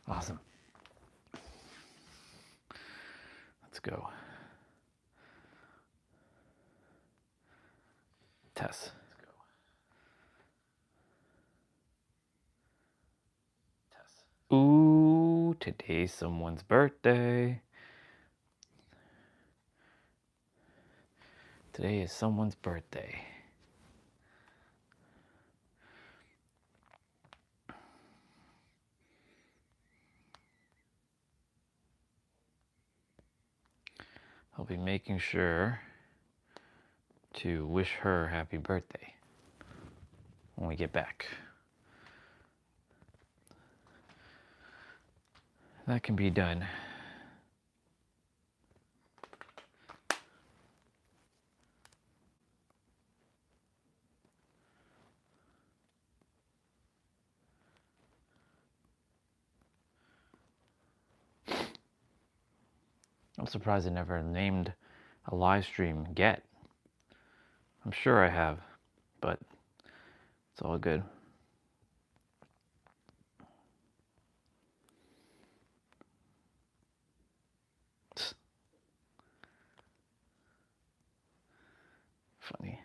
Awesome. Let's go. Tess. Ooh, today's someone's birthday. Today is someone's birthday. I'll be making sure to wish her happy birthday when we get back. That can be done. I'm surprised I never named a live stream Get. I'm sure I have, but it's all good. Funny.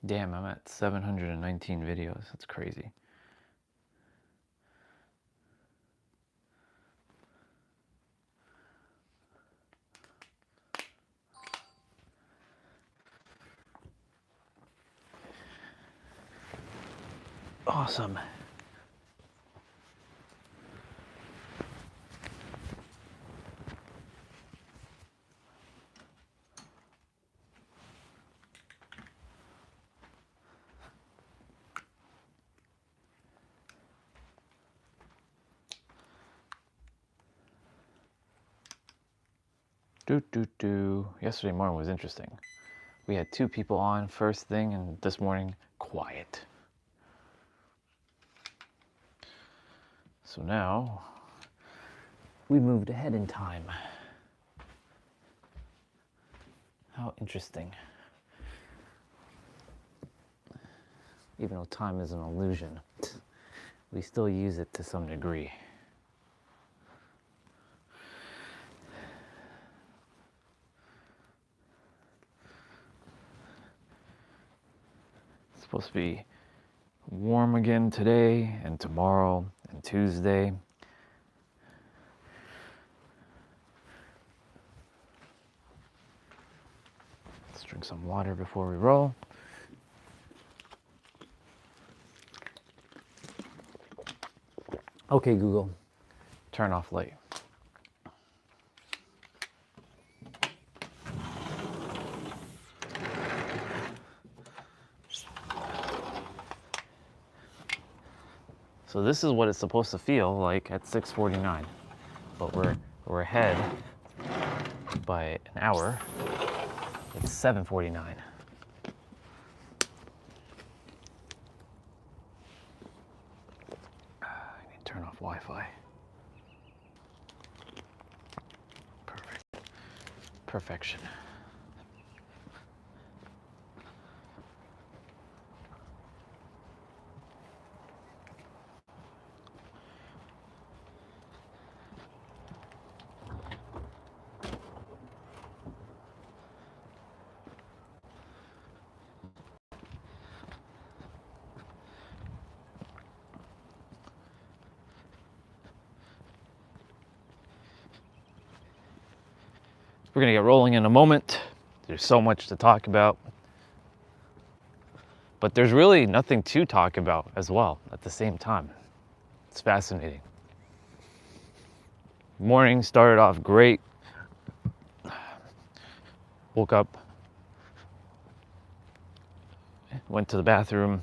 Damn, I'm at 719 videos. That's crazy. Awesome. Yesterday morning was interesting. We had 2 people on first thing, and this morning, quiet. So now, we moved ahead in time. How interesting. Even though time is an illusion, we still use it to some degree. It's supposed to be warm again today and tomorrow and Tuesday. Let's drink some water before we roll. Okay, Google, turn off light. So this is what it's supposed to feel like at 6:49, but we're ahead by an hour. It's 7:49. I need to turn off Wi-Fi. Perfect. Perfection. We're gonna get rolling in a moment. There's so much to talk about, but there's really nothing to talk about as well at the same time. It's fascinating. Morning started off great. Woke up, went to the bathroom,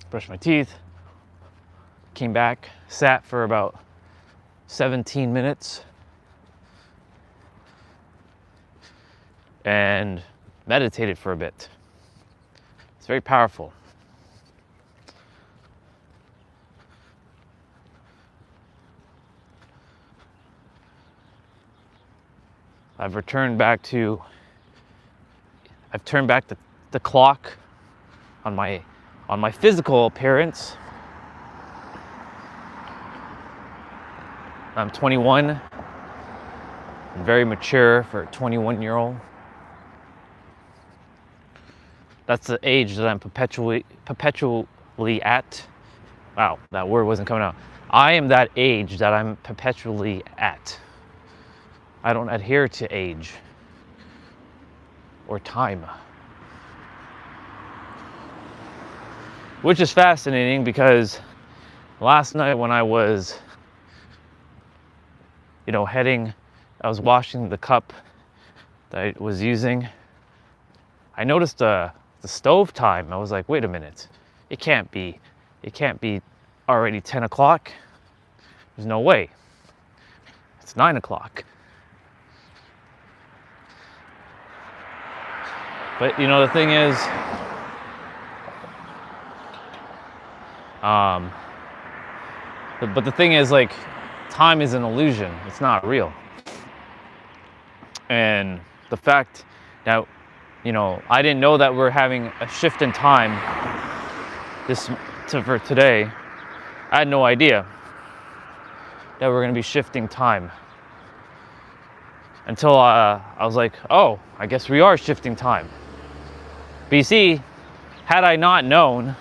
brushed my teeth, came back, sat for about 17 minutes, and meditated for a bit. It's very powerful. I've turned back the clock on on my physical appearance, I'm 21, I'm very mature for a 21-year-old. That's the age that I'm perpetually at. Wow, that word wasn't coming out. I am that age that I'm perpetually at. I don't adhere to age or time. Which is fascinating because last night when I was, I was washing the cup that I was using, I noticed the stove time. I was like, wait a minute, it can't be already 10 o'clock. There's no way. It's 9 o'clock. But the thing is, but the thing is, like, time is an illusion. It's not real. And the fact that, I didn't know that we're having a shift in time for today. I had no idea that we're going to be shifting time until I was like, oh, I guess we are shifting time. But you see, had I not known,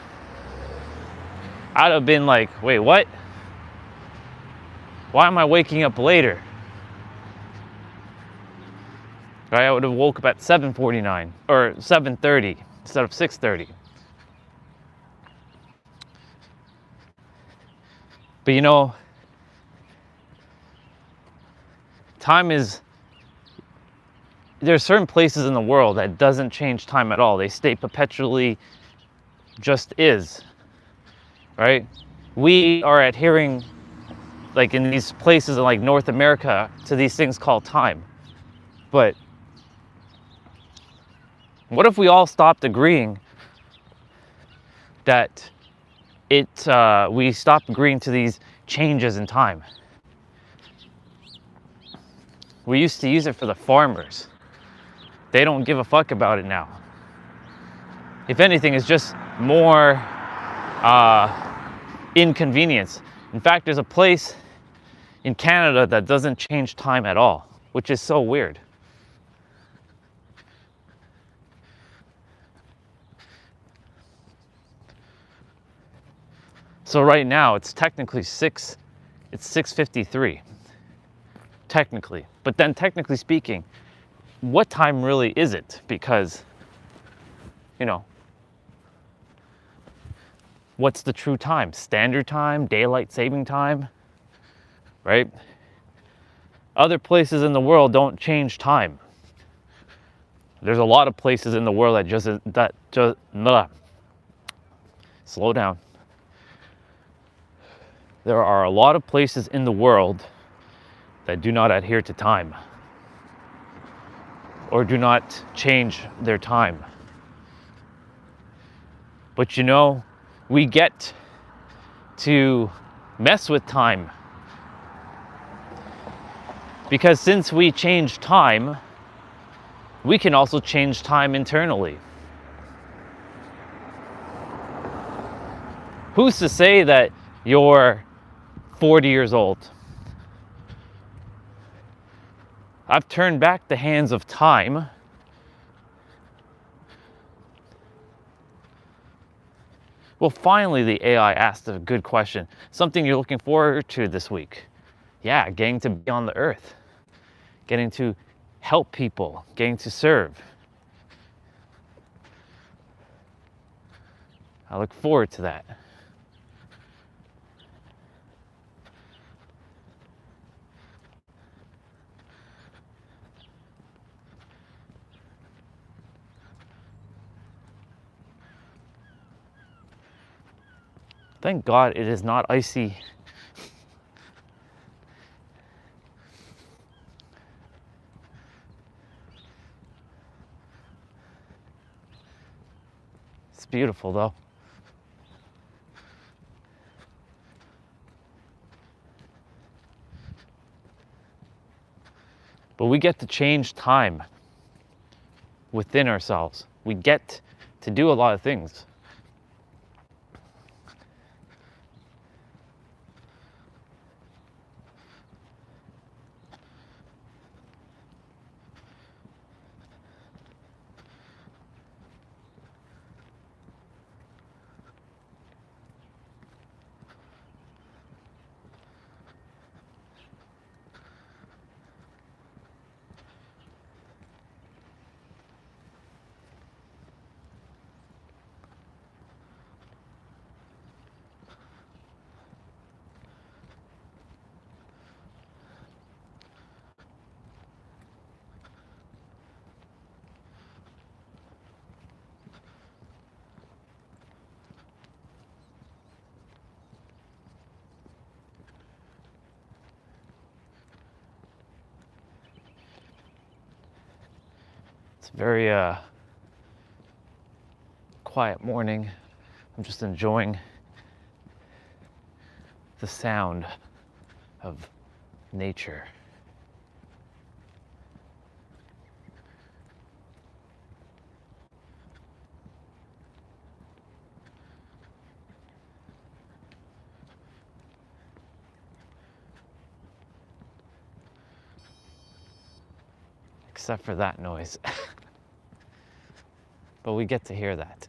I'd have been like, wait, what? Why am I waking up later? Right? I would have woke up at 7:49 or 7:30 instead of 6:30. But time is, there's certain places in the world that doesn't change time at all. They stay perpetually just is, right? We are adhering, like in these places in like North America, to these things called time. But what if we all stopped agreeing that we stopped agreeing to these changes in time? We used to use it for the farmers. They don't give a fuck about it now. If anything, it's just more inconvenience. In fact, there's a place in Canada that doesn't change time at all, which is so weird. So right now it's technically 6:53. Technically. But then technically speaking, what time really is it? Because, what's the true time? Standard time, daylight saving time, right? Other places in the world don't change time. There's a lot of places in the world that just slow down. There are a lot of places in the world that do not adhere to time or do not change their time. But we get to mess with time, because since we change time, we can also change time internally. Who's to say that you're 40 years old? I've turned back the hands of time Well, finally, the AI asked a good question. Something you're looking forward to this week. Yeah, getting to be on the earth. Getting to help people. Getting to serve. I look forward to that. Thank God it is not icy. It's beautiful though. But we get to change time within ourselves. We get to do a lot of things. It's a very quiet morning. I'm just enjoying the sound of nature. Except for that noise. But we get to hear that.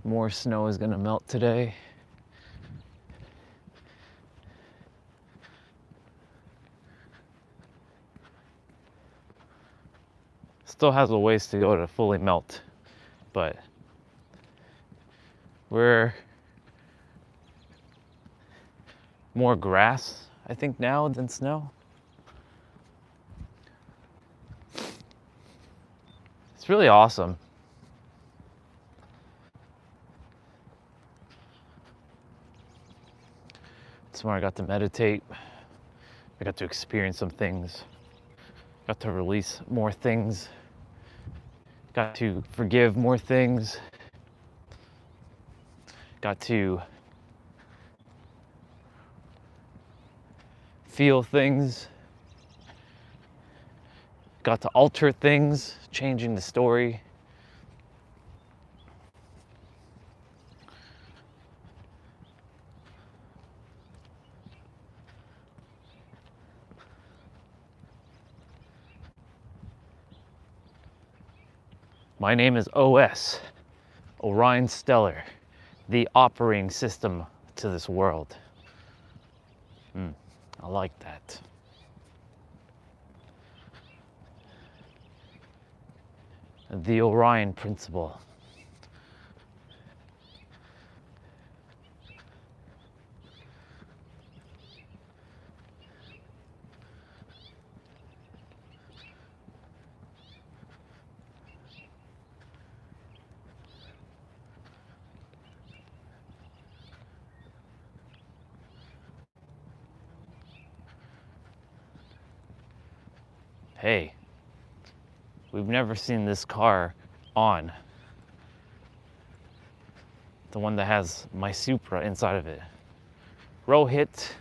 More snow is gonna melt today. Still has a ways to go to fully melt, but we're more grass, I think, now than snow. It's really awesome. Tomorrow I got to meditate. I got to experience some things. Got to release more things. Got to forgive more things. Got to feel things. Got to alter things, changing the story. My name is OS, Orion Stellar, the operating system to this world. I like that. The Orion principle. Hey, we've never seen this car on. The one that has my Supra inside of it. HIIT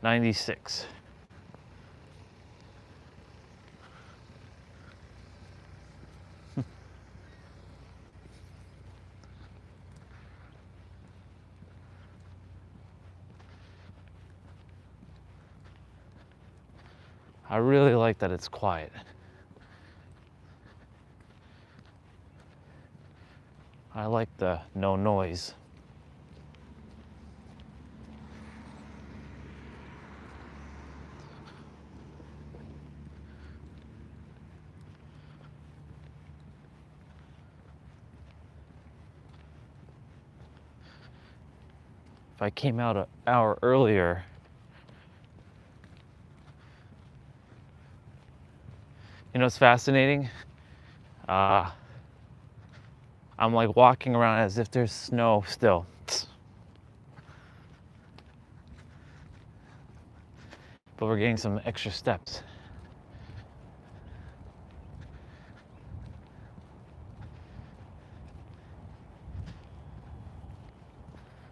96. I really like that it's quiet. I like the no noise. If I came out an hour earlier, you know, it's fascinating. I'm like walking around as if there's snow still. But we're getting some extra steps.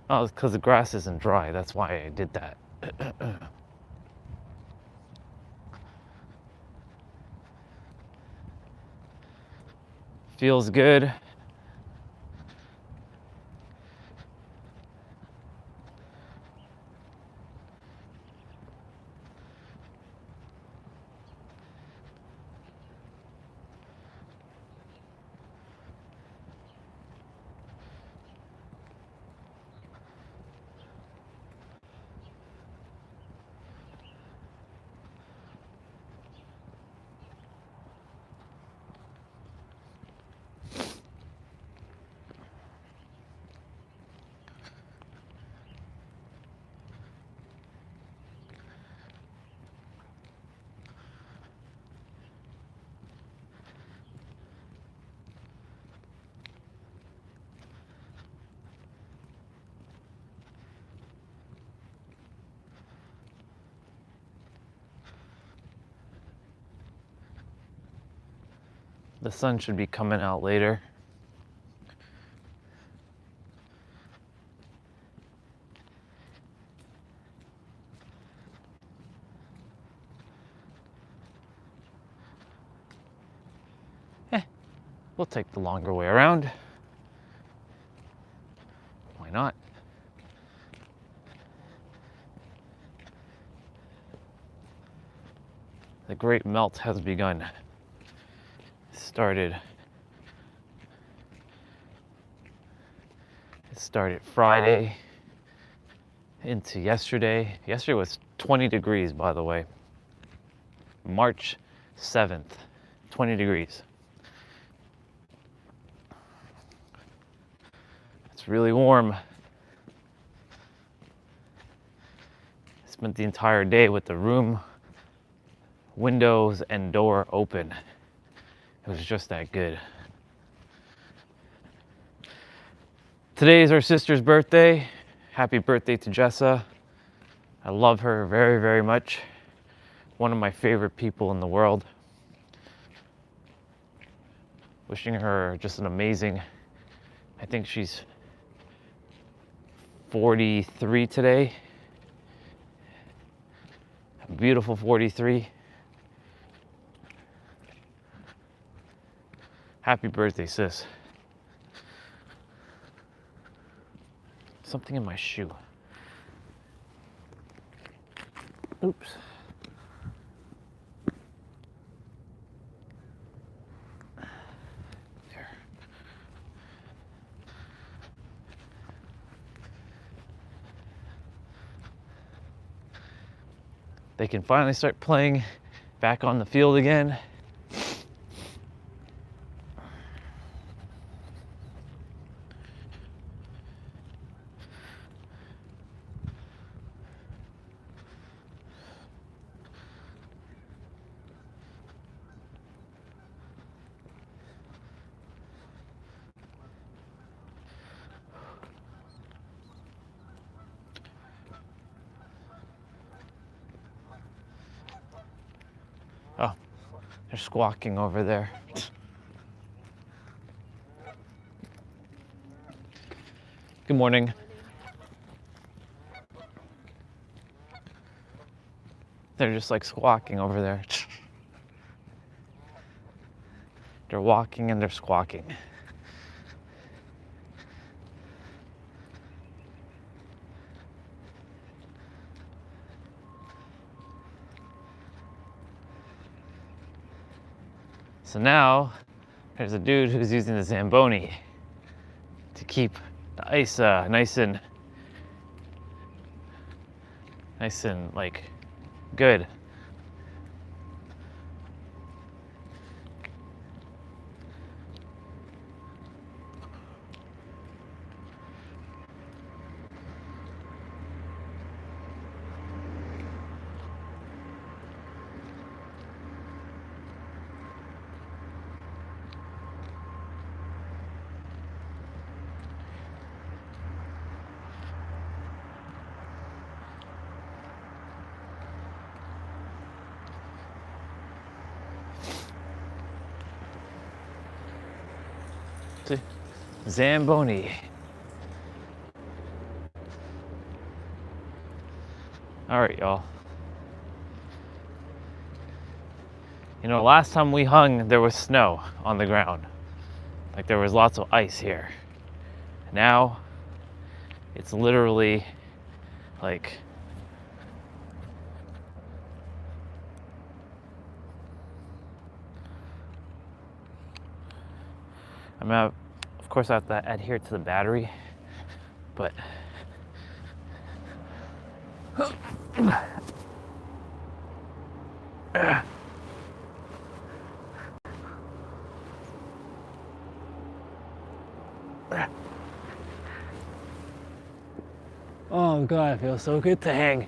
Oh, it's because the grass isn't dry. That's why I did that. Feels good. The sun should be coming out later. We'll take the longer way around. Why not? The great melt has begun. It started Friday into yesterday. Yesterday was 20 degrees, by the way. March 7th, 20 degrees. It's really warm. I spent the entire day with the room, windows, and door open. It was just that good. Today is our sister's birthday. Happy birthday to Jessa. I love her very, very much. One of my favorite people in the world. Wishing her just an amazing, I think she's 43 today. A beautiful 43. Happy birthday, sis. Something in my shoe. Oops. There. They can finally start playing back on the field again. Oh, they're squawking over there. Good morning. They're just like squawking over there. They're walking and they're squawking. So now, there's a dude who's using the Zamboni to keep the ice nice and like good. See? Zamboni. All right, y'all. You know, last time we hung, there was snow on the ground. Like there was lots of ice here. Now, it's literally like I'm gonna, of course, I have to adhere to the battery, but oh God, it feels so good to hang.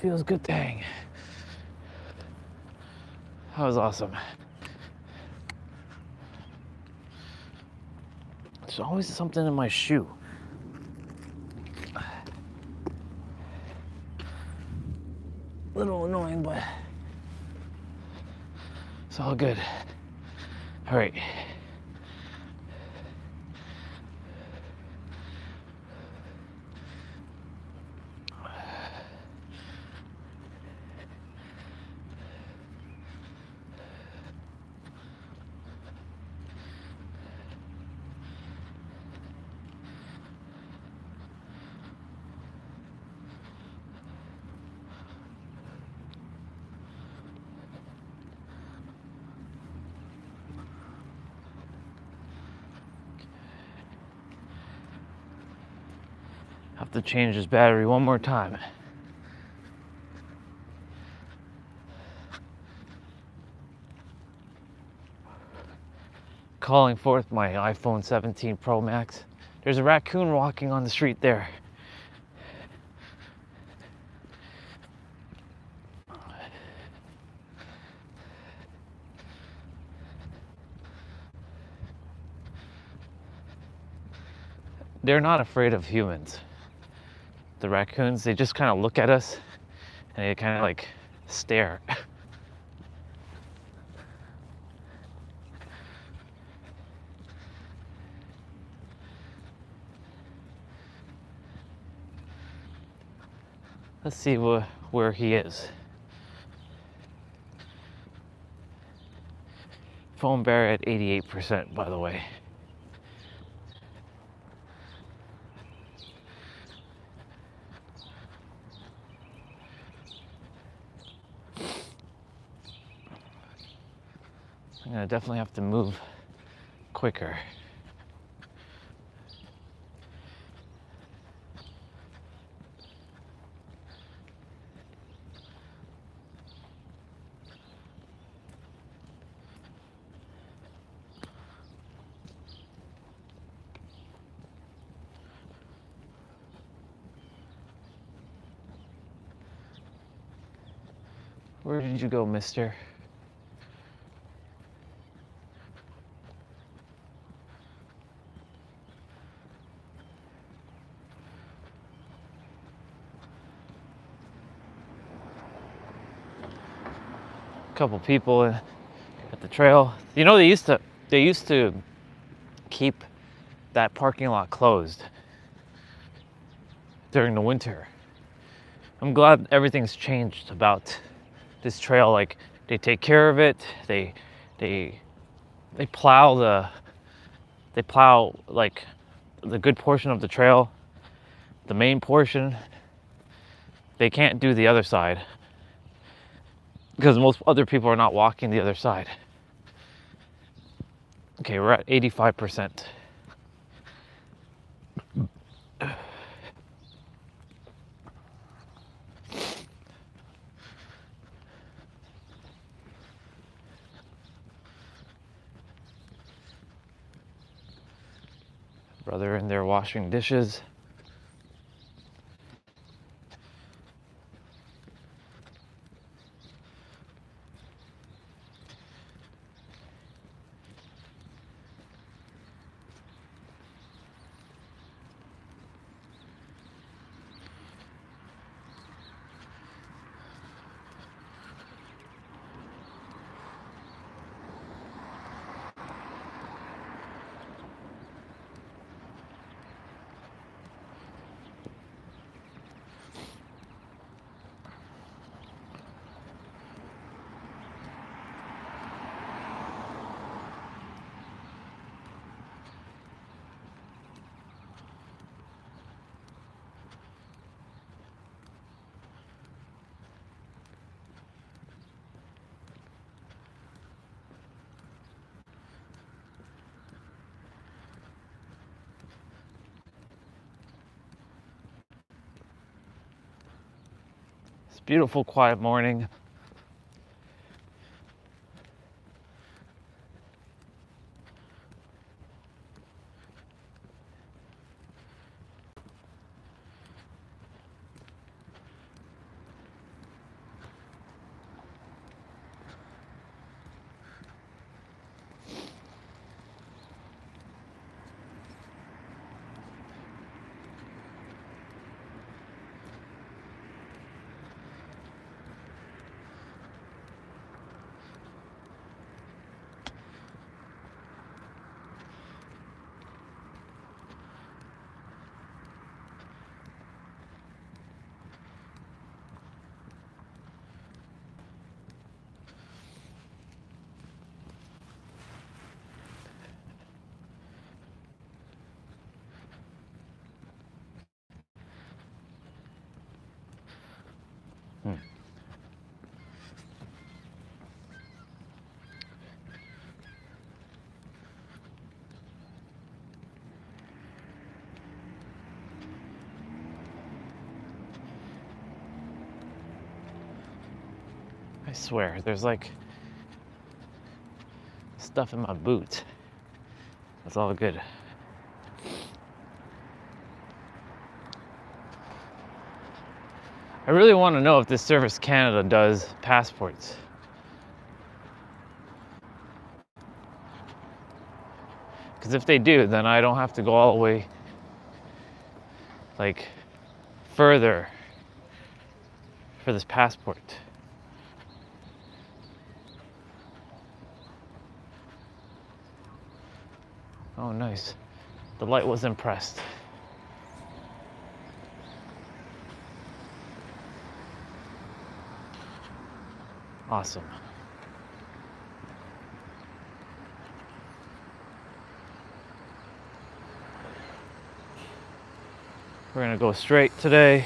feels good. Dang. That was awesome. There's always something in my shoe. A little annoying, but it's all good. All right. Have to change this battery one more time. Calling forth my iPhone 17 Pro Max. There's a raccoon walking on the street there. They're not afraid of humans. The raccoons, they just kind of look at us and they kind of like stare. Let's see where he is. Foam bear at 88%, by the way. I'm gonna definitely have to move quicker. Where did you go, mister? Couple people at the trail. You know, they used to keep that parking lot closed during the winter. I'm glad everything's changed about this trail. Like, they take care of it. They plow like the good portion of the trail, the main portion. They can't do the other side because most other people are not walking the other side. Okay, we're at 85%. Brother in there washing dishes. It's a beautiful, quiet morning. I swear, there's like stuff in my boot. It's all good. I really want to know if this Service Canada does passports. Because if they do, then I don't have to go all the way like further for this passport. Oh, nice. The light was impressed. Awesome. We're gonna go straight today.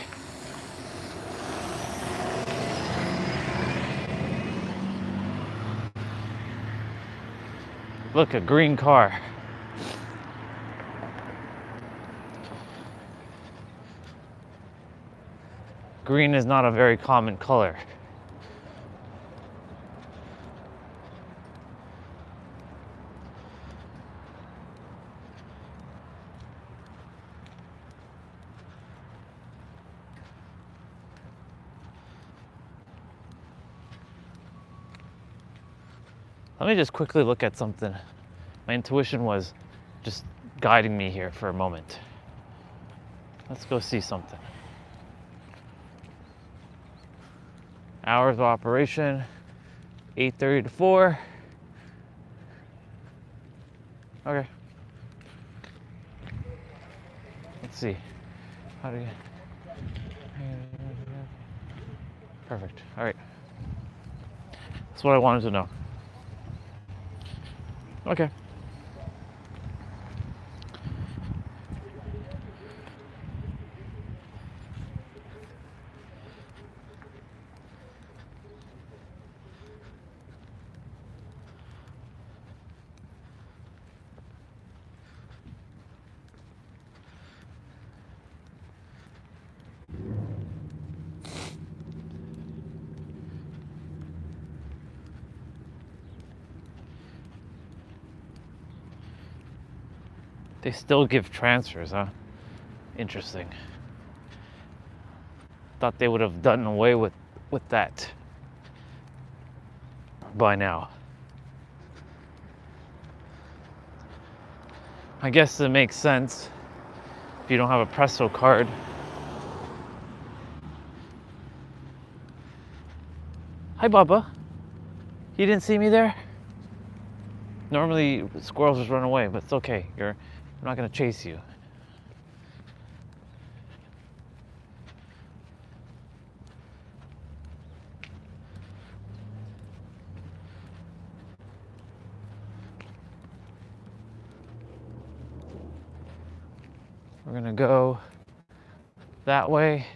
Look, a green car. Green is not a very common color. Let me just quickly look at something. My intuition was just guiding me here for a moment. Let's go see something. Hours of operation, 8:30 to 4. Okay. Let's see. How do you... Perfect. All right. That's what I wanted to know. Okay. They still give transfers, huh? Interesting. Thought they would have done away with that by now. I guess it makes sense if you don't have a Presto card. Hi, Bubba. You didn't see me there? Normally, squirrels just run away, but it's okay. I'm not gonna chase you. We're gonna go that way.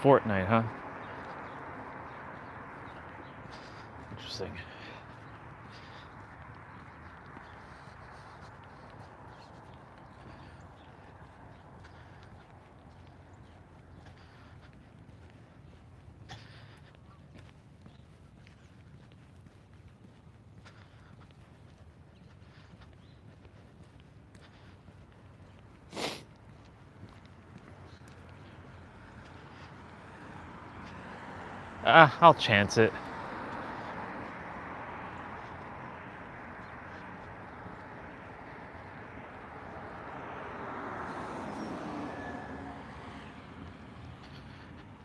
Fortnite, huh? Interesting. I'll chance it.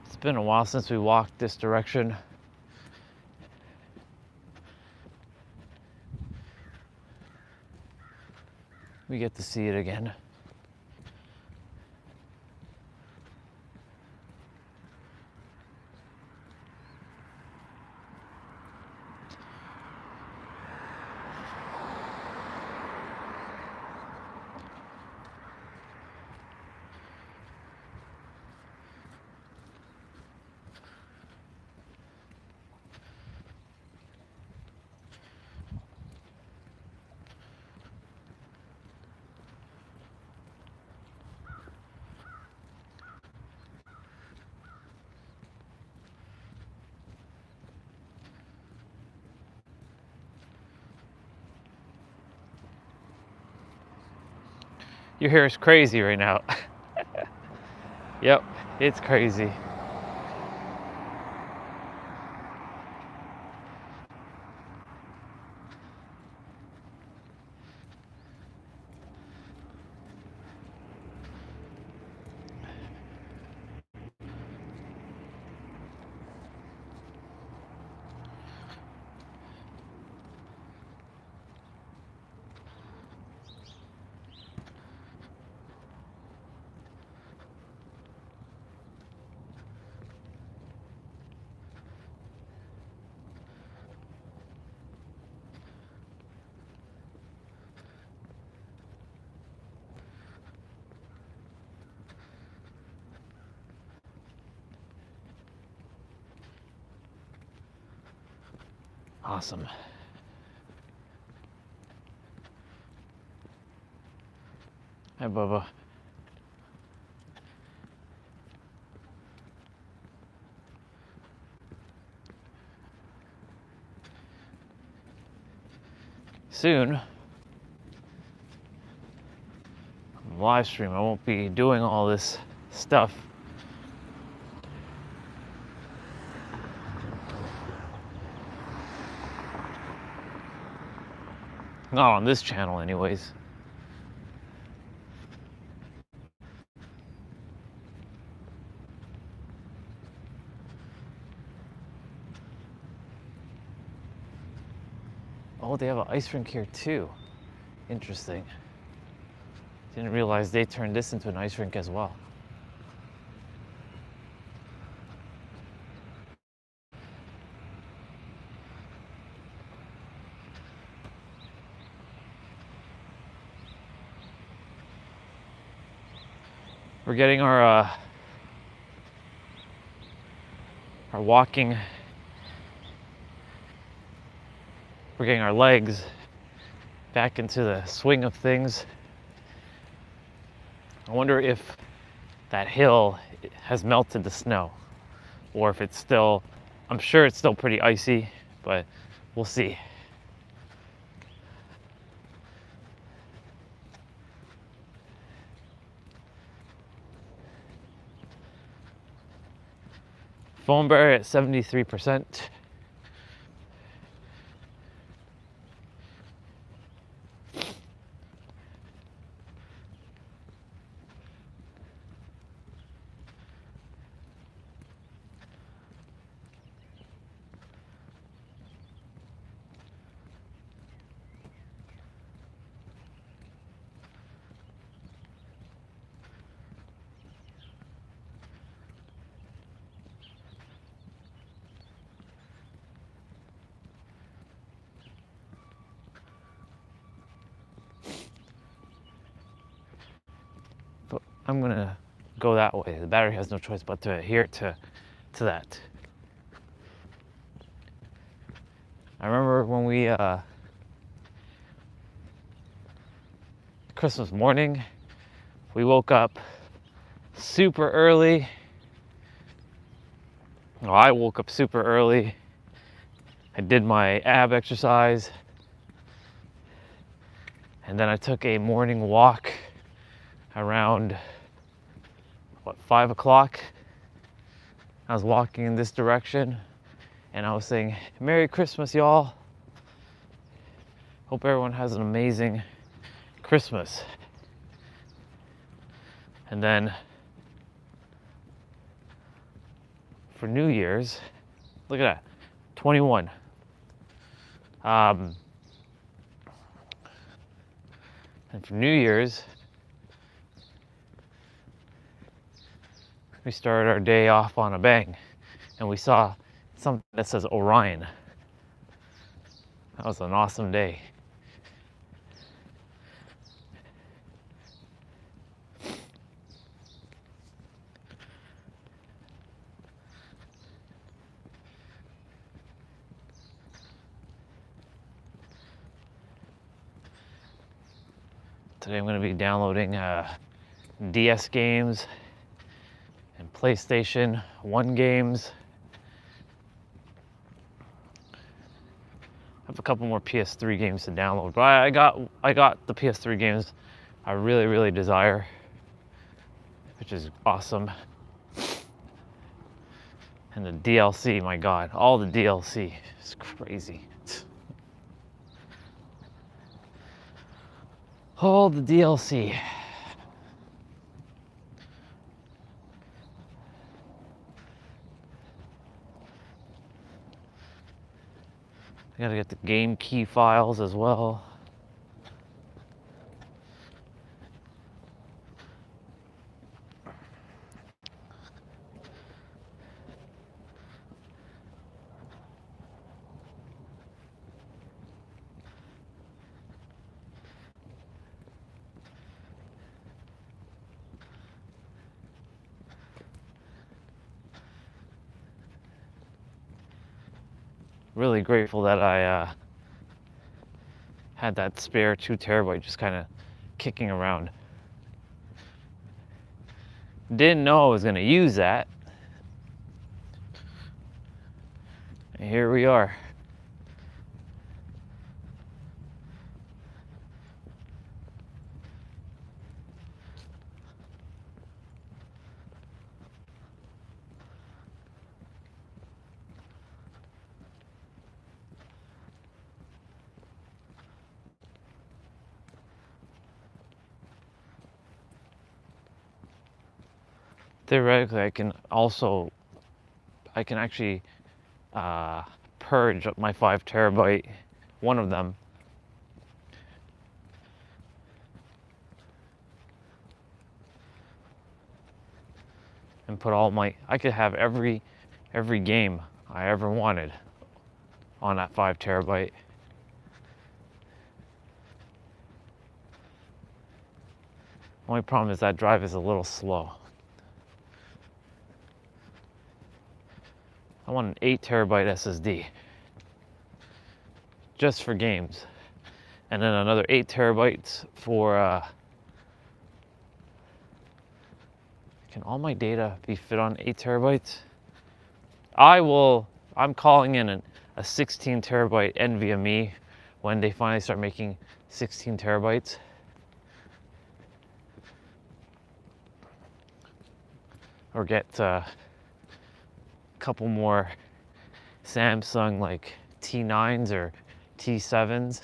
It's been a while since we walked this direction. we get to see it again. Your hair is crazy right now. Yep, it's crazy. Awesome. Hi, Bubba. Soon, live stream, I won't be doing all this stuff. Not on this channel, anyways. Oh, they have an ice rink here too. Interesting. Didn't realize they turned this into an ice rink as well. We're getting our walking, we're getting our legs back into the swing of things. I wonder if that hill has melted the snow, or if it's still, I'm sure it's still pretty icy, but we'll see. Foam barrier at 73%. But I'm gonna go that way. The battery has no choice but to adhere to that. I remember when we Christmas morning, we woke up super early. Well, I woke up super early. I did my ab exercise, and then I took a morning walk around, what, 5 o'clock? I was walking in this direction, and I was saying, Merry Christmas, y'all. Hope everyone has an amazing Christmas. And then for New Year's, look at that, 21. And And for New Year's, we started our day off on a bang, and we saw something that says Orion. That was an awesome day. Today I'm going to be downloading DS games and PlayStation 1 games. I have a couple more PS3 games to download, but I got the PS3 games I really desire, which is awesome. And the DLC, my God, all the DLC is crazy. All the DLC. I gotta get the game key files as well. Really grateful that I had that spare 2 terabyte just kind of kicking around. Didn't know I was going to use that. And here we are. Theoretically, I can actually purge my 5 terabyte, one of them, and put all my, I could have every game I ever wanted on that 5 terabyte. Only problem is that drive is a little slow. I want an 8 terabyte SSD just for games, and then another 8 terabytes for can all my data be fit on 8 terabytes? I'm calling in a 16 terabyte NVMe when they finally start making 16 terabytes. Or get a couple more Samsung like T9s or T7s.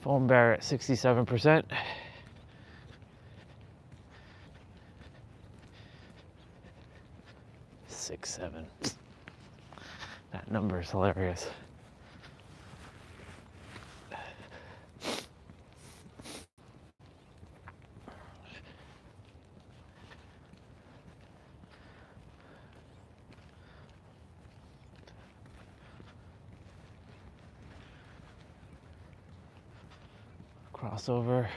Phone battery at 67%. Six, 7. That number is hilarious. Crossover.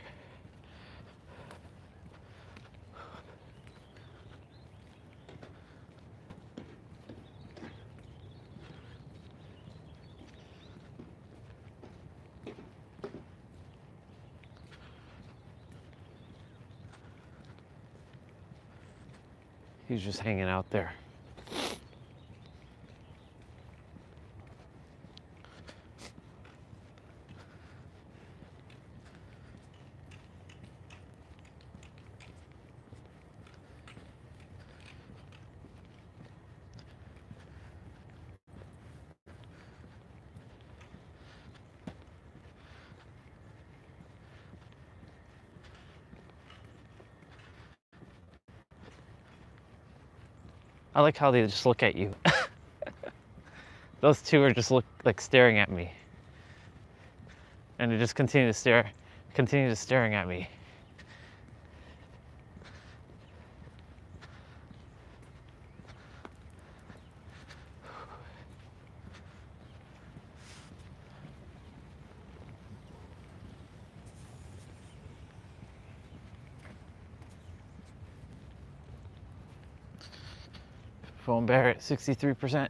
He's just hanging out there. I like how they just look at you. Those two are just staring at me. And they just continue staring at me. Phone Barrett, 63%.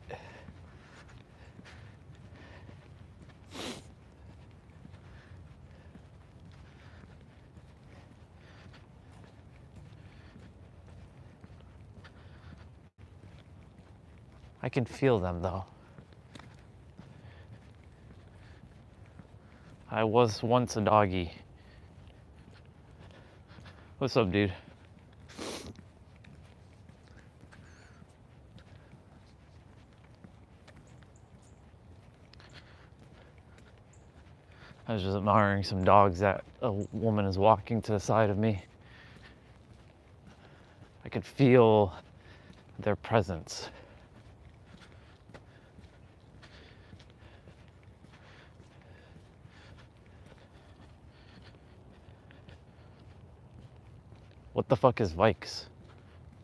I can feel them though. I was once a doggy. What's up, dude? I was just admiring some dogs that a woman is walking to the side of me. I could feel their presence. What the fuck is Vikes?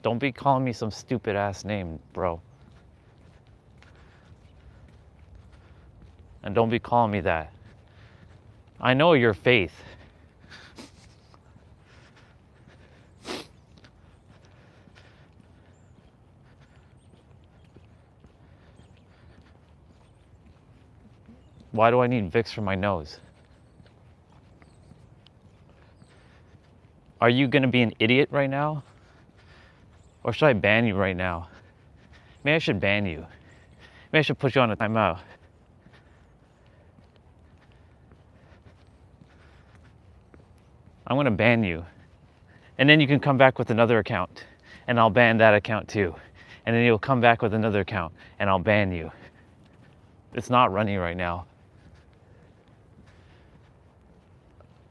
Don't be calling me some stupid ass name, bro. And don't be calling me that. I know your faith. Why do I need Vicks for my nose? Are you gonna be an idiot right now? Or should I ban you right now? Maybe I should ban you. Maybe I should put you on a timeout. I'm gonna ban you. And then you can come back with another account and I'll ban that account too. And then you'll come back with another account and I'll ban you. It's not running right now.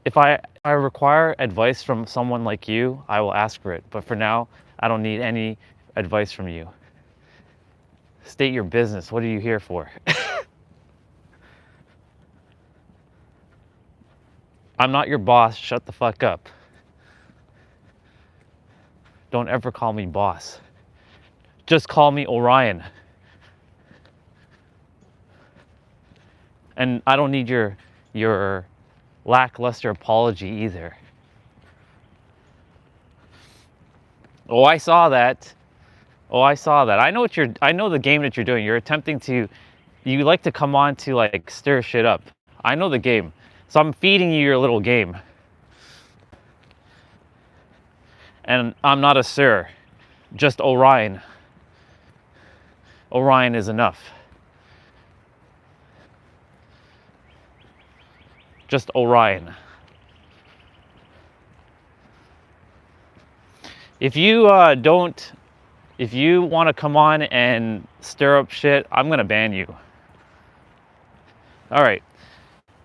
If I require advice from someone like you, I will ask for it. But for now, I don't need any advice from you. State your business. What are you here for? I'm not your boss. Shut the fuck up. Don't ever call me boss. Just call me Orion. And I don't need your lackluster apology either. Oh, I saw that. Oh, I saw that. I know the game that you're doing. You're attempting to, you like to come on to like stir shit up. I know the game. So I'm feeding you your little game. And I'm not a sir, just Orion. Orion is enough. Just Orion. If you want to come on and stir up shit, I'm gonna ban you. All right,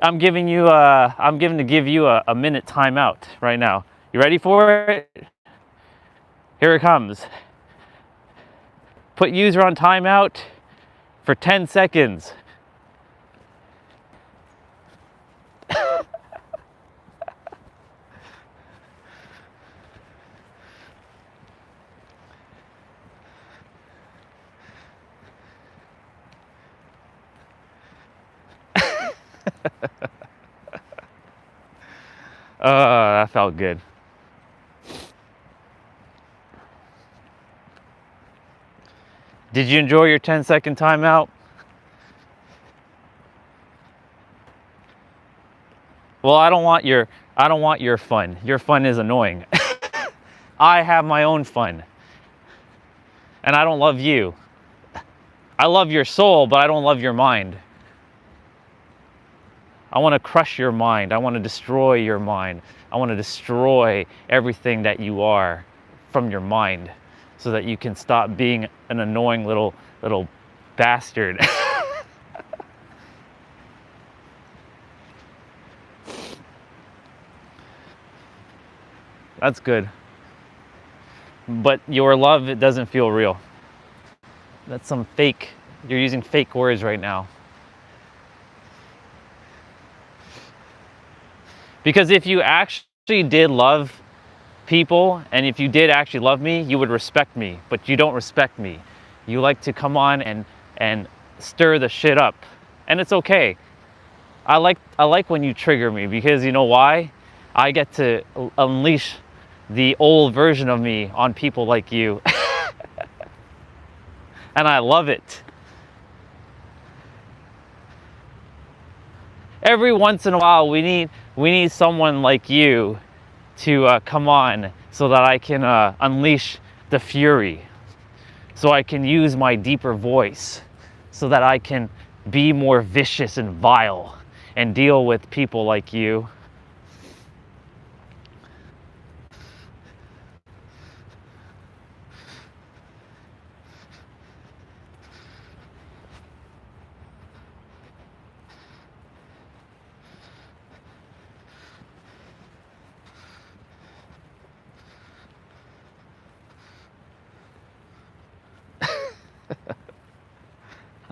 I'm going to give you a minute timeout right now. You ready for it? Here it comes. Put user on timeout for 10 seconds. That felt good. Did you enjoy your 10-second timeout? Well, I don't want your fun. Your fun is annoying. I have my own fun. And I don't love you. I love your soul, but I don't love your mind. I want to crush your mind. I want to destroy your mind. I want to destroy everything that you are from your mind so that you can stop being an annoying little bastard. That's good. But your love, it doesn't feel real. That's some fake, you're using fake words right now. Because if you actually did love people, and if you did actually love me, you would respect me, but you don't respect me. You like to come on and stir the shit up, and it's okay. I like when you trigger me, because you know why? I get to unleash the old version of me on people like you. And I love it. Every once in a while, we need someone like you to come on so that I can unleash the fury, so I can use my deeper voice, so that I can be more vicious and vile and deal with people like you.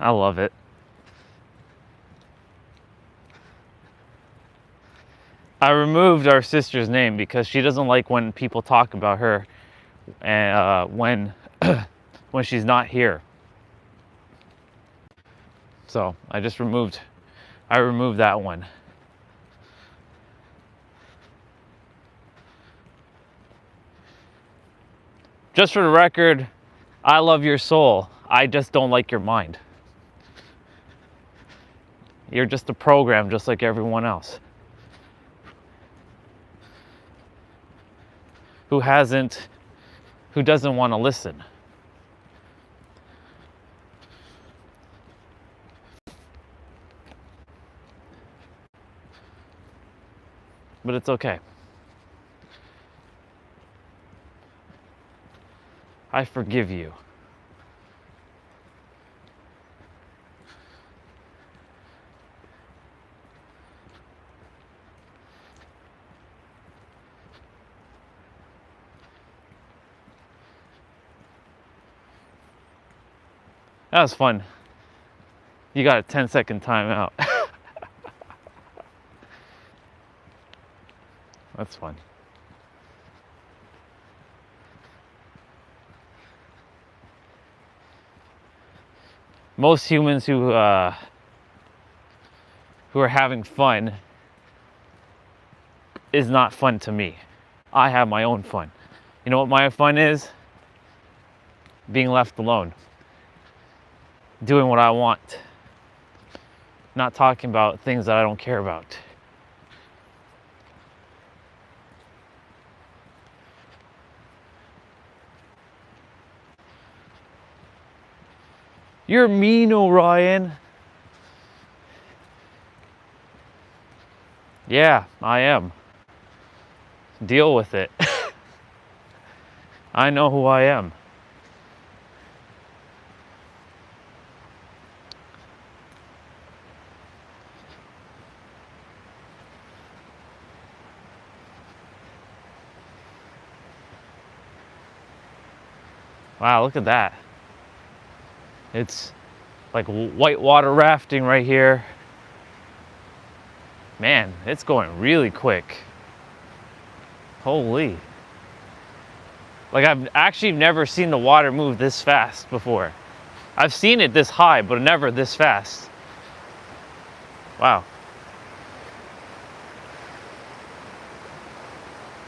I love it. I removed our sister's name because she doesn't like when people talk about her and when she's not here. So I removed that one. Just for the record, I love your soul. I just don't like your mind. You're just a program just like everyone else. Who doesn't want to listen. But it's okay. I forgive you. That was fun. You got a 10-second timeout. That's fun. Most humans who are having fun is not fun to me. I have my own fun. You know what my fun is? Being left alone. Doing what I want. Not talking about things that I don't care about. You're mean, Orion. Yeah, I am. Deal with it. I know who I am. Wow, look at that. It's like whitewater rafting right here. Man, it's going really quick. Holy. Like, I've actually never seen the water move this fast before. I've seen it this high, but never this fast. Wow.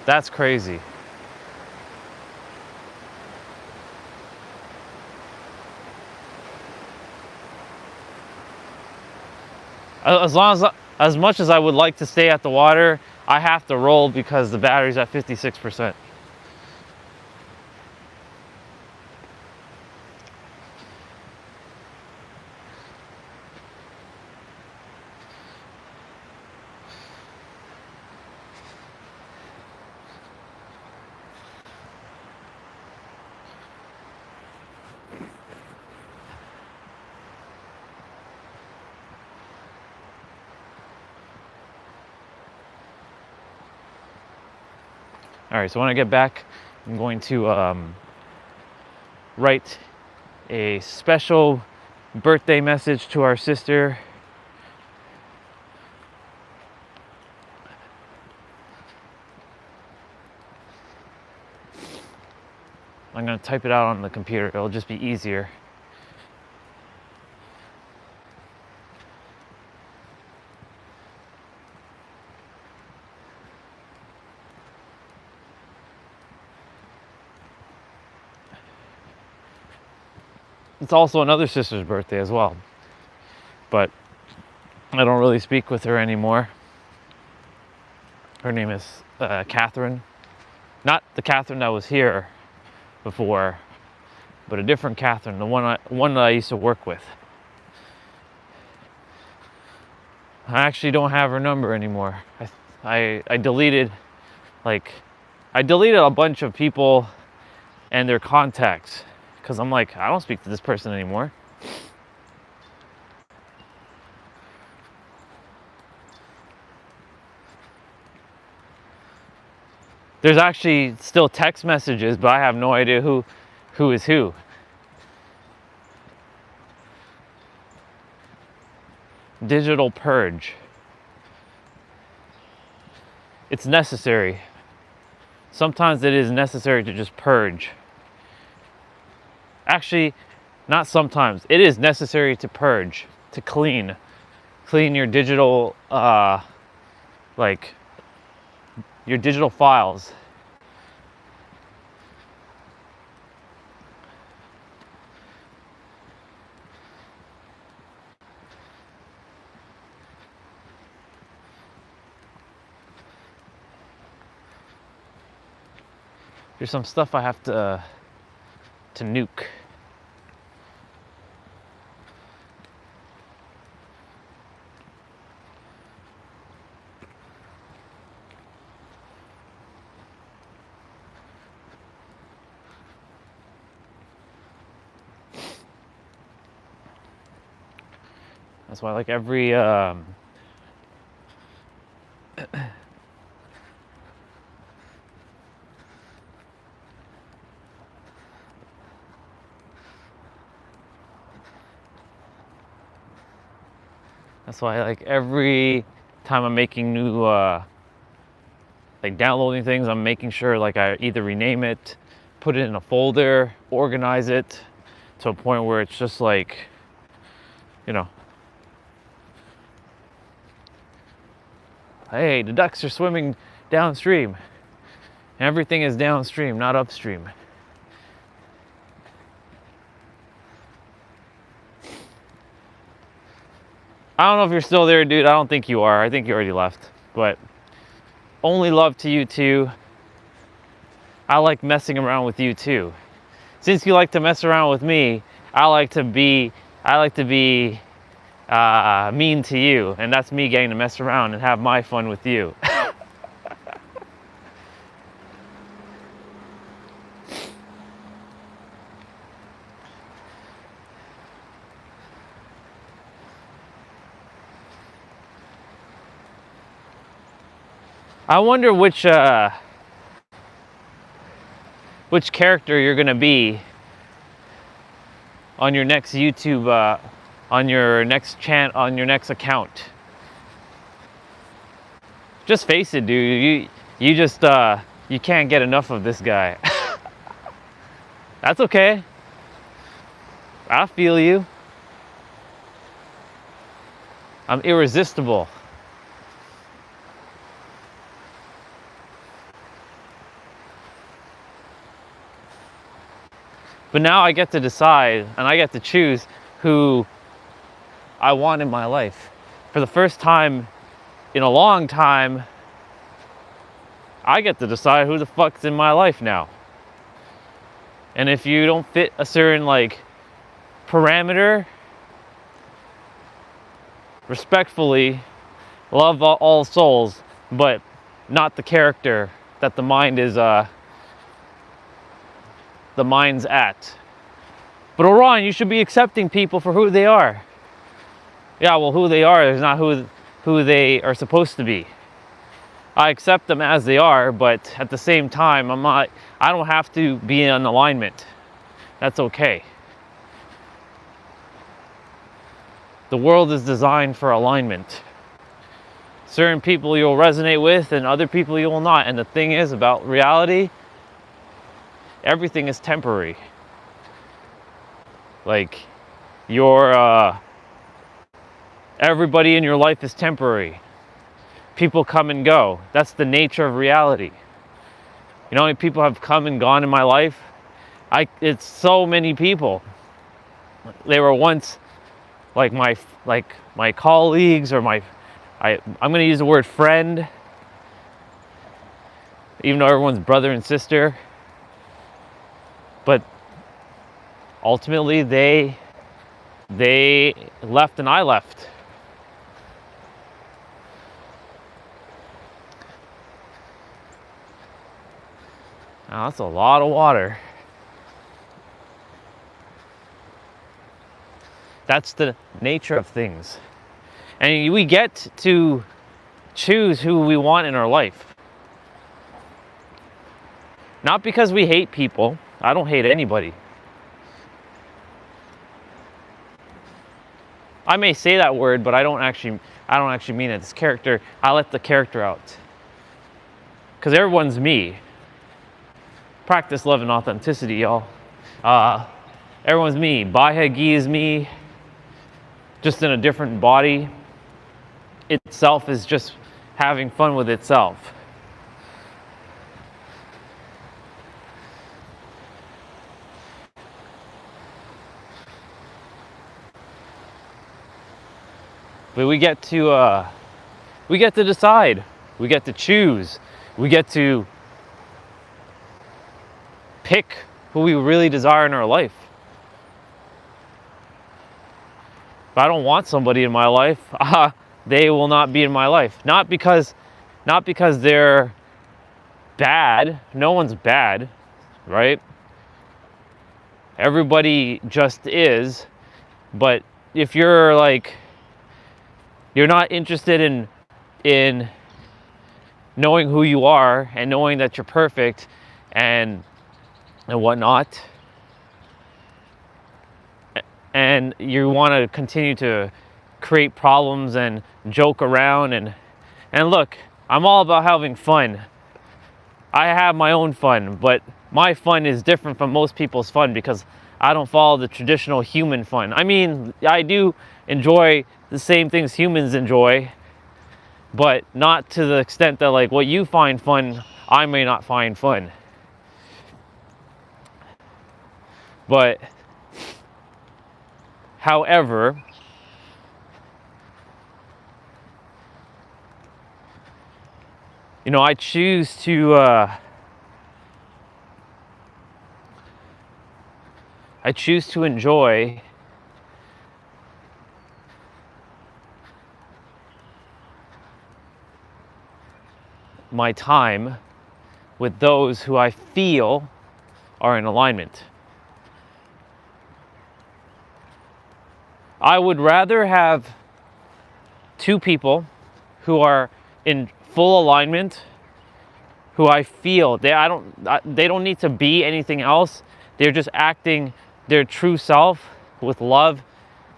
That's crazy. As much as I would like to stay at the water, I have to roll because the battery's at 56%. All right, so when I get back, I'm going to write a special birthday message to our sister. I'm going to type it out on the computer. It'll just be easier. It's also another sister's birthday as well, but I don't really speak with her anymore. Her name is Catherine. Not the Catherine that was here before, but a different Catherine, the one that I used to work with. I actually don't have her number anymore. I deleted a bunch of people and their contacts because I'm like, I don't speak to this person anymore. There's actually still text messages, but I have no idea who is who. Digital purge. It's necessary. Sometimes it is necessary to just purge. Actually, not sometimes. It is necessary to purge, to clean your digital, your digital files. There's some stuff I have to nuke. That's why, like, every that's why, like, every time I'm making new like downloading things, I'm making sure, like, I either rename it, put it in a folder, organize it to a point where it's just like, you know, hey, the ducks are swimming downstream. Everything is downstream, not upstream. I don't know if you're still there, dude. I don't think you are. I think you already left. But only love to you too. I like messing around with you too. Since you like to mess around with me, I like to be mean to you, and that's me getting to mess around and have my fun with you. I wonder which character you're gonna be on your next YouTube, on your next account. Just face it, dude. You just you can't get enough of this guy. That's okay. I feel you. I'm irresistible. But now I get to decide, and I get to choose who I want in my life. For the first time in a long time, I get to decide who the fuck's in my life now. And if you don't fit a certain, like, parameter, respectfully, love all souls, but not the character that the mind's at. But Orion, you should be accepting people for who they are. Yeah, well, who they are is not who they are supposed to be. I accept them as they are, but at the same time, I don't have to be in alignment. That's okay. The world is designed for alignment. Certain people you'll resonate with and other people you will not. And the thing is about reality, everything is temporary. Like everybody in your life is temporary. People come and go. That's the nature of reality. You know how many people have come and gone in my life? It's so many people. They were once like my colleagues, or I'm going to use the word friend, even though everyone's brother and sister. But ultimately they left and I left. Now, that's a lot of water. That's the nature of things. And we get to choose who we want in our life. Not because we hate people. I don't hate anybody. I may say that word, but I don't actually mean it. This character, I let the character out. Because everyone's me. Practice love and authenticity, y'all. Everyone's me. Bahagi is me, just in a different body. Itself is just having fun with itself. But we get to decide. We get to choose. We get to pick who we really desire in our life. If I don't want somebody in my life, they will not be in my life. Not because they're bad. No one's bad, right? Everybody just is. But if you're not interested in knowing who you are and knowing that you're perfect and whatnot, and you want to continue to create problems and joke around and look, I'm all about having fun. I have my own fun, but my fun is different from most people's fun because I don't follow the traditional human fun. I mean, I do enjoy the same things humans enjoy, but not to the extent that like what you find fun, I may not find fun. But however, you know, I choose to enjoy my time with those who I feel are in alignment. I would rather have two people who are in full alignment, who I feel they don't need to be anything else. They're just acting their true self with love,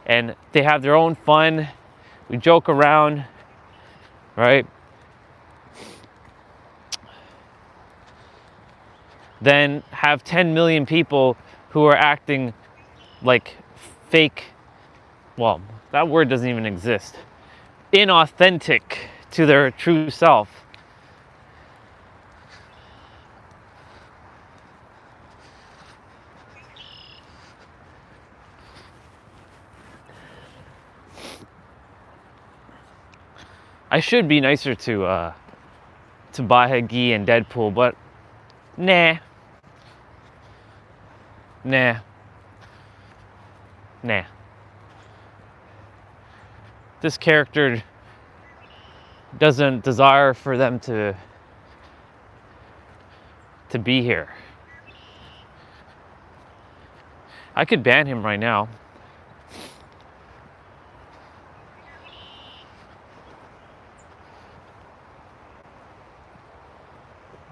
and they have their own fun. We joke around, right? Then have 10 million people who are acting like fake. Well, that word doesn't even exist. Inauthentic to their true self. I should be nicer to Bahagi and Deadpool, but nah. This character doesn't desire for them to be here. I could ban him right now.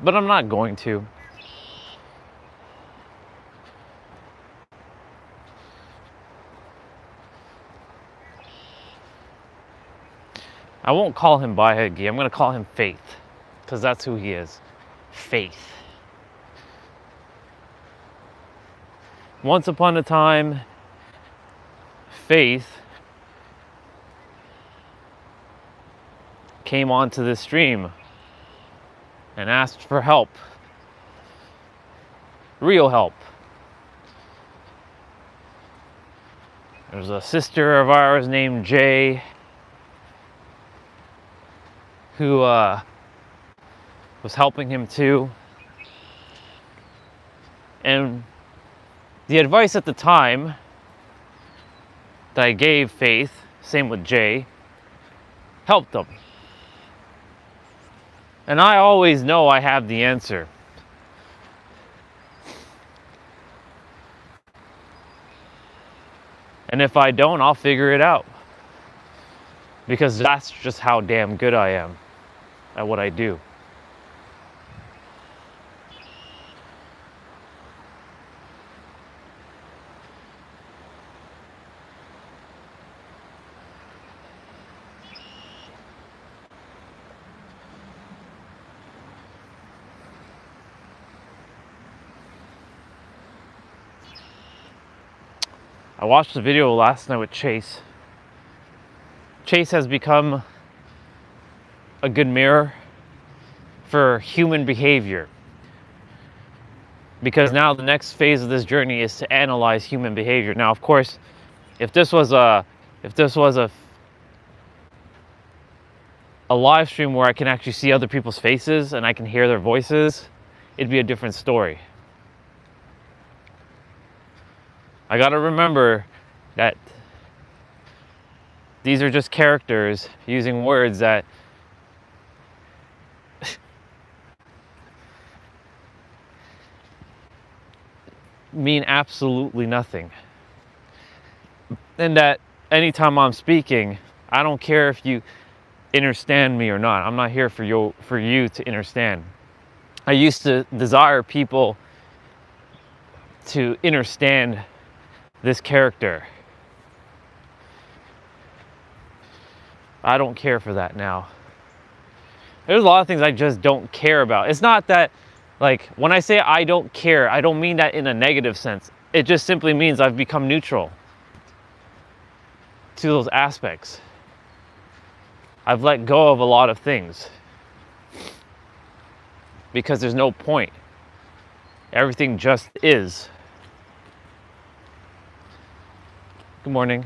but I'm not going to. I won't call him Bahagi. I'm going to call him Faith, because that's who he is. Faith. Once upon a time, Faith came onto this stream and asked for help. Real help. There's a sister of ours named Jay who was helping him too. And the advice at the time that I gave Faith, same with Jay, helped them. And I always know I have the answer. And if I don't, I'll figure it out. Because that's just how damn good I am at what I do. I watched the video last night with Chase. Chase has become a good mirror for human behavior. Because now the next phase of this journey is to analyze human behavior. Now, of course, if this was a live stream where I can actually see other people's faces and I can hear their voices, it'd be a different story. I gotta remember that these are just characters using words that mean absolutely nothing. And that anytime I'm speaking, I don't care if you understand me or not. I'm not here for you to understand. I used to desire people to understand this character. I don't care for that now. There's a lot of things I just don't care about. It's not that, like, when I say I don't care, I don't mean that in a negative sense. It just simply means I've become neutral to those aspects. I've let go of a lot of things because there's no point. Everything just is. Good morning.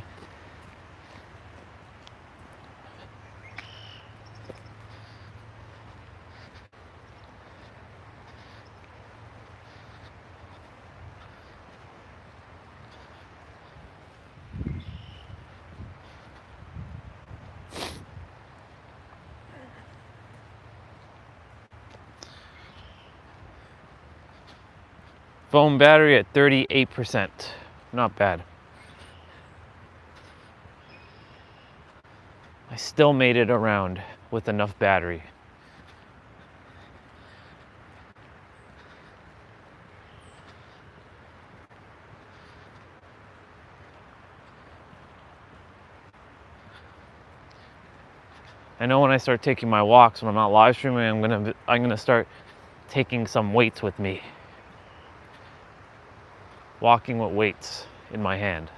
Phone battery at 38%. Not bad. I still made it around with enough battery. I know when I start taking my walks when I'm not live streaming, I'm gonna start taking some weights with me. Walking with weights in my hand.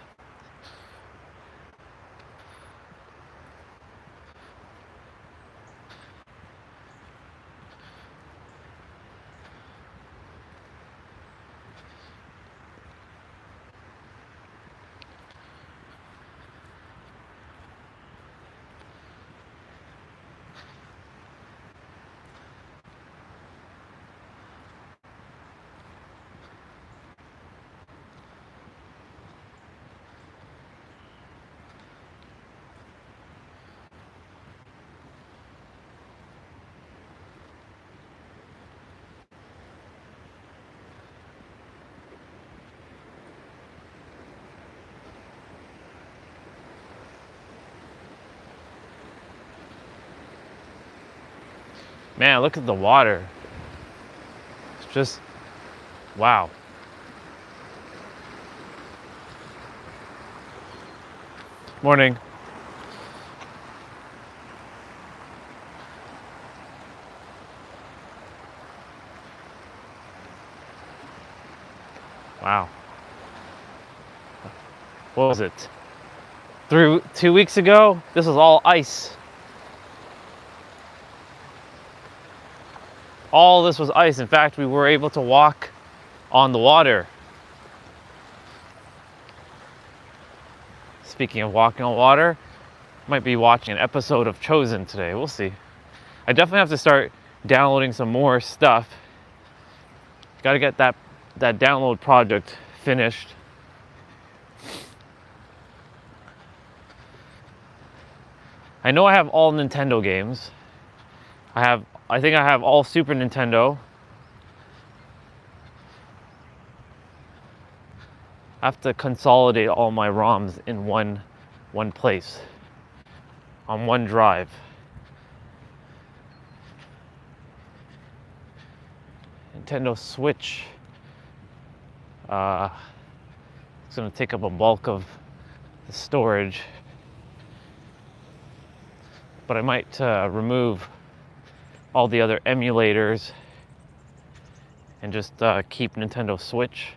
Man, look at the water. Just, wow. Morning. Wow. What was it? 2 weeks ago, this was all ice. All this was ice. In fact, we were able to walk on the water. Speaking of walking on water, might be watching an episode of Chosen today. We'll see. I definitely have to start downloading some more stuff. Got to get that download project finished. I know I have all Nintendo games. I think I have all Super Nintendo. I have to consolidate all my ROMs in one place, on one drive. Nintendo Switch. It's going to take up a bulk of the storage. But I might remove all the other emulators and just keep Nintendo Switch,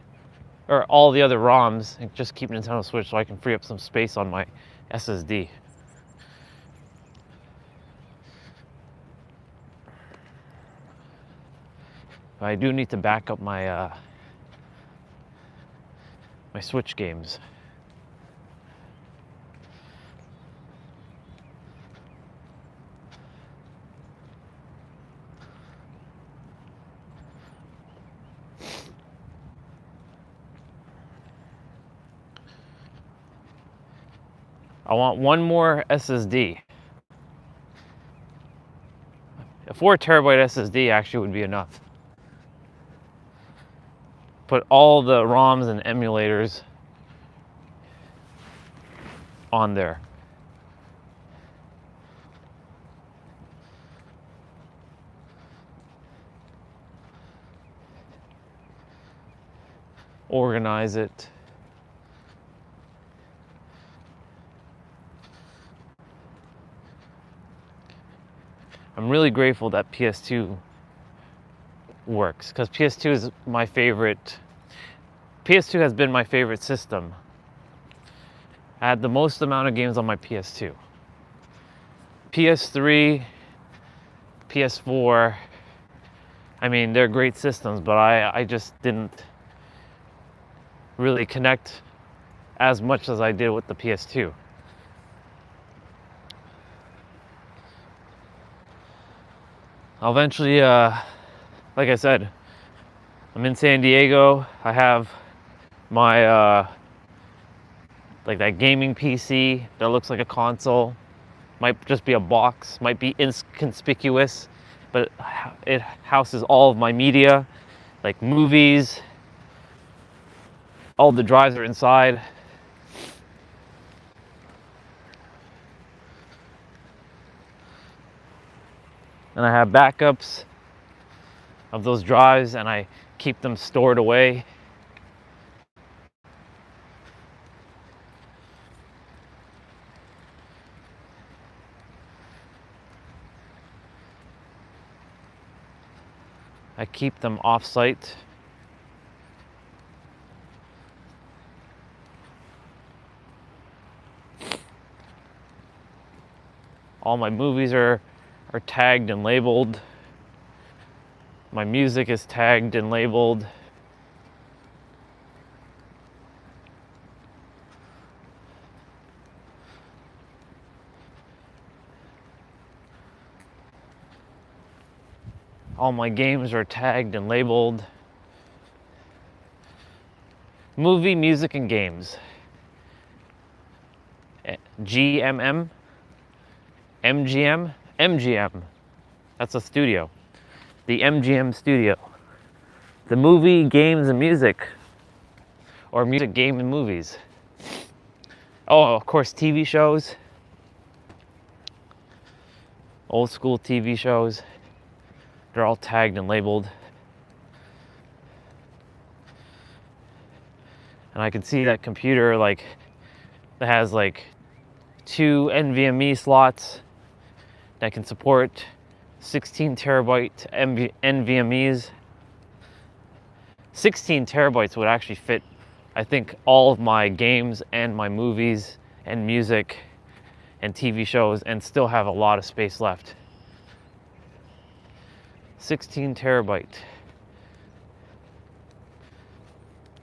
or all the other ROMs, and just keep Nintendo Switch so I can free up some space on my SSD. I do need to back up my my Switch games. I want one more SSD. A 4 terabyte SSD actually would be enough. Put all the ROMs and emulators on there. Organize it. I'm really grateful that PS2 works, because PS2 is my favorite. PS2 has been my favorite system. I had the most amount of games on my PS2. PS3, PS4, I mean, they're great systems, but I just didn't really connect as much as I did with the PS2. I'll eventually, like I said, I'm in San Diego. I have my, like that gaming PC that looks like a console. Might just be a box, might be inconspicuous, but it houses all of my media, like movies. All the drives are inside. And I have backups of those drives, and I keep them stored away. I keep them off-site. All my movies are tagged and labeled. My music is tagged and labeled. All my games are tagged and labeled. Movie, music, and games. GMM, MGM, MGM. That's a studio. The MGM studio. The movie, games, and music. Or music, game, and movies. Oh, of course, TV shows. Old school TV shows. They're all tagged and labeled. And I can see that computer like that has like 2 NVMe slots that can support 16 terabyte NVMEs. 16 terabytes would actually fit, I think, all of my games and my movies and music and TV shows and still have a lot of space left. 16 terabyte.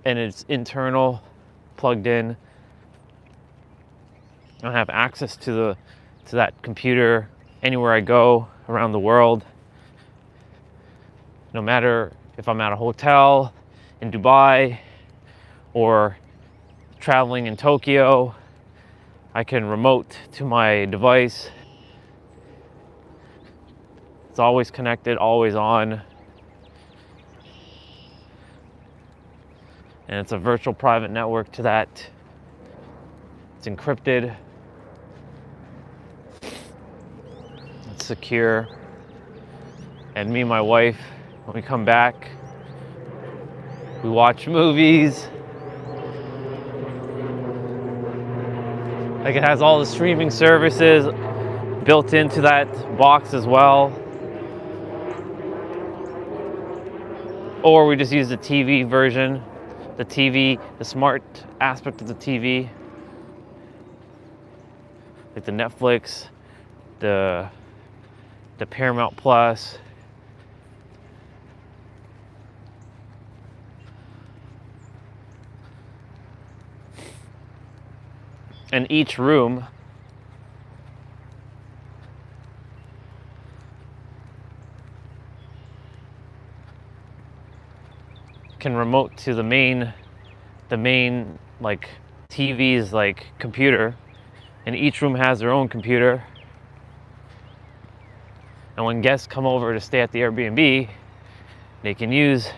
And it's internal, plugged in. I have access to that computer anywhere I go around the world. No matter if I'm at a hotel in Dubai or traveling in Tokyo, I can remote to my device. It's always connected, always on. And it's a virtual private network to that. It's encrypted. It's secure. And me and my wife, when we come back, we watch movies. Like, it has all the streaming services built into that box as well. Or we just use the TV version, the smart aspect of the TV. Like the Netflix, the Paramount Plus. And each room can remote to the main like TV's like computer, and each room has their own computer. And when guests come over to stay at the Airbnb, they can use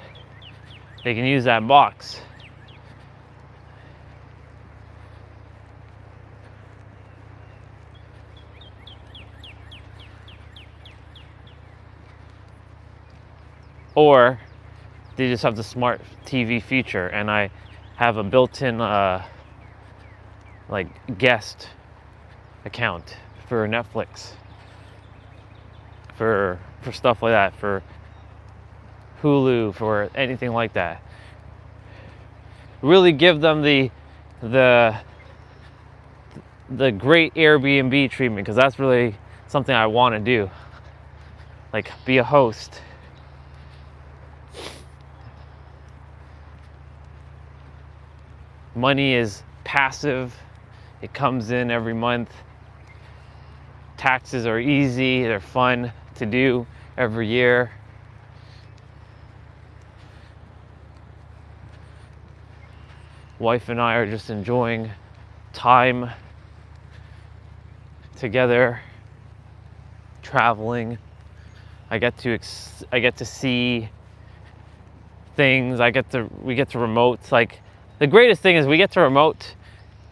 that box. Or they just have the smart TV feature, and I have a built-in like guest account for Netflix, for stuff like that, for Hulu, for anything like that. Really give them the great Airbnb treatment, because that's really something I want to do. Like, be a host. Money is passive. It comes in every month. Taxes are easy. They're fun to do every year. Wife and I are just enjoying time together, traveling. I get to see things. We get to remote. Like, the greatest thing is we get to remote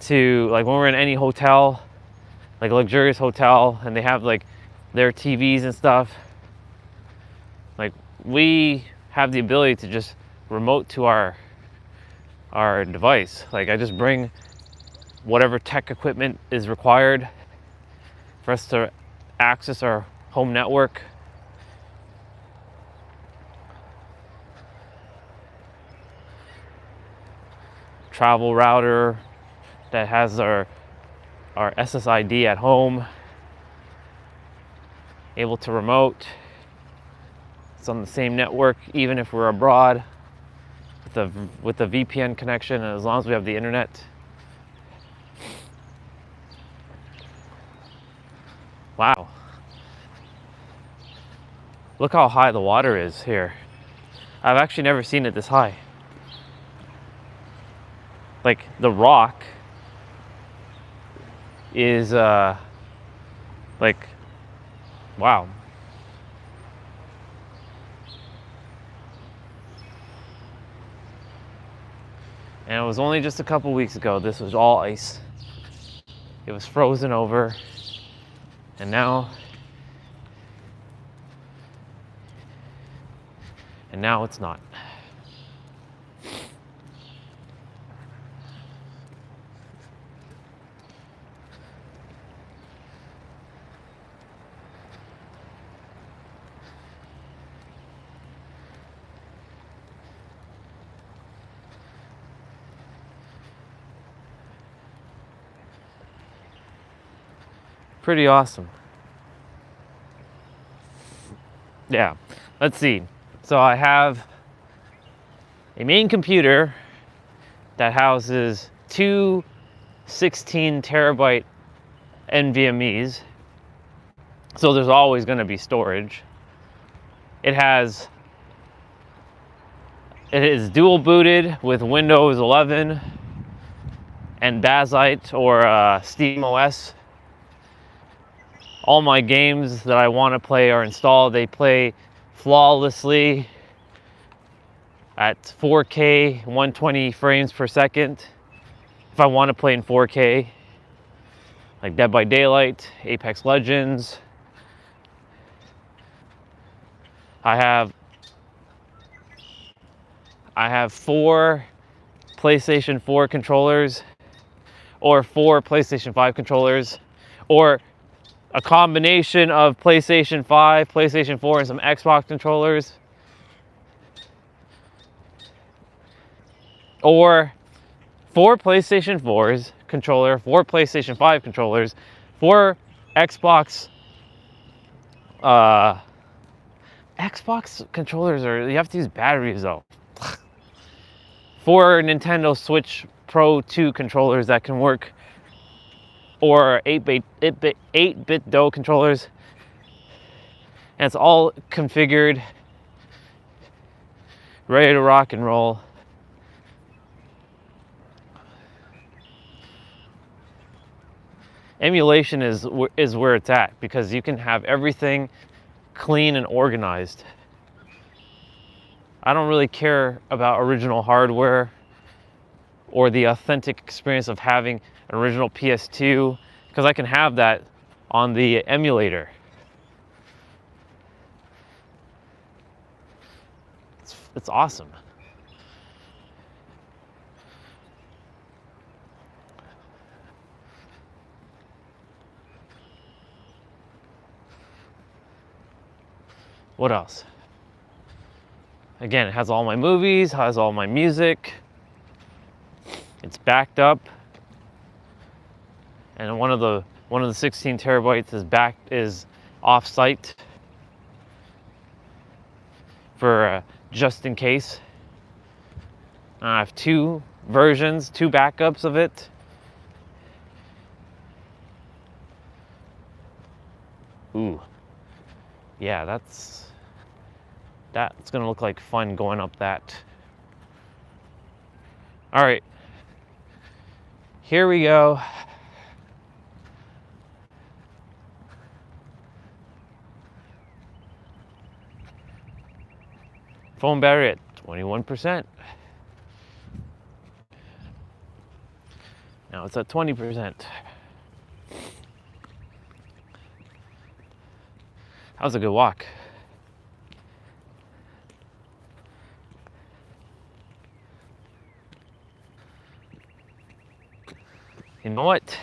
to, like, when we're in any hotel, like a luxurious hotel, and they have like their TVs and stuff. Like, we have the ability to just remote to our device. Like, I just bring whatever tech equipment is required for us to access our home network. Travel router that has our SSID at home, able to remote. It's on the same network even if we're abroad, with the VPN connection, and as long as we have the internet. Wow. Look how high the water is here. I've actually never seen it this high. Like, the rock is like, wow. And it was only just a couple weeks ago this was all ice. It was frozen over, and now it's not. Pretty awesome. Yeah, let's see. So I have a main computer that houses two 16 terabyte NVMe's. So there's always going to be storage. It is dual booted with Windows 11 and BAANDIT or SteamOS. All my games that I want to play are installed. They play flawlessly at 4K, 120 frames per second. If I want to play in 4K, like Dead by Daylight, Apex Legends. I have 4 PlayStation 4 controllers, or 4 PlayStation 5 controllers, or a combination of PlayStation 5, PlayStation 4, and some Xbox controllers. Or 4 PlayStation 4s controller, 4 PlayStation 5 controllers, 4 Xbox Xbox controllers you have to use batteries though. 4 Nintendo Switch Pro 2 controllers that can work, or 8-bit DO controllers. And it's all configured, ready to rock and roll. Emulation is where it's at, because you can have everything clean and organized. I don't really care about original hardware or the authentic experience of having an original PS2, because I can have that on the emulator. It's awesome. What else? Again, it has all my movies, has all my music. It's backed up, and one of the 16 terabytes is off-site for just in case. I have 2 versions, 2 backups of it. Ooh, yeah, that's gonna look like fun going up that. All right, here we go. Phone battery at 21%. Now it's at 20%. That was a good walk. You know what?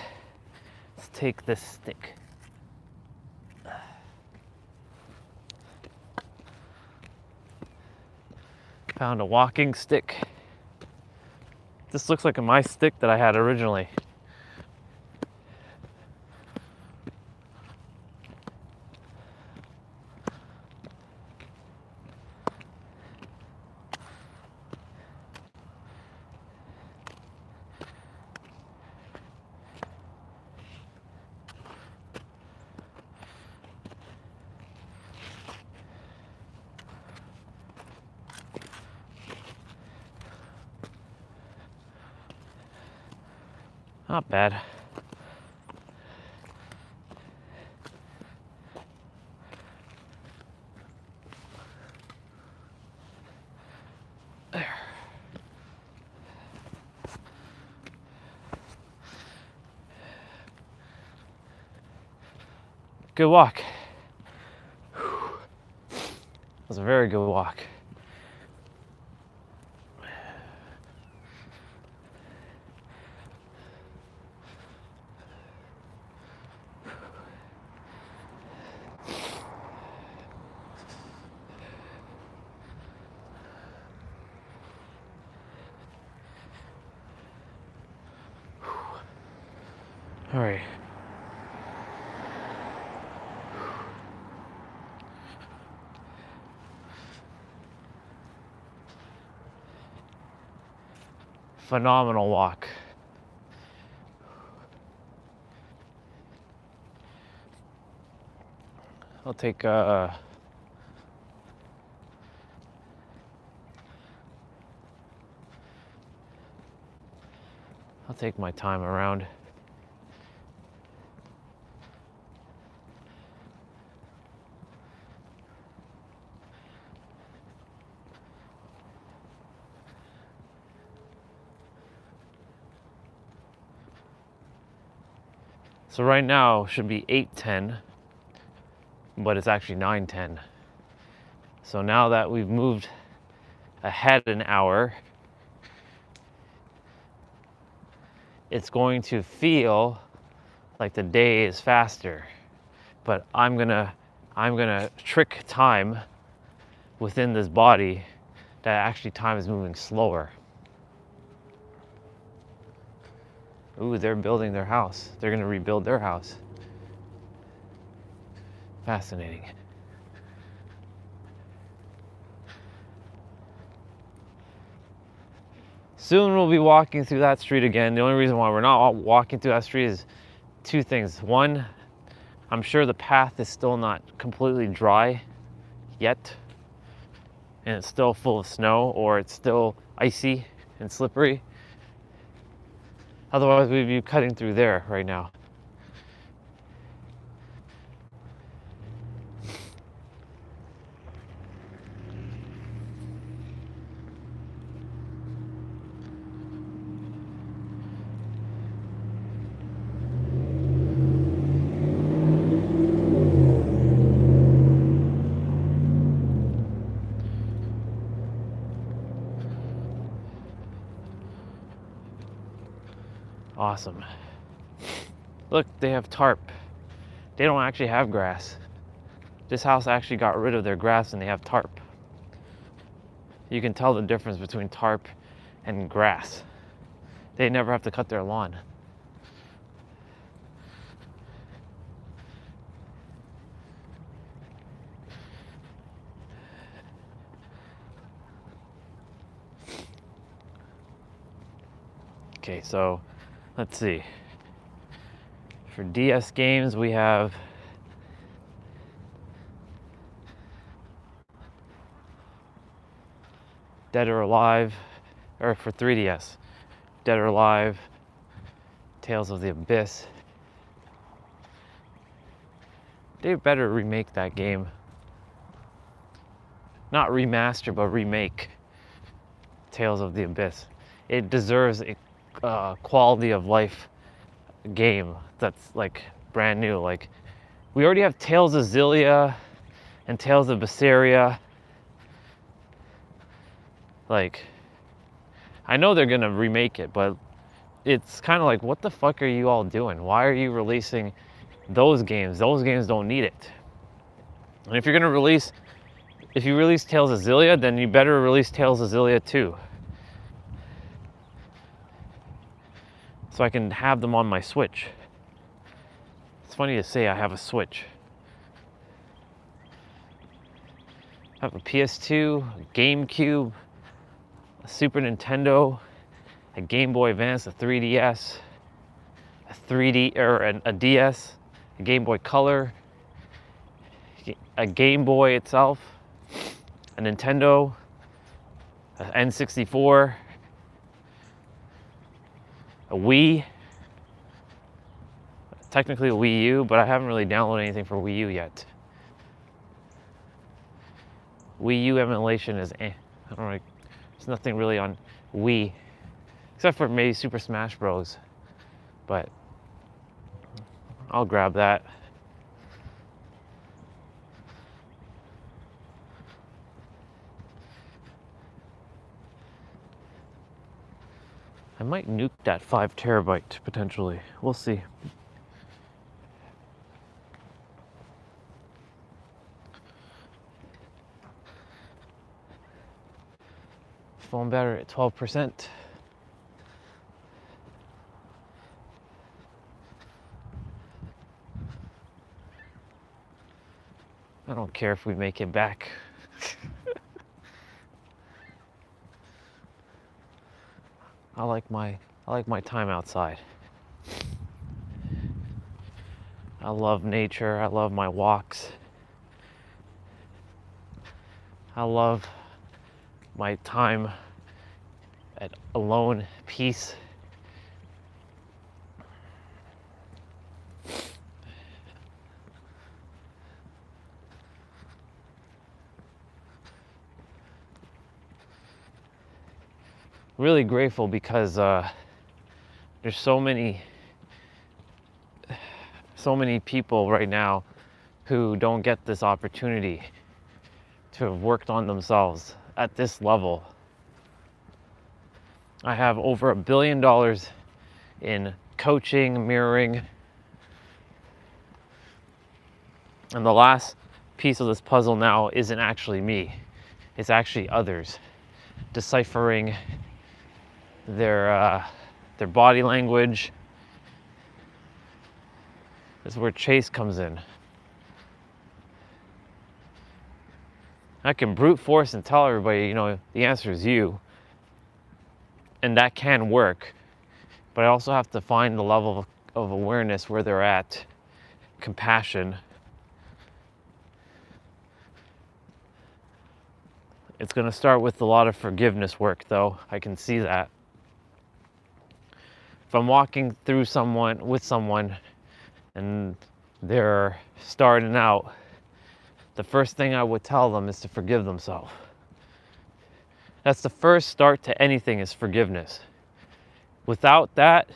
Let's take this stick. Found a walking stick. This looks like my stick that I had originally. Not bad. There. Good walk. That was a very good walk. All right. phenomenal walk. I'll take I'll take my time around. So right now should be 8:10, but it's actually 9:10. So now that we've moved ahead an hour, it's going to feel like the day is faster. But I'm gonna trick time within this body that actually time is moving slower. Ooh, they're building their house. They're gonna rebuild their house. Fascinating. Soon we'll be walking through that street again. The only reason why we're not walking through that street is two things. One, I'm sure the path is still not completely dry yet, and it's still full of snow, or it's still icy and slippery. Otherwise, we'd be cutting through there right now. Awesome. Look, they have tarp. They don't actually have grass. This house actually got rid of their grass and they have tarp. You can tell the difference between tarp and grass. They never have to cut their lawn. Okay, so let's see. For DS games, we have Dead or Alive, or for 3DS, Dead or Alive, Tales of the Abyss. They better remake that game. Not remaster, but remake Tales of the Abyss. It deserves a quality of life game that's like brand new. Like, we already have Tales of Xillia and Tales of Berseria. Like, I know they're gonna remake it, but it's kind of like, what the fuck are you all doing? Why are you releasing those games? Those games don't need it. And if you're gonna release, if you release Tales of Xillia, then you better release Tales of Xillia 2. So I can have them on my Switch. It's funny to say I have a Switch. I have a PS2, a GameCube, a Super Nintendo, a Game Boy Advance, a 3DS, a 3D or a DS, a Game Boy Color, a Game Boy itself, a Nintendo, an N64, a Wii, technically a Wii U, but I haven't really downloaded anything for Wii U yet. Wii U emulation is I don't know, there's nothing really on Wii, except for maybe Super Smash Bros. But I'll grab that. I might nuke that 5 terabyte potentially. We'll see. Phone battery at 12%. I don't care if we make it back. I like my time outside. I love nature. I love my walks. I love my time at alone, peace. Really grateful because there's so many people right now who don't get this opportunity to have worked on themselves at this level. I have over $1 billion in coaching, mirroring, and the last piece of this puzzle now isn't actually me. It's actually others, deciphering their body language. This is where Chase comes in. I can brute force and tell everybody, the answer is you. And that can work. But I also have to find the level of awareness where they're at, compassion. It's going to start with a lot of forgiveness work, though. I can see that. If I'm walking with someone, and they're starting out, the first thing I would tell them is to forgive themselves. That's the first start to anything, is forgiveness. Without that,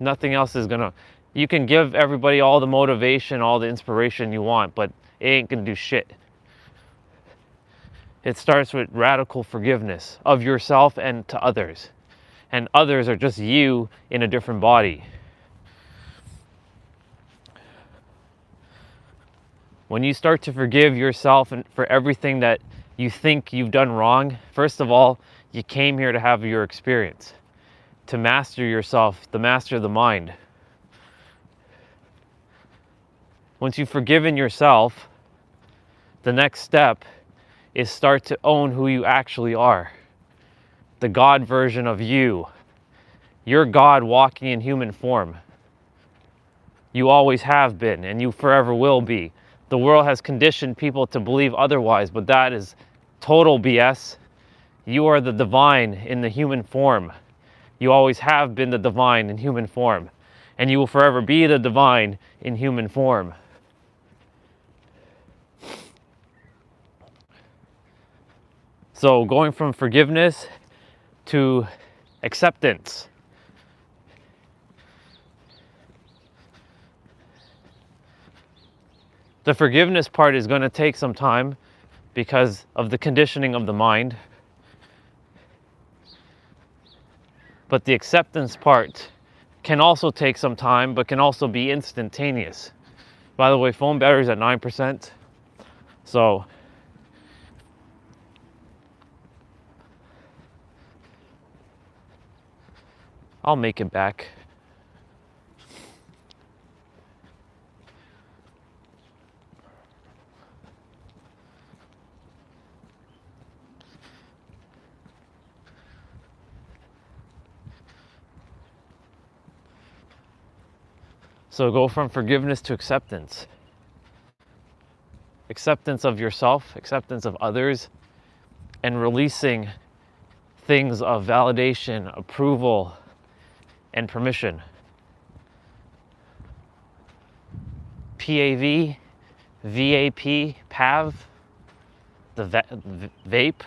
nothing else is gonna, you can give everybody all the motivation, all the inspiration you want, but it ain't gonna do shit. It starts with radical forgiveness of yourself and to others. And others are just you in a different body. When you start to forgive yourself and for everything that you think you've done wrong, first of all, you came here to have your experience, to master yourself, to master the mind. Once you've forgiven yourself, the next step is start to own who you actually are. The God version of you. You're God walking in human form. You always have been, and you forever will be. The world has conditioned people to believe otherwise, but that is total BS. You are the divine in the human form. You always have been the divine in human form, and you will forever be the divine in human form. So going from forgiveness to acceptance. The forgiveness part is going to take some time because of the conditioning of the mind. But the acceptance part can also take some time, but can also be instantaneous. By the way, phone battery's at 9%. So I'll make it back. So go from forgiveness to acceptance. Acceptance of yourself, acceptance of others, and releasing things of validation, approval, and permission. PAV, VAP, PAV, the vape.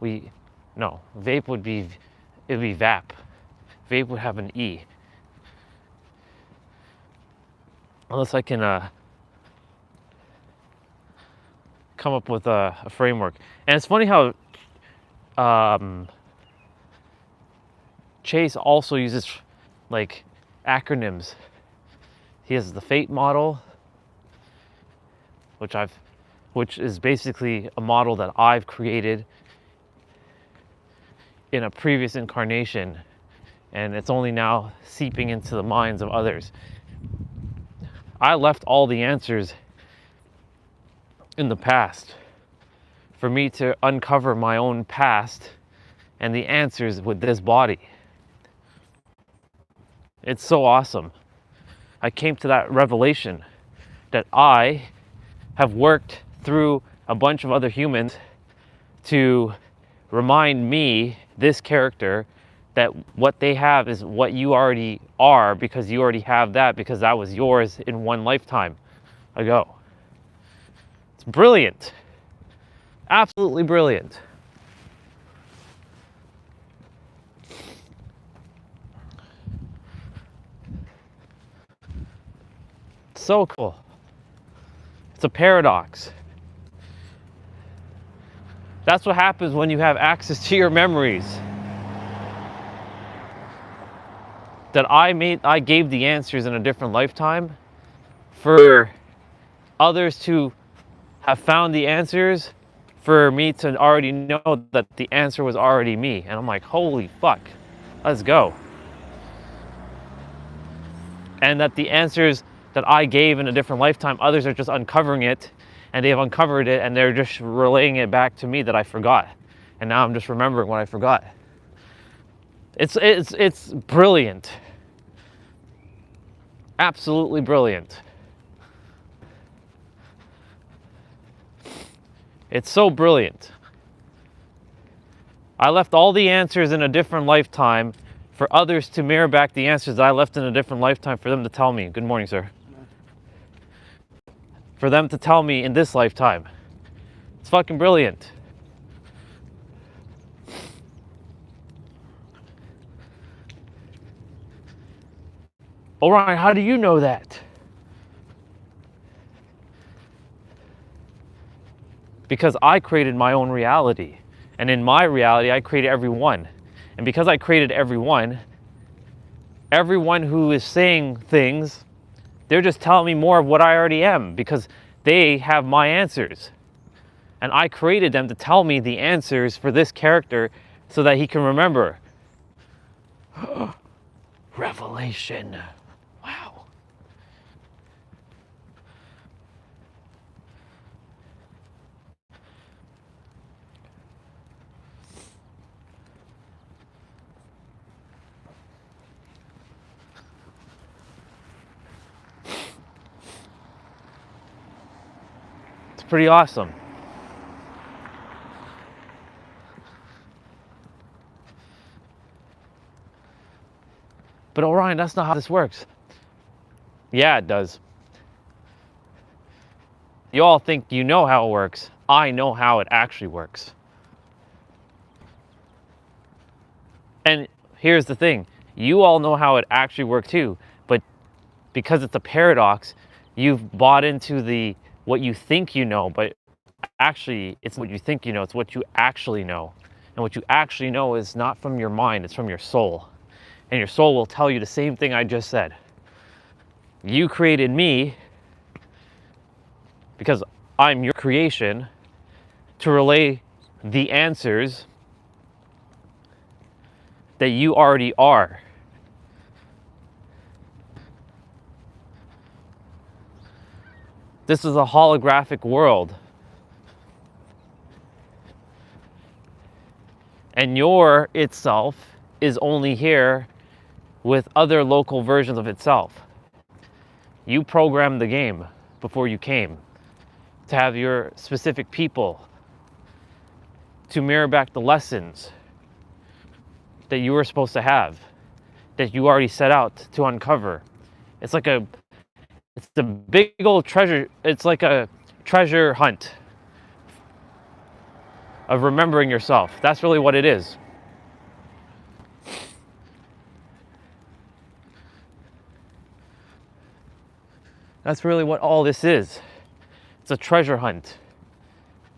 Vape would be, it'd be VAP. Vape would have an E. Unless I can come up with a framework. And it's funny how Chase also uses like acronyms. He has the FATE model, which is basically a model that I've created in a previous incarnation, and it's only now seeping into the minds of others. I left all the answers in the past for me to uncover my own past and the answers with this body. It's so awesome. I came to that revelation that I have worked through a bunch of other humans to remind me, this character, that what they have is what you already are, because you already have that, because that was yours in one lifetime ago. It's brilliant. Absolutely brilliant. So cool. It's a paradox. That's what happens when you have access to your memories. That I gave the answers in a different lifetime for others to have found the answers, for me to already know that the answer was already me. And I'm like, holy fuck, let's go. And that the answers that I gave in a different lifetime, others are just uncovering it, and they have uncovered it, and they're just relaying it back to me that I forgot. And now I'm just remembering what I forgot. It's brilliant. Absolutely brilliant. It's so brilliant. I left all the answers in a different lifetime for others to mirror back the answers that I left in a different lifetime for them to tell me. Good morning, sir. For them to tell me in this lifetime. It's fucking brilliant. Orion, how do you know that? Because I created my own reality. And in my reality, I created everyone. And because I created everyone who is saying things, they're just telling me more of what I already am, because they have my answers. And I created them to tell me the answers for this character so that he can remember. Revelation. Wow. It's pretty awesome. But Orion, that's not how this works. Yeah, it does. You all think you know how it works. I know how it actually works. And here's the thing. You all know how it actually works too, but because it's a paradox, you've bought into what you think you know, but actually it's what you think you know, it's what you actually know. And what you actually know is not from your mind, it's from your soul. And your soul will tell you the same thing I just said. You created me because I'm your creation to relay the answers that you already are. This is a holographic world. And your itself is only here with other local versions of itself. You programmed the game before you came to have your specific people to mirror back the lessons that you were supposed to have, that you already set out to uncover. It's a big old treasure. It's like a treasure hunt of remembering yourself. That's really what it is. That's really what all this is. It's a treasure hunt.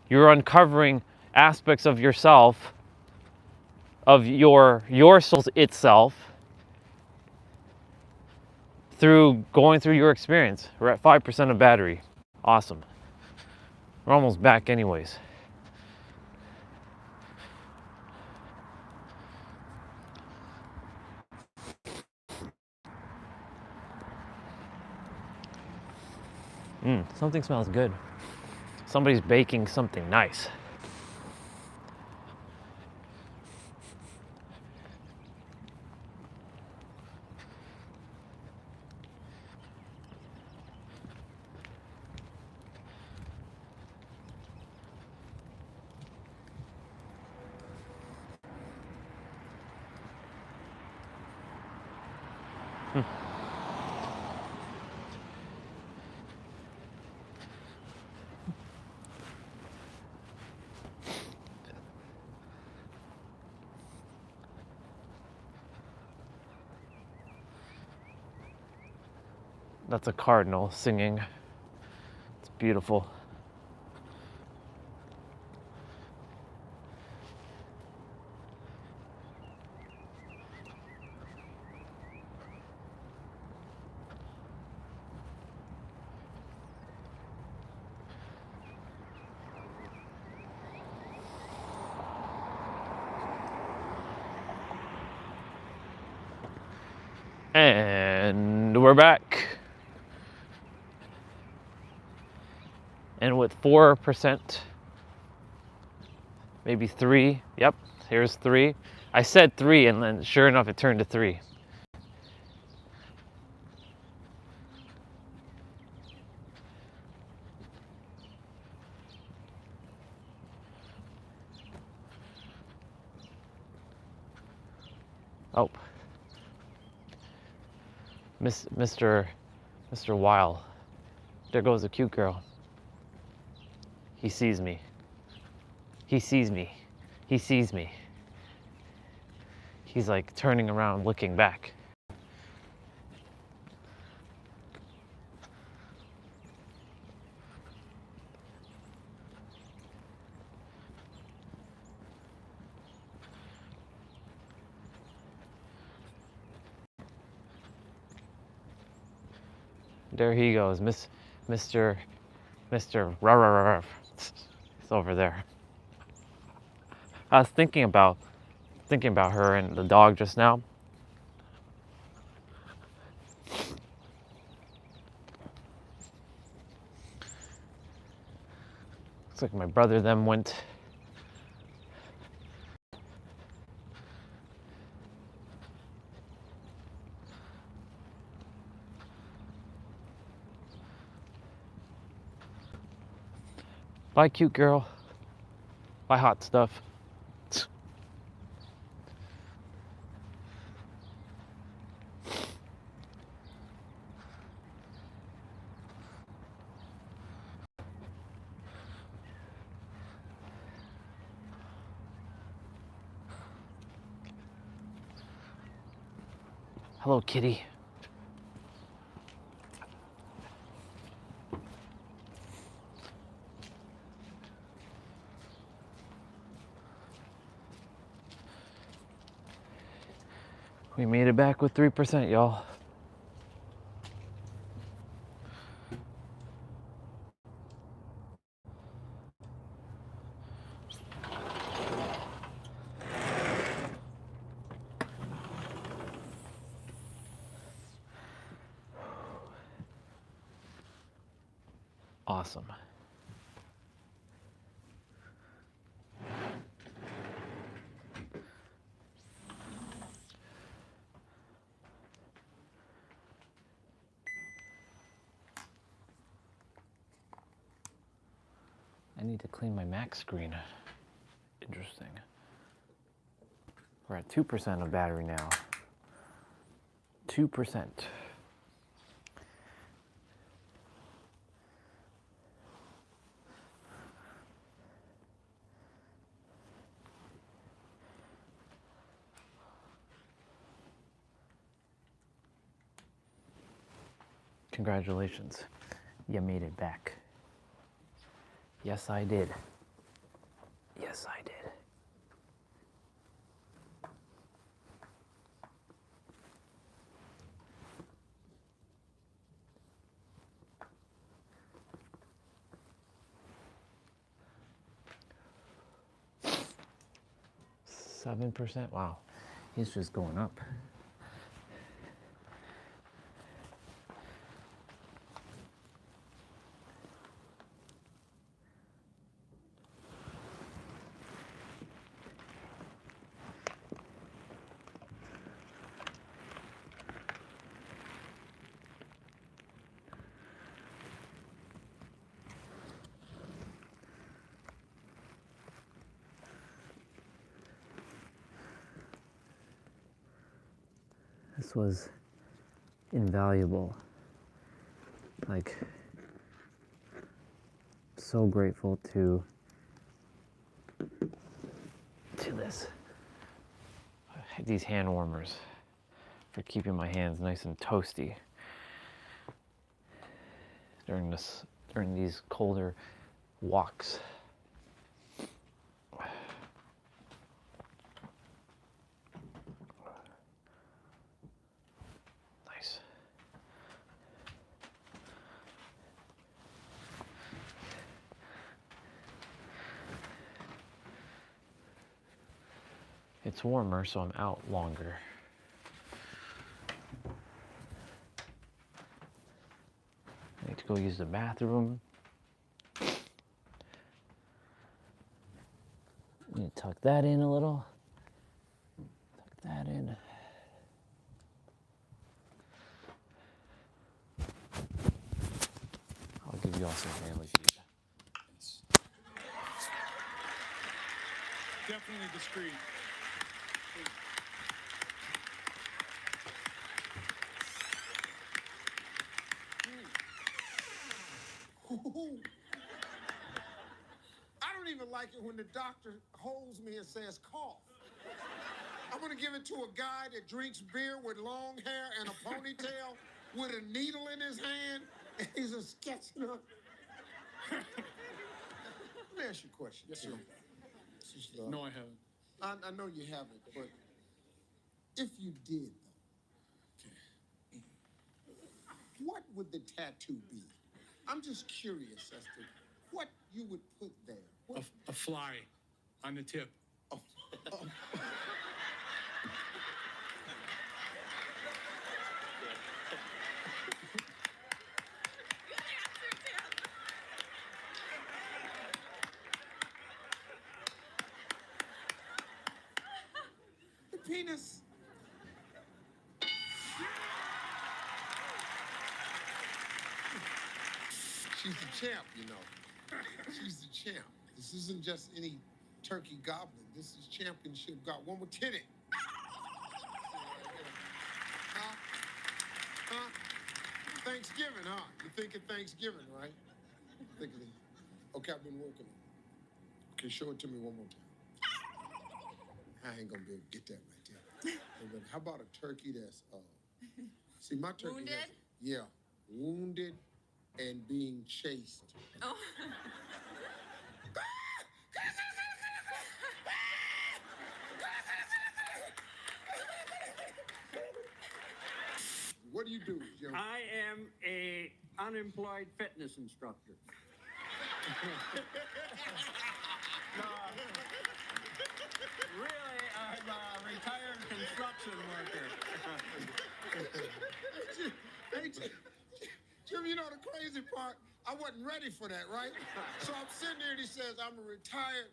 You're uncovering aspects of yourself, of your soul's itself, through going through your experience. We're at 5% of battery. Awesome. We're almost back anyways. Something smells good. Somebody's baking something nice. That's a cardinal singing. It's beautiful. And we're back. And with 4%, maybe 3. Yep, here's 3. I said 3, and then sure enough, it turned to 3. Oh, Mr. Weil. There goes a cute girl. He sees me. He sees me. He sees me. He's like turning around, looking back. There he goes, Mr. Ruff. It's over there. I was thinking about her and the dog just now. Looks like my brother then went. Bye, cute girl. Bye, hot stuff. Hello, kitty. We made it back with 3%, y'all. Awesome. I need to clean my Mac screen. Interesting. We're at 2% of battery now. 2%. Congratulations. You made it back. Yes, I did. Yes, I did. $7%. Wow. He's just going up. This was invaluable. Like, so grateful to this, these hand warmers for keeping my hands nice and toasty during these colder walks. Nice. It's warmer, so I'm out longer. I need to go use the bathroom. Need to tuck that in a little. Tuck that in. I'll give you all some family feed. Definitely discreet. I don't even like it when the doctor holds me and says cough. I'm gonna give it to a guy that drinks beer with long hair and a ponytail with a needle in his hand, and he's just sketching up. Let me ask you a question. Yes, sir. Sister, No, I haven't. I know you haven't, but if you did, though, Okay. what would the tattoo be? I'm just curious as to what you would put there. What? A fly on the tip. Oh, oh. The penis. She's the champ, you know. She's the champ. This isn't just any turkey gobbling. This is championship gobbling. One more titty. Huh? Huh? Thanksgiving, huh? You're thinking Thanksgiving, right? Thinking, okay, I've been working on it. Okay, show it to me one more time. I ain't gonna be able to get that right there. But how about a turkey that's, see, my turkey Wounded? yeah, wounded and being chased. Oh. What do you do, Jim? I am a unemployed fitness instructor. No, really, I'm a retired construction worker. Hey, Jim, you know the crazy part? I wasn't ready for that, right? So I'm sitting there and he says, I'm a retired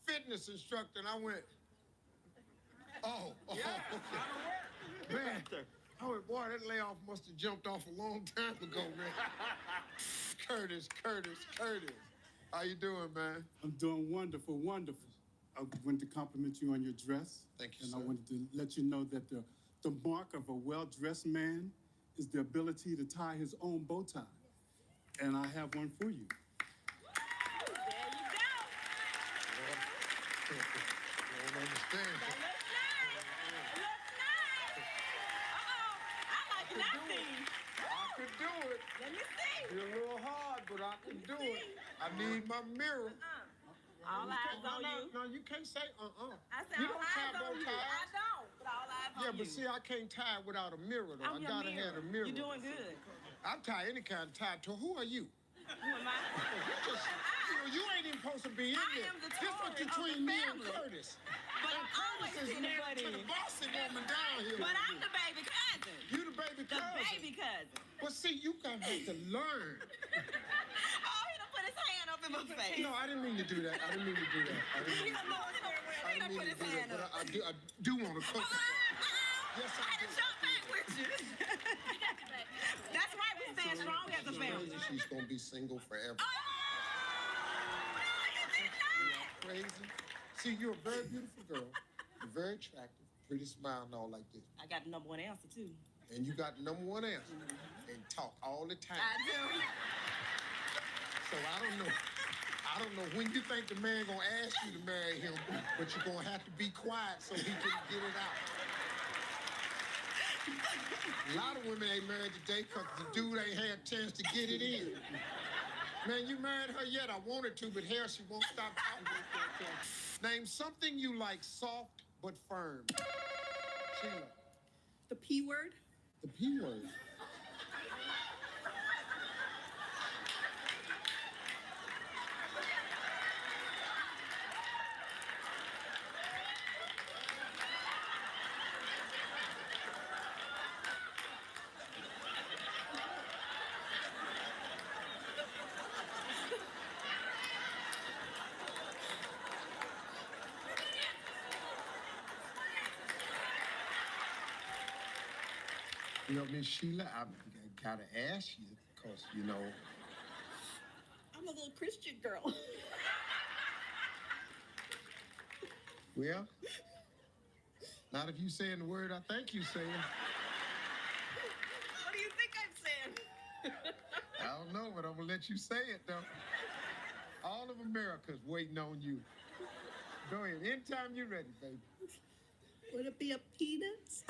fitness instructor. And I went, oh, Yeah, okay. Man, I went, boy, that layoff must have jumped off a long time ago, man. Curtis. How you doing, man? I'm doing wonderful, wonderful. I wanted to compliment you on your dress. Thank you, and sir. I wanted to let you know that the mark of a well-dressed man is the ability to tie his own bow tie. And I have one for you. There you go. You don't understand. That looks nice. Looks nice. Uh-oh. I like nothing. I could do it. Let me see. You're a little hard, but I can do it. I need my mirror. All eyes on you. No, you can't say I said You all don't tie eyes bow on you. ties. I don't. But all eyes on Yeah, you. but see, I can't tie it without a mirror, though. I'm I your gotta mirror. have a mirror. You're doing good. I'll tie any kind of tie to. Who are you? Who am I? You ain't even supposed to be in I there. am the This was Taurus of between the me and family. Curtis. But And I'm Curtis always is seeing the married to buddy. the bossy woman down here. But I'm the baby cousin. You the baby The cousin. baby cousin. But see, you gotta have to learn. Oh, he done put his hand up in my face. No, I didn't mean to do that. I didn't mean to do that. I didn't He mean to done do lost that. her. I He didn't done mean put to his do that, hand but up. I do want to coach. Yes, I I do. done shot back with you. That's right. We stand strong as a family. She's gonna be single forever. Oh, you did not. Crazy. See, you're a very beautiful girl. You're very attractive, pretty smile and all like this. I got the number one answer, too. And you got the number one answer. And talk all the time. I do. So I don't know when you think the man gonna ask you to marry him, but you're gonna have to be quiet so he can get it out. A lot of women ain't married today because the dude ain't had a chance to get it in. Man, you married her yet? I wanted to, but hell, she won't stop talking. Name something you like soft but firm. Sheila. The P word? The P word. You know, Miss Sheila, I gotta ask you, because, you know. I'm a little Christian girl. Well, not if you saying the word I think you saying. What do you think I'm saying? I don't know, but I'm gonna let you say it, though. All of America's waiting on you. Go ahead, anytime you're ready, baby. Would it be a penis?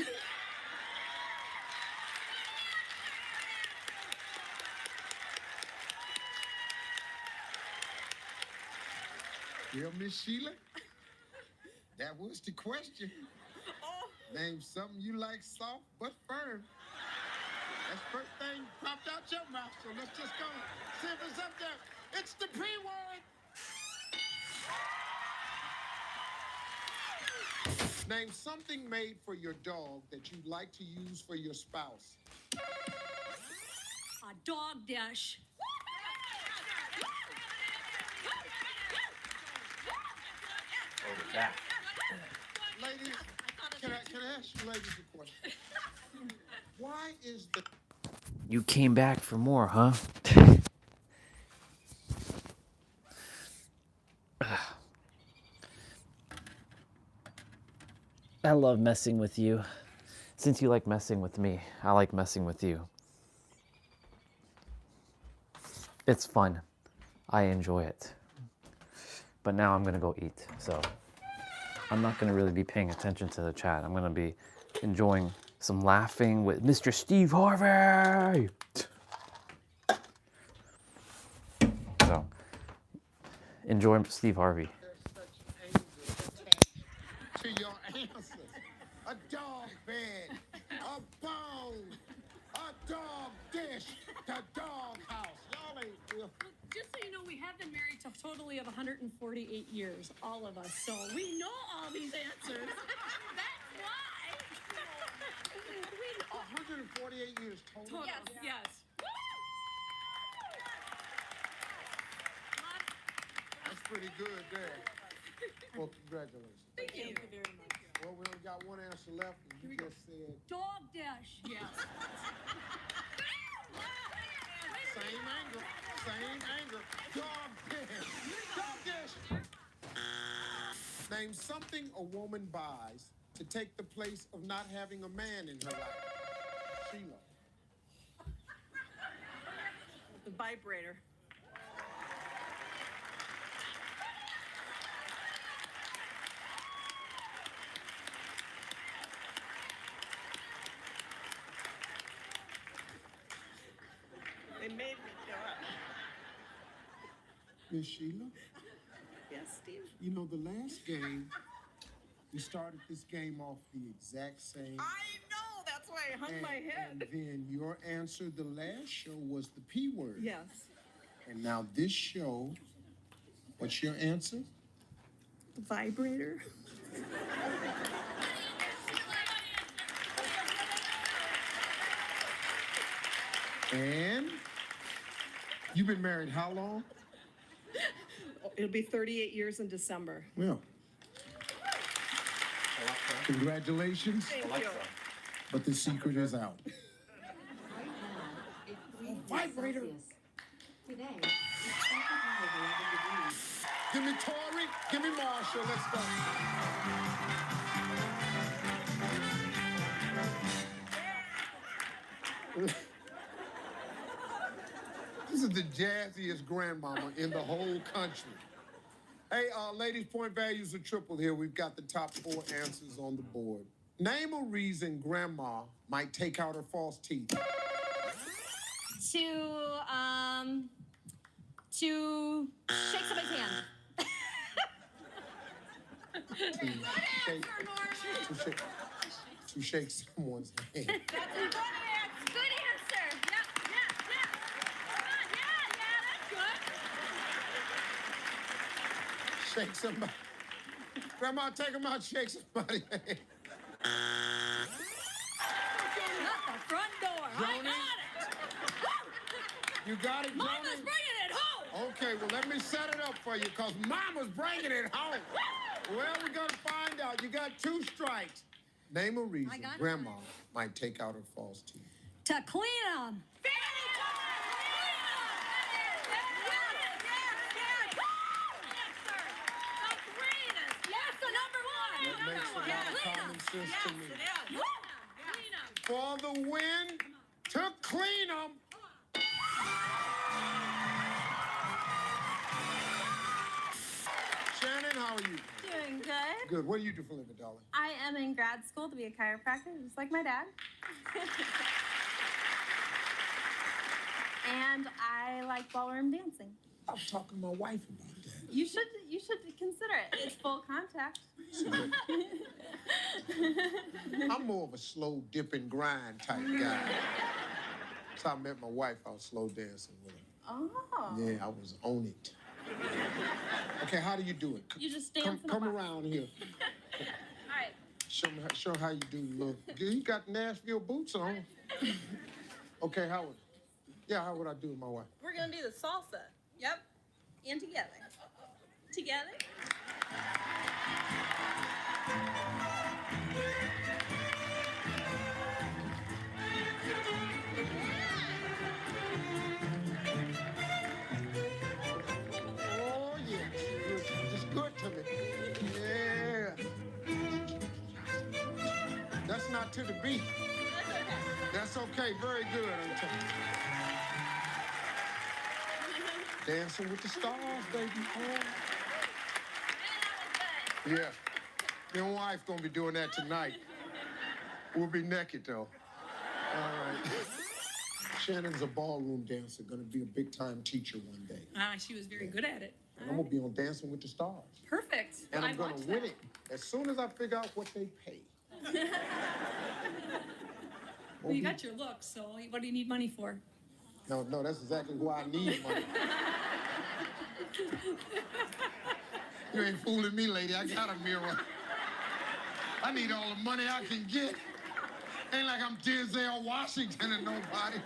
Well, Miss Sheila, that was the question. Oh. Name something you like soft but firm. That's the first thing popped out your mouth, so let's just go see if it's up there. It's the P word. Name something made for your dog that you'd like to use for your spouse. A dog dish. Over that. Ladies, can I ask you ladies a question? Why is the You came back for more, huh? I love messing with you. Since you like messing with me, I like messing with you. It's fun. I enjoy it. But now I'm gonna go eat, so I'm not gonna really be paying attention to the chat. I'm gonna be enjoying some laughing with Mr. Steve Harvey. So enjoy Steve Harvey. there's such anger attached to your answers? A dog bed, a bone, a dog dish, the dog house. Y'all ain't real. Just so you know, we have been married to a totally of 148 years, all of us. So we know all these answers. That's why. We know. 148 years total. Yes, yes. That's pretty good there. Well, congratulations. Thank you. very much. Well, we only got one answer left, and you just said Dog dish. Yes. same angle, dog dish, dog dish. Name something a woman buys to take the place of not having a man in her life. Sheila. The vibrator. They made me go up. Miss Sheila, Yes, Steve? you know, the last game, we started this game off the exact same. I know. That's why I hung my head. And then your answer the last show was the P word. Yes. And now this show, what's your answer? The vibrator. And you've been married how long? It'll be 38 years in December. Well, congratulations, Thank you. but the secret is out. Vibrator. Today, Give me Tori, give me Marshall, let's go. the jazziest grandmama in the whole country. Hey, ladies, point values are triple here. We've got the top 4 answers on the board. Name a reason grandma might take out her false teeth. To shake somebody's hand. To shake someone's hand. That's a good answer. Good answer. Yep. Come on, that's good. Shake somebody. Grandma, take them out, shake somebody's hand. Not the front door. I Joni? got it. You got it, Mama's Johnny? bringing it home. Okay, well, let me set it up for you, because Mama's bringing it home. Well, we're going to find out. You got 2 strikes. Name a reason got Grandma might take out her false teeth. To clean them. That makes a lot of common sense to me. For the win, to clean them. Shannon, how are you? Doing good. Good. What do you do for a living, darling? I am in grad school to be a chiropractor, just like my dad. And I like ballroom dancing. I was talking to my wife about that. You should consider it. It's full contact. I'm more of a slow dip and grind type guy. So I met my wife, I was slow dancing with her. Oh. Yeah, I was on it. Okay, how do you do it? You just dance in a Come box. around here. All right. Show how you do. Look, you got Nashville boots on. Okay, how would I do with my wife? We're gonna do the salsa. Yep. And together. Together. Oh, yeah. It's good to me. Yeah. That's not to the beat. That's okay. Very good. I'm telling you. Dancing with the stars, baby. Oh. Yeah. Your wife gonna be doing that tonight. We'll be naked, though. All right. Shannon's a ballroom dancer, gonna be a big-time teacher one day. She was very good at it. And I'm gonna be on Dancing with the Stars. Perfect. And I'm I'd gonna watch win that. it as soon as I figure out what they pay. Well, you got your look, so what do you need money for? No, that's exactly why I need money. You ain't fooling me, lady. I got a mirror. I need all the money I can get. Ain't like I'm Denzel Washington and nobody.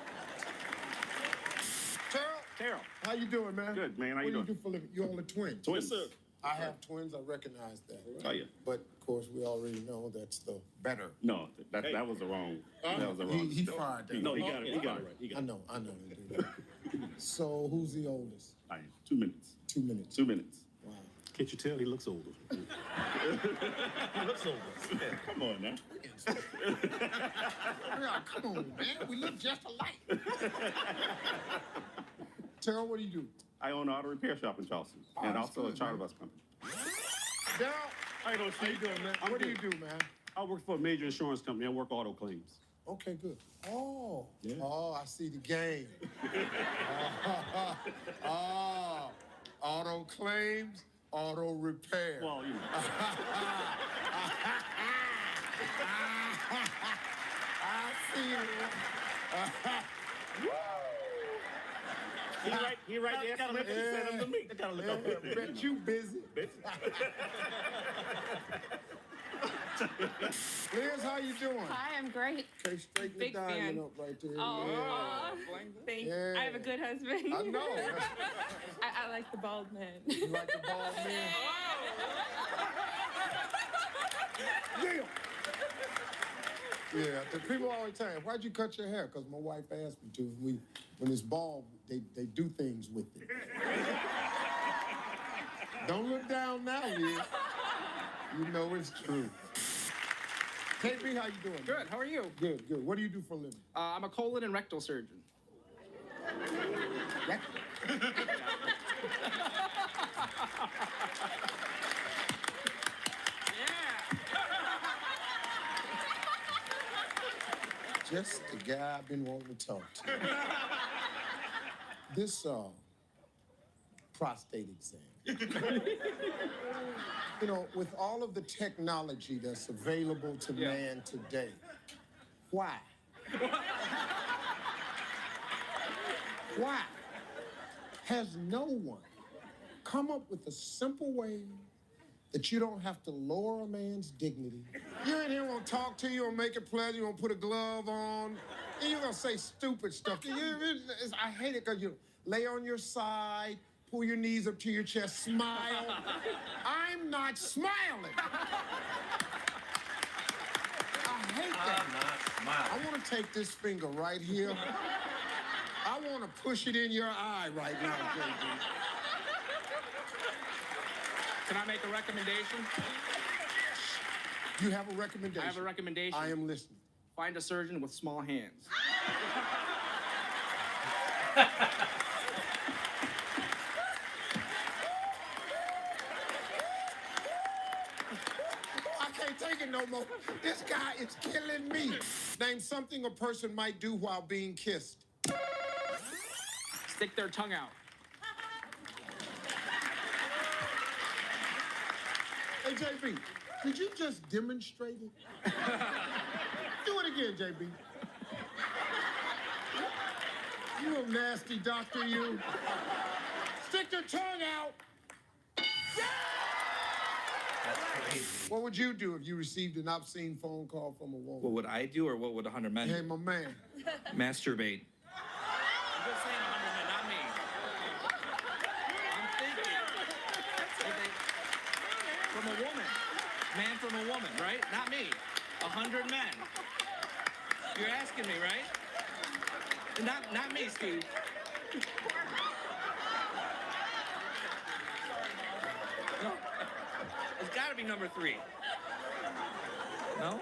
Terrell. How you doing, man? Good, man. How what you do doing? you do for a living? You all are twins. Twins. Yes, sir. I have twins. I recognize that. Oh, yeah. But, of course, we already know that's the better. No, that was the wrong. That was the wrong. He fired that. No, he got it. He got it right. He got I know. They do that. So, who's the oldest? I am. 2 minutes. 2 minutes. 2 minutes. Wow. Can't you tell he looks older? He looks older. Yeah, come on now. Yeah, come on, man. We look just alike. Terrell, what do you do? I own an auto repair shop in Charleston, and that's also good, a charter man. bus company. Daryl, How you doing, how you doing, man? What do you do, man? I work for a major insurance company. I work auto claims. Okay, good. Oh, Yeah. oh, I see the game. Oh, auto claims, auto repair. Well, you know. I see it. He right there. Gotta look Yeah. to me. Gotta look up there. Bet you busy. Liz, how you doing? Hi, I'm great. Okay, straighten the Big diamond fan. up right there. Oh, Yeah. thanks. Yeah. I have a good husband. I know. I like the bald man. You like the bald man? Yeah. Yeah, the people always tell me, why'd you cut your hair? Because my wife asked me to. When it's bald, they do things with it. Don't look down now, Liz. You know it's true. KB, how you doing? Good. How are you? Good, good. What do you do for a living? I'm a colon and rectal surgeon. Just the guy I've been wanting to talk to. This prostate exam. You know, with all of the technology that's available to man today, why? Why has no one come up with a simple way that you don't have to lower a man's dignity? You're in here gonna talk to you, gonna make it pleasant, you're gonna put a glove on, and you're gonna say stupid stuff. I hate it because you lay on your side, pull your knees up to your chest, smile. I'm not smiling. I hate that. I'm not smiling. I want to take this finger right here. I want to push it in your eye right now, JB. Can I make a recommendation? You have a recommendation? I have a recommendation. I am listening. Find a surgeon with small hands. I can't take it no more. This guy is killing me. Name something a person might do while being kissed. Stick their tongue out. Hey, JB, did you just demonstrate it? Do it again, JB. You a nasty doctor, you. Stick your tongue out. That's crazy. What would you do if you received an obscene phone call from a woman? What would I do, or what would 100 men Hey, do? my man. Masturbate. I'm just saying 100 men, not me. I'm thinking. From a woman. Man from a woman, right? Not me. 100 men. You're asking me, right? Not me, Steve. No. It's got to be number 3. No?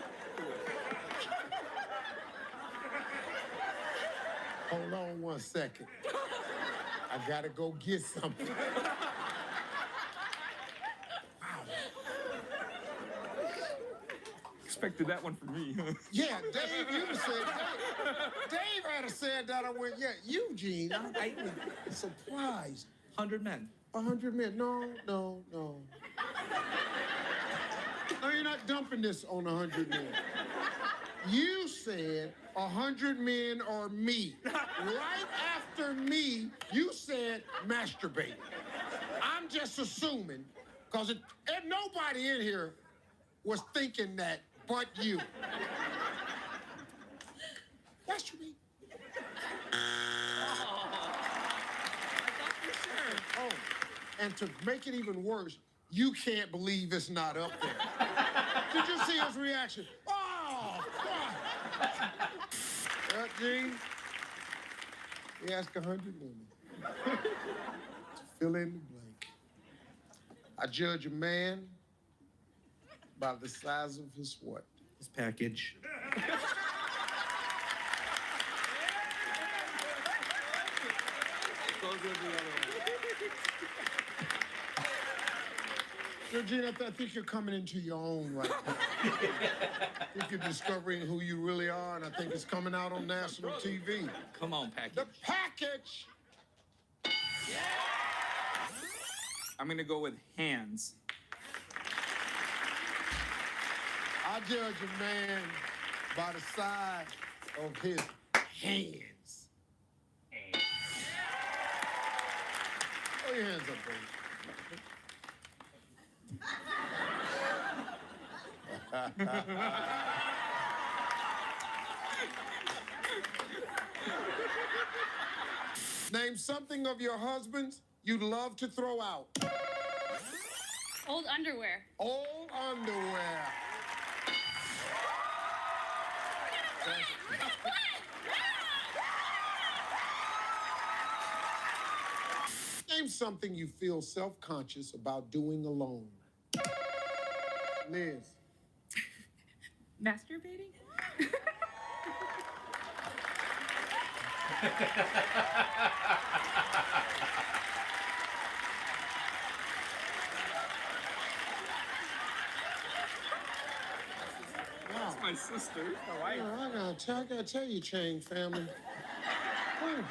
Hold on 1 second. I gotta go get something. Expected that one from me. Yeah, Dave, you'd have said that. Dave had have said that. I went, yeah, Eugene. I'm surprised. 100 men. 100 men. No. No, you're not dumping this on 100 men. You said 100 men or me. Right after me, you said masturbate. I'm just assuming, because nobody in here was thinking that but you. Masturbate. Oh, and to make it even worse, you can't believe it's not up there. Did you see his reaction? Oh, God. Gene, we ask 100 women to fill in the blank. I judge a man by the size of his what? His package. Georgina, I think you're coming into your own right now. I think you're discovering who you really are, and I think it's coming out on national TV. Come on, package. The package! I'm going to go with hands. I judge a man by the size of his hands. Throw your hands up, baby. Name something of your husband's you'd love to throw out. Old underwear. Old underwear. Name something you feel self-conscious about doing alone. Liz. Masturbating? That's my sister. My wife. I gotta tell you, Chang family. Whew.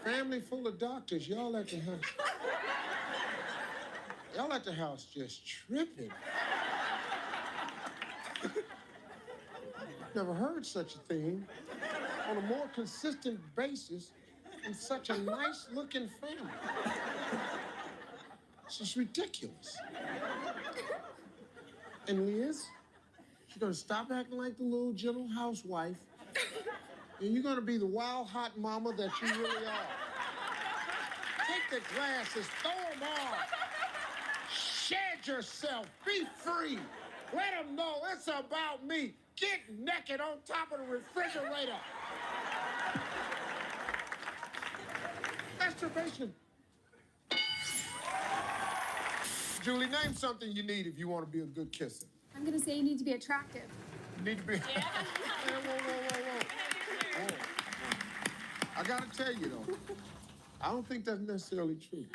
Family full of doctors. Y'all at the house. Y'all at the house just tripping. Never heard such a thing on a more consistent basis in such a nice-looking family. It's just ridiculous. And Liz, you're gonna stop acting like the little gentle housewife, and you're gonna be the wild, hot mama that you really are. Take the glasses, throw them off. Shed yourself, be free. Let them know it's about me. Get naked on top of the refrigerator. Masturbation. Julie, name something you need if you want to be a good kisser. I'm gonna say you need to be attractive. You need to be. Yeah. Hey, whoa. I gotta tell you though, I don't think that's necessarily true.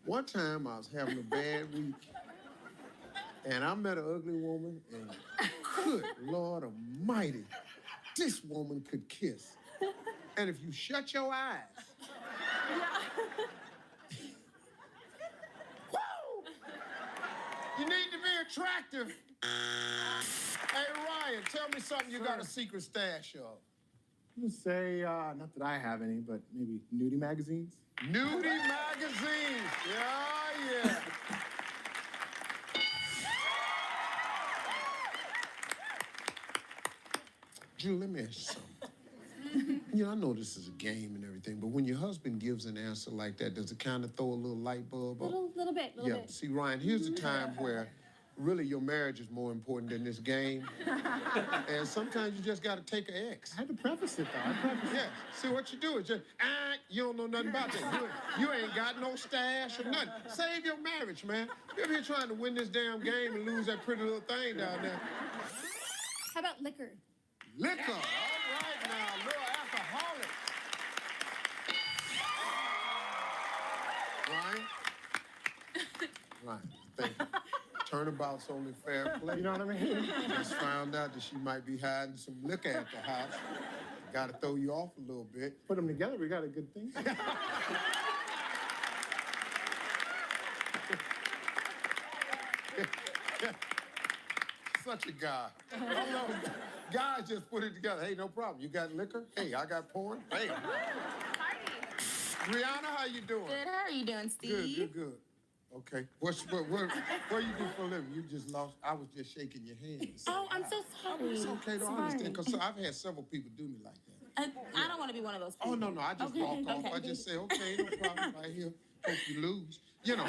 One time I was having a bad week, and I met an ugly woman, and good Lord Almighty, this woman could kiss. And if you shut your eyes, woo! You need to be attractive. Hey, Ryan, tell me something you got a secret stash of. I'm gonna say, not that I have any, but maybe nudie magazines. Nudie magazines. Yeah. Julie, let me ask you something. You know, I know this is a game and everything, but when your husband gives an answer like that, does it kind of throw a little light bulb up? Little bit. Yeah, see, Ryan, here's the time where really your marriage is more important than this game. And sometimes you just got to take an X. I had to preface it, though. Yeah, see, what you do is just, you don't know nothing about that. You ain't got no stash or nothing. Save your marriage, man. You're here trying to win this damn game and lose that pretty little thing down there. How about liquor? Liquor, all right now, little alcoholic. Ryan, thank you. Turnabout's only fair play. You know what I mean? Just found out that she might be hiding some liquor at the house. Got to throw you off a little bit. Put them together, we got a good thing. Such a guy. I love it. Guys just put it together. Hey, no problem. You got liquor? Hey, I got porn. Hey. Rihanna, how you doing? Good. How are you doing, Steve? Good. Okay. What you do for a living? You just lost. I was just shaking your hand. Oh, I'm so sorry. It's okay, though. I understand, because I've had several people do me like that. I don't want to be one of those people. Oh, no. I just walk off. I just say, okay, no problem. Right here. Hope you lose. You know.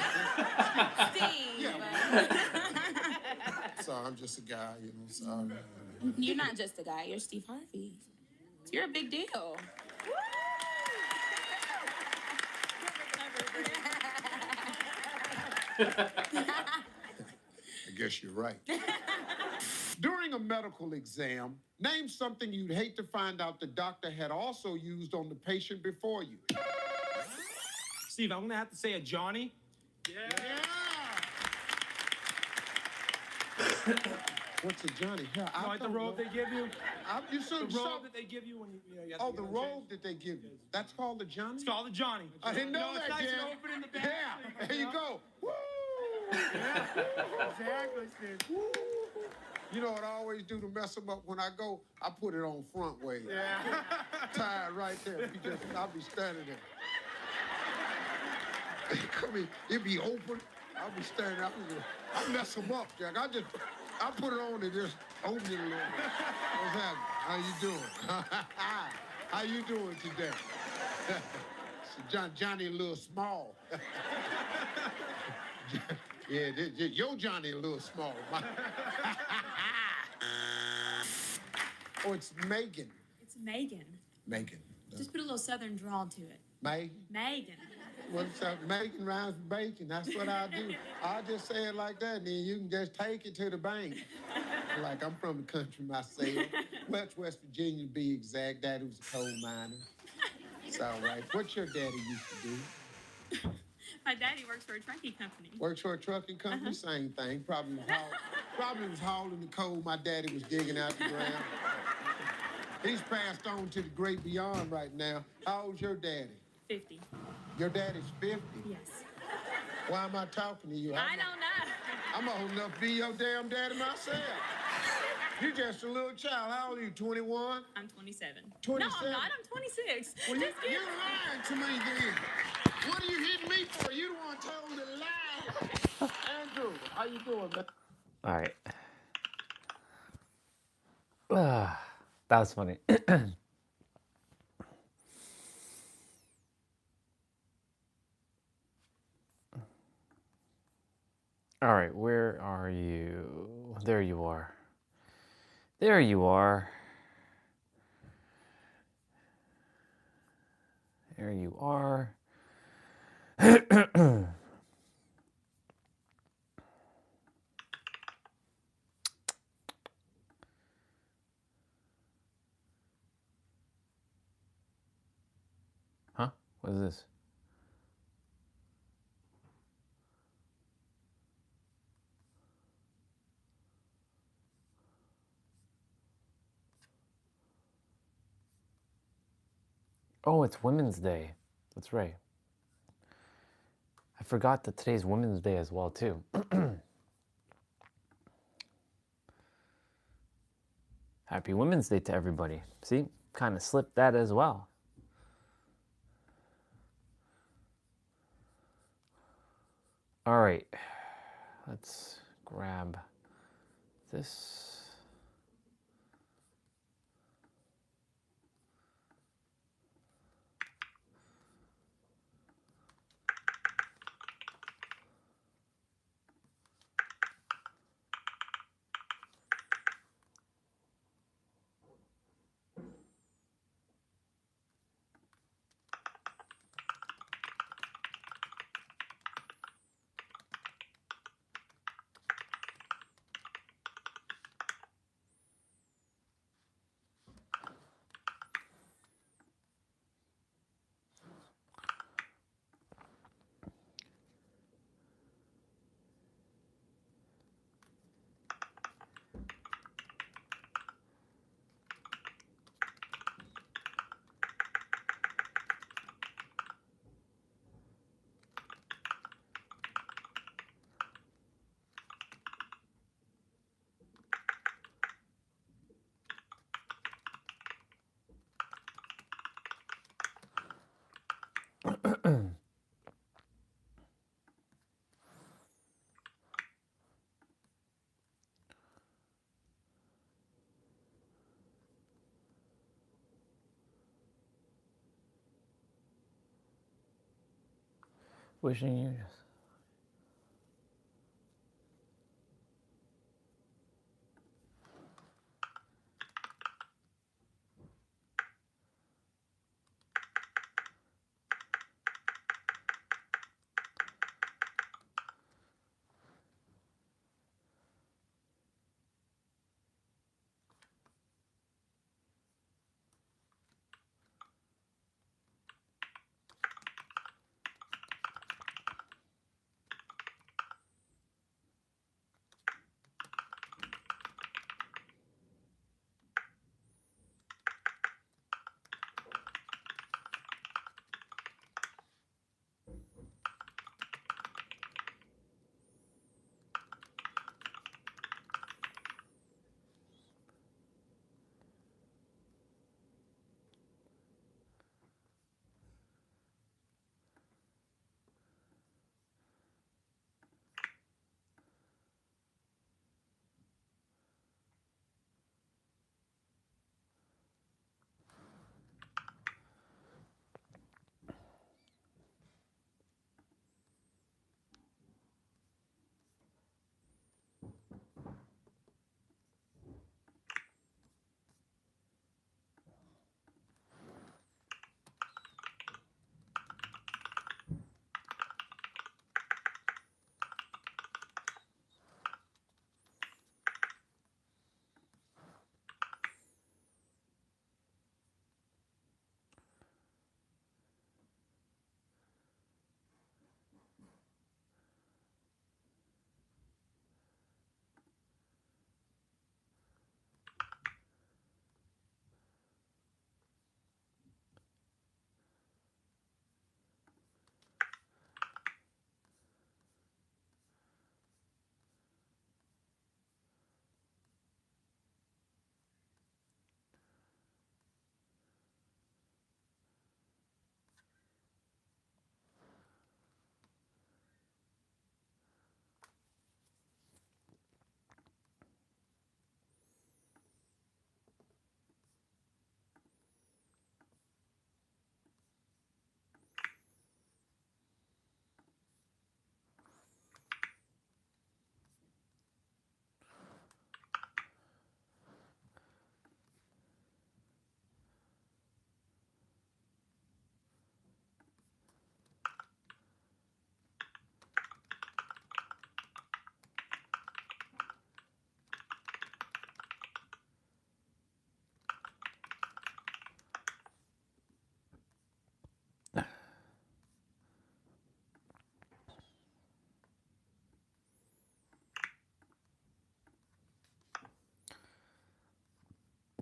Steve. Yeah. Sorry, I'm just a guy, you know. Sorry. You're not just a guy. You're Steve Harvey. You're a big deal. I guess you're right. During a medical exam, name something you'd hate to find out the doctor had also used on the patient before you. Steve, I'm gonna have to say a Johnny. What's a Johnny? Hell, I Like the don't robe know. they give you. You should The robe that they give you when you have to Oh, get the on robe change. that they give you. That's called the Johnny? It's called a Johnny. I didn't know it's that, nice Jen. and open in the back. Yeah, there you go. Woo! Exactly, Steve. You know what I always do to mess them up when I go? I put it on front way. Yeah. Tied right there. I'll be standing there. Come here. It be open. I'll be standing there. I mess them up, Jack. I put it on and just open it a little bit. What's happening? How you doing? How you doing today? Johnny a little small. Yeah, your Johnny a little small. Oh, it's Megan. It's Megan. Megan. Just put a little southern drawl to it. Megan. Megan. What's up? Megan rhymes with bacon. That's what I do. I'll just say it like that, and then you can just take it to the bank. Like, I'm from the country myself. West Virginia, to be exact. Daddy was a coal miner. It's all right. What your daddy used to do? My daddy works for a trucking company. Works for a trucking company? Same thing. Probably was hauling the coal my daddy was digging out the ground. He's passed on to the great beyond right now. How old's your daddy? 50. Your daddy's 50? Yes. Why am I talking to you? I don't know. I'm old enough to be your damn daddy myself. You're just a little child. How old are you, 21? I'm 27. 27? No, I'm not. I'm 26. Well, Just kidding. you're lying to me then. What are you hitting me for? You the one told me to lie. Andrew, how you doing, man? All right. That was funny. All right, where are you? There you are. There you are. There you are. Huh? What is this? Oh, it's Women's Day. That's right. I forgot that today's Women's Day as well, too. Happy Women's Day to everybody. See, kind of slipped that as well. All right, let's grab this. Wishing you just...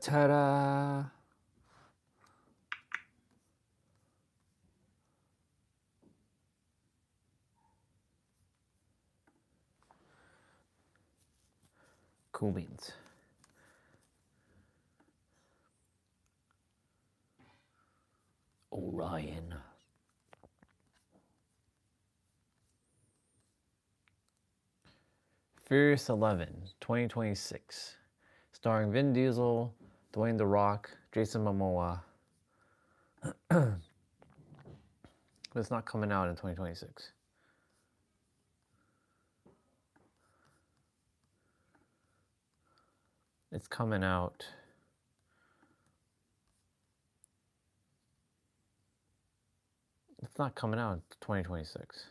Ta-da! Cool beans. Orion. Furious 11, 2026. Starring Vin Diesel, Dwayne The Rock, Jason Momoa. But it's not coming out in 2026. It's coming out. It's not coming out in 2026.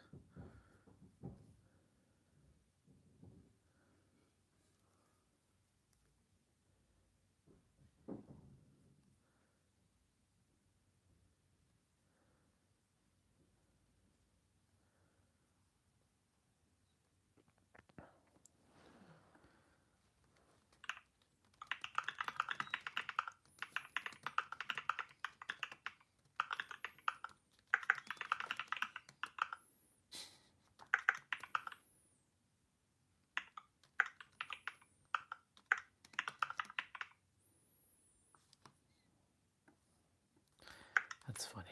That's funny.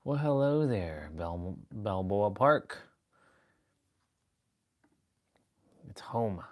Well, hello there, Balboa Park. It's home.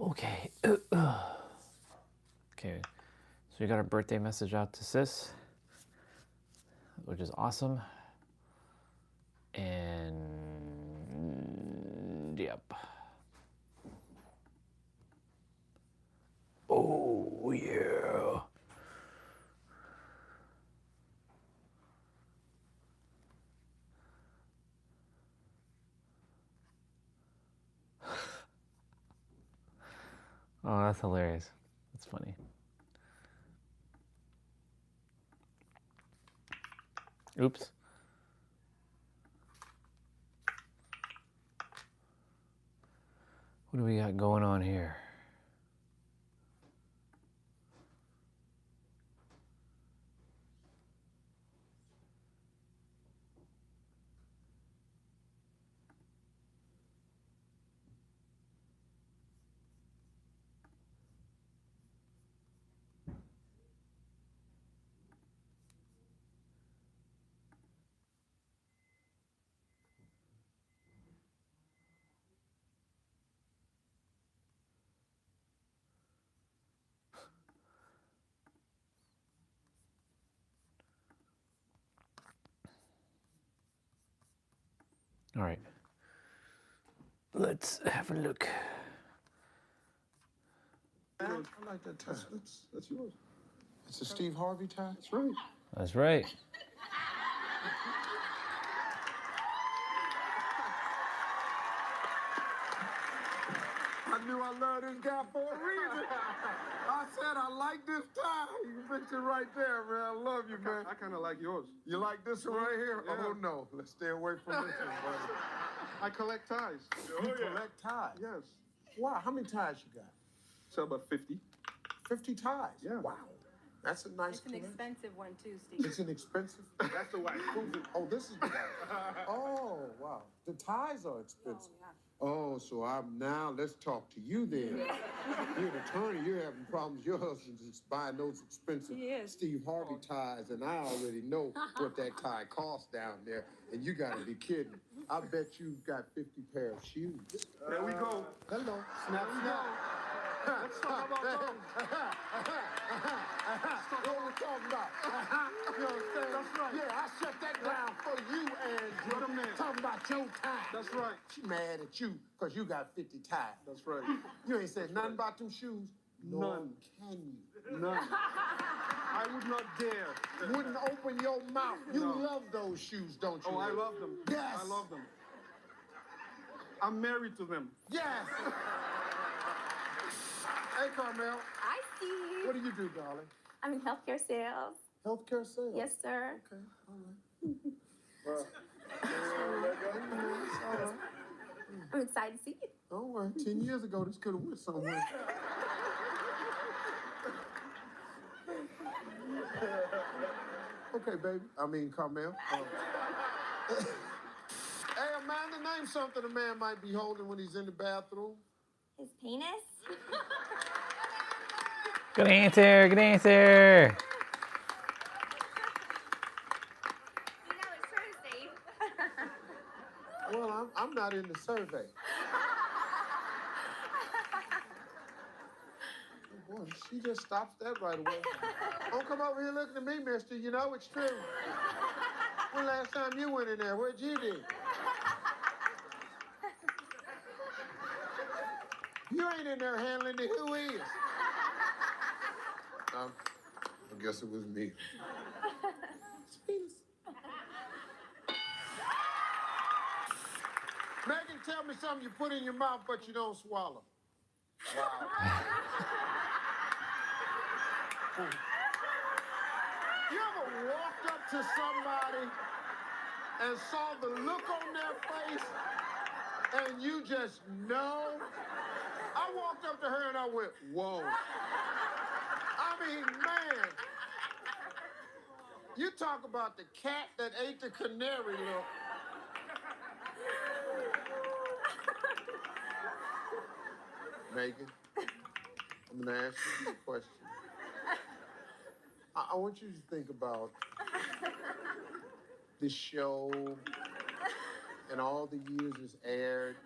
Okay. Okay. So we got our birthday message out to Sis, which is awesome. And yep. Oh yeah. Oh, that's hilarious. That's funny. Oops. What do we got going on here? All right. Let's have a look. I like that tie. That's yours. It's a Steve Harvey tie? That's right. That's right. I knew I loved this guy for a reason. I said I like this tie. You can fix it right there, man. I love you, man. I kind of like yours. You like this one right here? Yeah. Oh, no. Let's stay away from this one, buddy. I collect ties. You collect ties? Yes. Wow, how many ties you got? So about 50. 50 ties? Yeah. Wow. That's a nice It's an collection. expensive one too, Steve. It's an expensive? That's the white. Oh, this is the one. Oh, wow. The ties are expensive. Oh, yeah. Oh, so now let's talk to you then. You're an attorney, you're having problems. Your husband's just buying those expensive He is. Steve Harvey ties, and I already know what that tie costs down there, and you gotta be kidding. I bet you've got 50 pair of shoes. There we go. Hello. Snap, snap. Let's talk about those. What we're talking about. You understand? That's right. Yeah, I shut that down for you, What a Andrew. man. Talking about your tie. That's right. She mad at you because you got 50 ties. That's right. You ain't said nothing about them shoes. Nor None. can you. None. I would not dare. Wouldn't open your mouth. You No. love those shoes, don't you? Oh, I love them. Yes. I love them. I'm married to them. Yes. Hey, Carmel. Hi, Steve. What do you do, darling? I'm in healthcare sales. Healthcare sales. Yes, sir. Okay, all right. All right. I'm excited to see you. Don't worry. 10 years ago, this could have went somewhere. Okay, baby. I mean, Carmel. Hey, Amanda, name something a man might be holding when he's in the bathroom. His penis? Good answer. Good answer. You know it's true, Steve. Well, I'm not in the survey. Oh, boy, she just stops that right away. Don't come over here looking at me, mister. You know it's true. When last time you went in there? What'd you do? You ain't in there handling the who is. I guess it was me. Megan, tell me something you put in your mouth but you don't swallow. Wow. You ever walked up to somebody and saw the look on their face and you just know? I walked up to her and I went, whoa. I mean, man. You talk about the cat that ate the canary look. Megan, I'm gonna ask you a question. I want you to think about this show and all the years it's aired.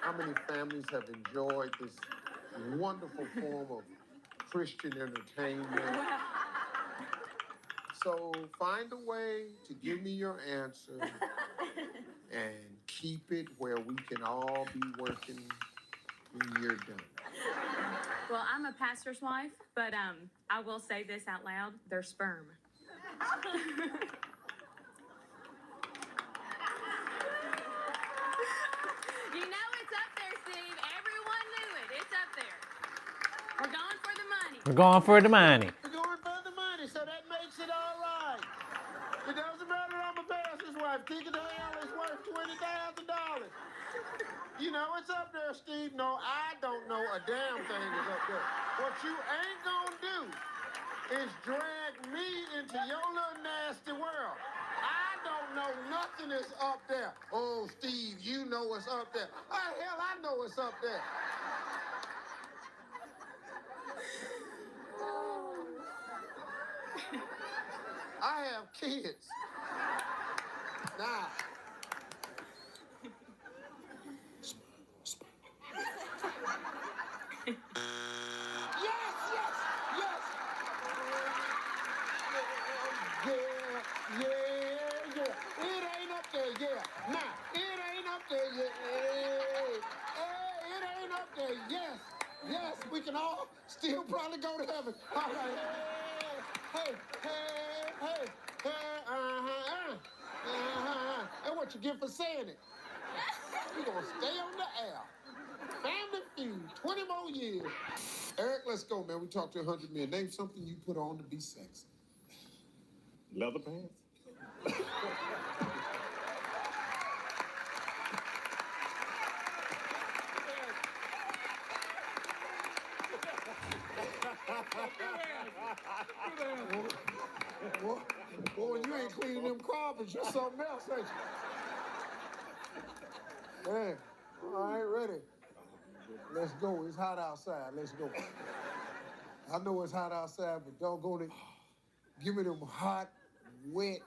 How many families have enjoyed this wonderful form of Christian entertainment? So find a way to give me your answer and keep it where we can all be working when you're done. Well, I'm a pastor's wife, but I will say this out loud. They're sperm. You know it's up there, Steve. Everyone knew it. It's up there. We're going for the money. We're going for the money. We're going for the money, so that makes it all right. It doesn't matter I'm a pastor's wife. Ticket to hell is worth $20,000. You know, it's up there, Steve. No, I don't know a damn thing is up there. What you ain't gonna do is drag me into your little nasty world. I don't know nothing is up there. Oh, Steve, you know what's up there. How the hell I know what's up there? I have kids. Now. Yeah. It ain't up there, yeah. Now, it it ain't up there. Yes, yes, we can all still probably go to heaven. All right. Hey, That's what you get for saying it. You're gonna stay on the air. Family Feud, 20 more years. Eric, let's go, man. We talked to 100 men. Name something you put on to be sexy. Leather pants? Boy, you ain't cleaning them carpets. You're something else, ain't you? Man, all right, ready. Let's go. It's hot outside. Let's go. I know it's hot outside, but doggone it, give me them hot, wet,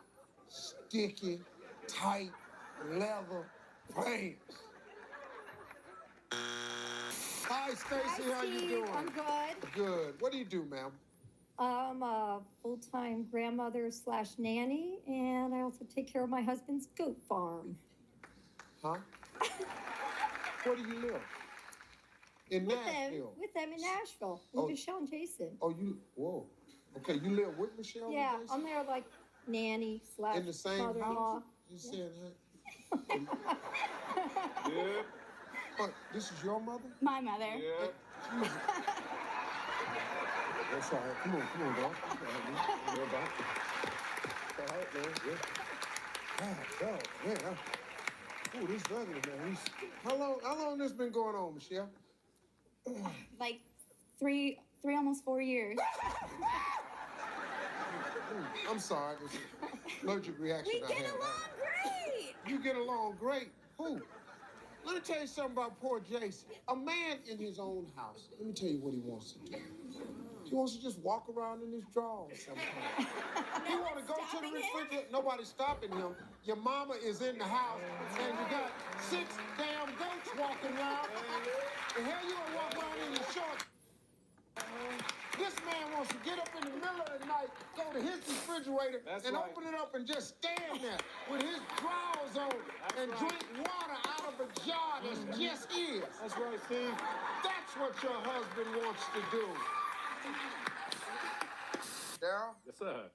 sticky, tight, leather pants. Hi, Stacy. How you doing? I'm good. Good. What do you do, ma'am? I'm a full-time grandmother / nanny, and I also take care of my husband's goat farm. Huh? Where do you live? In Nashville. With them in Nashville. Oh. With Michelle and Jason. Oh, whoa. Okay, you live with Michelle? Yeah, and Jason? I'm there like nanny / in the same mother-in-law. house? You saying that? Yeah. But this is your mother? My mother. Yeah. Jesus. That's all right. Come on, dog. All right, man. Yeah. God, man. Oh, this is ugly, man. How long this been going on, Michelle? Like three, almost 4 years. I'm sorry. This is allergic reaction We I get had. along great. You get along great. Who? Let me tell you something about poor Jason. A man in his own house. Let me tell you what he wants to do. He wants to just walk around in his drawers sometimes. He want to go to the refrigerator. Nobody's stopping him. Your mama is in the house, and you got 6 damn goats walking around. The hell you gonna walk around in your shorts? This man wants to get up in the middle of the night, go to his refrigerator, and open it up and just stand there with his drawers on and drink water out of a jar that's just his. That's right, Steve. That's what your husband wants to do. Daryl? Yes, sir.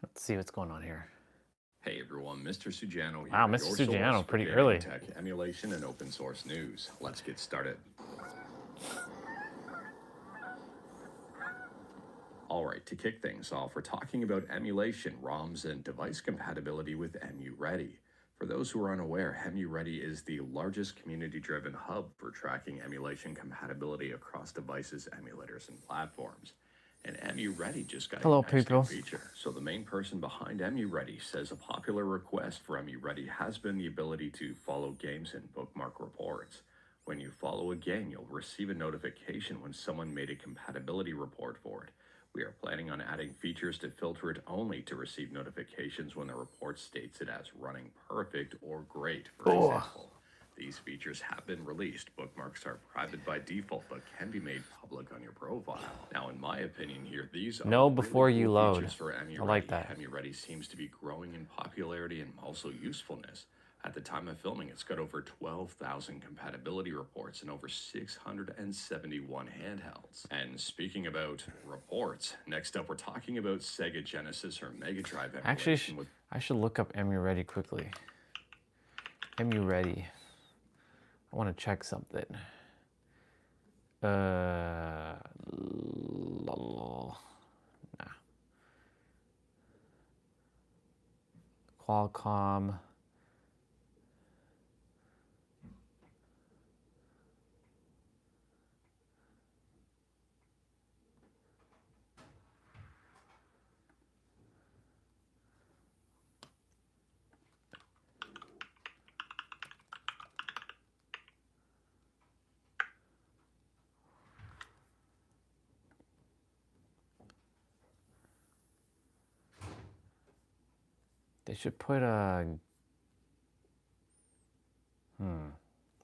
Let's see what's going on here. Hey everyone, Mr. Sujano here. Wow, your Mr. source Sujano, for pretty gaming, early. Tech, emulation, and open source news. Let's get started. All right, to kick things off, we're talking about emulation, ROMs, and device compatibility with EmuReady. For those who are unaware, EmuReady is the largest community-driven hub for tracking emulation compatibility across devices, emulators, and platforms. And EmuReady just got Hello, a nice new people. feature. So the main person behind EmuReady says a popular request for EmuReady has been the ability to follow games and bookmark reports. When you follow a game, you'll receive a notification when someone made a compatibility report for it. We are planning on adding features to filter it only to receive notifications when the report states it as running perfect or great, for example. These features have been released. Bookmarks are private by default, but can be made public on your profile. Now, in my opinion here, these are No before really you cool load. features for EmuReady. I like that. EmuReady seems to be growing in popularity and also usefulness. At the time of filming, it's got over 12,000 compatibility reports and over 671 handhelds. And speaking about reports, next up we're talking about Sega Genesis or Mega Drive emulation. Actually, I should look up EmuReady quickly. EmuReady. I want to check something. Nah. Qualcomm. They should put a.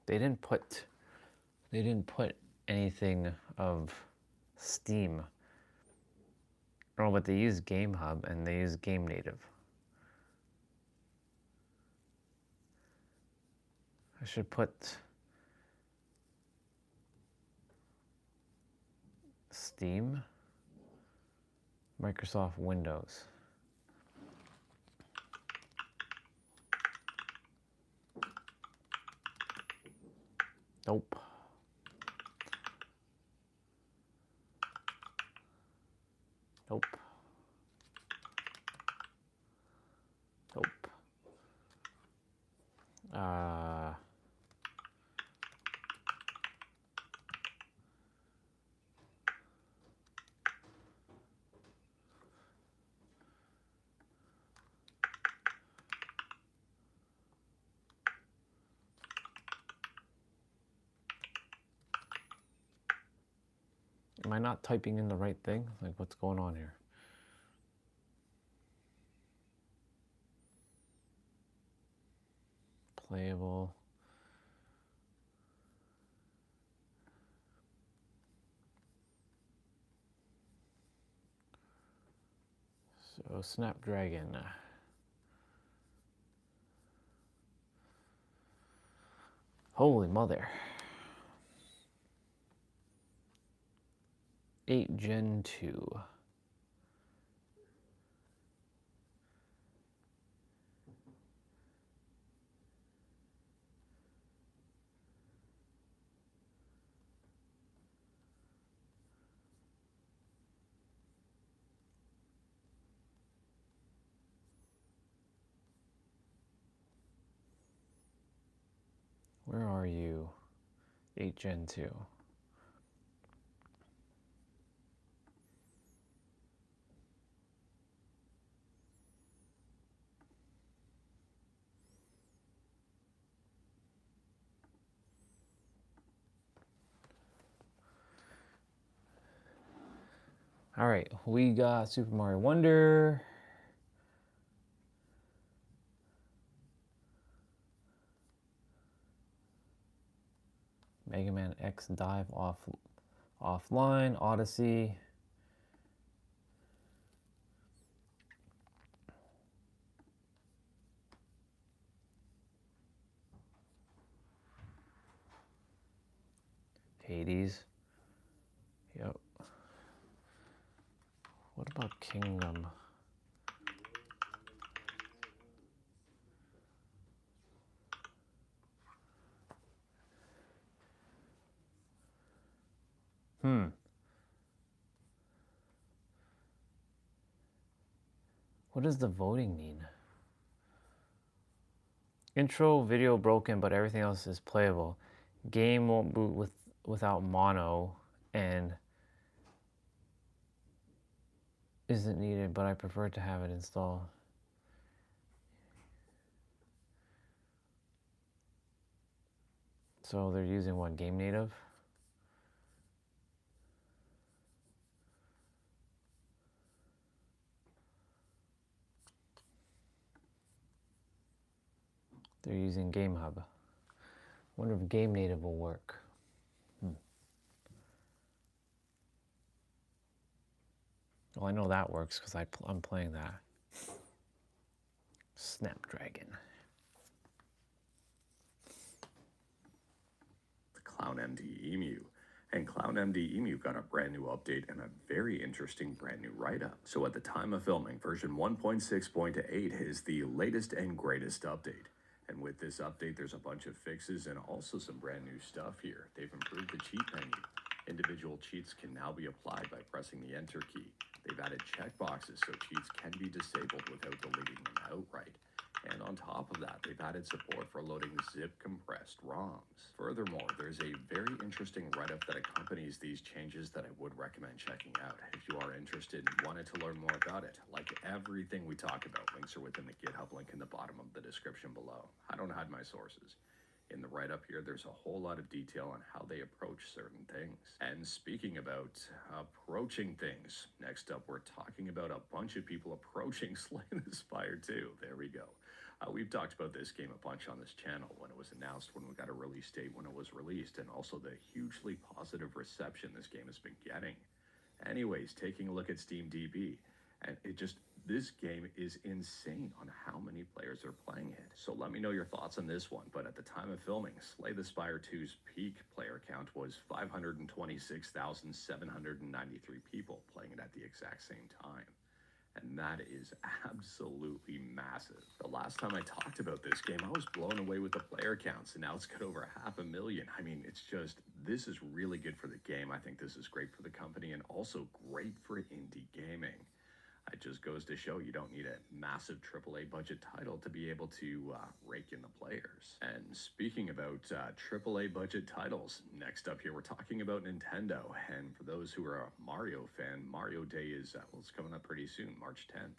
They didn't put anything of Steam. Oh, but they use Game Hub and they use Game Native. I should put Steam, Microsoft Windows. Nope. Nope. Nope. Am I not typing in the right thing? Like, what's going on here? Playable. So, Snapdragon. Holy mother. 8 Gen 2. Where are you? 8 Gen 2. All right, we got Super Mario Wonder. Mega Man X Dive Offline, Odyssey. Hades. Yep. What about Kingdom? What does the voting mean? Intro video broken, but everything else is playable. Game won't boot without mono and isn't needed, but I prefer to have it installed. So they're using what, Game Native? They're using Game Hub. Wonder if Game Native will work. Well, I know that works because I'm playing that. Snapdragon. The ClownMD Emu. And ClownMD Emu got a brand new update and a very interesting brand new write-up. So at the time of filming, version 1.6.8 is the latest and greatest update. And with this update, there's a bunch of fixes and also some brand new stuff here. They've improved the cheat menu. Individual cheats can now be applied by pressing the Enter key. They've added checkboxes so cheats can be disabled without deleting them outright. And on top of that, they've added support for loading zip-compressed ROMs. Furthermore, there's a very interesting write-up that accompanies these changes that I would recommend checking out. If you are interested and wanted to learn more about it, like everything we talk about, links are within the GitHub link in the bottom of the description below. I don't hide my sources. In the write-up here, there's a whole lot of detail on how they approach certain things. And speaking about approaching things, next up we're talking about a bunch of people approaching Slay the Spire 2. There we go. We've talked about this game a bunch on this channel when it was announced, when we got a release date, when it was released, and also the hugely positive reception this game has been getting. Anyways, taking a look at SteamDB, and this game is insane on how many players are playing it. So let me know your thoughts on this one. But at the time of filming, Slay the Spire 2's peak player count was 526,793 people playing it at the exact same time. And that is absolutely massive. The last time I talked about this game, I was blown away with the player counts, and now it's got over 500,000. I mean, this is really good for the game. I think this is great for the company and also great for indie gaming. It just goes to show you don't need a massive AAA budget title to be able to rake in the players. And speaking about AAA budget titles, next up here we're talking about Nintendo. And for those who are a Mario fan, Mario Day is it's coming up pretty soon, March 10th.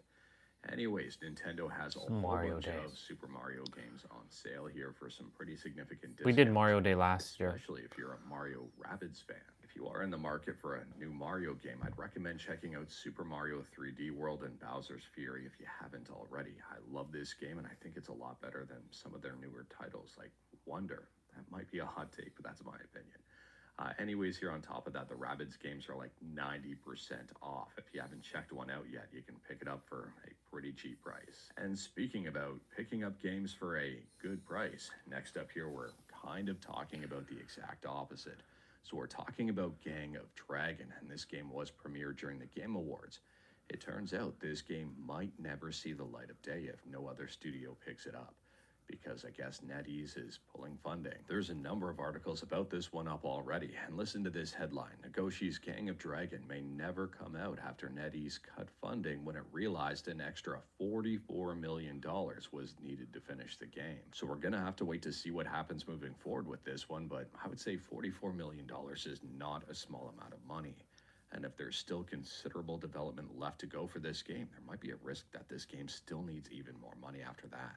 Anyways, Nintendo has a whole bunch of Super Mario games on sale here for some pretty significant discounts. We did Mario Day last year. Especially if you're a Mario Rabbids fan. If you are in the market for a new Mario game, I'd recommend checking out Super Mario 3D World and Bowser's Fury if you haven't already. I love this game, and I think it's a lot better than some of their newer titles like Wonder. That might be a hot take, but that's my opinion. Anyways, here on top of that, the Rabbids games are like 90% off. If you haven't checked one out yet, you can pick it up for a pretty cheap price. And speaking about picking up games for a good price, next up here, we're kind of talking about the exact opposite. So we're talking about Gang of Dragon, and this game was premiered during the Game Awards. It turns out this game might never see the light of day if no other studio picks it up, because I guess NetEase is pulling funding. There's a number of articles about this one up already, and listen to this headline. Nagoshi's Gang of Dragon may never come out after NetEase cut funding when it realized an extra $44 million was needed to finish the game. So we're gonna have to wait to see what happens moving forward with this one, but I would say $44 million is not a small amount of money. And if there's still considerable development left to go for this game, there might be a risk that this game still needs even more money after that.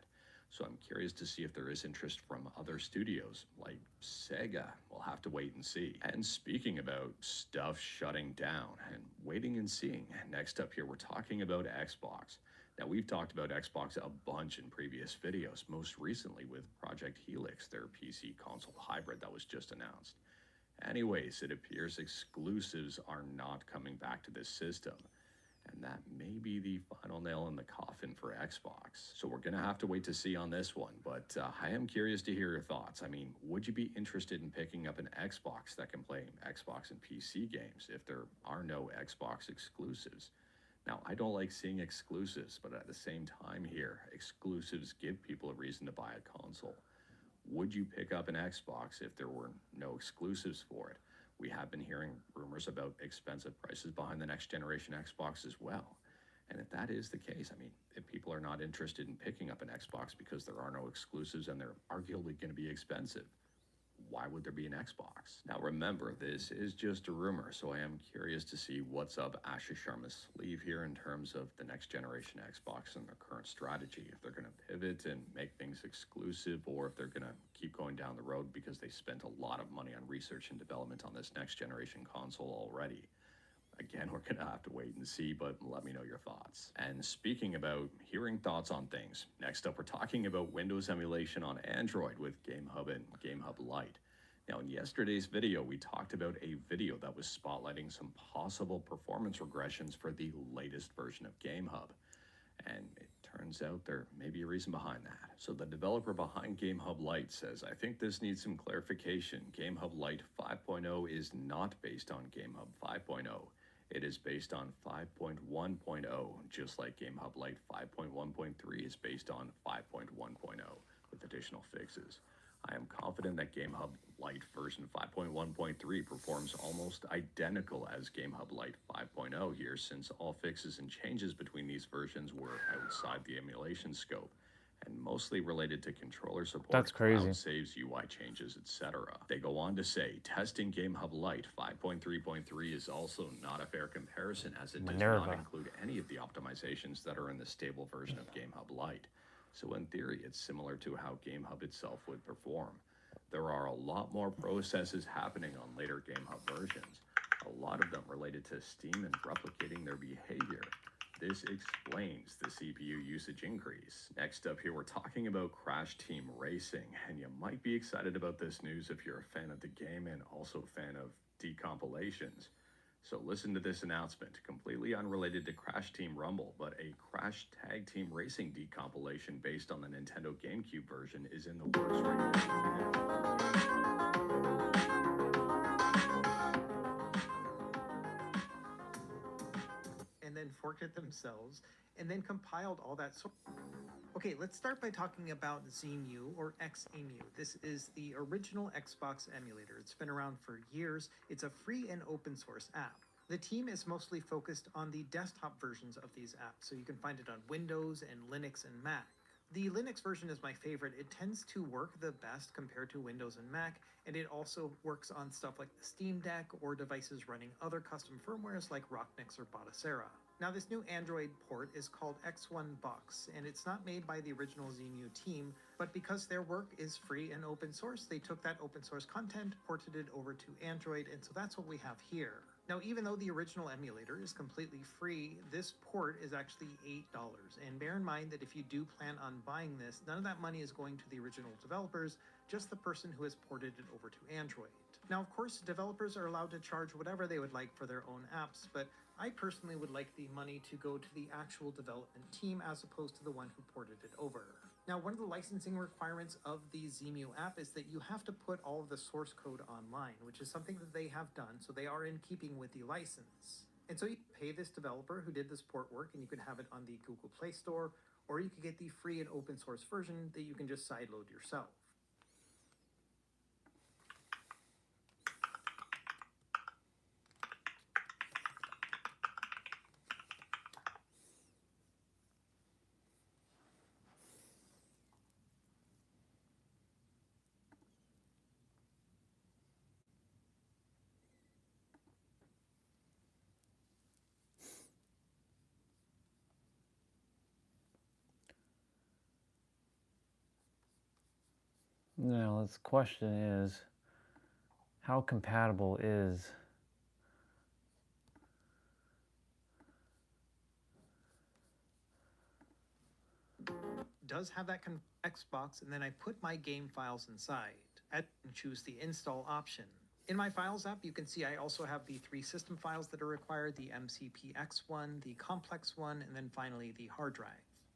So I'm curious to see if there is interest from other studios, like Sega. We'll have to wait and see. And speaking about stuff shutting down and waiting and seeing, next up here, we're talking about Xbox. Now, we've talked about Xbox a bunch in previous videos, most recently with Project Helix, their PC console hybrid that was just announced. Anyways, it appears exclusives are not coming back to this system. And that may be the final nail in the coffin for Xbox. So we're going to have to wait to see on this one. But I am curious to hear your thoughts. I mean, would you be interested in picking up an Xbox that can play Xbox and PC games if there are no Xbox exclusives? Now, I don't like seeing exclusives, but at the same time here, exclusives give people a reason to buy a console. Would you pick up an Xbox if there were no exclusives for it? We have been hearing rumors about expensive prices behind the next generation Xbox as well. And if that is the case, I mean, if people are not interested in picking up an Xbox because there are no exclusives and they're arguably going to be expensive, why would there be an Xbox? Now remember, this is just a rumor, so I am curious to see what's up Ashish Sharma's sleeve here in terms of the next generation Xbox and their current strategy. If they're going to pivot and make things exclusive, or if they're going to keep going down the road because they spent a lot of money on research and development on this next generation console already. Again, we're going to have to wait and see, but let me know your thoughts. And speaking about hearing thoughts on things, next up we're talking about Windows emulation on Android with GameHub and GameHub Lite. Now, in yesterday's video, we talked about a video that was spotlighting some possible performance regressions for the latest version of GameHub. And it turns out there may be a reason behind that. So the developer behind GameHub Lite says, I think this needs some clarification. GameHub Lite 5.0 is not based on GameHub 5.0. It is based on 5.1.0, just like GameHub Lite 5.1.3 is based on 5.1.0 with additional fixes. I am confident that GameHub Lite version 5.1.3 performs almost identical as GameHub Lite 5.0 here, since all fixes and changes between these versions were outside the emulation scope and mostly related to controller support, That's crazy. cloud saves, UI changes, etc. They go on to say, testing GameHub Lite 5.3.3 is also not a fair comparison, as it does not include any of the optimizations that are in the stable version of GameHub Lite. So in theory, it's similar to how GameHub itself would perform. There are a lot more processes happening on later GameHub versions, a lot of them related to Steam and replicating their behavior. This explains the CPU usage increase. Next up here, we're talking about Crash Team Racing, and you might be excited about this news if you're a fan of the game and also a fan of decompilations. So listen to this announcement, completely unrelated to Crash Team Rumble, but a Crash Tag Team Racing decompilation based on the Nintendo GameCube version is in the works right now. And then forked it themselves, and then compiled all that sort. Okay, let's start by talking about ZEMU or XEMU. This is the original Xbox emulator. It's been around for years. It's a free and open source app. The team is mostly focused on the desktop versions of these apps, so you can find it on Windows and Linux and Mac. The Linux version is my favorite. It tends to work the best compared to Windows and Mac, and it also works on stuff like the Steam Deck or devices running other custom firmwares like Rocknix or Batacera. Now, this new Android port is called X1 Box, and it's not made by the original ZEMU team, but because their work is free and open source, they took that open source content, ported it over to Android, and so that's what we have here. Now, even though the original emulator is completely free, this port is actually $8. And bear in mind that if you do plan on buying this, none of that money is going to the original developers, just the person who has ported it over to Android. Now, of course, developers are allowed to charge whatever they would like for their own apps, but I personally would like the money to go to the actual development team as opposed to the one who ported it over. Now, one of the licensing requirements of the ZEMU app is that you have to put all of the source code online, which is something that they have done, so they are in keeping with the license. And so you pay this developer who did this port work, and you can have it on the Google Play Store, or you can get the free and open source version that you can just sideload yourself. Now, the question is, how compatible is Does have that Xbox, and then I put my game files inside. And choose the install option. In my Files app, you can see I also have the 3 system files that are required, the MCPX one, the complex one, and then finally the hard drive.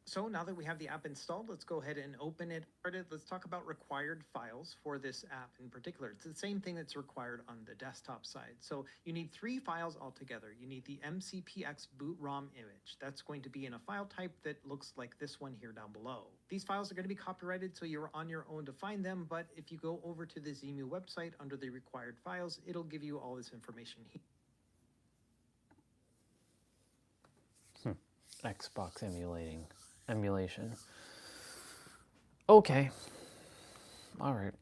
So now that we have the app installed, let's go ahead and open it. Let's talk about required files for this app in particular. It's the same thing that's required on the desktop side. So you need 3 files altogether. You need the MCPX boot ROM image. That's going to be in a file type that looks like this one here down below. These files are going to be copyrighted, so you're on your own to find them, but if you go over to the ZEMU website under the required files, it'll give you all this information here. Xbox emulation? Okay. All right.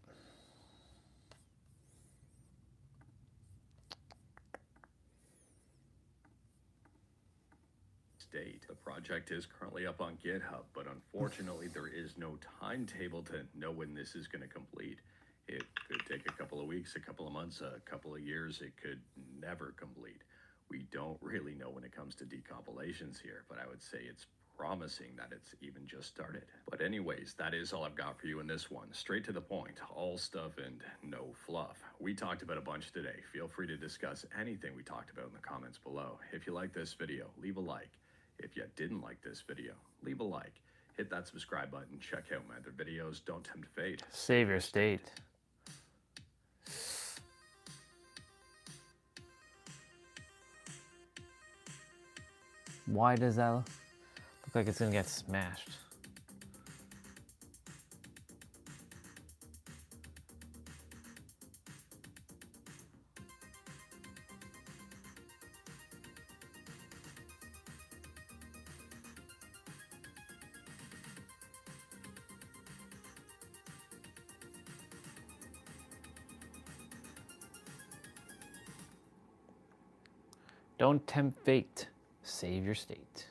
The project is currently up on GitHub, but unfortunately there is no timetable to know when this is going to complete. It could take a couple of weeks, a couple of months, a couple of years. It could never complete. We don't really know when it comes to decompilations here, but I would say it's promising that it's even just started. But anyways, that is all I've got for you in this one. Straight to the point, all stuff and no fluff. We talked about a bunch today. Feel free to discuss anything we talked about in the comments below. If you like this video, leave a like. If you didn't like this video, leave a like. Hit that subscribe button. Check out my other videos. Don't tempt fate. Save your state. Why does that look like it's gonna get smashed? Don't tempt fate. Save your state.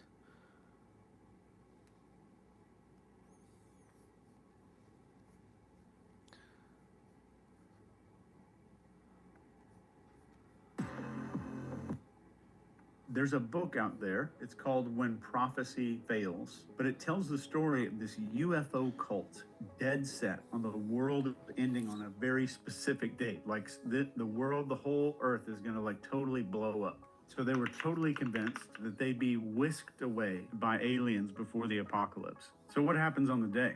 There's a book out there. It's called When Prophecy Fails, but it tells the story of this UFO cult dead set on the world ending on a very specific date. Like the world, the whole earth is going to like totally blow up. So they were totally convinced that they'd be whisked away by aliens before the apocalypse. So what happens on the day?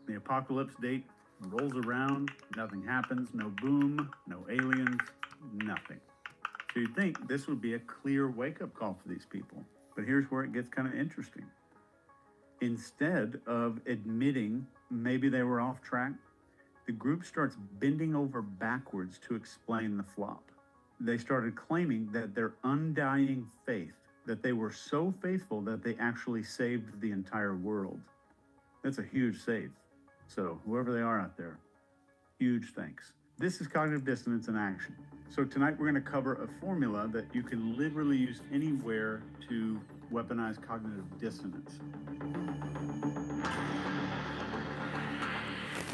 The apocalypse date rolls around, nothing happens, no boom, no aliens, nothing. So you'd think this would be a clear wake-up call for these people. But here's where it gets kind of interesting. Instead of admitting maybe they were off track, the group starts bending over backwards to explain the flop. They started claiming that their undying faith, that they were so faithful that they actually saved the entire world. That's a huge save. So whoever they are out there, huge thanks. This is cognitive dissonance in action. So tonight we're going to cover a formula that you can literally use anywhere to weaponize cognitive dissonance.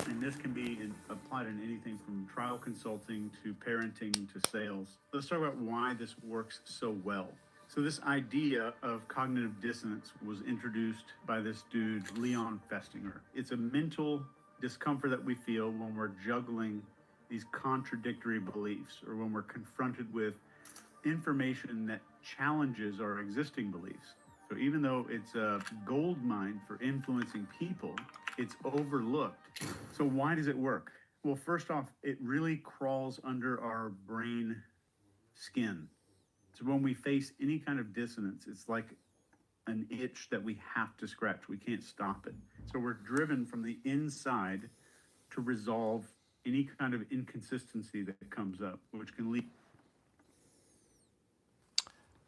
And this can be applied in anything from trial consulting to parenting to sales. Let's talk about why this works so well. So this idea of cognitive dissonance was introduced by this dude, Leon Festinger. It's a mental discomfort that we feel when we're juggling these contradictory beliefs or when we're confronted with information that challenges our existing beliefs. So even though it's a gold mine for influencing people, it's overlooked. So why does it work? Well, first off, it really crawls under our brain skin. So when we face any kind of dissonance, it's like an itch that we have to scratch. We can't stop it. So we're driven from the inside to resolve any kind of inconsistency that comes up, which can lead.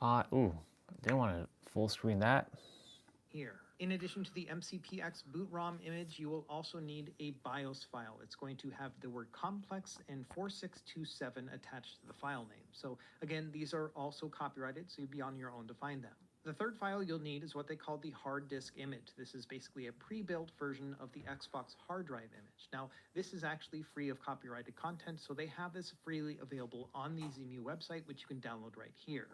Didn't want to full screen that. Here. In addition to the MCPX boot ROM image, you will also need a BIOS file. It's going to have the word complex and 4627 attached to the file name. So again, these are also copyrighted, so you'll be on your own to find them. The third file you'll need is what they call the hard disk image. This is basically a pre-built version of the Xbox hard drive image. Now, this is actually free of copyrighted content, so they have this freely available on the ZMU website, which you can download right here.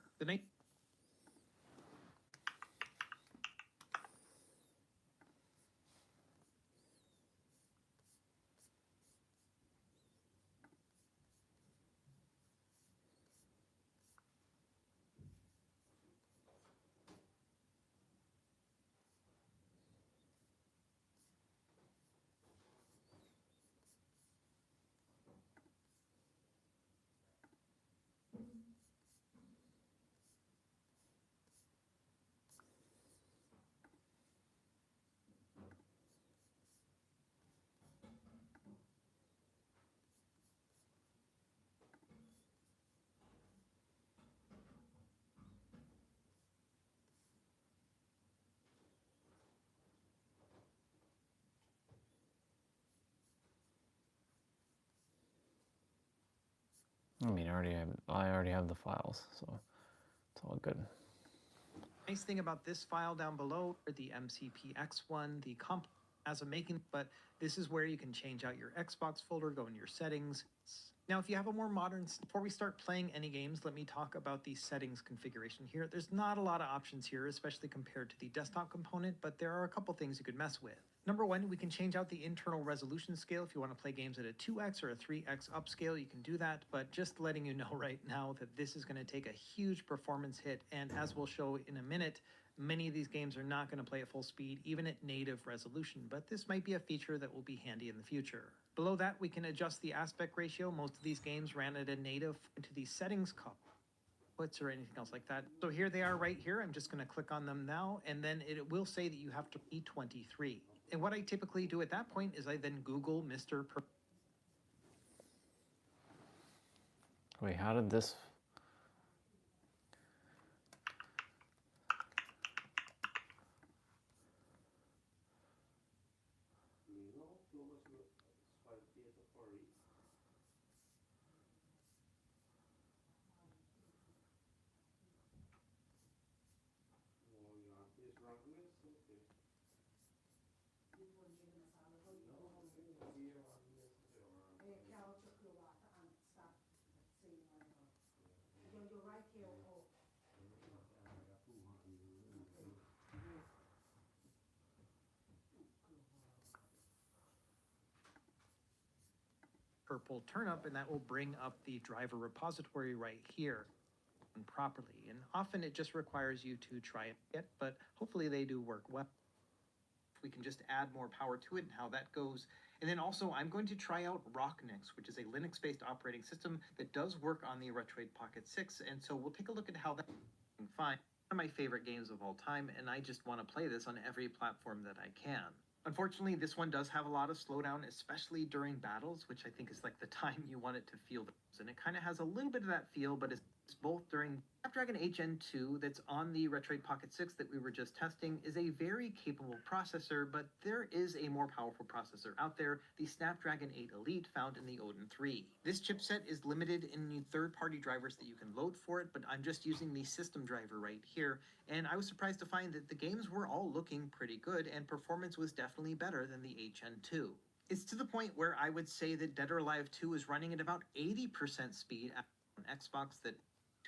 I mean, I already have the files, so it's all good. Nice thing about this file down below, or the MCPX one, the comp as a making, but this is where you can change out your Xbox folder, go in your settings. Now, if you have a more modern, before we start playing any games, let me talk about the settings configuration here. There's not a lot of options here, especially compared to the desktop component, but there are a couple things you could mess with. Number one, we can change out the internal resolution scale. If you want to play games at a 2x or a 3x upscale, you can do that, but just letting you know right now that this is going to take a huge performance hit, and as we'll show in a minute, many of these games are not going to play at full speed, even at native resolution, but this might be a feature that will be handy in the future. Below that, we can adjust the aspect ratio. Most of these games ran at a native into the settings or anything else like that. So here they are right here. I'm just going to click on them now, and then it will say that you have to be 23. And what I typically do at that point is I then Google Mr. Wait, how did this... purple turnip, and that will bring up the driver repository right here properly. And often it just requires you to try it, but hopefully they do work well. We can just add more power to it and how that goes. And then also I'm going to try out Rocknix, which is a Linux-based operating system that does work on the Retroid Pocket 6. And so we'll take a look at how that can find one of my favorite games of all time, and I just want to play this on every platform that I can. Unfortunately, this one does have a lot of slowdown, especially during battles, which I think is like the time you want it to feel. And it kind of has a little bit of that feel, but it's both during Snapdragon 8 Gen 2 that's on the Retroid Pocket 6 that we were just testing is a very capable processor, but there is a more powerful processor out there, the Snapdragon 8 Elite found in the Odin 3. This chipset is limited in the third-party drivers that you can load for it, but I'm just using the system driver right here, and I was surprised to find that the games were all looking pretty good, and performance was definitely better than the 8 Gen 2. It's to the point where I would say that Dead or Alive 2 is running at about 80% speed on Xbox that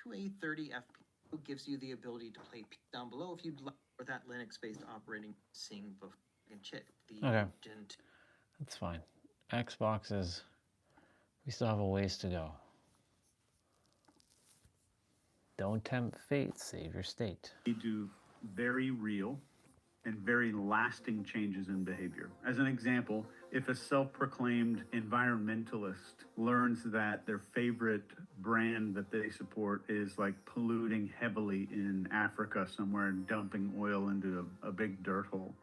to a 30 FPS gives you the ability to play down below if you'd like for that Linux-based operating seeing and check the Okay. Gen 2. That's fine. Xbox is, we still have a ways to go. Don't tempt fate, save your state. We do very real and very lasting changes in behavior. As an example, if a self-proclaimed environmentalist learns that their favorite brand that they support is like polluting heavily in Africa somewhere and dumping oil into a big dirt hole,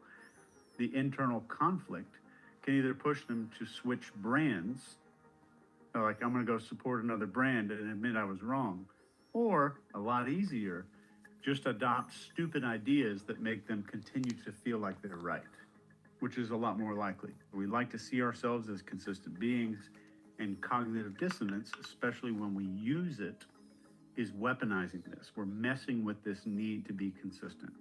the internal conflict can either push them to switch brands, like I'm gonna go support another brand and admit I was wrong, or a lot easier, just adopt stupid ideas that make them continue to feel like they're right, which is a lot more likely. We like to see ourselves as consistent beings, and cognitive dissonance, especially when we use it, is weaponizing this. We're messing with this need to be consistent.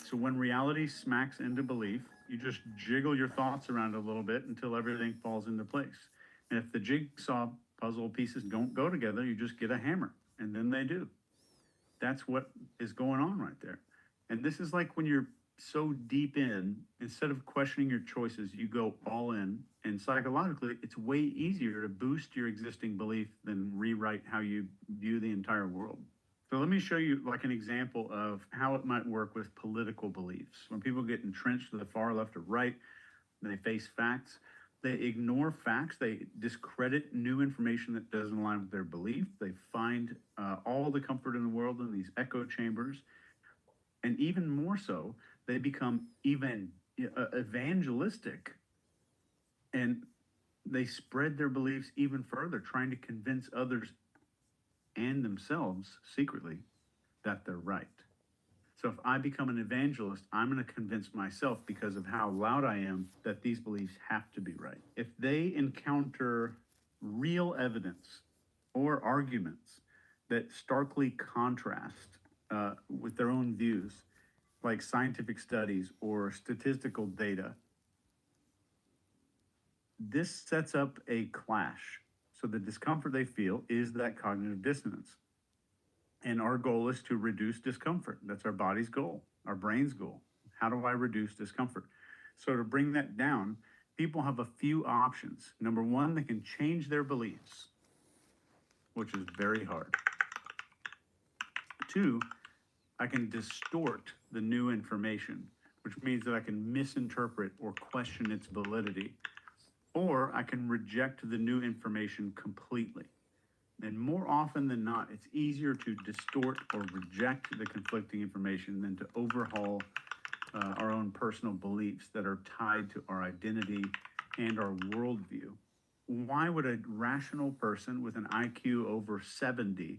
So when reality smacks into belief, you just jiggle your thoughts around a little bit until everything falls into place. And if the jigsaw puzzle pieces don't go together, you just get a hammer, and then they do. That's what is going on right there. And this is like when you're so deep in, instead of questioning your choices, you go all in. And psychologically, it's way easier to boost your existing belief than rewrite how you view the entire world. So let me show you like an example of how it might work with political beliefs. When people get entrenched to the far left or right, they face facts. They ignore facts. They discredit new information that doesn't align with their belief. They find all the comfort in the world in these echo chambers. And even more so, they become even evangelistic. And they spread their beliefs even further, trying to convince others and themselves secretly that they're right. So if I become an evangelist, I'm going to convince myself, because of how loud I am, that these beliefs have to be right. If they encounter real evidence or arguments that starkly contrast with their own views, like scientific studies or statistical data, this sets up a clash. So the discomfort they feel is that cognitive dissonance. And our goal is to reduce discomfort. That's our body's goal, our brain's goal. How do I reduce discomfort? So to bring that down, people have a few options. Number one, they can change their beliefs, which is very hard. Two, I can distort the new information, which means that I can misinterpret or question its validity. Or I can reject the new information completely. And more often than not, it's easier to distort or reject the conflicting information than to overhaul our own personal beliefs that are tied to our identity and our worldview. Why would a rational person with an IQ over 70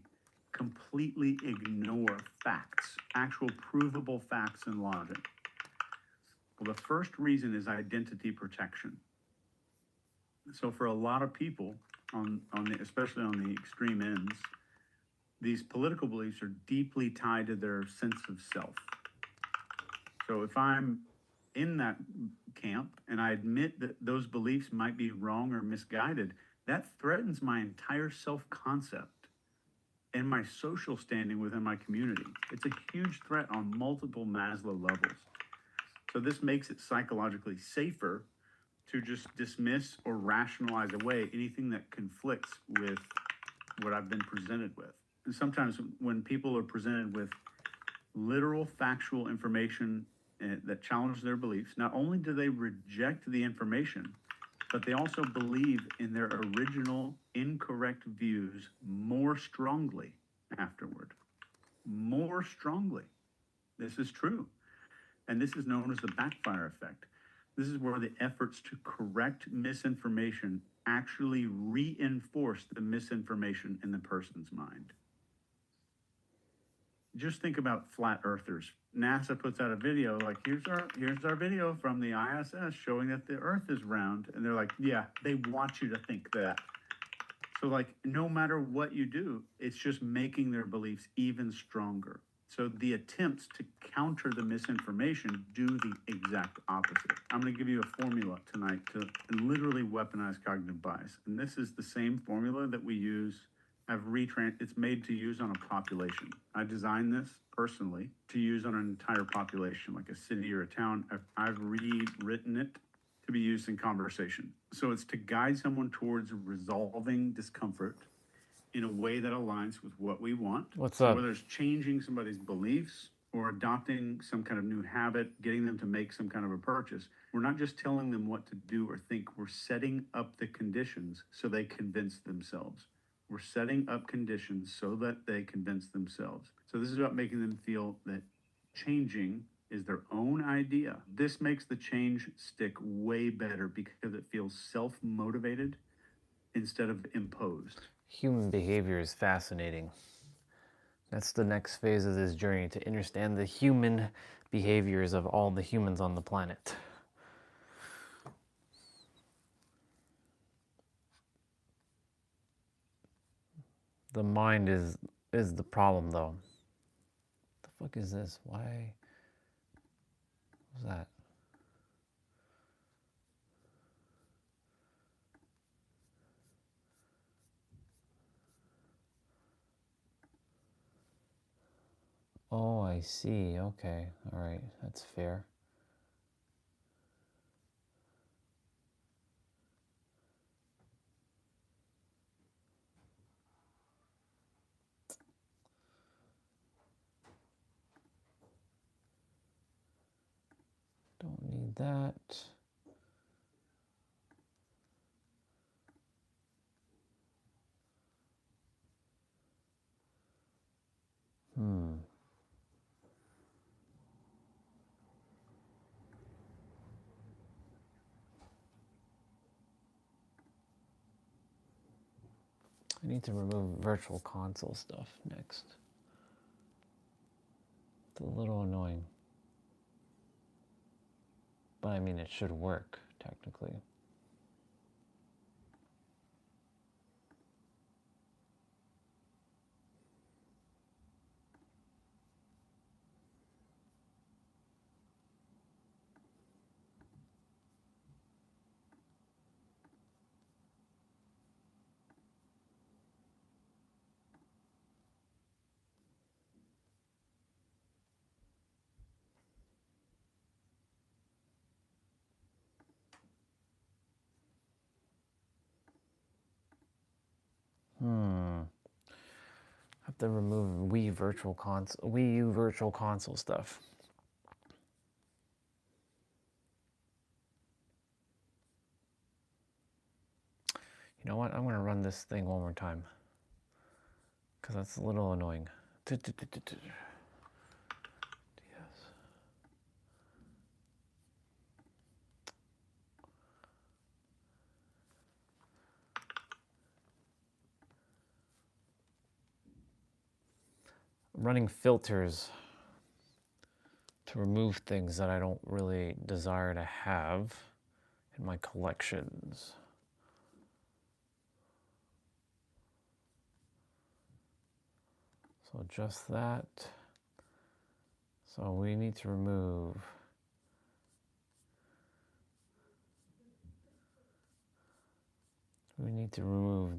completely ignore facts, actual provable facts and logic? Well, the first reason is identity protection. So for a lot of people, especially on the extreme ends, these political beliefs are deeply tied to their sense of self. So if I'm in that camp and I admit that those beliefs might be wrong or misguided, that threatens my entire self-concept and my social standing within my community. It's a huge threat on multiple Maslow levels. So this makes it psychologically safer to just dismiss or rationalize away anything that conflicts with what I've been presented with. And sometimes when people are presented with literal factual information that challenge their beliefs, not only do they reject the information, but they also believe in their original incorrect views more strongly afterward. More strongly. This is true. And this is known as the backfire effect. This is where the efforts to correct misinformation actually reinforce the misinformation in the person's mind. Just think about flat earthers. NASA puts out a video like, here's our video from the ISS showing that the earth is round. And they're like, yeah, they want you to think that. So like, no matter what you do, it's just making their beliefs even stronger. So the attempts to counter the misinformation do the exact opposite. I'm going to give you a formula tonight to literally weaponize cognitive bias. And this is the same formula that we use. It's made to use on a population. I designed this personally to use on an entire population, like a city or a town. I've rewritten it to be used in conversation. So it's to guide someone towards resolving discomfort in a way that aligns with what we want. What's so up? whether it's changing somebody's beliefs or adopting some kind of new habit, getting them to make some kind of a purchase, we're not just telling them what to do or think, we're setting up the conditions so they convince themselves. We're setting up conditions so that they convince themselves. So this is about making them feel that changing is their own idea. This makes the change stick way better because it feels self-motivated instead of imposed. Human behavior is fascinating. That's the next phase of this journey, to understand the human behaviors of all the humans on the planet. The mind is the problem, though. The fuck is this? Why? What's that? Oh, I see. Okay. All right. That's fair. Don't need that. I need to remove virtual console stuff next. It's a little annoying. But I mean, it should work, technically. Have to remove Wii U virtual console stuff. You know what? I'm gonna run this thing one more time, because that's a little annoying. Yes. Running filters to remove things that I don't really desire to have in my collections. So just that. So we need to remove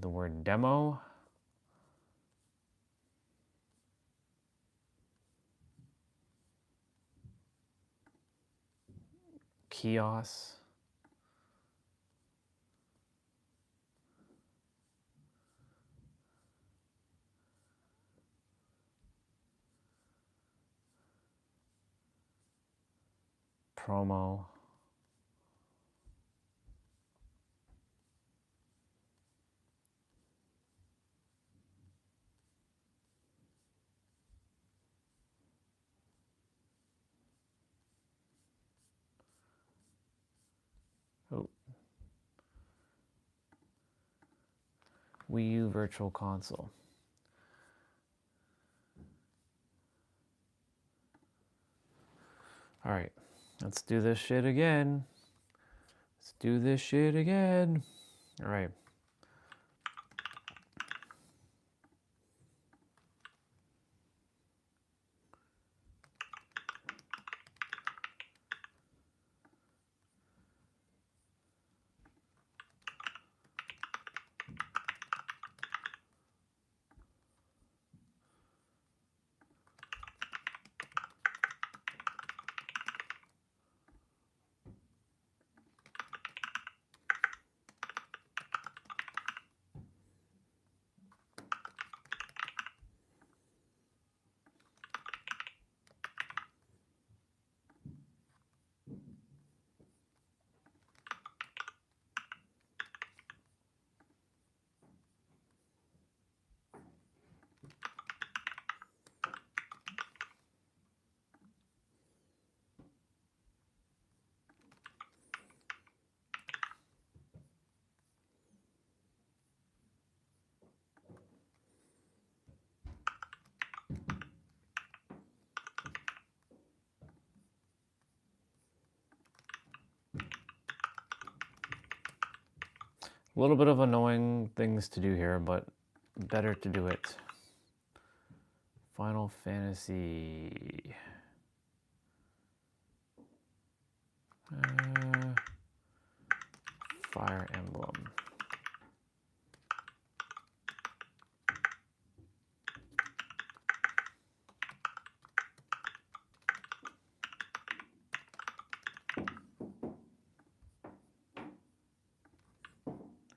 the word demo. Kiosk. promo. Oh. Wii U Virtual Console. All right, let's do this shit again. Let's do this shit again. All right. A little bit of annoying things to do here, but better to do it. Final Fantasy. Fire Emblem.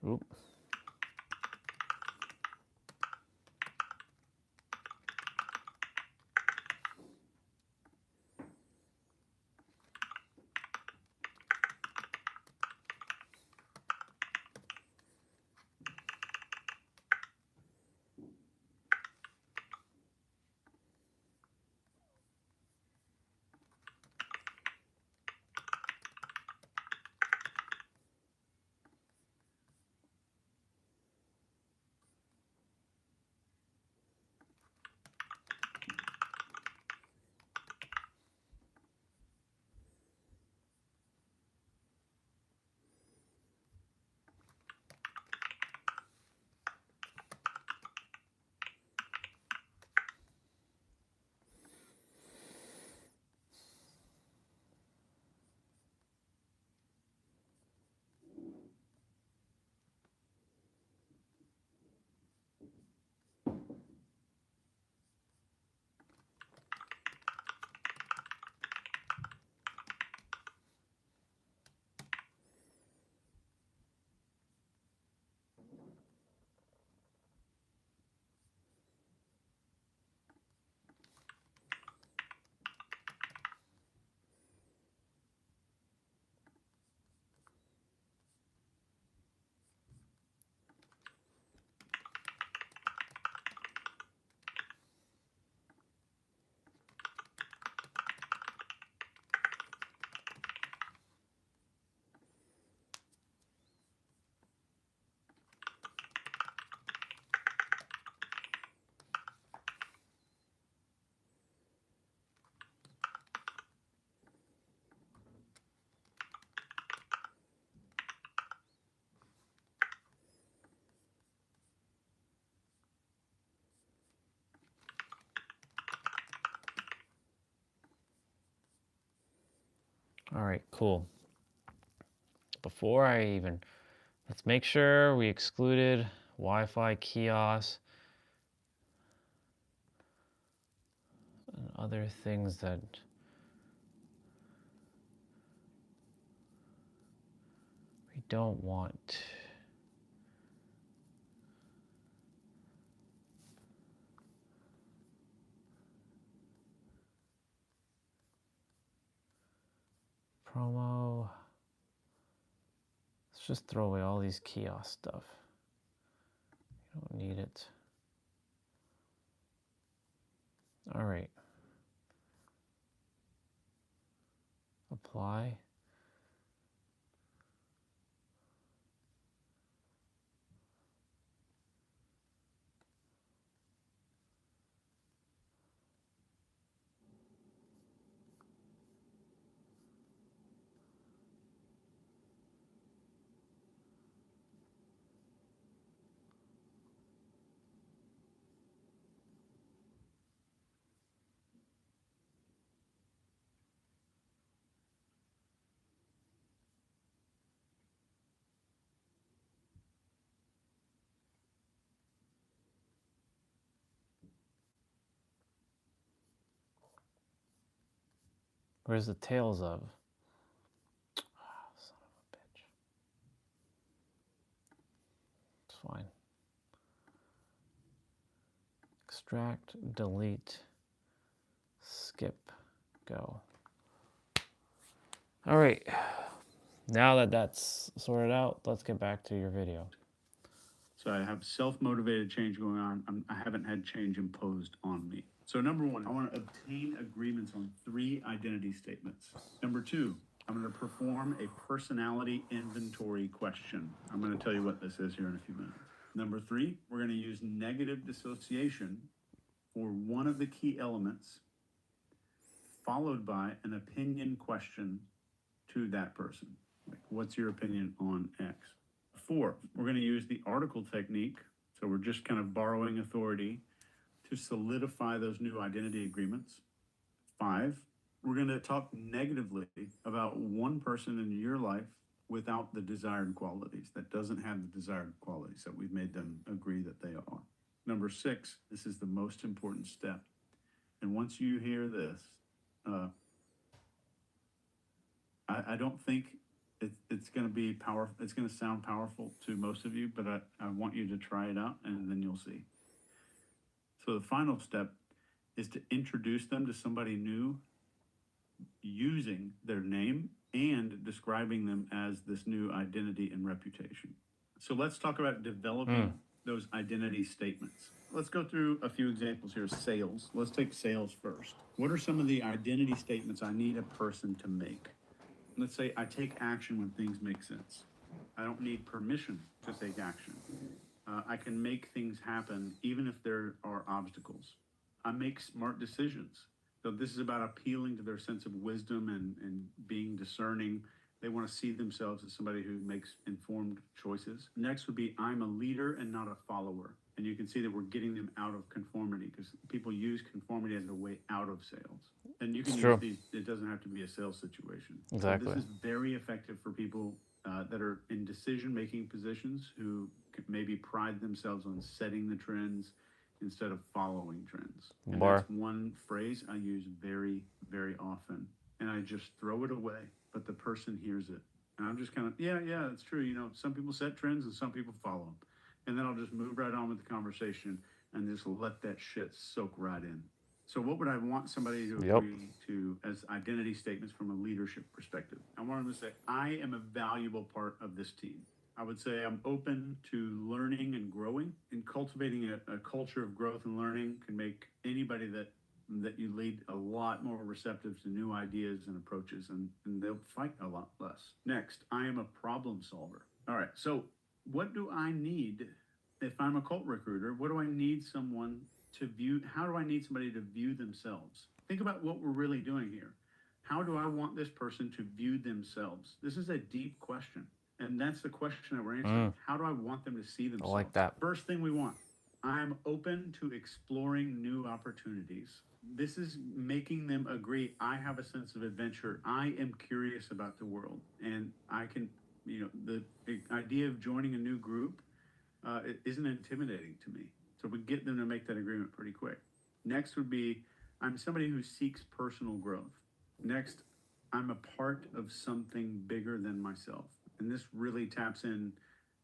Oop. All right, cool. Before I even, let's make sure we excluded Wi-Fi kiosks and other things that we don't want. Promo. Let's just throw away all these kiosk stuff. You don't need it. All right. Apply. Where's the tails of? Oh, son of a bitch. It's fine. Extract, delete, skip, go. All right. Now that that's sorted out, let's get back to your video. So I have self-motivated change going on. I haven't had change imposed on me. So number one, I want to obtain agreements on 3 identity statements. Number 2, I'm going to perform a personality inventory question. I'm going to tell you what this is here in a few minutes. Number 3, we're going to use negative dissociation for one of the key elements, followed by an opinion question to that person. Like, what's your opinion on X? 4, we're going to use the article technique. So we're just kind of borrowing authority to solidify those new identity agreements. 5, we're going to talk negatively about one person in your life without the desired qualities, that doesn't have the desired qualities that we've made them agree that they are. Number 6, this is the most important step. And once you hear this, I don't think it's going to be powerful. It's going to sound powerful to most of you, but I want you to try it out and then you'll see. So the final step is to introduce them to somebody new using their name and describing them as this new identity and reputation. So let's talk about developing those identity statements. Let's go through a few examples here. Sales. Let's take sales first. What are some of the identity statements I need a person to make? Let's say I take action when things make sense. I don't need permission to take action. I can make things happen even if there are obstacles. I make smart decisions. So this is about appealing to their sense of wisdom and being discerning. They want to see themselves as somebody who makes informed choices. Next would be I'm a leader and not a follower. And you can see that we're getting them out of conformity because people use conformity as a way out of sales. And you can use these, it doesn't have to be a sales situation. Exactly. So this is very effective for people that are in decision-making positions who maybe pride themselves on setting the trends instead of following trends. And that's one phrase I use very, very often. And I just throw it away, but the person hears it. And I'm just kind of, yeah, that's true. You know, some people set trends and some people follow them. And then I'll just move right on with the conversation and just let that shit soak right in. So what would I want somebody to agree to as identity statements from a leadership perspective? I want them to say, I am a valuable part of this team. I would say I'm open to learning and growing, and cultivating a culture of growth and learning can make anybody that you lead a lot more receptive to new ideas and approaches, and they'll fight a lot less. Next, I am a problem solver. All right, so what do I need if I'm a cult recruiter? What do I need someone to view? How do I need somebody to view themselves? Think about what we're really doing here. How do I want this person to view themselves? This is a deep question. And that's the question that we're answering. How do I want them to see themselves? I like that. First thing we want, I'm open to exploring new opportunities. This is making them agree, I have a sense of adventure. I am curious about the world. And I can, the idea of joining a new group it isn't intimidating to me. So we get them to make that agreement pretty quick. Next would be, I'm somebody who seeks personal growth. Next, I'm a part of something bigger than myself. And this really taps in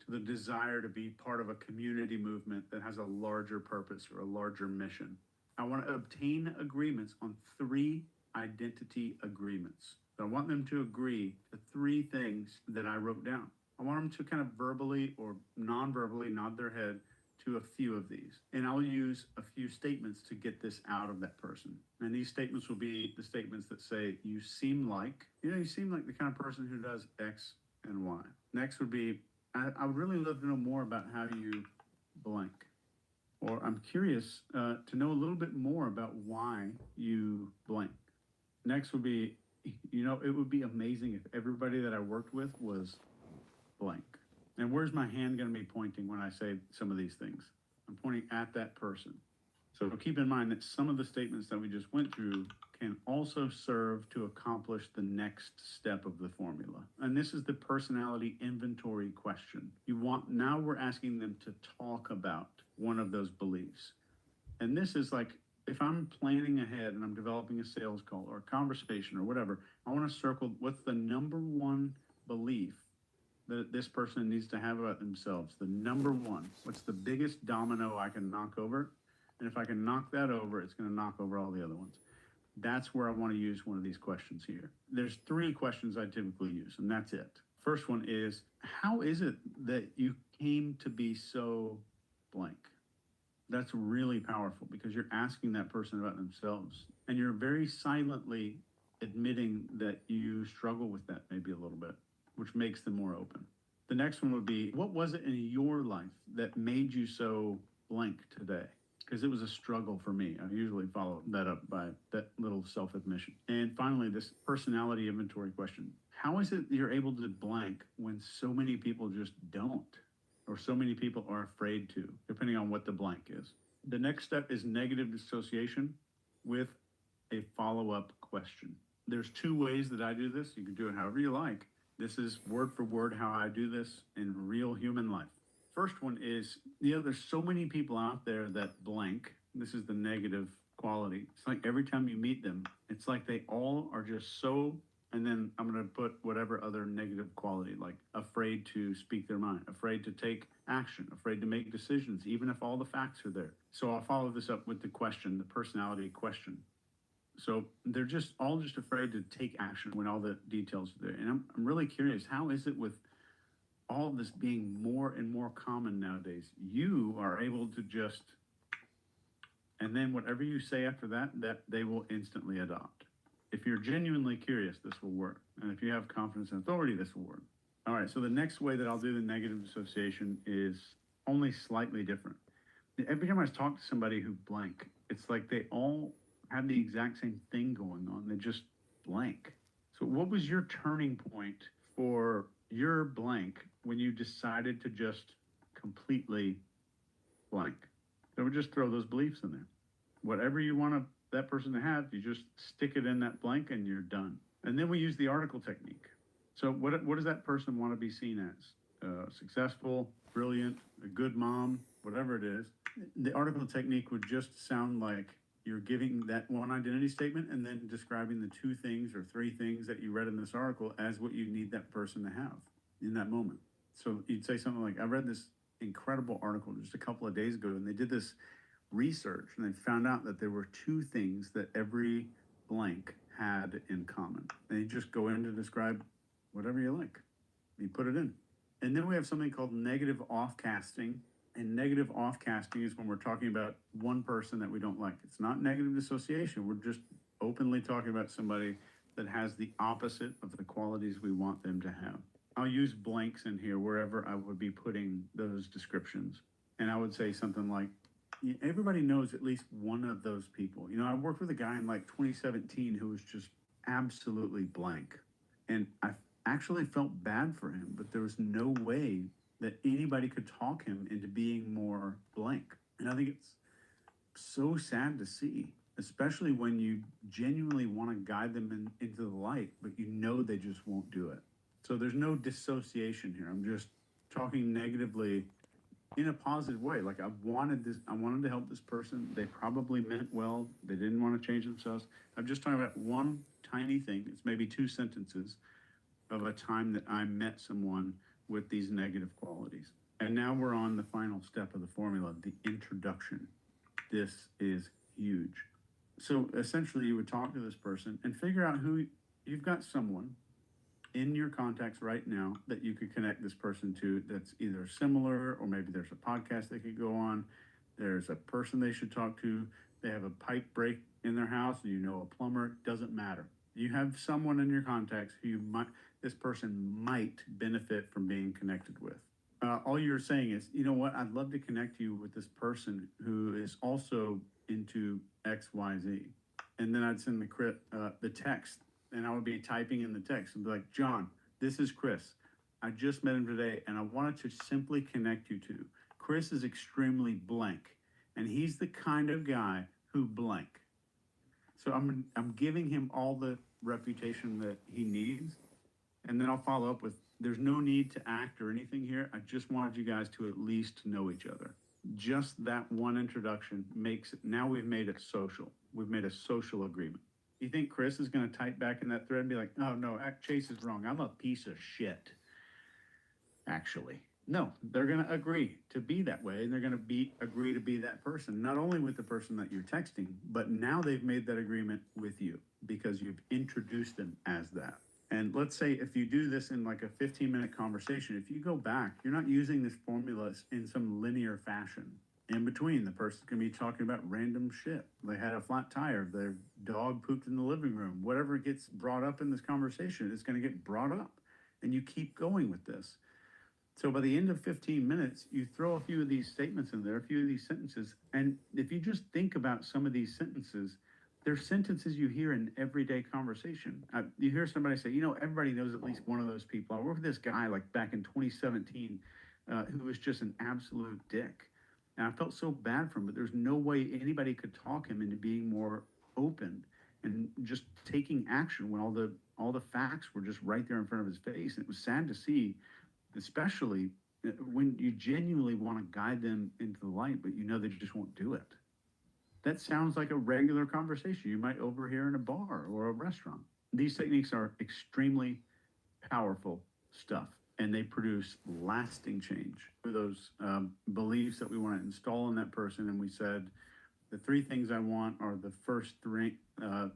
to the desire to be part of a community movement that has a larger purpose or a larger mission. I want to obtain agreements on 3 identity agreements. So I want them to agree to 3 things that I wrote down. I want them to kind of verbally or non-verbally nod their head to a few of these. And I'll use a few statements to get this out of that person. And these statements will be the statements that say, you seem like the kind of person who does X and Y. Next would be, I would really love to know more about how you blank. Or I'm curious to know a little bit more about why you blank. Next would be, it would be amazing if everybody that I worked with was blank. And where's my hand going to be pointing when I say some of these things? I'm pointing at that person. So keep in mind that some of the statements that we just went through can also serve to accomplish the next step of the formula. And this is the personality inventory question. Now we're asking them to talk about one of those beliefs. And this is like, if I'm planning ahead and I'm developing a sales call or a conversation or whatever, I want to circle what's the number one belief that this person needs to have about themselves. The number one, what's the biggest domino I can knock over? And if I can knock that over, it's going to knock over all the other ones. That's where I want to use one of these questions here. There's 3 questions I typically use, and that's it. First one is, how is it that you came to be so blank? That's really powerful because you're asking that person about themselves, and you're very silently admitting that you struggle with that maybe a little bit, which makes them more open. The next one would be, what was it in your life that made you so blank today? Because it was a struggle for me. I usually follow that up by that little self-admission. And finally, this personality inventory question. How is it you're able to blank when so many people just don't? Or so many people are afraid to, depending on what the blank is. The next step is negative dissociation with a follow-up question. There's 2 ways that I do this. You can do it however you like. This is word for word how I do this in real human life. First one is, there's so many people out there that blank. This is the negative quality. It's like every time you meet them, it's like they all are just so, and then I'm going to put whatever other negative quality, like afraid to speak their mind, afraid to take action, afraid to make decisions, even if all the facts are there. So I'll follow this up with the question, the personality question. So they're just all just afraid to take action when all the details are there. And I'm really curious, how is it with all of this being more and more common nowadays? You are able to just, and then whatever you say after that they will instantly adopt. If you're genuinely curious, this will work. And if you have confidence and authority, this will work. All right, so the next way that I'll do the negative dissociation is only slightly different. Every time I talk to somebody who blank, it's like they all have the exact same thing going on. They just blank. So what was your turning point for your blank when you decided to just completely blank? So we just throw those beliefs in there. Whatever you want that person to have, you just stick it in that blank and you're done. And then we use the article technique. So what does that person want to be seen as? Successful, brilliant, a good mom, whatever it is. The article technique would just sound like you're giving that one identity statement and then describing the 2 things or 3 things that you read in this article as what you need that person to have in that moment. So you'd say something like, I read this incredible article just a couple of days ago, and they did this research, and they found out that there were 2 things that every blank had in common. And you just go in to describe whatever you like. You put it in. And then we have something called negative offcasting. And negative offcasting is when we're talking about one person that we don't like. It's not negative dissociation. We're just openly talking about somebody that has the opposite of the qualities we want them to have. I'll use blanks in here wherever I would be putting those descriptions. And I would say something like, everybody knows at least one of those people. I worked with a guy in like 2017 who was just absolutely blank. And I actually felt bad for him, but there was no way that anybody could talk him into being more blank. And I think it's so sad to see, especially when you genuinely want to guide them into the light, but they just won't do it. So there's no dissociation here. I'm just talking negatively in a positive way. Like I wanted to help this person. They probably meant well. They didn't want to change themselves. I'm just talking about one tiny thing. It's maybe 2 sentences of a time that I met someone with these negative qualities. And now we're on the final step of the formula, the introduction. This is huge. So essentially you would talk to this person and figure out who you've got someone in your contacts right now that you could connect this person to that's either similar, or maybe there's a podcast they could go on. There's a person they should talk to. They have a pipe break in their house, and you know a plumber. Doesn't matter. You have someone in your contacts who this person might benefit from being connected with. All you're saying is, you know what, I'd love to connect you with this person who is also into X, Y, Z. And then I'd send the text, and I would be typing in the text and be like, John, this is Chris. I just met him today, and I wanted to simply connect you to. Chris is extremely blank, and he's the kind of guy who blank. So I'm giving him all the reputation that he needs, and then I'll follow up with, there's no need to act or anything here. I just wanted you guys to at least know each other. Just that one introduction makes it, now we've made it social. We've made a social agreement. You think Chris is going to type back in that thread and be like, oh no, Chase is wrong. I'm a piece of shit. Actually, no, they're going to agree to be that way, and they're going to agree to be that person, not only with the person that you're texting, but now they've made that agreement with you because you've introduced them as that. And let's say if you do this in like a 15-minute conversation, if you go back, you're not using this formula in some linear fashion. In between, the person's going to be talking about random shit. They had a flat tire, their dog pooped in the living room. Whatever gets brought up in this conversation is going to get brought up. And you keep going with this. So by the end of 15 minutes, you throw a few of these statements in there, a few of these sentences. And if you just think about some of these sentences, they're sentences you hear in everyday conversation. You hear somebody say, you know, everybody knows at least one of those people. I worked with this guy like back in 2017 who was just an absolute dick. And I felt so bad for him, but there's no way anybody could talk him into being more open and just taking action when all the facts were just right there in front of his face. And it was sad to see, especially when you genuinely want to guide them into the light, but you know they just won't do it. That sounds like a regular conversation you might overhear in a bar or a restaurant. These techniques are extremely powerful stuff, and they produce lasting change for those beliefs that we want to install in that person. And we said the three things I want are the first three that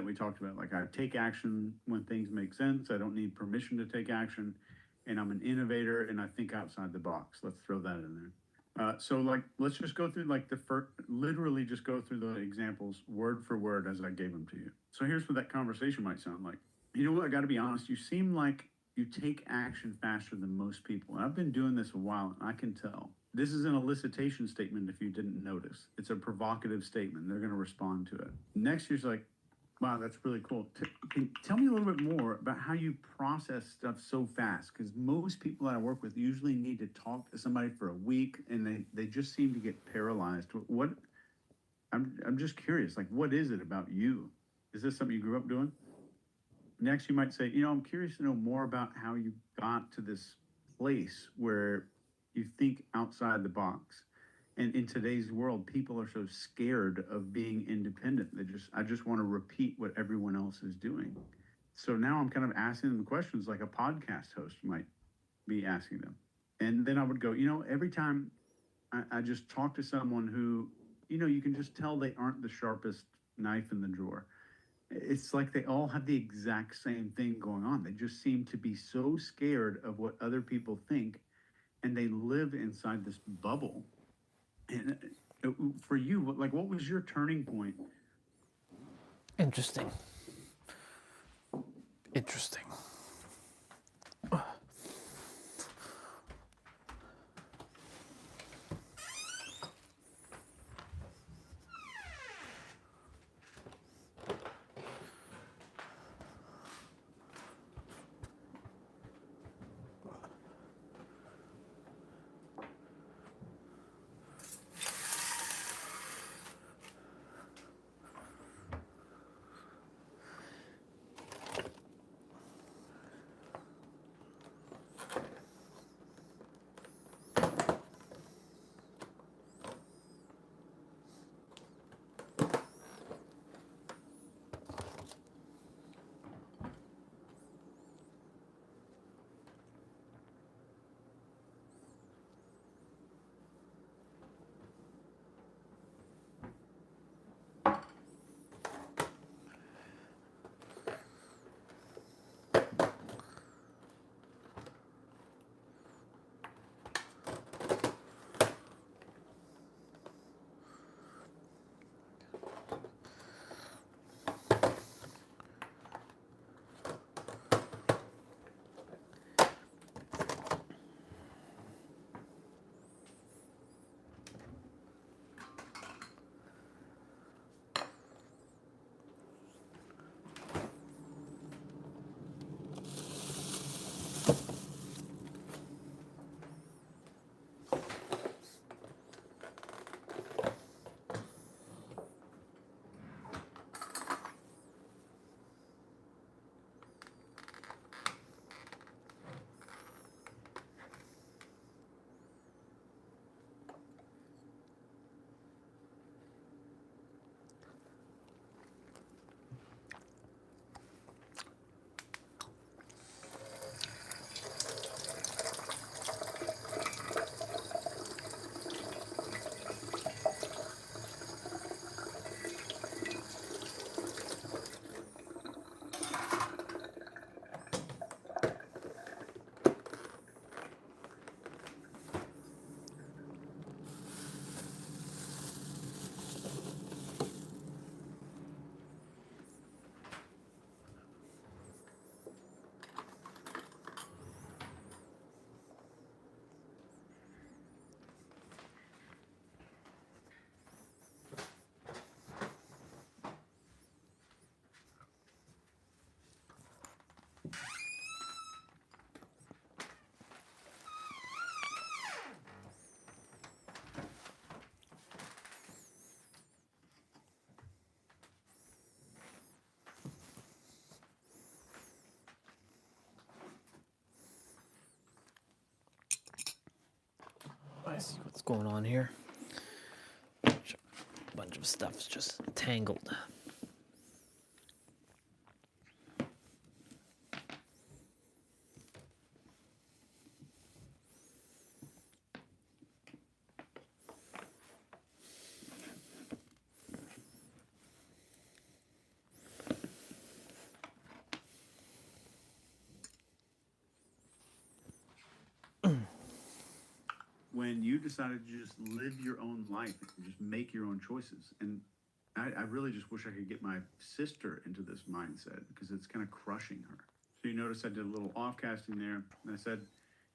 we talked about. Like, I take action when things make sense. I don't need permission to take action. And I'm an innovator, and I think outside the box. Let's throw that in there. So like, let's just go through like literally just go through the examples word for word as I gave them to you. So here's what that conversation might sound like. You know what, I got to be honest, you seem like you take action faster than most people. And I've been doing this a while, and I can tell. This is an elicitation statement if you didn't notice. It's a provocative statement. They're going to respond to it. Next, you're like, wow, that's really cool. Tell me a little bit more about how you process stuff so fast, because most people that I work with usually need to talk to somebody for a week, and they just seem to get paralyzed. I'm just curious, like, what is it about you? Is this something you grew up doing? Next, you might say, you know, I'm curious to know more about how you got to this place where you think outside the box. And in today's world, people are so scared of being independent. I just want to repeat what everyone else is doing. So now I'm kind of asking them questions like a podcast host might be asking them. And then I would go, you know, every time I just talk to someone who, you know, you can just tell they aren't the sharpest knife in the drawer. It's like they all have the exact same thing going on. They just seem to be so scared of what other people think, and they live inside this bubble. And for you, what was your turning point? Interesting. going on here. Bunch of stuff's just tangled. When you decided to just live your own life and just make your own choices. And I really just wish I could get my sister into this mindset because it's kind of crushing her. So you notice I did a little off-casting there, and I said,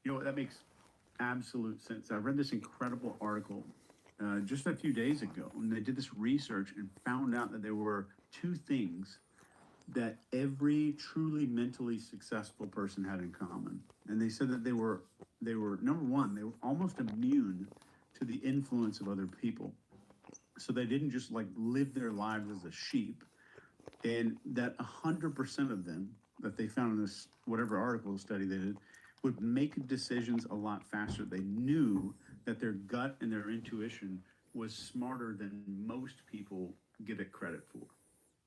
you know what, that makes absolute sense. I read this incredible article just a few days ago, and they did this research and found out that there were two things that every truly mentally successful person had in common. And they said that they were number one, they were almost immune to the influence of other people. So they didn't just like live their lives as a sheep. And that 100% of them that they found in this whatever article study they did would make decisions a lot faster. They knew that their gut and their intuition was smarter than most people give it credit for.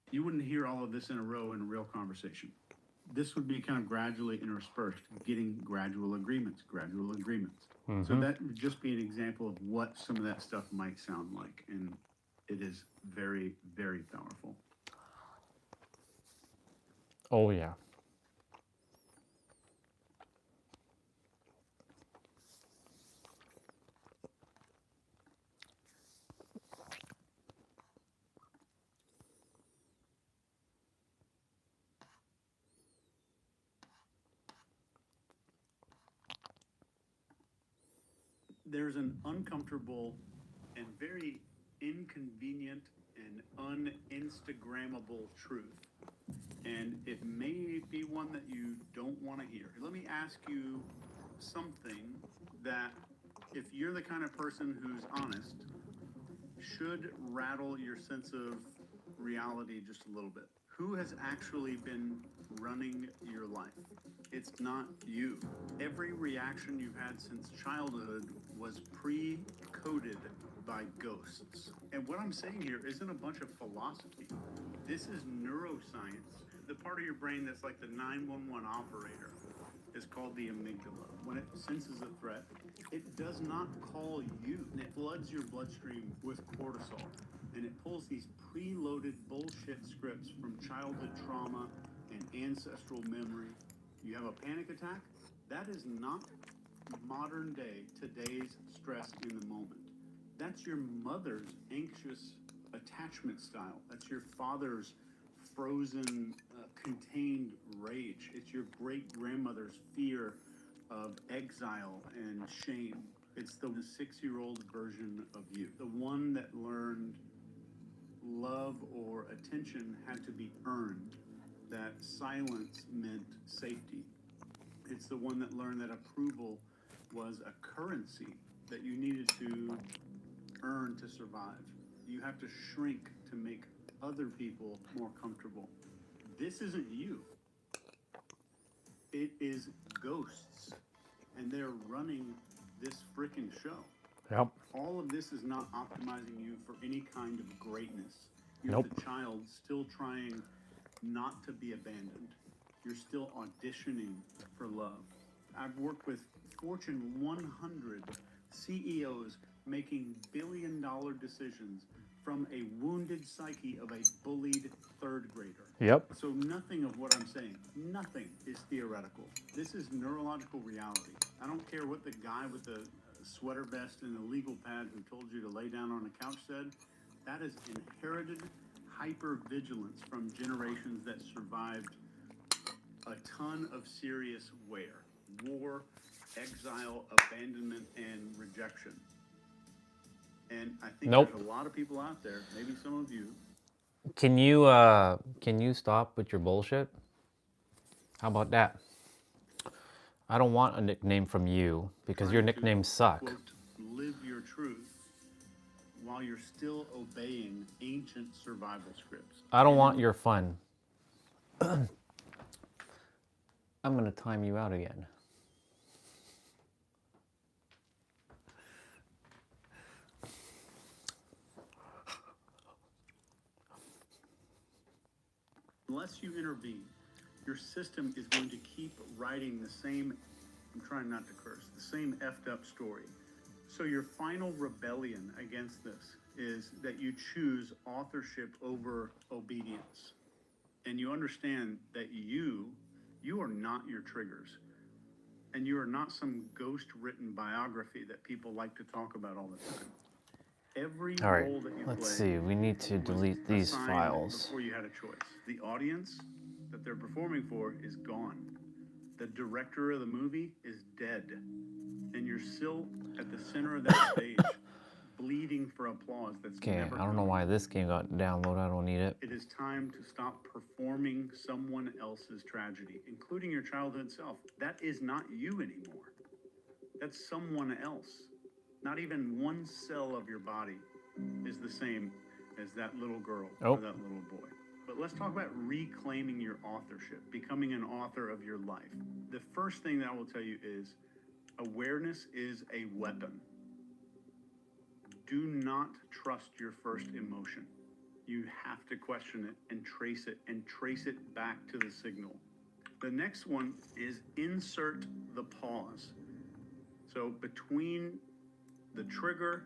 You wouldn't hear all of this in a row in a real conversation. This would be kind of gradually interspersed, getting gradual agreements. So that would just be an example of what some of that stuff might sound like. And it is very, very powerful. Oh, yeah. There's an uncomfortable and very inconvenient and un-Instagrammable truth. And it may be one that you don't want to hear. Let me ask you something that, if you're the kind of person who's honest, should rattle your sense of reality just a little bit. Who has actually been running your life? It's not you. Every reaction you've had since childhood was pre-coded by ghosts. And what I'm saying here isn't a bunch of philosophy. This is neuroscience. The part of your brain that's like the 911 operator is called the amygdala. When it senses a threat, it does not call you. And it floods your bloodstream with cortisol. And it pulls these preloaded bullshit scripts from childhood trauma and ancestral memory. You have a panic attack? That is not modern day, today's stress in the moment. That's your mother's anxious attachment style. That's your father's frozen, contained rage. It's your great-grandmother's fear of exile and shame. It's the 6-year-old version of you. The one that learned love or attention had to be earned, that silence meant safety. It's the one that learned that approval was a currency that you needed to earn to survive. You have to shrink to make other people more comfortable. This isn't you. It is ghosts, and they're running this freaking show. Yep. All of this is not optimizing you for any kind of greatness. You're Nope. the child still trying not to be abandoned. You're still auditioning for love. I've worked with Fortune 100 CEOs making billion-dollar decisions from a wounded psyche of a bullied third grader. Yep. So nothing of what I'm saying, nothing is theoretical. This is neurological reality. I don't care what the guy with the sweater vest and the legal pad who told you to lay down on a couch said. That is inherited hypervigilance from generations that survived a ton of serious wear, war, exile, abandonment, and rejection. And I think Nope. there's a lot of people out there, maybe some of you. Can you stop with your bullshit? How about that? I don't want a nickname from you because your nicknames suck. Quote, live your truth while you're still obeying ancient survival scripts. I don't want your fun. I'm gonna time you out again. Unless you intervene, your system is going to keep writing the same, I'm trying not to curse, the same effed up story. So your final rebellion against this is that you choose authorship over obedience. And you understand that you are not your triggers. And you are not some ghost-written biography that people like to talk about all the time. Every All right, role that you let's play see. We need to was delete these assigned files. before you had a choice. The audience that they're performing for is gone. The director of the movie is dead. And you're still at the center of that stage, bleeding for applause that's Okay, never I don't know coming. why this game got downloaded. I don't need it. It is time to stop performing someone else's tragedy, including your childhood self. That is not you anymore. That's someone else. Not even one cell of your body is the same as that little girl or that little boy. But let's talk about reclaiming your authorship, becoming an author of your life. The first thing that I will tell you is awareness is a weapon. Do not trust your first emotion. You have to question it and trace it back to the signal. The next one is insert the pause. So between the trigger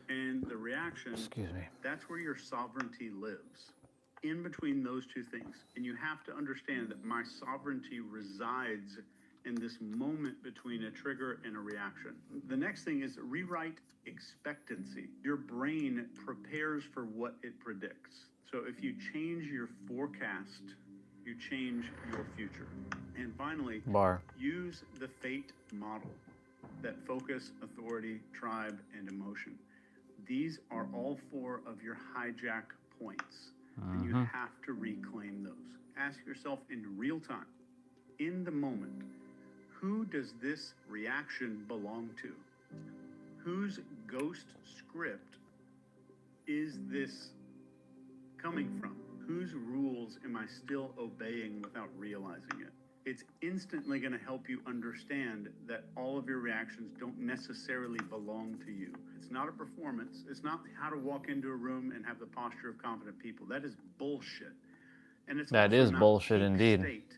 and the reaction, excuse me, that's where your sovereignty lives. In between those two things. And you have to understand that my sovereignty resides in this moment between a trigger and a reaction. The next thing is rewrite expectancy. Your brain prepares for what it predicts. So if you change your forecast, you change your future. And finally, use the fate model that focus, authority, tribe, and emotion. These are all four of your hijack points, and you have to reclaim those. Ask yourself in real time, in the moment, who does this reaction belong to? Whose ghost script is this coming from? Whose rules am I still obeying without realizing it? It's instantly going to help you understand that all of your reactions don't necessarily belong to you. It's not a performance. It's not how to walk into a room and have the posture of confident people. That is bullshit. And it's that also is not bullshit peak indeed. State,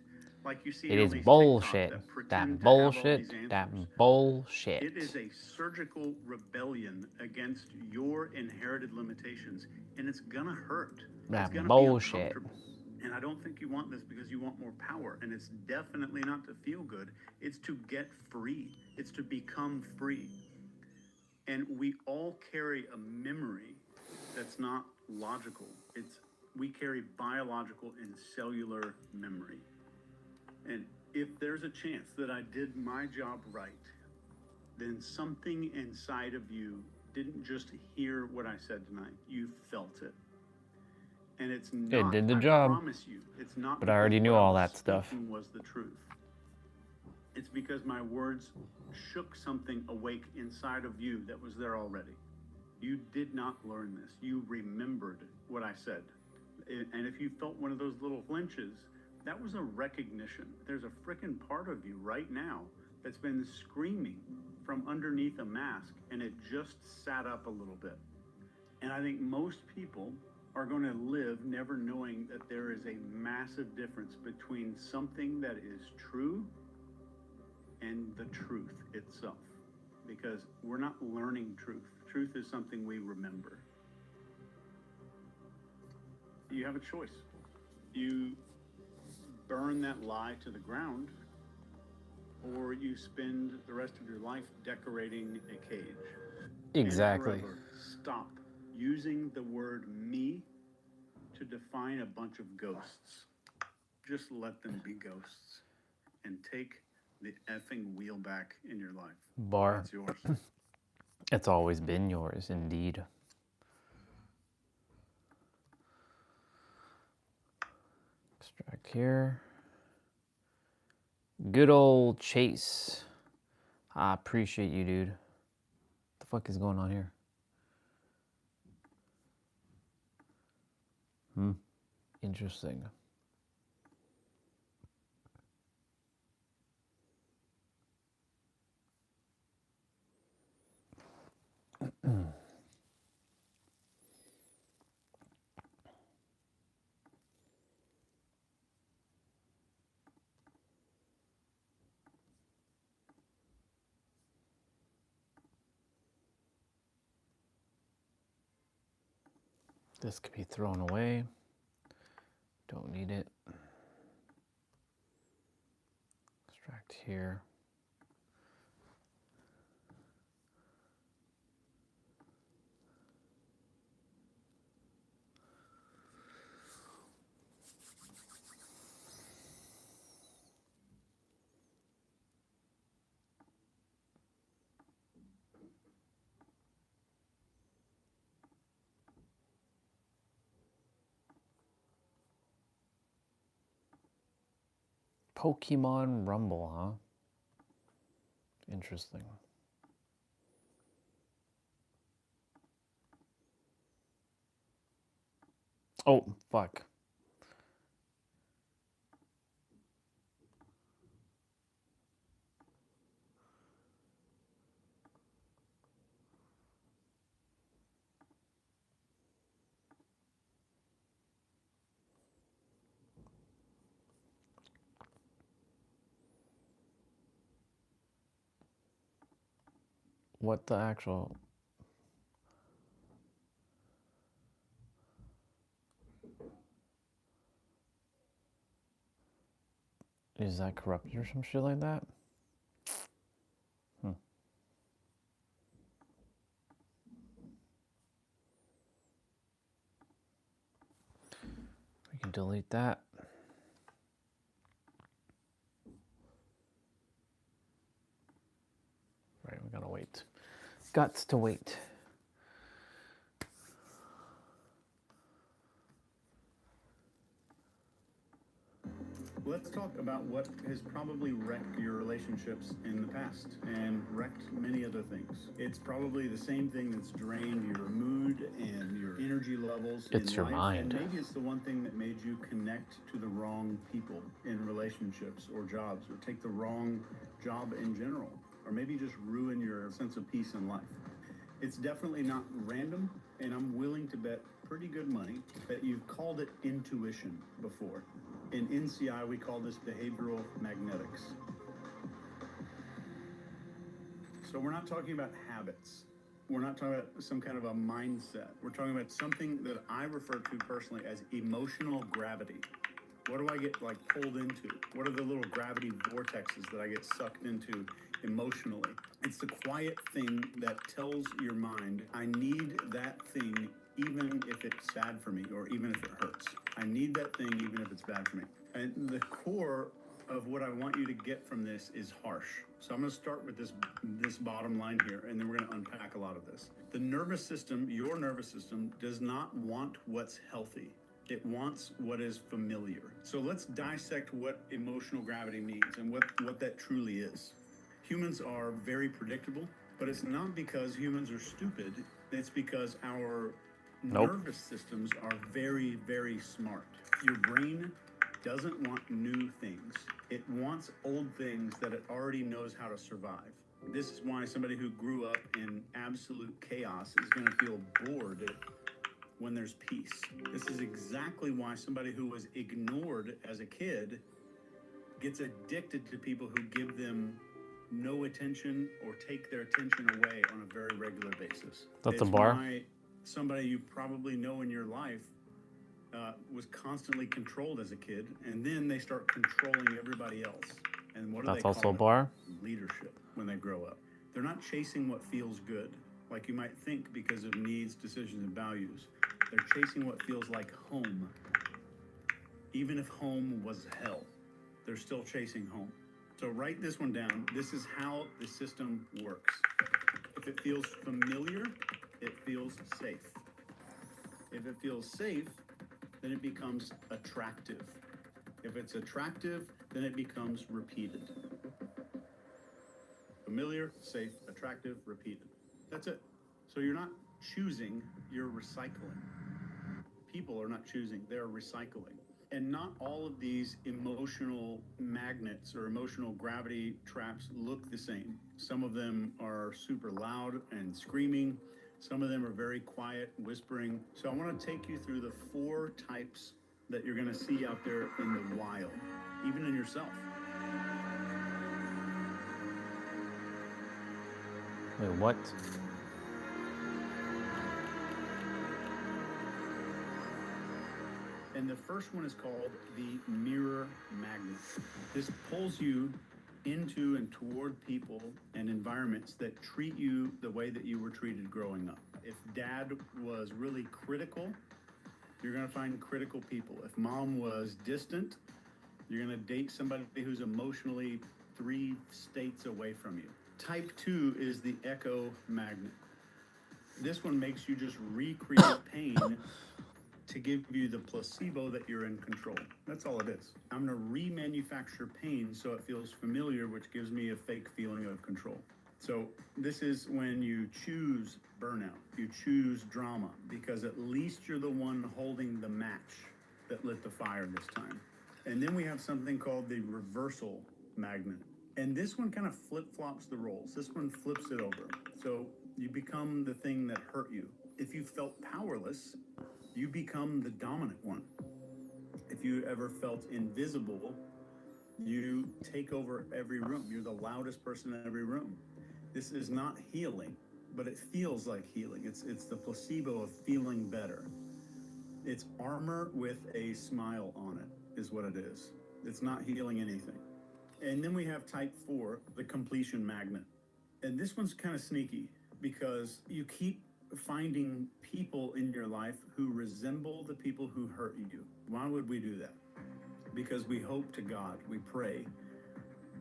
like you see It on is these bullshit. TikToks That pretend to have all bullshit. these That answers. bullshit. It is a surgical rebellion against your inherited limitations, and it's gonna hurt. That It's gonna bullshit. be uncomfortable. And I don't think you want this because you want more power, and it's definitely not to feel good. It's to get free. It's to become free. And we all carry a memory that's not logical. We carry biological and cellular memory. And if there's a chance that I did my job right, then something inside of you didn't just hear what I said tonight. You felt it. And it's not, it did the I job. promise you, it's not but I already knew all that stuff. was the truth. It's because my words shook something awake inside of you that was there already. You did not learn this. You remembered what I said. And if you felt one of those little flinches, that was a recognition. There's a frickin' part of you right now that's been screaming from underneath a mask, and it just sat up a little bit. And I think most people are going to live never knowing that there is a massive difference between something that is true and the truth itself. Because we're not learning truth. Truth is something we remember. You have a choice. You burn that lie to the ground, or you spend the rest of your life decorating a cage. Exactly. And forever stop using the word me to define a bunch of ghosts. Just let them be ghosts and take the effing wheel back in your life. Bar. It's yours. It's always been yours, indeed. Extract here. Good old Chase. I appreciate you, dude. What the fuck is going on here? Interesting. This could be thrown away. Don't need it. Extract here. Pokemon Rumble, huh? Interesting. Oh, fuck. What the actual... Is that corrupted or some shit like that? Hmm. We can delete that. Right, we gotta wait. Gots to wait. Let's talk about what has probably wrecked your relationships in the past and wrecked many other things. It's probably the same thing that's drained your mood and your energy levels It's in your life. mind. And maybe it's the one thing that made you connect to the wrong people in relationships or jobs, or take the wrong job in general, or maybe just ruin your sense of peace in life. It's definitely not random, and I'm willing to bet pretty good money that you've called it intuition before. In NCI, we call this behavioral magnetics. So we're not talking about habits. We're not talking about some kind of a mindset. We're talking about something that I refer to personally as emotional gravity. What do I get like pulled into? What are the little gravity vortexes that I get sucked into emotionally? It's the quiet thing that tells your mind, I need that thing even if it's bad for me, or even if it hurts. I need that thing even if it's bad for me. And the core of what I want you to get from this is harsh. So I'm going to start with this bottom line here, and then we're going to unpack a lot of this. The nervous system, your nervous system, does not want what's healthy. It wants what is familiar. So let's dissect what emotional gravity means and what that truly is. Humans are very predictable, but it's not because humans are stupid. It's because our nervous systems are very, very smart. Your brain doesn't want new things. It wants old things that it already knows how to survive. This is why somebody who grew up in absolute chaos is going to feel bored when there's peace. This is exactly why somebody who was ignored as a kid gets addicted to people who give them no attention or take their attention away on a very regular basis. That's a bar. Why somebody you probably know in your life was constantly controlled as a kid, and then they start controlling everybody else. And what do they call it? That's also a bar. Leadership when they grow up. They're not chasing what feels good, like you might think because of needs, decisions, and values. They're chasing what feels like home. Even if home was hell, they're still chasing home. So write this one down. This is how the system works. If it feels familiar, it feels safe. If it feels safe, then it becomes attractive. If it's attractive, then it becomes repeated. Familiar, safe, attractive, repeated. That's it. So you're not choosing, you're recycling. People are not choosing, they're recycling. And not all of these emotional magnets or emotional gravity traps look the same. Some of them are super loud and screaming. Some of them are very quiet, whispering. So I want to take you through the 4 types that you're going to see out there in the wild, even in yourself. Wait, what? And the first one is called the mirror magnet. This pulls you into and toward people and environments that treat you the way that you were treated growing up. If dad was really critical, you're going to find critical people. If mom was distant, you're going to date somebody who's emotionally 3 states away from you. Type 2 is the echo magnet. This one makes you just recreate pain to give you the placebo that you're in control. That's all it is. I'm going to remanufacture pain so it feels familiar, which gives me a fake feeling of control. So this is when you choose burnout, you choose drama, because at least you're the one holding the match that lit the fire this time. And then we have something called the reversal magnet. And this one kind of flip-flops the roles. This one flips it over. So you become the thing that hurt you. If you felt powerless, you become the dominant one. If you ever felt invisible, you take over every room. You're the loudest person in every room. This is not healing, but it feels like healing. It's the placebo of feeling better. It's armor with a smile on it, is what it is. It's not healing anything. And then we have type 4, the completion magnet. And this one's kind of sneaky because you keep finding people in your life who resemble the people who hurt you. Why would we do that? Because we hope to God, we pray,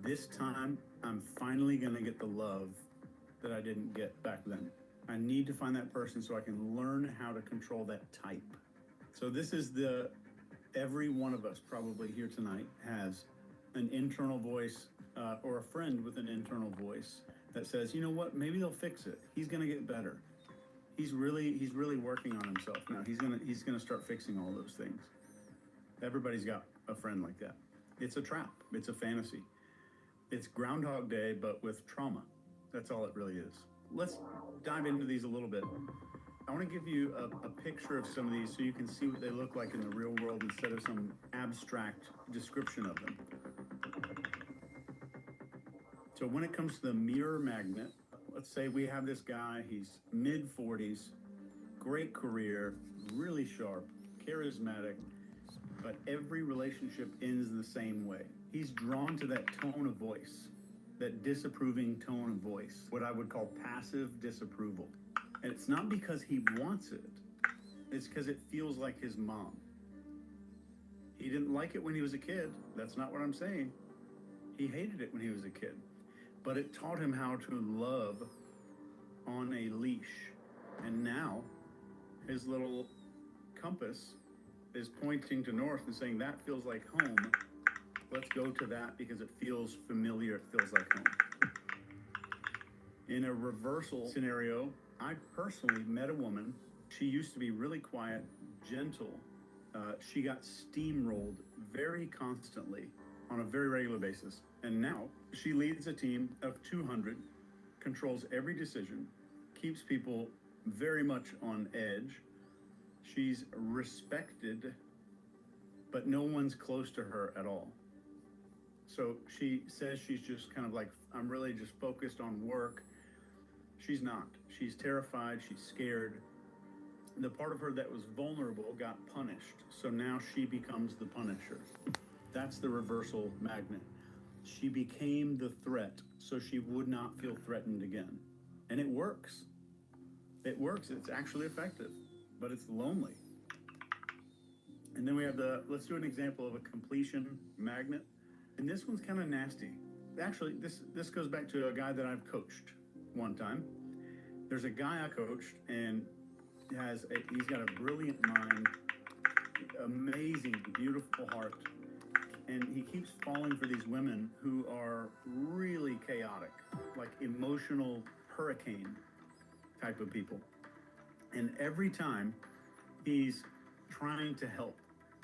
this time I'm finally going to get the love that I didn't get back then. I need to find that person so I can learn how to control that type. So this is every one of us probably here tonight has an internal voice or a friend with an internal voice that says, you know what, maybe they'll fix it. He's going to get better. He's really working on himself now. He's gonna start fixing all those things. Everybody's got a friend like that. It's a trap. It's a fantasy. It's Groundhog Day, but with trauma. That's all it really is. Let's dive into these a little bit. I want to give you a picture of some of these so you can see what they look like in the real world instead of some abstract description of them. So when it comes to the mirror magnet, let's say we have this guy, he's mid-40s, great career, really sharp, charismatic, but every relationship ends the same way. He's drawn to that tone of voice, that disapproving tone of voice, what I would call passive disapproval. And it's not because he wants it, it's because it feels like his mom. He didn't like it when he was a kid. That's not what I'm saying. He hated it when he was a kid. But it taught him how to love on a leash. And now his little compass is pointing to north and saying, that feels like home. Let's go to that because it feels familiar. It feels like home. In a reversal scenario, I personally met a woman. She used to be really quiet, gentle. She got steamrolled very constantly on a very regular basis. And now she leads a team of 200, controls every decision, keeps people very much on edge. She's respected, but no one's close to her at all. So she says she's just kind of like, I'm really just focused on work. She's not. She's terrified. She's scared. The part of her that was vulnerable got punished. So now she becomes the punisher. That's the reversal magnet. She became the threat so she would not feel threatened again. And it works. It works. It's actually effective, but it's lonely. And then we have let's do an example of a completion magnet. And this one's kind of nasty. Actually, this goes back to a guy that I've coached one time. There's a guy I coached, and he's got a brilliant mind, amazing, beautiful heart. And he keeps falling for these women who are really chaotic, like emotional hurricane type of people. And every time he's trying to help,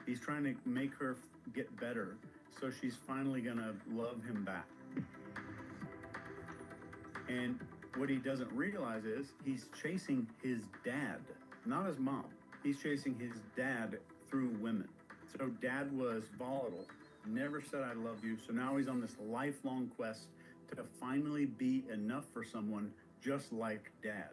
he's trying to make her get better. So she's finally gonna love him back. And what he doesn't realize is he's chasing his dad, not his mom. He's chasing his dad through women. So dad was volatile, never said I love you. So now he's on this lifelong quest to finally be enough for someone just like dad.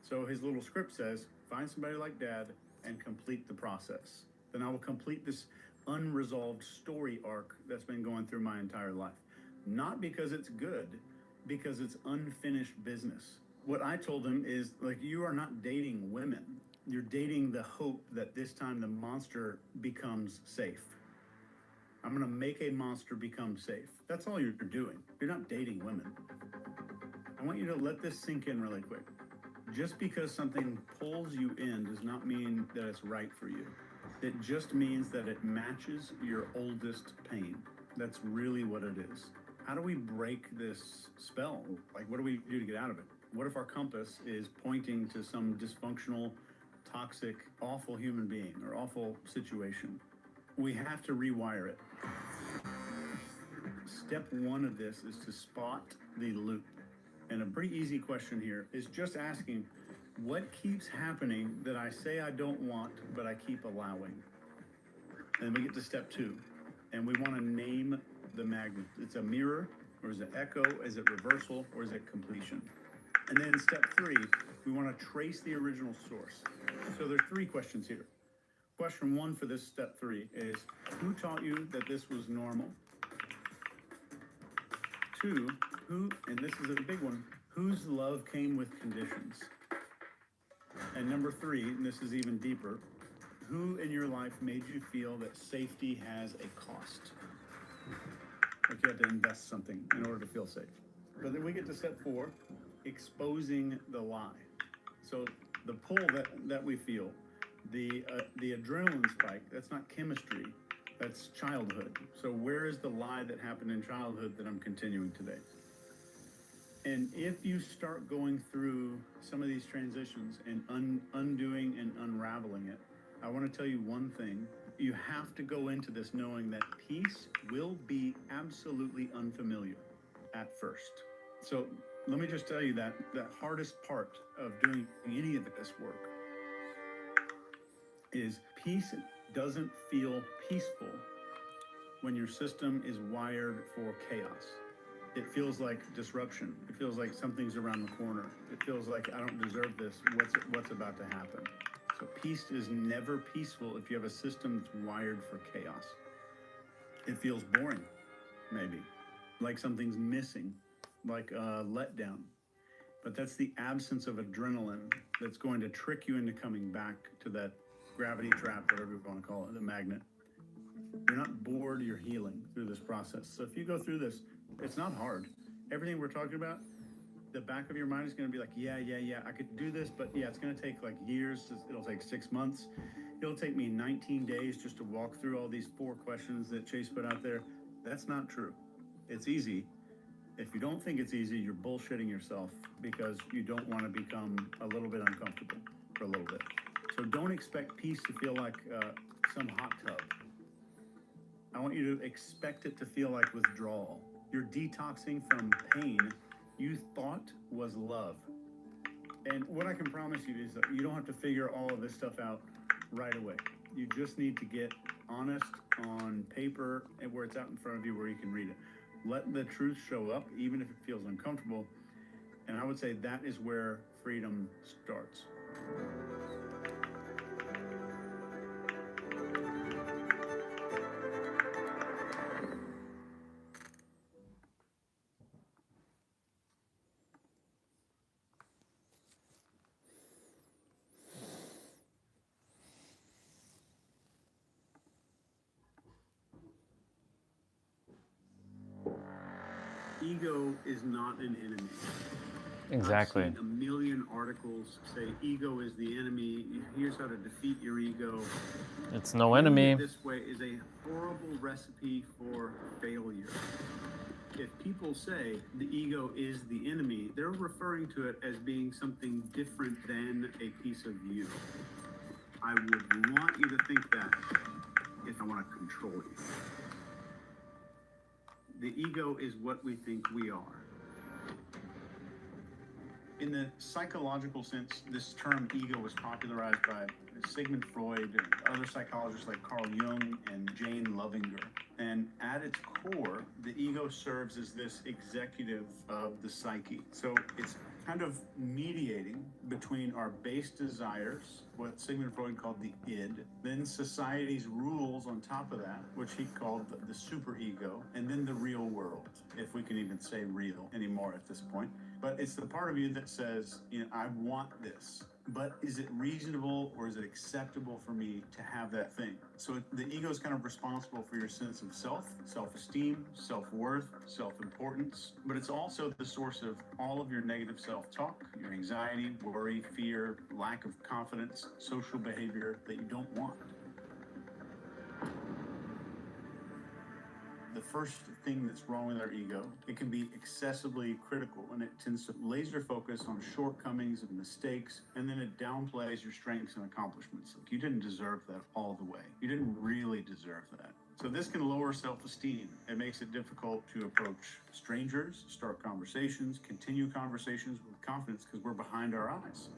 So his little script says, find somebody like dad and complete the process. then I will complete this unresolved story arc that's been going through my entire life. Not because it's good, because it's unfinished business. What I told him is, like, you are not dating women. You're dating the hope that this time the monster becomes safe. I'm gonna make a monster become safe. That's all you're doing. You're not dating women. I want you to let this sink in really quick. Just because something pulls you in does not mean that it's right for you. It just means that it matches your oldest pain. That's really what it is. How do we break this spell? Like, what do we do to get out of it? What if our compass is pointing to some dysfunctional, toxic, awful human being or awful situation? We have to rewire it. Step one of this is to spot the loop. And a pretty easy question here is just asking, what keeps happening that I say I don't want, but I keep allowing? And we get to step two, and we want to name the magnet. It's a mirror, or is it echo? Is it reversal, or is it completion? And then step three, we want to trace the original source. So there's three questions here. Question one for this step three is, who taught you that this was normal? Two, who, and this is a big one, whose love came with conditions? And number three, and this is even deeper, who in your life made you feel that safety has a cost? Like you had to invest something in order to feel safe. But then we get to step four, exposing the lie. So the pull that we feel, the adrenaline spike, that's not chemistry, that's childhood. So where is the lie that happened in childhood that I'm continuing today? And if you start going through some of these transitions and undoing and unraveling it, I want to tell you one thing. You have to go into this knowing that peace will be absolutely unfamiliar at first. So let me just tell you that the hardest part of doing any of this work is peace doesn't feel peaceful when your system is wired for chaos. It feels like disruption. It feels like something's around the corner. It feels like I don't deserve this. What's about to happen? So peace is never peaceful if you have a system that's wired for chaos. It feels boring, maybe, like something's missing, like a letdown. But that's the absence of adrenaline that's going to trick you into coming back to that gravity trap, whatever you want to call it, the magnet. You're not bored, you're healing through this process. So if you go through this, it's not hard. Everything we're talking about, the back of your mind is going to be like, yeah, I could do this, but yeah, it's going to take like years. It'll take 6 months. It'll take me 19 days just to walk through all these 4 questions that Chase put out there. That's not true. It's easy. If you don't think it's easy, you're bullshitting yourself because you don't want to become a little bit uncomfortable for a little bit. So don't expect peace to feel like some hot tub. I want you to expect it to feel like withdrawal. You're detoxing from pain you thought was love. And what I can promise you is that you don't have to figure all of this stuff out right away. You just need to get honest on paper and where it's out in front of you where you can read it. Let the truth show up, even if it feels uncomfortable. And I would say that is where freedom starts. Ego is not an enemy. Exactly. I've seen a million articles say ego is the enemy. Here's how to defeat your ego. It's no enemy. This way is a horrible recipe for failure. If people say the ego is the enemy, they're referring to it as being something different than a piece of you. I would want you to think that if I want to control you. The ego is what we think we are. In the psychological sense, this term ego was popularized by Sigmund Freud and other psychologists like Carl Jung and Jane Lovinger. And at its core, the ego serves as this executive of the psyche. So it's kind of mediating between our base desires, what Sigmund Freud called the id, then society's rules on top of that, which he called the superego, and then the real world, if we can even say real anymore at this point. But it's the part of you that says, you know, I want this, but is it reasonable or is it acceptable for me to have that thing? So the ego is kind of responsible for your sense of self, self-esteem, self-worth, self-importance, but it's also the source of all of your negative self-talk, your anxiety, worry, fear, lack of confidence, social behavior that you don't want. The first thing that's wrong with our ego, it can be excessively critical, and it tends to laser focus on shortcomings and mistakes, and then it downplays your strengths and accomplishments. Like, you didn't deserve that all the way. You didn't really deserve that. So this can lower self-esteem. It makes it difficult to approach strangers, start conversations, continue conversations with confidence because we're behind our eyes.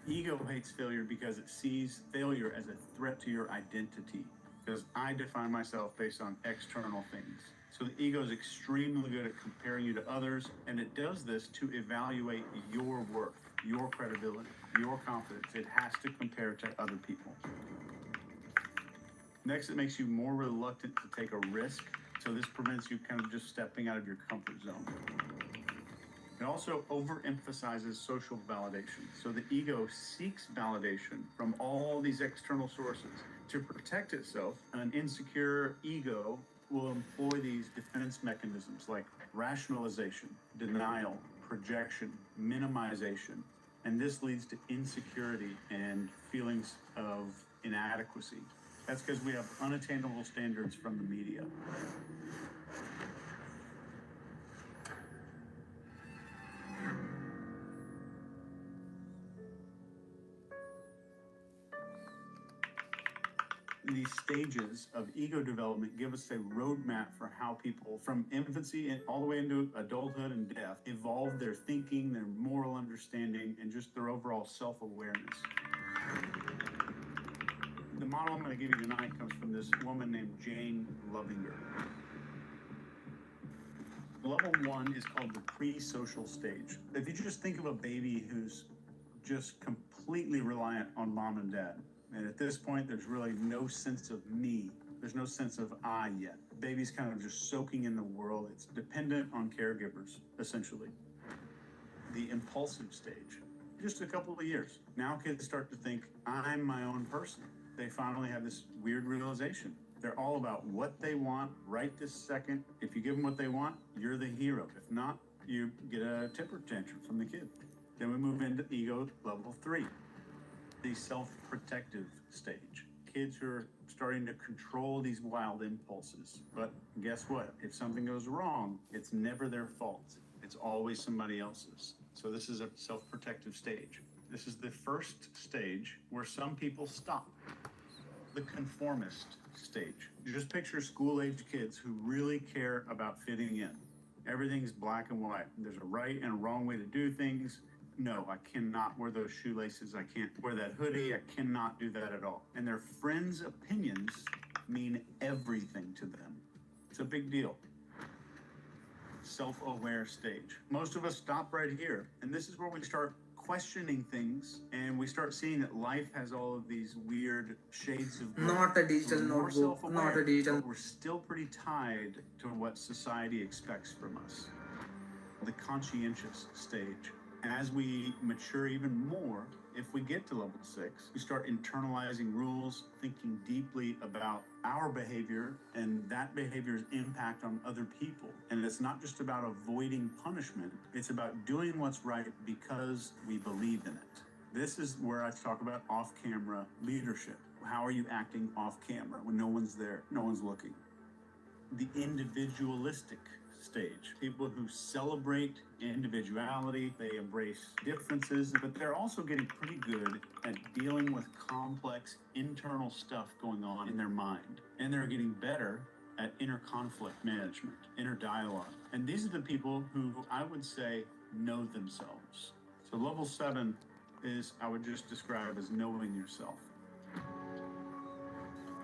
The ego hates failure because it sees failure as a threat to your identity. Because I define myself based on external things. So the ego is extremely good at comparing you to others, and it does this to evaluate your worth, your credibility, your confidence. It has to compare to other people. Next, it makes you more reluctant to take a risk. So this prevents you kind of just stepping out of your comfort zone. It also overemphasizes social validation. So the ego seeks validation from all these external sources. To protect itself, an insecure ego will employ these defense mechanisms like rationalization, denial, projection, minimization, and this leads to insecurity and feelings of inadequacy. That's because we have unattainable standards from the media. These stages of ego development give us a roadmap for how people from infancy and all the way into adulthood and death evolve their thinking, their moral understanding, and just their overall self-awareness. The model I'm going to give you tonight comes from this woman named Jane Lovinger. Level 1 is called the pre-social stage. If you just think of a baby who's just completely reliant on mom and dad, and at this point, there's really no sense of me. There's no sense of I yet. The baby's kind of just soaking in the world. It's dependent on caregivers, essentially. The impulsive stage, just a couple of years. Now kids start to think, I'm my own person. They finally have this weird realization. They're all about what they want right this second. If you give them what they want, you're the hero. If not, you get a temper tantrum from the kid. Then we move into ego level 3. The self-protective stage. Kids who are starting to control these wild impulses. But guess what? If something goes wrong, it's never their fault. It's always somebody else's. So this is a self-protective stage. This is the first stage where some people stop. The conformist stage. You just picture school-age kids who really care about fitting in. Everything's black and white. There's a right and a wrong way to do things. No, I cannot wear those shoelaces. I can't wear that hoodie. I cannot do that at all. And their friends' opinions mean everything to them. It's a big deal. Self-aware stage. Most of us stop right here. And this is where we start questioning things, and we start seeing that life has all of these weird shades of gray. Not a digital notebook, not a digital. But we're still pretty tied to what society expects from us. The conscientious stage. As we mature even more, if we get to level 6, we start internalizing rules, thinking deeply about our behavior and that behavior's impact on other people. And it's not just about avoiding punishment, it's about doing what's right because we believe in it. This is where I talk about off-camera leadership. How are you acting off-camera when no one's there, no one's looking? The individualistic stage. People who celebrate individuality, they embrace differences, but they're also getting pretty good at dealing with complex internal stuff going on in their mind. And they're getting better at inner conflict management, inner dialogue. And these are the people who I would say know themselves. So level 7 is, I would just describe as knowing yourself.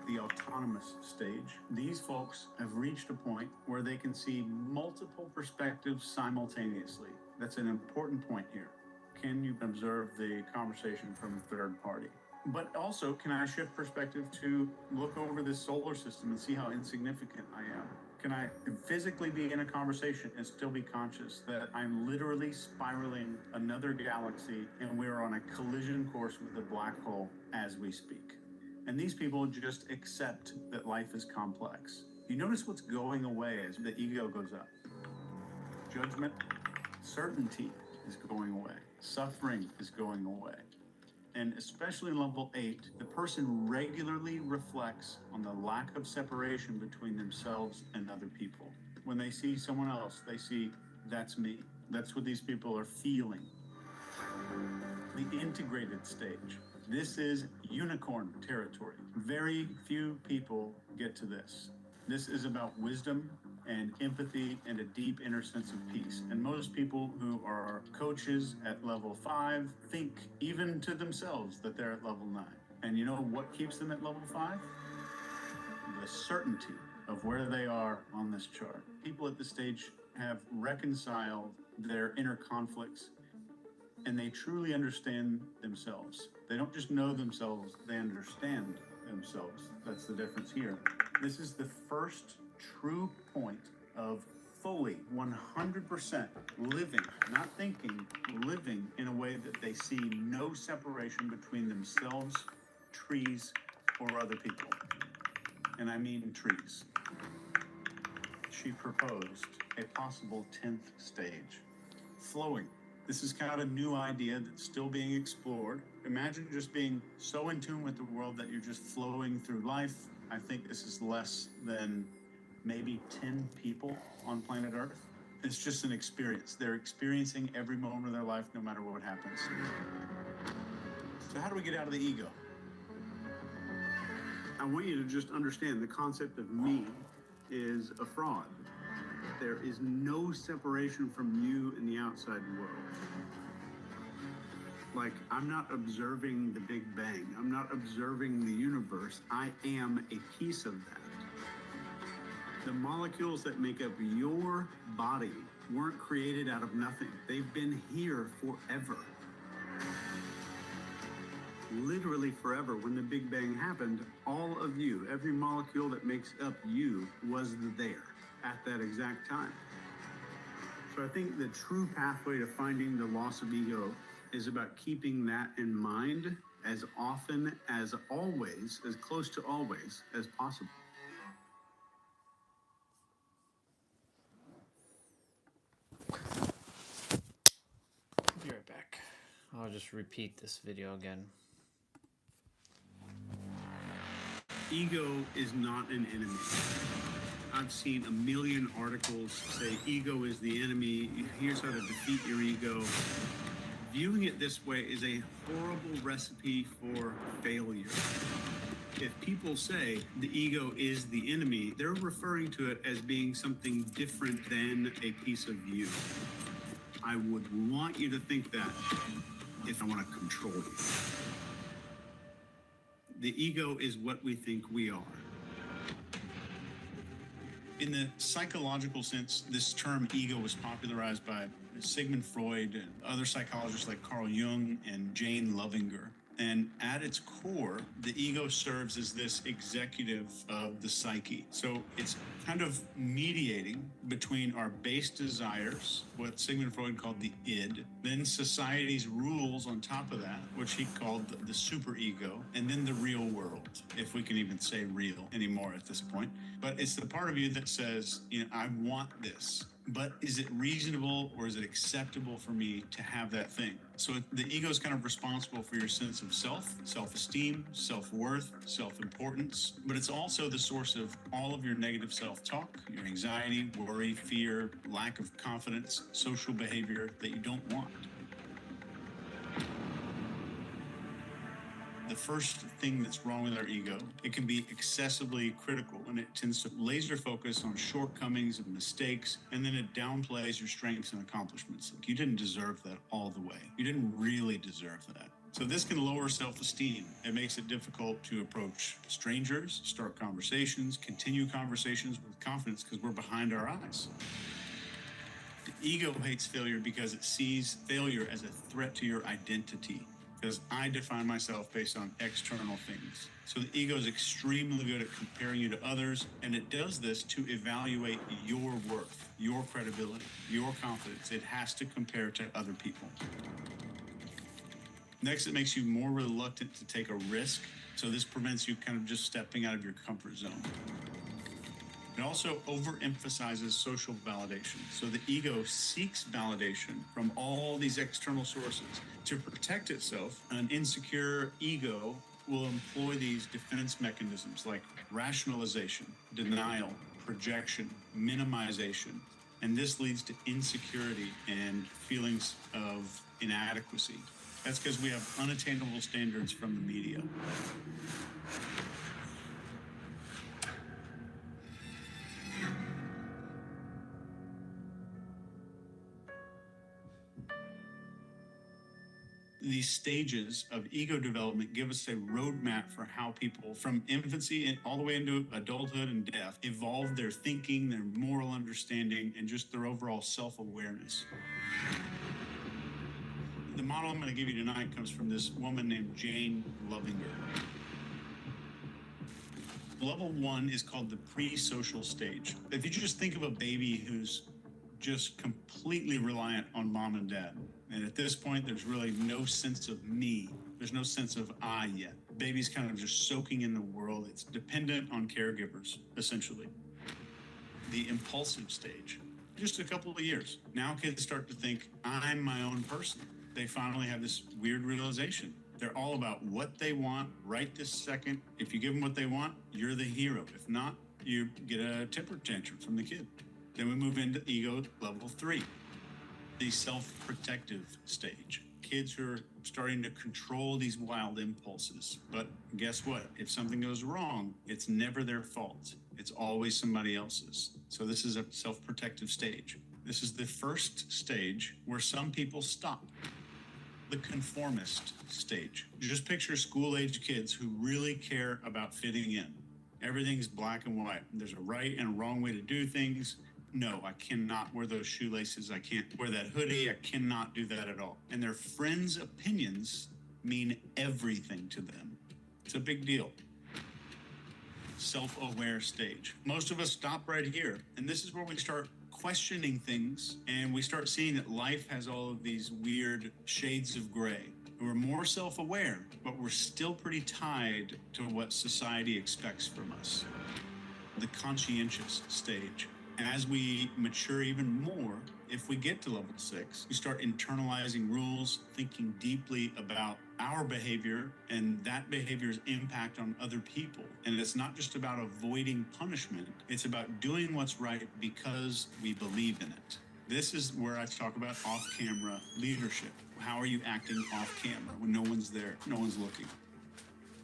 The autonomous stage. These folks have reached a point where they can see multiple perspectives simultaneously. That's an important point here. Can you observe the conversation from a third party? But also, can I shift perspective to look over this solar system and see how insignificant I am? Can I physically be in a conversation and still be conscious that I'm literally spiraling another galaxy and we're on a collision course with a black hole as we speak? And these people just accept that life is complex. You notice what's going away as the ego goes up. Judgment, certainty is going away. Suffering is going away. And especially in level 8, the person regularly reflects on the lack of separation between themselves and other people. When they see someone else, they see, that's me. That's what these people are feeling. The integrated stage. This is unicorn territory. Very few people get to this. This is about wisdom and empathy and a deep inner sense of peace. And most people who are coaches at level 5 think even to themselves that they're at level 9. And you know what keeps them at level 5? The certainty of where they are on this chart. People at this stage have reconciled their inner conflicts and they truly understand themselves. They don't just know themselves, they understand themselves. That's the difference here. This is the first true point of fully 100% living, not thinking, living in a way that they see no separation between themselves, trees, or other people. And I mean trees. She proposed a possible 10th stage, flowing. This is kind of a new idea that's still being explored. Imagine just being so in tune with the world that you're just flowing through life. I think this is less than maybe 10 people on planet Earth. It's just an experience. They're experiencing every moment of their life, no matter what happens. So how do we get out of the ego? I want you to just understand the concept of me is a fraud. There is no separation from you in the outside world. Like, I'm not observing the Big Bang. I'm not observing the universe. I am a piece of that. The molecules that make up your body weren't created out of nothing. They've been here forever. Literally forever. When the Big Bang happened, all of you, every molecule that makes up you, was there at that exact time. So I think the true pathway to finding the loss of ego is about keeping that in mind as often as always, as close to always as possible. Be right back. I'll just repeat this video again. Ego is not an enemy. I've seen a million articles say ego is the enemy. Here's how to defeat your ego. Viewing it this way is a horrible recipe for failure. If people say the ego is the enemy, they're referring to it as being something different than a piece of you. I would want you to think that if I want to control you. The ego is what we think we are. In the psychological sense, this term ego was popularized by Sigmund Freud and other psychologists like Carl Jung and Jane Lovinger. And at its core, the ego serves as this executive of the psyche. So it's kind of mediating between our base desires, what Sigmund Freud called the id, then society's rules on top of that, which he called the superego, and then the real world, if we can even say real anymore at this point. But it's the part of you that says, you know, I want this. But is it reasonable or is it acceptable for me to have that thing? So the ego is kind of responsible for your sense of self, self-esteem, self-worth, self-importance, but it's also the source of all of your negative self-talk, your anxiety, worry, fear, lack of confidence, social behavior that you don't want. The first thing that's wrong with our ego, it can be excessively critical, and it tends to laser focus on shortcomings and mistakes, and then it downplays your strengths and accomplishments. Like, you didn't deserve that all the way. You didn't really deserve that. So this can lower self-esteem. It makes it difficult to approach strangers, start conversations, continue conversations with confidence because we're behind our eyes. The ego hates failure because it sees failure as a threat to your identity. Because I define myself based on external things. So the ego is extremely good at comparing you to others, and it does this to evaluate your worth, your credibility, your confidence. It has to compare to other people. Next, it makes you more reluctant to take a risk. So this prevents you kind of just stepping out of your comfort zone. It also overemphasizes social validation. So the ego seeks validation from all these external sources. To protect itself, an insecure ego will employ these defense mechanisms like rationalization, denial, projection, minimization. And this leads to insecurity and feelings of inadequacy. That's because we have unattainable standards from the media. These stages of ego development give us a roadmap for how people from infancy and all the way into adulthood and death evolve their thinking, their moral understanding, and just their overall self-awareness. The model I'm going to give you tonight comes from this woman named Jane Lovinger. Level 1 is called the pre-social stage. If you just think of a baby who's just completely reliant on mom and dad, and at this point, there's really no sense of me. There's no sense of I yet. Baby's kind of just soaking in the world. It's dependent on caregivers, essentially. The impulsive stage, just a couple of years. Now kids start to think, I'm my own person. They finally have this weird realization. They're all about what they want right this second. If you give them what they want, you're the hero. If not, you get a temper tantrum from the kid. Then we move into ego level 3. The self-protective stage. Kids who are starting to control these wild impulses. But guess what? If something goes wrong, it's never their fault. It's always somebody else's. So this is a self-protective stage. This is the first stage where some people stop. The conformist stage. Just picture school-age kids who really care about fitting in. Everything's black and white. There's a right and a wrong way to do things. No, I cannot wear those shoelaces. I can't wear that hoodie. I cannot do that at all. And their friends' opinions mean everything to them. It's a big deal. Self-aware stage. Most of us stop right here. And this is where we start questioning things and we start seeing that life has all of these weird shades of gray. We're more self-aware, but we're still pretty tied to what society expects from us. The conscientious stage. As we mature even more, if we get to level 6, we start internalizing rules, thinking deeply about our behavior and that behavior's impact on other people. And it's not just about avoiding punishment, it's about doing what's right because we believe in it. This is where I talk about off-camera leadership. How are you acting off-camera when no one's there, no one's looking?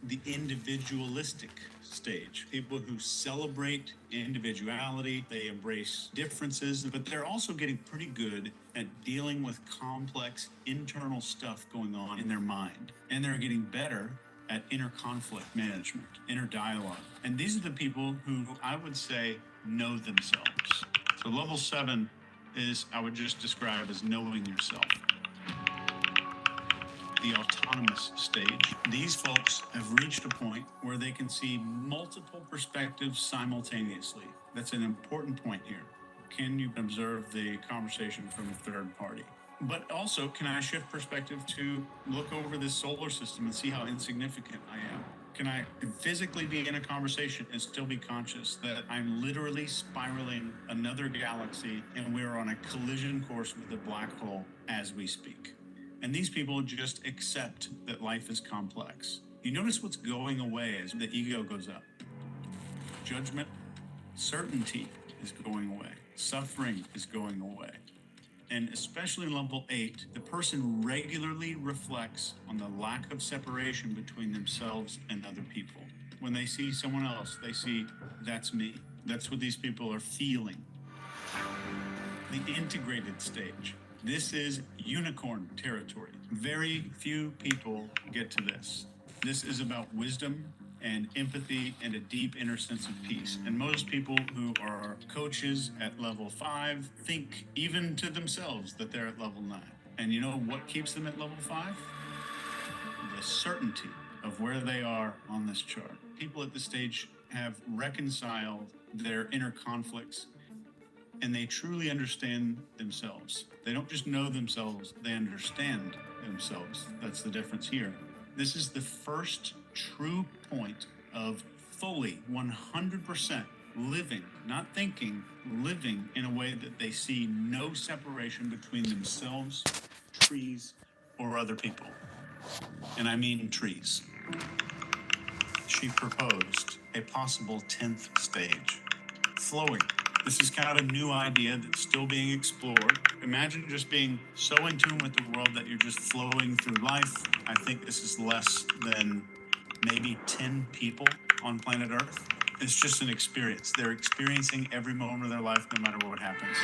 The individualistic stage. People who celebrate individuality, they embrace differences, but they're also getting pretty good at dealing with complex internal stuff going on in their mind. And they're getting better at inner conflict management, inner dialogue. And these are the people who I would say know themselves. So level 7 is, I would just describe as knowing yourself. The autonomous stage. These folks have reached a point where they can see multiple perspectives simultaneously. That's an important point here. Can you observe the conversation from a third party? But also, can I shift perspective to look over this solar system and see how insignificant I am? Can I physically be in a conversation and still be conscious that I'm literally spiraling another galaxy and we're on a collision course with a black hole as we speak? And these people just accept that life is complex. You notice what's going away as the ego goes up. Judgment, certainty is going away. Suffering is going away. And especially level 8, the person regularly reflects on the lack of separation between themselves and other people. When they see someone else, they see, that's me. That's what these people are feeling. The integrated stage. This is unicorn territory. Very few people get to this. This is about wisdom and empathy and a deep inner sense of peace. And most people who are coaches at level 5 think even to themselves that they're at level 9. And you know what keeps them at level 5? The certainty of where they are on this chart. People at this stage have reconciled their inner conflicts, and they truly understand themselves. They don't just know themselves, they understand themselves. That's the difference here. This is the first true point of fully 100% living, not thinking, living in a way that they see no separation between themselves, trees, or other people. And I mean trees. She proposed a possible 10th stage, flowing. This is kind of a new idea that's still being explored. Imagine just being so in tune with the world that you're just flowing through life. I think this is less than maybe 10 people on planet Earth. It's just an experience. They're experiencing every moment of their life, no matter what happens.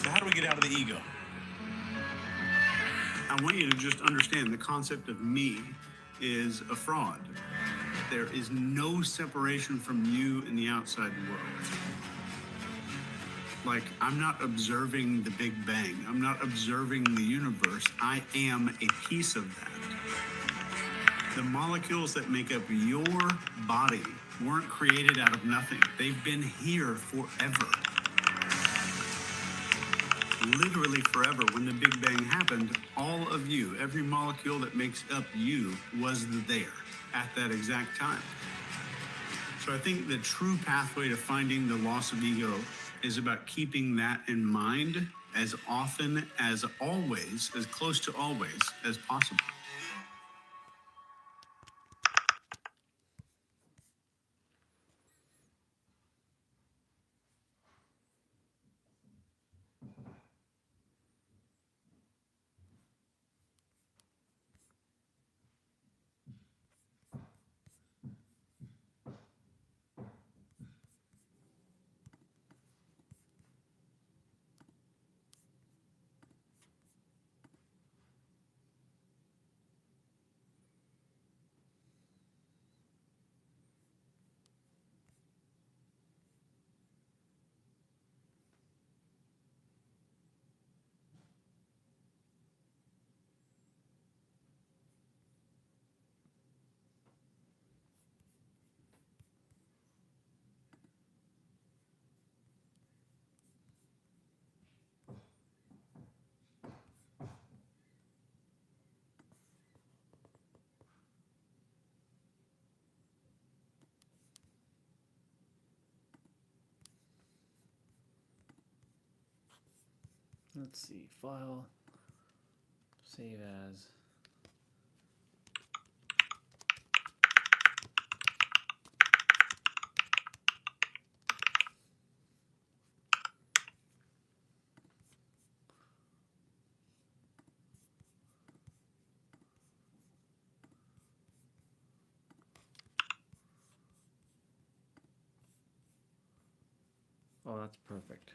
So how do we get out of the ego? I want you to just understand the concept of me is a fraud. There is no separation from you in the outside world. Like, I'm not observing the Big Bang. I'm not observing the universe. I am a piece of that. The molecules that make up your body weren't created out of nothing. They've been here forever. Literally forever. When the Big Bang happened, all of you, every molecule that makes up you was there at that exact time. So I think the true pathway to finding the loss of ego is about keeping that in mind as often as always, as close to always as possible. Let's see, file, save as. Oh, that's perfect.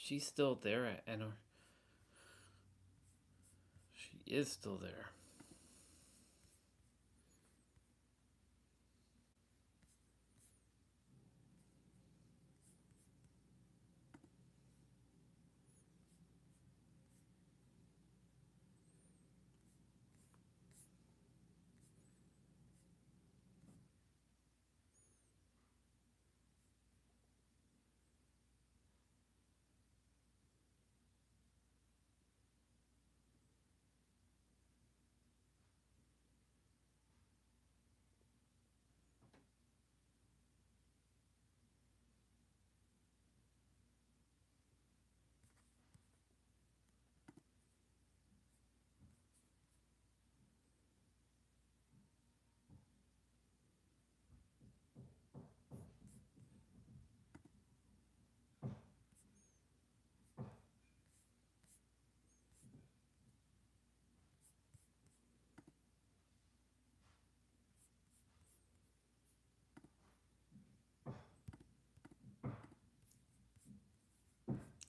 She's still there at NR. She is still there.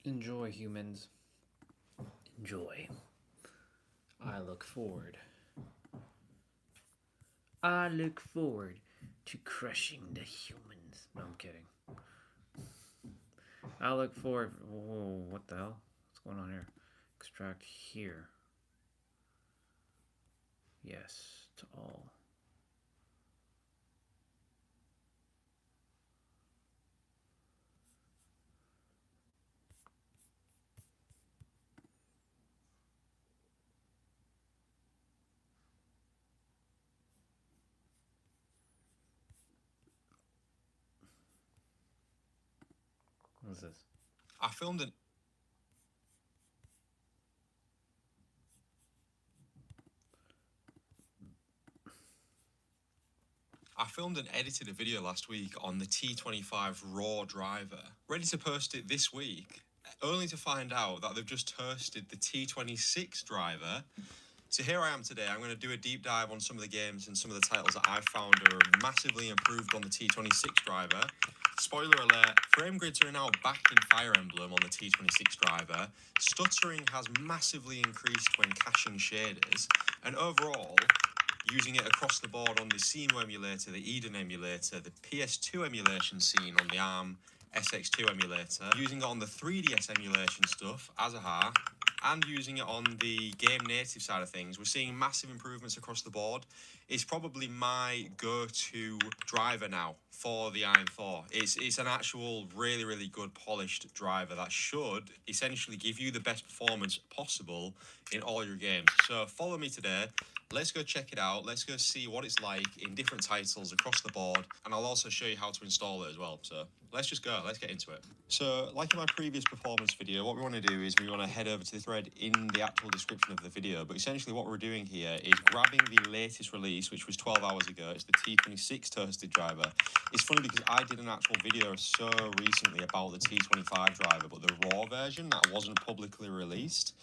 Enjoy, humans. Enjoy. I look forward. I look forward to crushing the humans. No, I'm kidding. I look forward. Whoa, what the hell? What's going on here? Extract here. Yes, to all. What is this? I filmed an and edited a video last week on the T25 Raw driver. Ready to post it this week, only to find out that they've just toasted the T26 driver. So here I am today. I'm going to do a deep dive on some of the games and some of the titles that I've found are massively improved on the T26 driver. Spoiler alert, frame grids are now back in Fire Emblem on the T26 driver. Stuttering has massively increased when caching shaders. And overall, using it across the board on the SEMO emulator, the Eden emulator, the PS2 emulation scene on the ARM SX2 emulator, using it on the 3DS emulation stuff, Azaha, and using it on the game native side of things, we're seeing massive improvements across the board. It's probably my go-to driver now for the Iron Thor. It's an actual really, really good polished driver that should essentially give you the best performance possible in all your games. So follow me today. Let's go check it out. Let's go see what it's like in different titles across the board. And I'll also show you how to install it as well. So let's just go. Let's get into it. So like in my previous performance video, what we want to do is we want to head over to the thread in the actual description of the video. But essentially what we're doing here is grabbing the latest release, which was 12 hours ago. It's the T26 toasted driver. It's funny because I did an actual video so recently about the T25 driver, but the raw version that wasn't publicly released.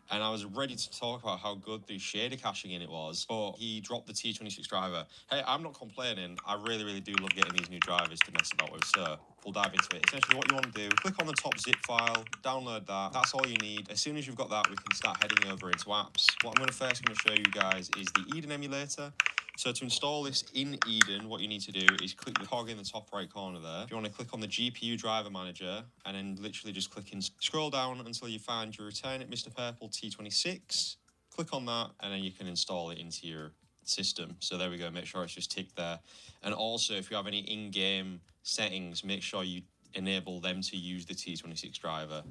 And I was ready to talk about how good the shader caching in it was, but he dropped the T26 driver. Hey, I'm not complaining. I really, really do love getting these new drivers to mess about with, so we'll dive into it. Essentially, what you want to do, click on the top zip file, download that. That's all you need. As soon as you've got that, we can start heading over into apps. What I'm first going to show you guys is the Eden emulator. So to install this in Eden, what you need to do is click the cog in the top right corner there. If you want to click on the GPU driver manager and then literally just click and scroll down until you find your Return It Mr. Purple T26. Click on that and then you can install it into your system. So there we go, make sure it's just ticked there. And also if you have any in-game settings, make sure you enable them to use the T26 driver.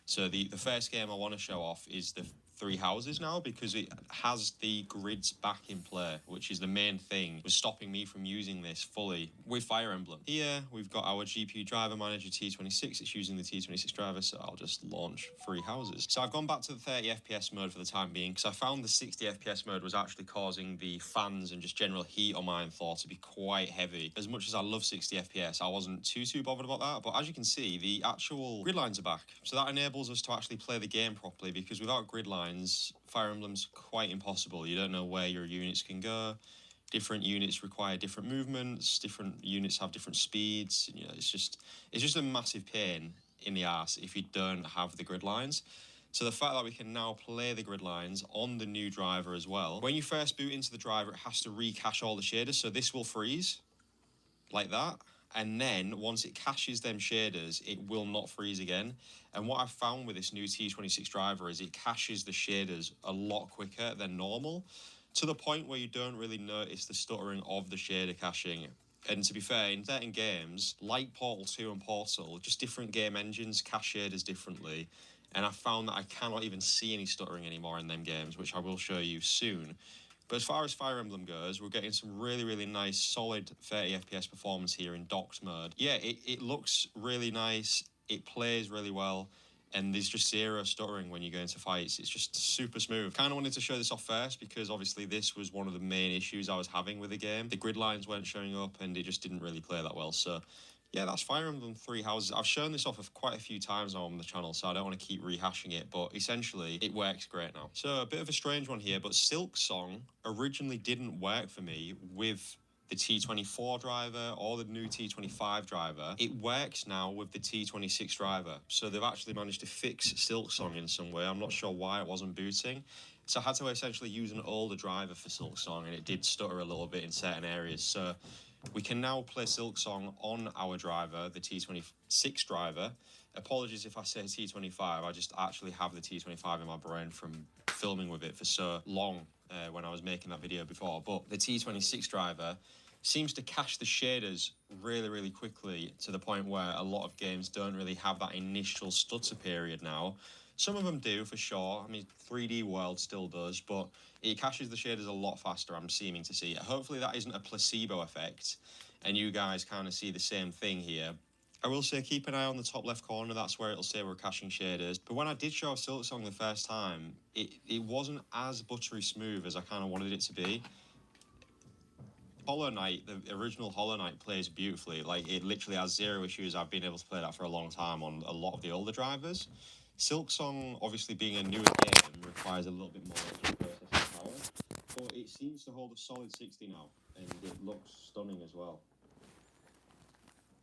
So the first game I want to show off is the 3 houses now, because it has the grids back in play, which is the main thing was stopping me from using this fully with Fire Emblem. Here we've got our GPU driver manager T26. It's using the T26 driver, so I'll just launch 3 houses. So I've gone back to the 30 FPS mode for the time being, because I found the 60 FPS mode was actually causing the fans and just general heat on my Iron Thor to be quite heavy. As much as I love 60 FPS, I wasn't too bothered about that, but as you can see, the actual grid lines are back. So that enables us to actually play the game properly, because without grid lines, Fire Emblem's quite impossible. You don't know where your units can go. Different units require different movements. Different units have different speeds. You know, it's just a massive pain in the arse if you don't have the grid lines. So the fact that we can now play the grid lines on the new driver as well. When you first boot into the driver, it has to recache all the shaders. So this will freeze like that. And then once it caches them shaders, it will not freeze again. And what I've found with this new T26 driver is it caches the shaders a lot quicker than normal, to the point where you don't really notice the stuttering of the shader caching. And to be fair, in certain games, like Portal 2 and Portal, just different game engines cache shaders differently. And I found that I cannot even see any stuttering anymore in them games, which I will show you soon. But as far as Fire Emblem goes, we're getting some really, really nice, solid 30 FPS performance here in docked mode. Yeah, it looks really nice, it plays really well, and there's just zero stuttering when you go into fights. It's just super smooth. Kind of wanted to show this off first because obviously this was one of the main issues I was having with the game. The grid lines weren't showing up and it just didn't really play that well. So yeah, that's Fire Emblem Three Houses. I've shown this off quite a few times now on the channel, so I don't want to keep rehashing it, but essentially it works great now. So a bit of a strange one here, but Silk Song originally didn't work for me with the T24 driver or the new T25 driver. It works now with the T26 driver. So they've actually managed to fix Silk Song in some way. I'm not sure why it wasn't booting. So I had to essentially use an older driver for Silk Song, and it did stutter a little bit in certain areas. So we can now play Silk Song on our driver, the T26 driver. Apologies if I say T25, I just actually have the T25 in my brain from filming with it for so long when I was making that video before. But the T26 driver seems to cache the shaders really, really quickly, to the point where a lot of games don't really have that initial stutter period now. Some of them do, for sure. I mean, 3D World still does, but it caches the shaders a lot faster, I'm seeming to see. Hopefully that isn't a placebo effect, and you guys kind of see the same thing here. I will say keep an eye on the top left corner, that's where it'll say we're caching shaders. But when I did show Silk Song the first time, it wasn't as buttery smooth as I kind of wanted it to be. Hollow Knight, the original Hollow Knight, plays beautifully. Like, it literally has zero issues. I've been able to play that for a long time on a lot of the older drivers. Silk Song, obviously being a newer game, requires a little bit more processing power, but it seems to hold a solid 60 now, and it looks stunning as well.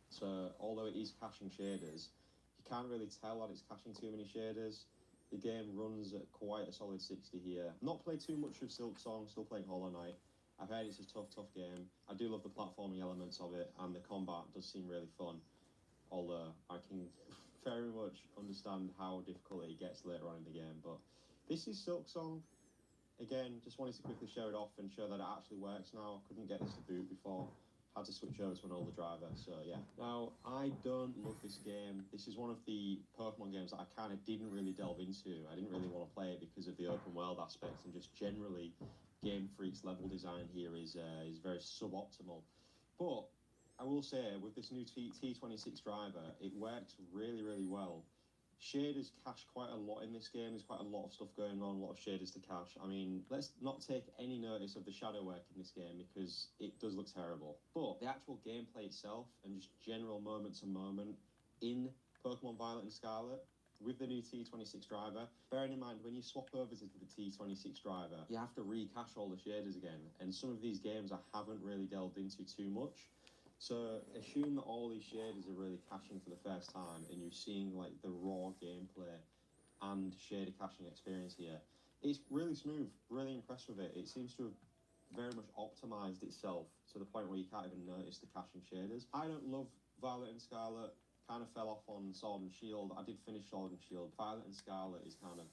So, although it is caching shaders, you can't really tell that it's caching too many shaders. The game runs at quite a solid 60 here. Not played too much of Silk Song, still playing Hollow Knight. I've heard it's a tough game. I do love the platforming elements of it, and the combat does seem really fun. Although I can very much understand how difficult it gets later on in the game. But this is Silk Song. Again, just wanted to quickly show it off and show that it actually works now. Couldn't get this to boot before. Had to switch over to an older driver, so yeah. Now, I don't love this game. This is one of the Pokemon games that I kind of didn't really delve into. I didn't really want to play it because of the open world aspect, and just generally Game Freak's level design here is very suboptimal. But I will say, with this new T26 driver, it works really, really well. Shaders cache quite a lot in this game. There's quite a lot of stuff going on, a lot of shaders to cache. I mean, let's not take any notice of the shadow work in this game because it does look terrible. But the actual gameplay itself and just general moment to moment in Pokemon Violet and Scarlet with the new T26 driver, bearing in mind when you swap over to the T26 driver, you have to recache all the shaders again. And some of these games I haven't really delved into too much. So assume that all these shaders are really caching for the first time and you're seeing like the raw gameplay and shader caching experience here. It's really smooth, really impressed with it. It seems to have very much optimized itself to the point where you can't even notice the caching shaders. I don't love Violet and Scarlet, kind of fell off on Sword and Shield. I did finish Sword and Shield. Violet and Scarlet is kind of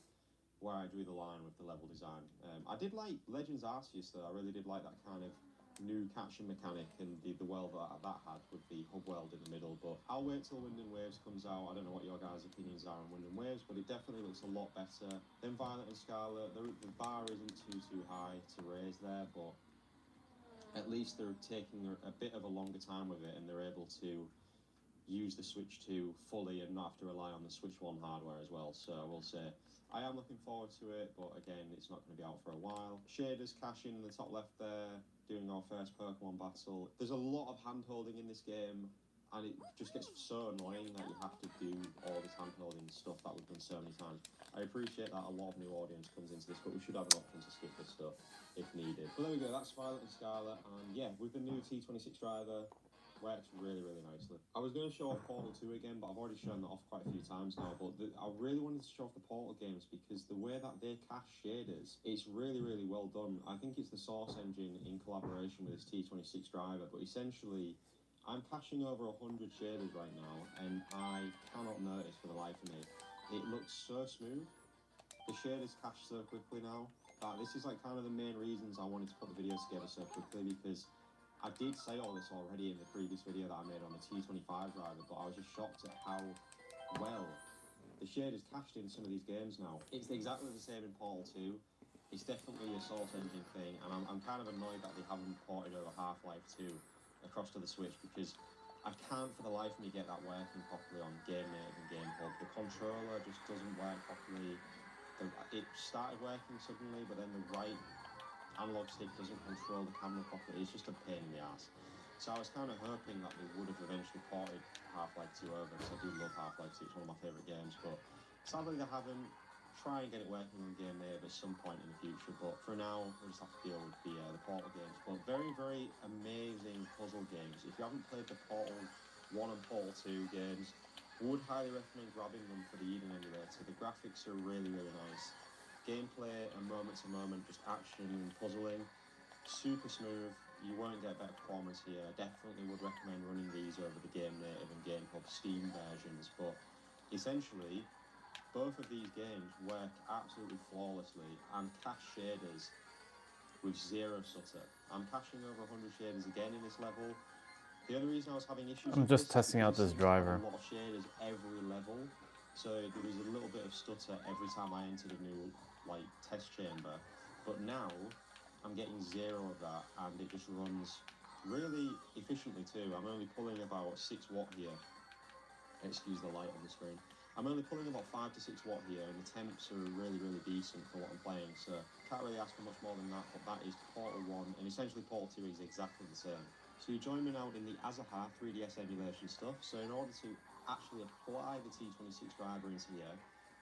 where I drew the line with the level design. I did like Legends Arceus though. I really did like that kind of new catching mechanic and the world that had with the hub world in the middle. But I'll wait till Wind and Waves comes out. I don't know what your guys' opinions are on Wind and Waves, but it definitely looks a lot better than Violet and Scarlet. The bar isn't too high to raise there, but at least they're taking a bit of a longer time with it, and they're able to use the Switch 2 fully and not have to rely on the Switch 1 hardware as well. So I will say I am looking forward to it, but again, it's not going to be out for a while. Shaders caching in the top left there, doing our first Pokemon battle. There's a lot of hand-holding in this game, and it just gets so annoying that you have to do all this hand-holding stuff that we've done so many times. I appreciate that a lot of new audience comes into this, but we should have an option to skip this stuff if needed. But there we go, that's Violet and Scarlet, and yeah, with the new T26 driver, works really, really nicely. I was going to show off Portal 2 again, but I've already shown that off quite a few times now. But I really wanted to show off the Portal games because the way that they cache shaders, it's really, really well done. I think it's the Source engine in collaboration with this T26 driver, but essentially, I'm caching over 100 shaders right now, and I cannot notice for the life of me. It looks so smooth. The shaders cache so quickly now. This is like kind of the main reasons I wanted to put the video together so quickly, because I did say all this already in the previous video that I made on the T25 driver, but I was just shocked at how well the shaders cached in some of these games now. It's exactly the same in Portal 2. It's definitely a Source engine thing, and I'm kind of annoyed that they haven't ported over Half-Life 2 across to the Switch, because I can't for the life of me get that working properly on Game Native and Game Hub. The controller just doesn't work properly. It started working suddenly, but then the right analog stick doesn't control the camera properly. It's just a pain in the ass. So I was kind of hoping that they would have eventually ported Half-Life 2 over, because I do love Half-Life 2, it's one of my favourite games, but sadly they haven't. Try and get it working on Game Native at some point in the future, but for now we'll just have to deal with the Portal games. But very, very amazing puzzle games. If you haven't played the Portal 1 and Portal 2 games, would highly recommend grabbing them for the Eden emulator. The graphics are really, really nice. Gameplay and moment-to-moment, just action and puzzling, super smooth. You won't get better performance here. I definitely would recommend running these over the Game Native and Game Hub Steam versions, but essentially, both of these games work absolutely flawlessly and cache shaders with zero stutter. I'm caching over 100 shaders again in this level. The only reason I was having issues I'm with just this testing out this driver. a lot of shaders every level, so there was a little bit of stutter every time I entered a new test chamber. But now I'm getting zero of that, and it just runs really efficiently too. I'm only pulling about 6 watt here. Excuse the light on the screen. I'm only pulling about 5 to 6 watt here, and the temps are really, really decent for what I'm playing, so can't really ask for much more than that. But that is Portal 1, and essentially Portal 2 is exactly the same. So you join me now in the Azaha 3DS emulation stuff. So in order to actually apply the T26 driver into here,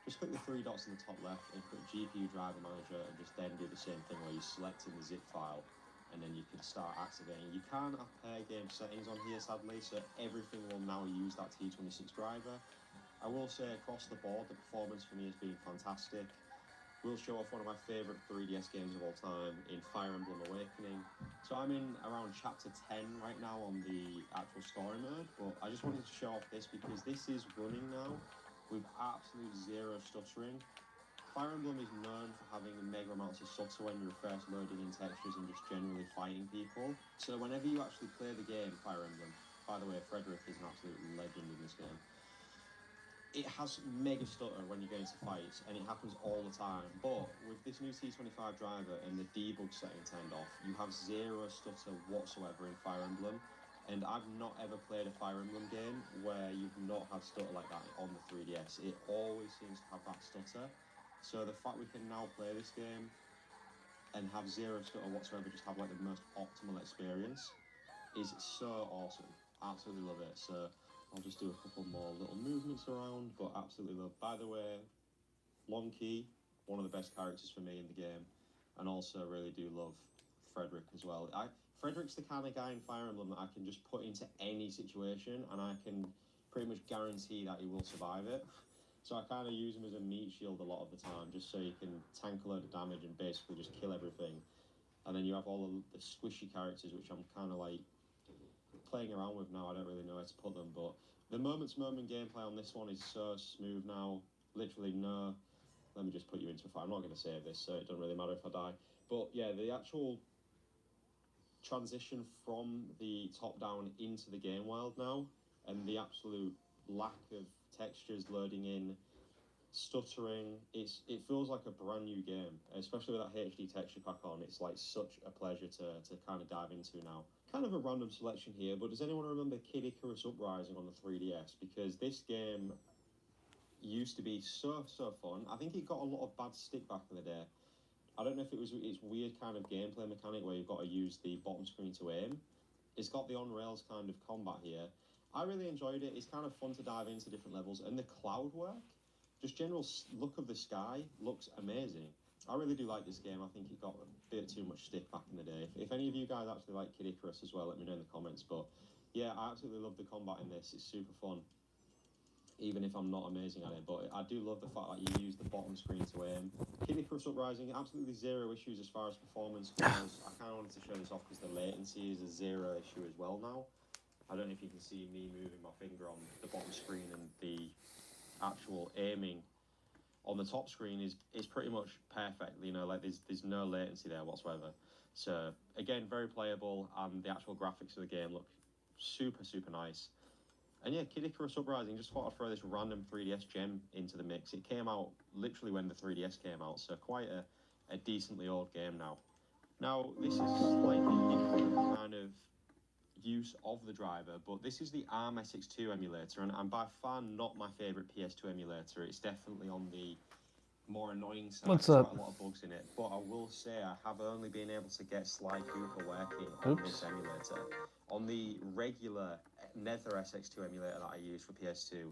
just click the 3 dots in the top left and click GPU Driver Manager, and just then do the same thing where you select in the zip file, and then you can start activating. You can't have pair game settings on here, sadly, so everything will now use that T26 driver. I will say across the board, the performance for me has been fantastic. We'll show off one of my favourite 3DS games of all time in Fire Emblem Awakening. So I'm in around chapter 10 right now on the actual story mode, but I just wanted to show off this because this is running now with absolute zero stuttering. Fire Emblem is known for having mega amounts of stutter when you're first loading in textures and just generally fighting people. So whenever you actually play the game, Fire Emblem, by the way, Frederick is an absolute legend in this game. It has mega stutter when you get into fights, and it happens all the time. But with this new T25 driver and the debug setting turned off, you have zero stutter whatsoever in Fire Emblem. And I've not ever played a Fire Emblem game where you've not had stutter like that on the 3DS. It always seems to have that stutter. So the fact we can now play this game and have zero stutter whatsoever, just have the most optimal experience, is so awesome. Absolutely love it. So I'll just do a couple more little movements around, but absolutely love. By the way, Long Key, one of the best characters for me in the game, and also really do love Frederick as well. Frederick's the kind of guy in Fire Emblem that I can just put into any situation, and I can pretty much guarantee that he will survive it. So I kind of use him as a meat shield a lot of the time, just so you can tank a load of damage and basically just kill everything. And then you have all the squishy characters, which I'm kind of playing around with now. I don't really know where to put them, but the moment-to-moment gameplay on this one is so smooth now. Literally no. Let me just put you into a fight. I'm not going to save this, so it doesn't really matter if I die. But yeah, the actual transition from the top-down into the game world now, and the absolute lack of textures loading in, stuttering, it feels like a brand new game, especially with that HD texture pack on. It's such a pleasure to kind of dive into now. Kind of a random selection here, but does anyone remember Kid Icarus Uprising on the 3DS? Because this game used to be so fun. I think it got a lot of bad stick back in the day. I don't know if it's weird kind of gameplay mechanic where you've got to use the bottom screen to aim. It's got the on-rails kind of combat here. I really enjoyed it. It's kind of fun to dive into different levels, and the cloud work, just general look of the sky, looks amazing. I really do like this game. I think it got a bit too much stick back in the day. If any of you guys actually like Kid Icarus as well, let me know in the comments. But Yeah, I absolutely love the combat in this. It's super fun, even if I'm not amazing at it. But I do love the fact that you use the bottom screen to aim. Kidney thrust uprising, absolutely zero issues as far as performance goes. I kind of wanted to show this off because the latency is a zero issue as well now. I don't know if you can see me moving my finger on the bottom screen, and the actual aiming on the top screen is pretty much perfect. You know, like there's no latency there whatsoever. So again, very playable, and the actual graphics of the game look super nice. And yeah, Kid Icarus Uprising, just thought I'd throw this random 3DS gem into the mix. It came out literally when the 3DS came out, so quite a decently old game now. Now, this is a slightly different kind of use of the driver, but this is the ARM SX2 emulator, and by far not my favourite PS2 emulator. It's definitely on the more annoying side. What's There's up? quite a lot of bugs in it, but I will say I have only been able to get Sly Cooper working on this emulator. On the regular Nether SX2 emulator that I use for PS2,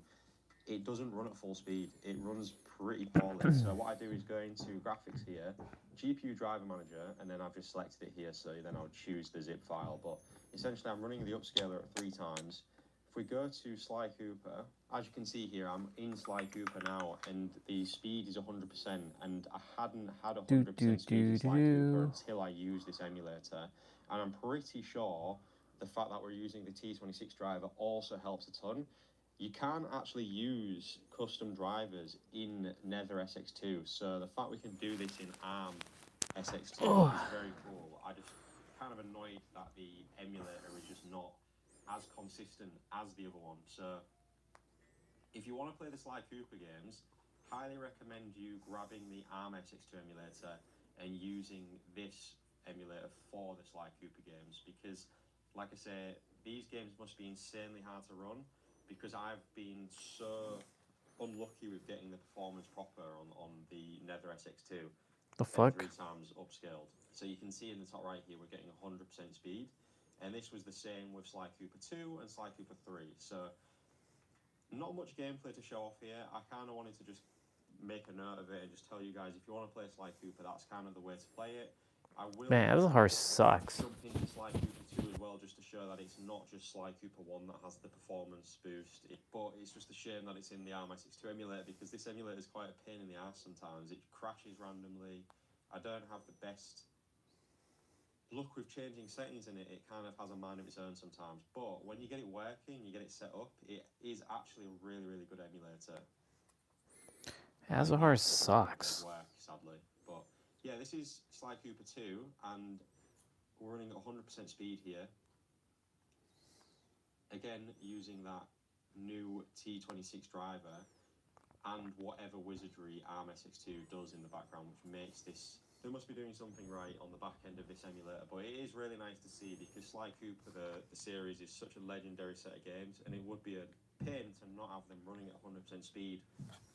it doesn't run at full speed. It runs pretty poorly. So what I do is go into graphics here, GPU driver manager, and then I've just selected it here, so then I'll choose the zip file. But essentially I'm running the upscaler at 3 times. If we go to Sly Cooper, as you can see here, I'm in Sly Cooper now, and the speed is 100%, and I hadn't had 100% speed in Sly Cooper until I used this emulator. And I'm pretty sure the fact that we're using the T26 driver also helps a ton. You can actually use custom drivers in Nether SX2, so the fact we can do this in ARM SX2 is very cool. I just kind of annoyed that the emulator is just not as consistent as the other one. So if you want to play the Sly Cooper games, highly recommend you grabbing the ARM SX2 emulator and using this emulator for the Sly Cooper games, because like I say, these games must be insanely hard to run, because I've been so unlucky with getting the performance proper on the Nether SX2. The fuck? 3 times upscaled. So you can see in the top right here, we're getting 100% speed. And this was the same with Sly Cooper 2 and Sly Cooper 3. So not much gameplay to show off here. I kind of wanted to just make a note of it and just tell you guys, if you want to play Sly Cooper, that's kind of the way to play it. I will Man, Azahar sucks. jump into Sly Cooper 2 as well, just to show that it's not just Sly Cooper 1 that has the performance boost, but it's just a shame that it's in the ARM SX2 emulator, because this emulator is quite a pain in the ass sometimes. It crashes randomly. I don't have the best luck with changing settings in it. It kind of has a mind of its own sometimes, but when you get it working, you get it set up, it is actually a really good emulator. Azahar sucks. Work, sadly. But yeah, this is Sly Cooper 2, and we're running at 100% speed here. Again, using that new T26 driver and whatever wizardry ARM SX2 does in the background, which makes this... They must be doing something right on the back end of this emulator, but it is really nice to see, because Sly Cooper, the series, is such a legendary set of games, and it would be a pain to not have them running at 100% speed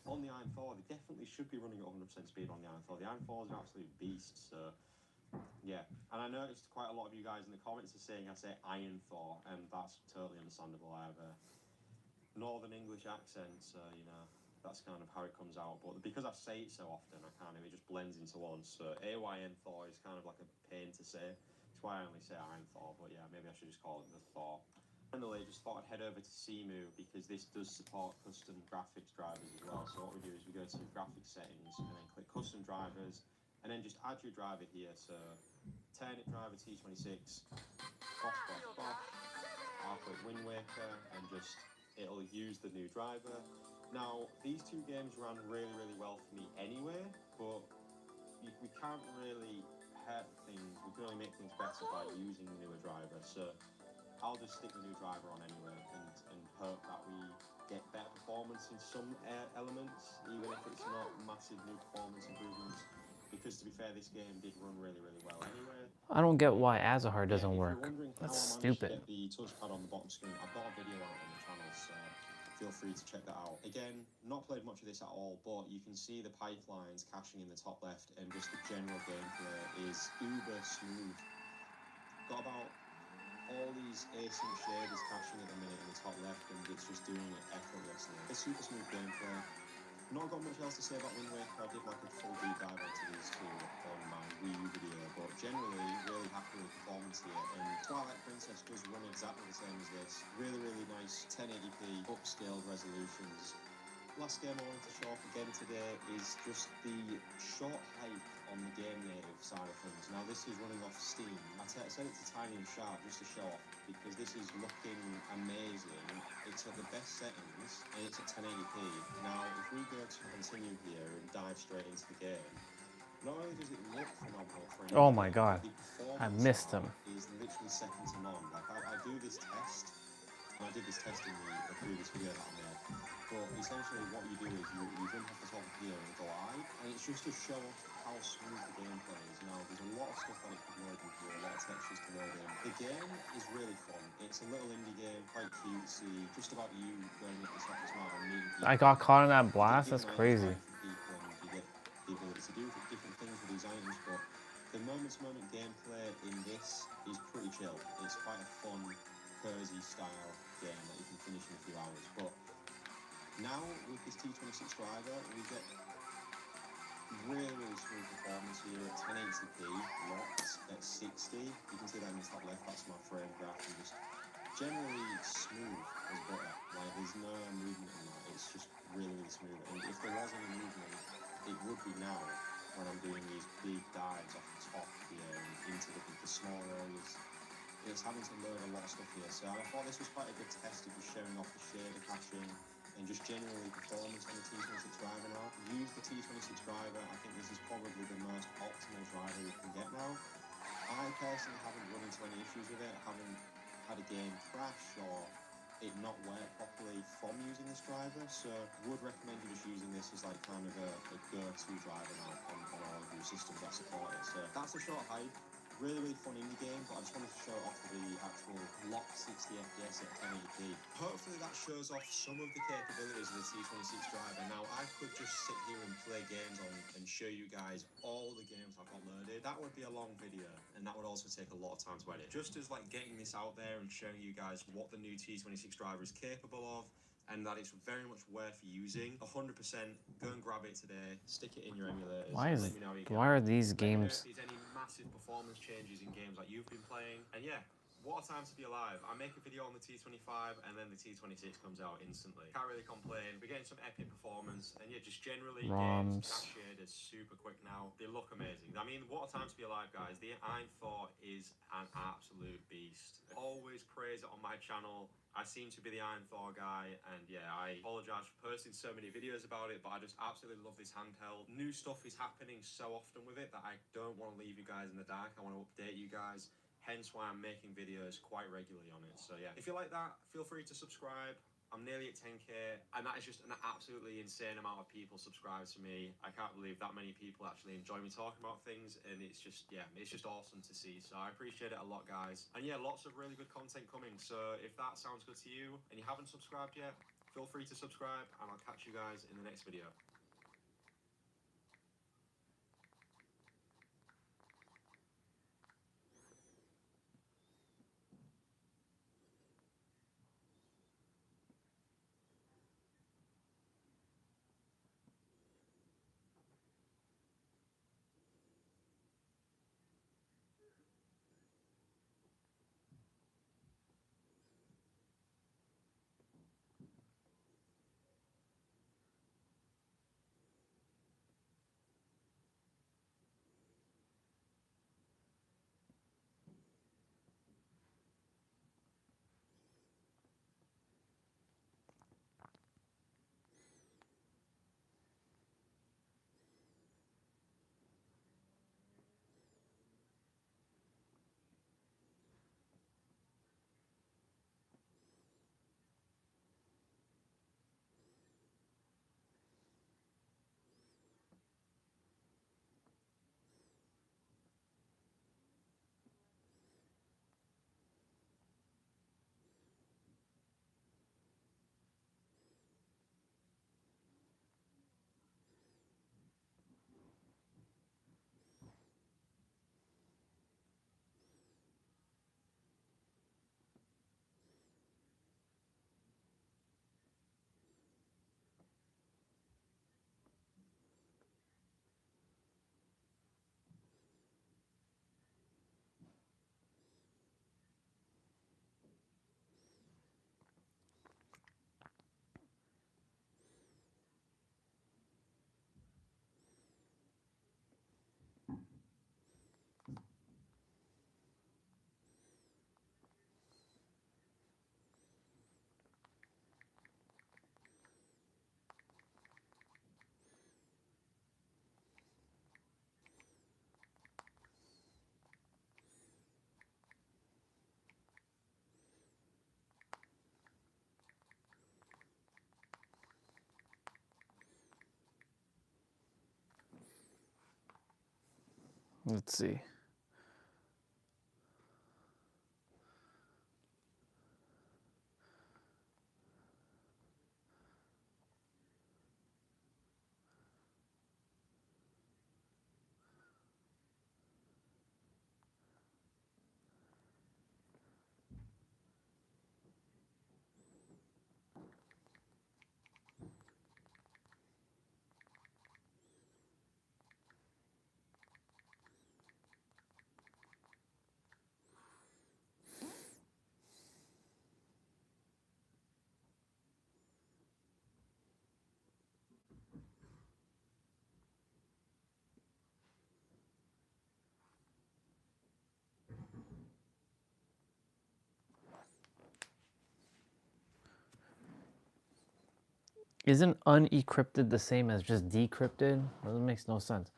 on the Iron Thor. They definitely should be running at 100% speed on the Iron Thor. The Iron Thor is an absolute beast, so yeah. And I noticed quite a lot of you guys in the comments are saying I say Iron Thor, and that's totally understandable. I have a Northern English accent, so you know, that's kind of how it comes out. But because I say it so often, it just blends into one. So AYN Thor is kind of like a pain to say. That's why I only say Iron Thor, but yeah, maybe I should just call it the Thor. Finally, just thought I'd head over to Cemu, because this does support custom graphics drivers as well. So what we do is we go to graphics settings and then click custom drivers, and then just add your driver here. So Turnip driver T26, I'll put Wind Waker, and just it'll use the new driver. Now, these two games ran really well for me anyway, but we can't really hurt things. We can only make things better by using the newer driver. So I'll just stick the new driver on anyway, and hope that we get better performance in some elements, even if it's not massive new performance improvements. Because to be fair, this game did run really well anyway. I don't get why Azahar doesn't If work. you're wondering That's how I managed to stupid. get the touchpad on the bottom screen, I've got a video out on the channel, so feel free to check that out. Again, not played much of this at all, but you can see the pipelines caching in the top left, and just the general gameplay is uber smooth. Got about all these async shaders caching at the minute in the top left, and it's just doing it effortlessly. It's super smooth gameplay. Not got much else to say about Wind Waker. I did like a full deep dive into these two on my Wii U video, but generally really happy with the performance here. And Twilight Princess does run exactly the same as this. Really, really nice 1080p upscaled resolutions. Last game I wanted to show off again today is just the short hype on the game native side of things. Now this is running off Steam. I set it to tiny and sharp just to show off because this is looking amazing. It's at the best settings and it's at 1080p. Now if we go to continue here and dive straight into the game, not only does it look phenomenal for an Oh my indie god. game, the I performance missed him. is literally second to none. Like I do this test, and I did this test in the previous video that I made. But essentially what you do is you jump off the top of here and glide, and it's just to show off how smooth the gameplay is. Now there's a lot of stuff that it can load in here, a lot of textures to load in. The game is really fun. It's a little indie game, quite cutesy, just about you going into this office mart and meeting people. I got caught in that blast. You That's get crazy. ideas from people and you get the ability to do different things with these items, but the moment-to-moment gameplay in this is pretty chill. It's quite a fun, cozy style game that you can finish in a few hours. But now with this T26 driver, we get really, really smooth performance here at 1080p, locked at 60. You can see that in the top left, that's my frame graph, and just generally smooth as butter. Like there's no movement in that, it's just really, really smooth. And if there was any movement, it would be now when I'm doing these big dives off the top here and into the small areas. It's having to learn a lot of stuff here, so I thought this was quite a good test of just showing off the shader caching and just generally performance on the T26 driver now. Use the T26 driver, I think this is probably the most optimal driver you can get now. I personally haven't run into any issues with it, haven't had a game crash or it not work properly from using this driver, so would recommend you just using this as like kind of a go-to driver now on all of your systems that support it. So that's a short hype. Really, really fun indie game, but I just wanted to show it off the actual locked 60 FPS at 1080p. Hopefully that shows off some of the capabilities of the T26 driver. Now, I could just sit here and play games on and show you guys all the games I've got loaded. That would be a long video, and that would also take a lot of time to edit. Just as like getting this out there and showing you guys what the new T26 driver is capable of, and that it's very much worth using. 100% go and grab it today, stick it in your emulators. Why are these games? If there's any massive performance changes in games that you've been playing, and yeah, what a time to be alive. I make a video on the T25 and then the T26 comes out instantly. Can't really complain. We're getting some epic performance, and yeah, just generally games cashied is super quick now. They look amazing. I mean, what a time to be alive, guys. The Iron Thor is an absolute beast. Always praise it on my channel. I seem to be the Iron Thor guy, and yeah, I apologize for posting so many videos about it, but I just absolutely love this handheld. New stuff is happening so often with it that I don't want to leave you guys in the dark. I want to update you guys, hence why I'm making videos quite regularly on it. So yeah, if you like that, feel free to subscribe. I'm nearly at 10k, and that is just an absolutely insane amount of people subscribe to me. I can't believe that many people actually enjoy me talking about things, and it's just, yeah, it's just awesome to see. So I appreciate it a lot, guys. And yeah, lots of really good content coming. So if that sounds good to you and you haven't subscribed yet, feel free to subscribe, and I'll catch you guys in the next video. Let's see. Isn't unencrypted the same as just decrypted? That makes no sense.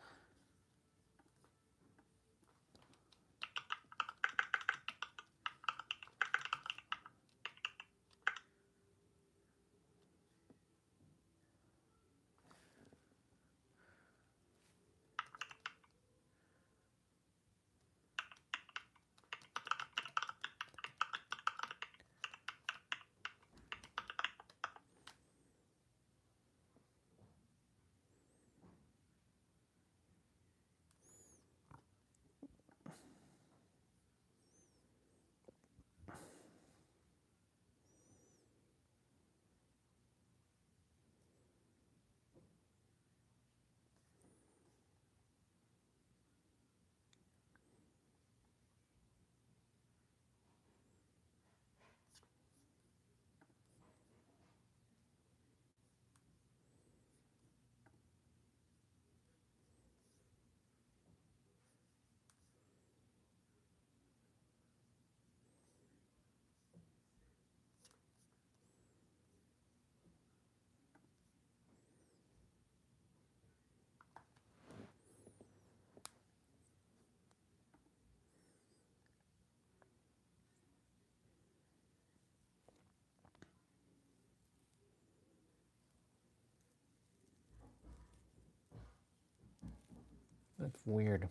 That's weird.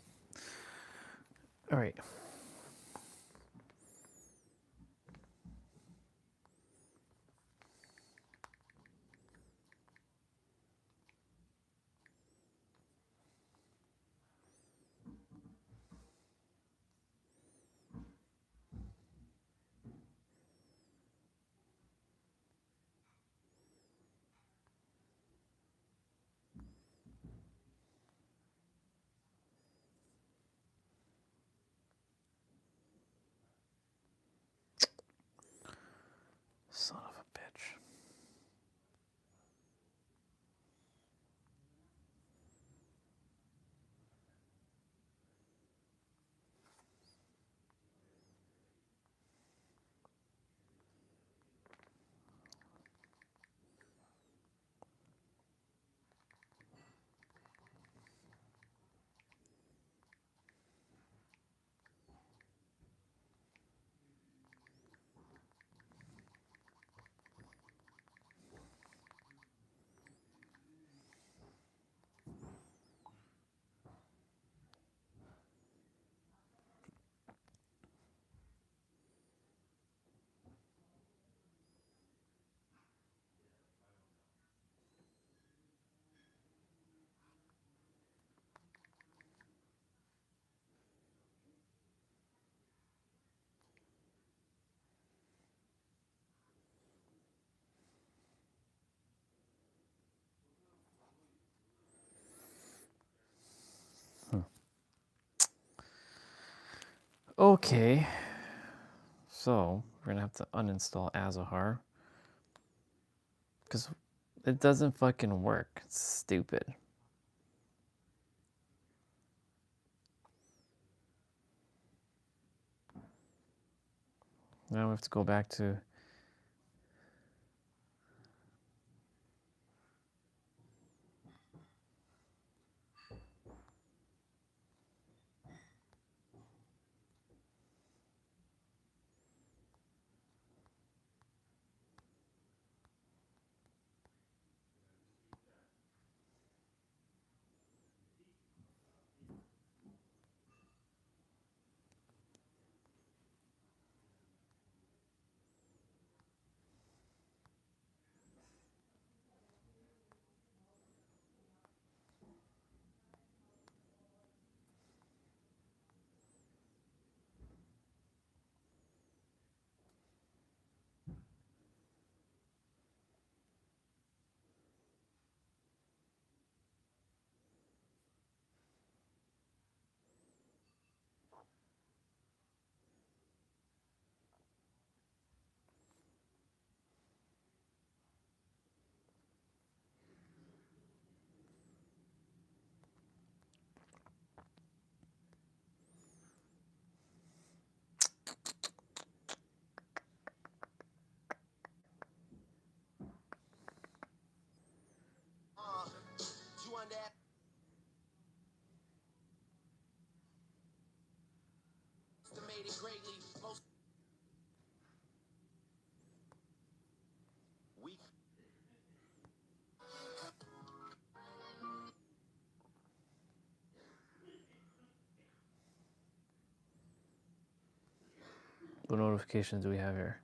All right. Son of a bitch. Okay. So we're gonna have to uninstall Azahar. Because it doesn't fucking work. It's stupid. Now we have to go back to What notifications do we have here?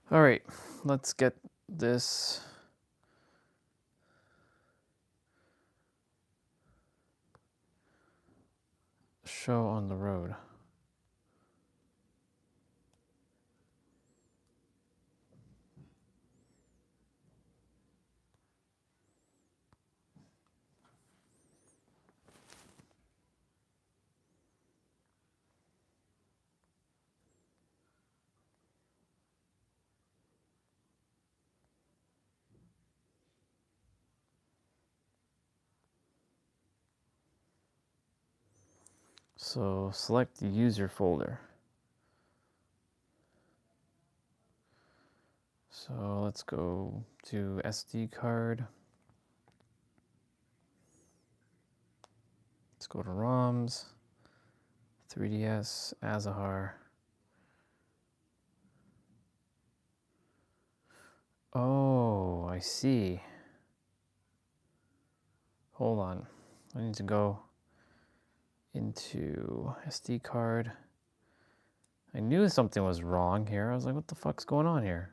All right, let's get this show on the road. So select the user folder. So let's go to SD card. Let's go to ROMs, 3DS, Azahar. Oh, I see. Hold on. I need to go into SD card. I knew something was wrong here. I was like, what the fuck's going on here?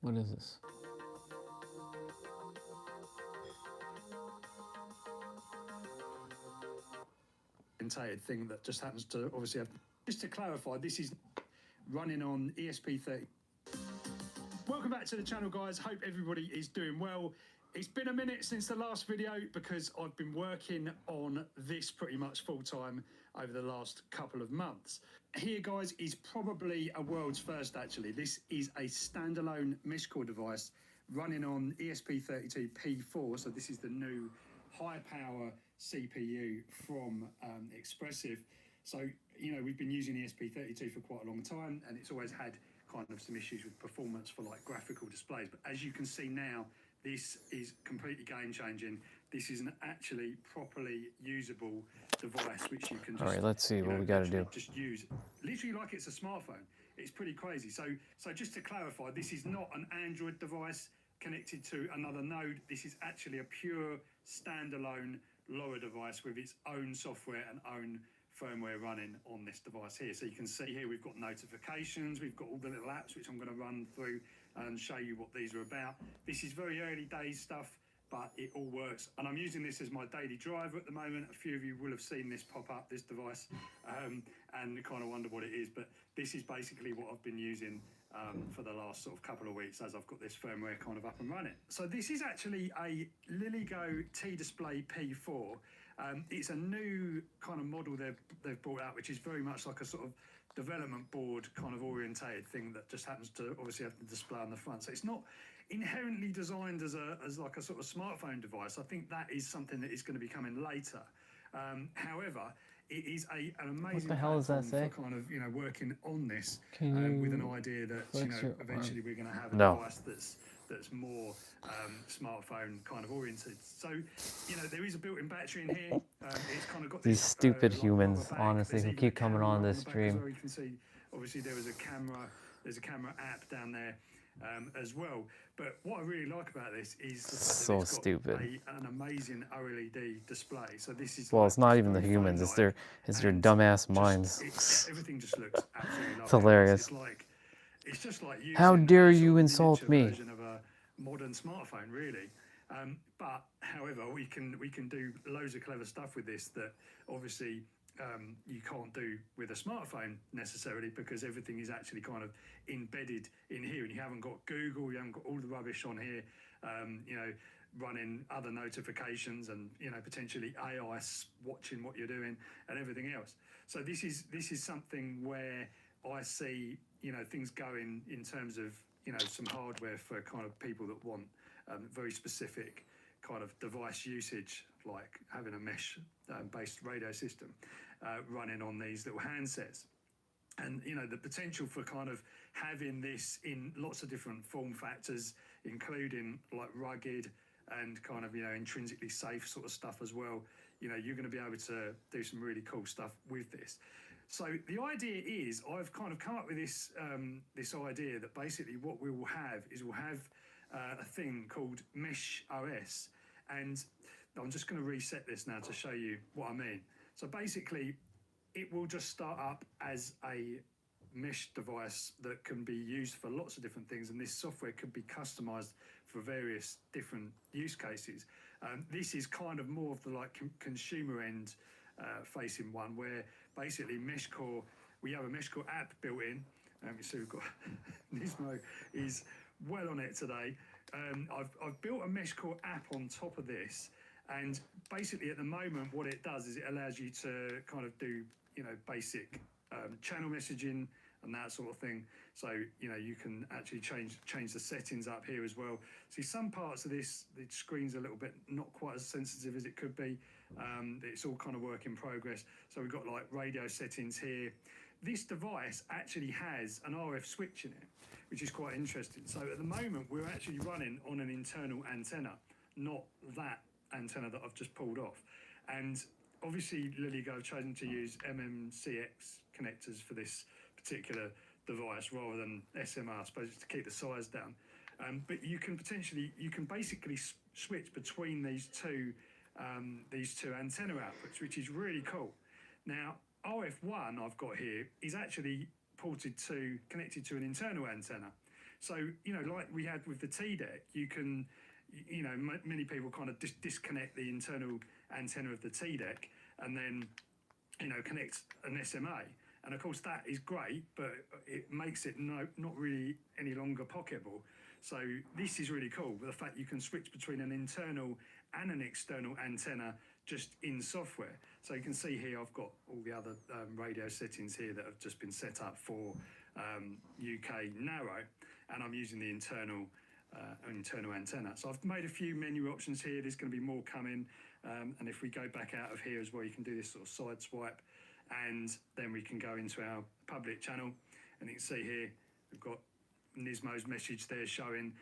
What is this? Thing that just happens to obviously have. Just to clarify, this is running on ESP30. Welcome back to the channel, guys. Hope everybody is doing well. It's been a minute since the last video because I've been working on this pretty much full time over the last couple of months. Here, guys, is probably a world's first, actually. This is a standalone MishCore device running on ESP32P4. So this is the new high power CPU from Expressive. So, you know, we've been using ESP32 for quite a long time, and it's always had kind of some issues with performance for like graphical displays. But as you can see now, this is completely game changing. This is an actually properly usable device which you can just, all right, let's see what we got to do. Just use literally like it's a smartphone. It's pretty crazy. So just to clarify, this is not an Android device connected to another node. This is actually a pure standalone lower device with its own software and own firmware running on this device here. So you can see here we've got notifications, we've got all the little apps which I'm going to run through and show you what these are about. This is very early days stuff, but it all works. And I'm using this as my daily driver at the moment. A few of you will have seen this pop up, this device, and kind of wonder what it is. But this is basically what I've been using for the last sort of couple of weeks as I've got this firmware kind of up and running. So this is actually a LilyGo T-Display P4. It's a new kind of model they've brought out, which is very much like a sort of development board kind of orientated thing that just happens to obviously have the display on the front. So it's not inherently designed as like a sort of smartphone device. I think that is something that is going to be coming later. However, it is an amazing the hell does that platform say? for kind of, you know, working on this Can with an you idea that, you flex know, your eventually arm? we're going to have a No. device that's more smartphone kind of oriented. So, you know, there is a built-in battery in here. It's kind of got These this, stupid like humans, rubber back. honestly, There's who even keep a coming camera on this the back as stream. well. You can see, obviously, there's a camera app down there as well. But what I really like about this is the fact So that it's got stupid. an amazing OLED display. So this is Well, like it's not just even the very humans, it's phone-like, their and dumbass just- minds. everything just looks absolutely lovely. It's hilarious. It's just like using How dare a you sort of insult miniature me? version of a modern smartphone, really. But however, we can do loads of clever stuff with this that obviously you can't do with a smartphone necessarily, because everything is actually kind of embedded in here, and you haven't got Google, you haven't got all the rubbish on here, you know, running other notifications and, you know, potentially AI watching what you're doing and everything else. So this is something where I see, you know, things going in terms of, you know, some hardware for kind of people that want very specific kind of device usage, like having a mesh based radio system running on these little handsets. And, you know, the potential for kind of having this in lots of different form factors, including like rugged and kind of, you know, intrinsically safe sort of stuff as well. You know, you're going to be able to do some really cool stuff with this. So the idea is, I've kind of come up with this this idea that basically what we will have is we'll have a thing called Mesh OS, and I'm just going to reset this now to show you what I mean. So basically, it will just start up as a mesh device that can be used for lots of different things, and this software could be customized for various different use cases. This is kind of more of the like consumer end facing one, where basically MeshCore, we have a MeshCore app built in. So we've got Nismo is well on it today. I've built a MeshCore app on top of this, and basically at the moment what it does is it allows you to kind of do, you know, basic channel messaging and that sort of thing. So, you know, you can actually change the settings up here as well. See, some parts of this, the screen's a little bit not quite as sensitive as it could be. It's all kind of work in progress. So we've got like radio settings here. This device actually has an RF switch in it, which is quite interesting. So at the moment, we're actually running on an internal antenna, not that antenna that I've just pulled off. And obviously, LilyGo have chosen to use MMCX connectors for this particular device rather than SMR, I suppose, to keep the size down. But you can basically switch between these two antenna outputs, which is really cool. Now, RF1 I've got here is actually connected to an internal antenna. So, you know, like we had with the T-Deck, you can, you know, many people kind of disconnect the internal antenna of the T-Deck and then, you know, connect an SMA. And of course that is great, but it makes it not really any longer pocketable. So this is really cool, the fact you can switch between an internal and an external antenna just in software. So you can see here I've got all the other radio settings here that have just been set up for UK narrow, and I'm using the internal antenna. So I've made a few menu options here. There's going to be more coming, and if we go back out of here as well, you can do this sort of side swipe, and then we can go into our public channel, and you can see here we've got Nismo's message there showing.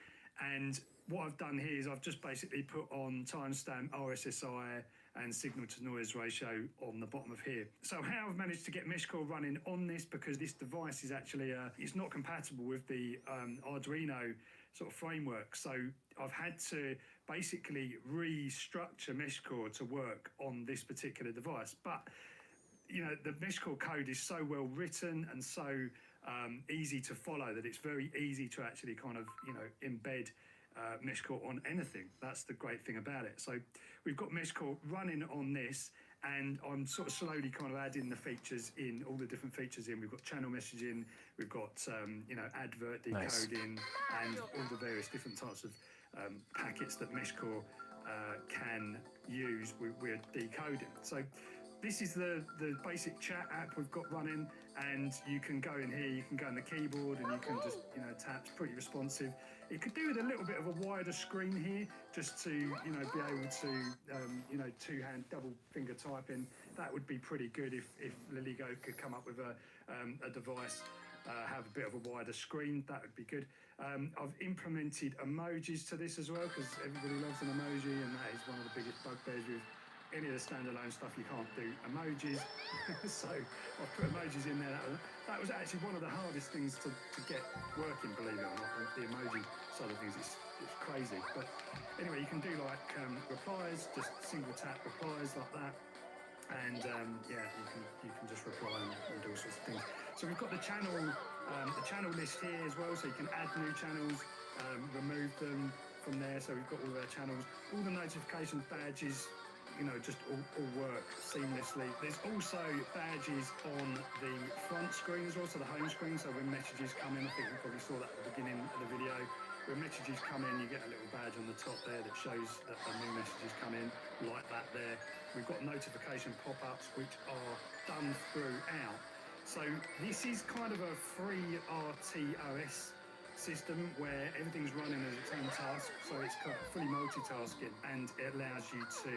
And what I've done here is I've just basically put on timestamp, RSSI and signal to noise ratio on the bottom of here. So how I've managed to get MeshCore running on this, because this device is actually it's not compatible with the Arduino sort of framework. So I've had to basically restructure MeshCore to work on this particular device. But you know, the MeshCore code is so well written and so easy to follow that it's very easy to actually kind of, you know, embed MeshCore on anything. That's the great thing about it. So we've got MeshCore running on this, and I'm sort of slowly kind of adding the features in, all the different features in. We've got channel messaging, we've got, you know, advert decoding, and all the various different types of packets that MeshCore can use, we're decoding. So this is the basic chat app we've got running, and you can go in here, you can go on the keyboard, and you can just, you know, tap. It's pretty responsive. It could do with a little bit of a wider screen here, just to, you know, be able to, you know, two-hand double finger typing. that would be pretty good if Liligo could come up with a device, have a bit of a wider screen. That would be good. I've implemented emojis to this as well, because everybody loves an emoji, and that is one of the biggest bugbears with any of the standalone stuff. You can't do emojis. So I've put emojis in there. That was actually one of the hardest things to get working, believe it or not. The emoji side of things, it's crazy. But anyway, you can do like replies, just single tap replies like that. And yeah, you can just reply and do all sorts of things. So we've got the channel list here as well, so you can add new channels, remove them from there. So we've got all of our channels, all the notification badges, you know, just all work seamlessly. There's also badges on the front screen as well, so the home screen. So when messages come in, I think you probably saw that at the beginning of the video. When messages come in, you get a little badge on the top there that shows that the new messages come in, like that there. We've got notification pop-ups, which are done throughout. So this is kind of a free RTOS system where everything's running as its own task. So it's kind of fully multitasking, and it allows you to,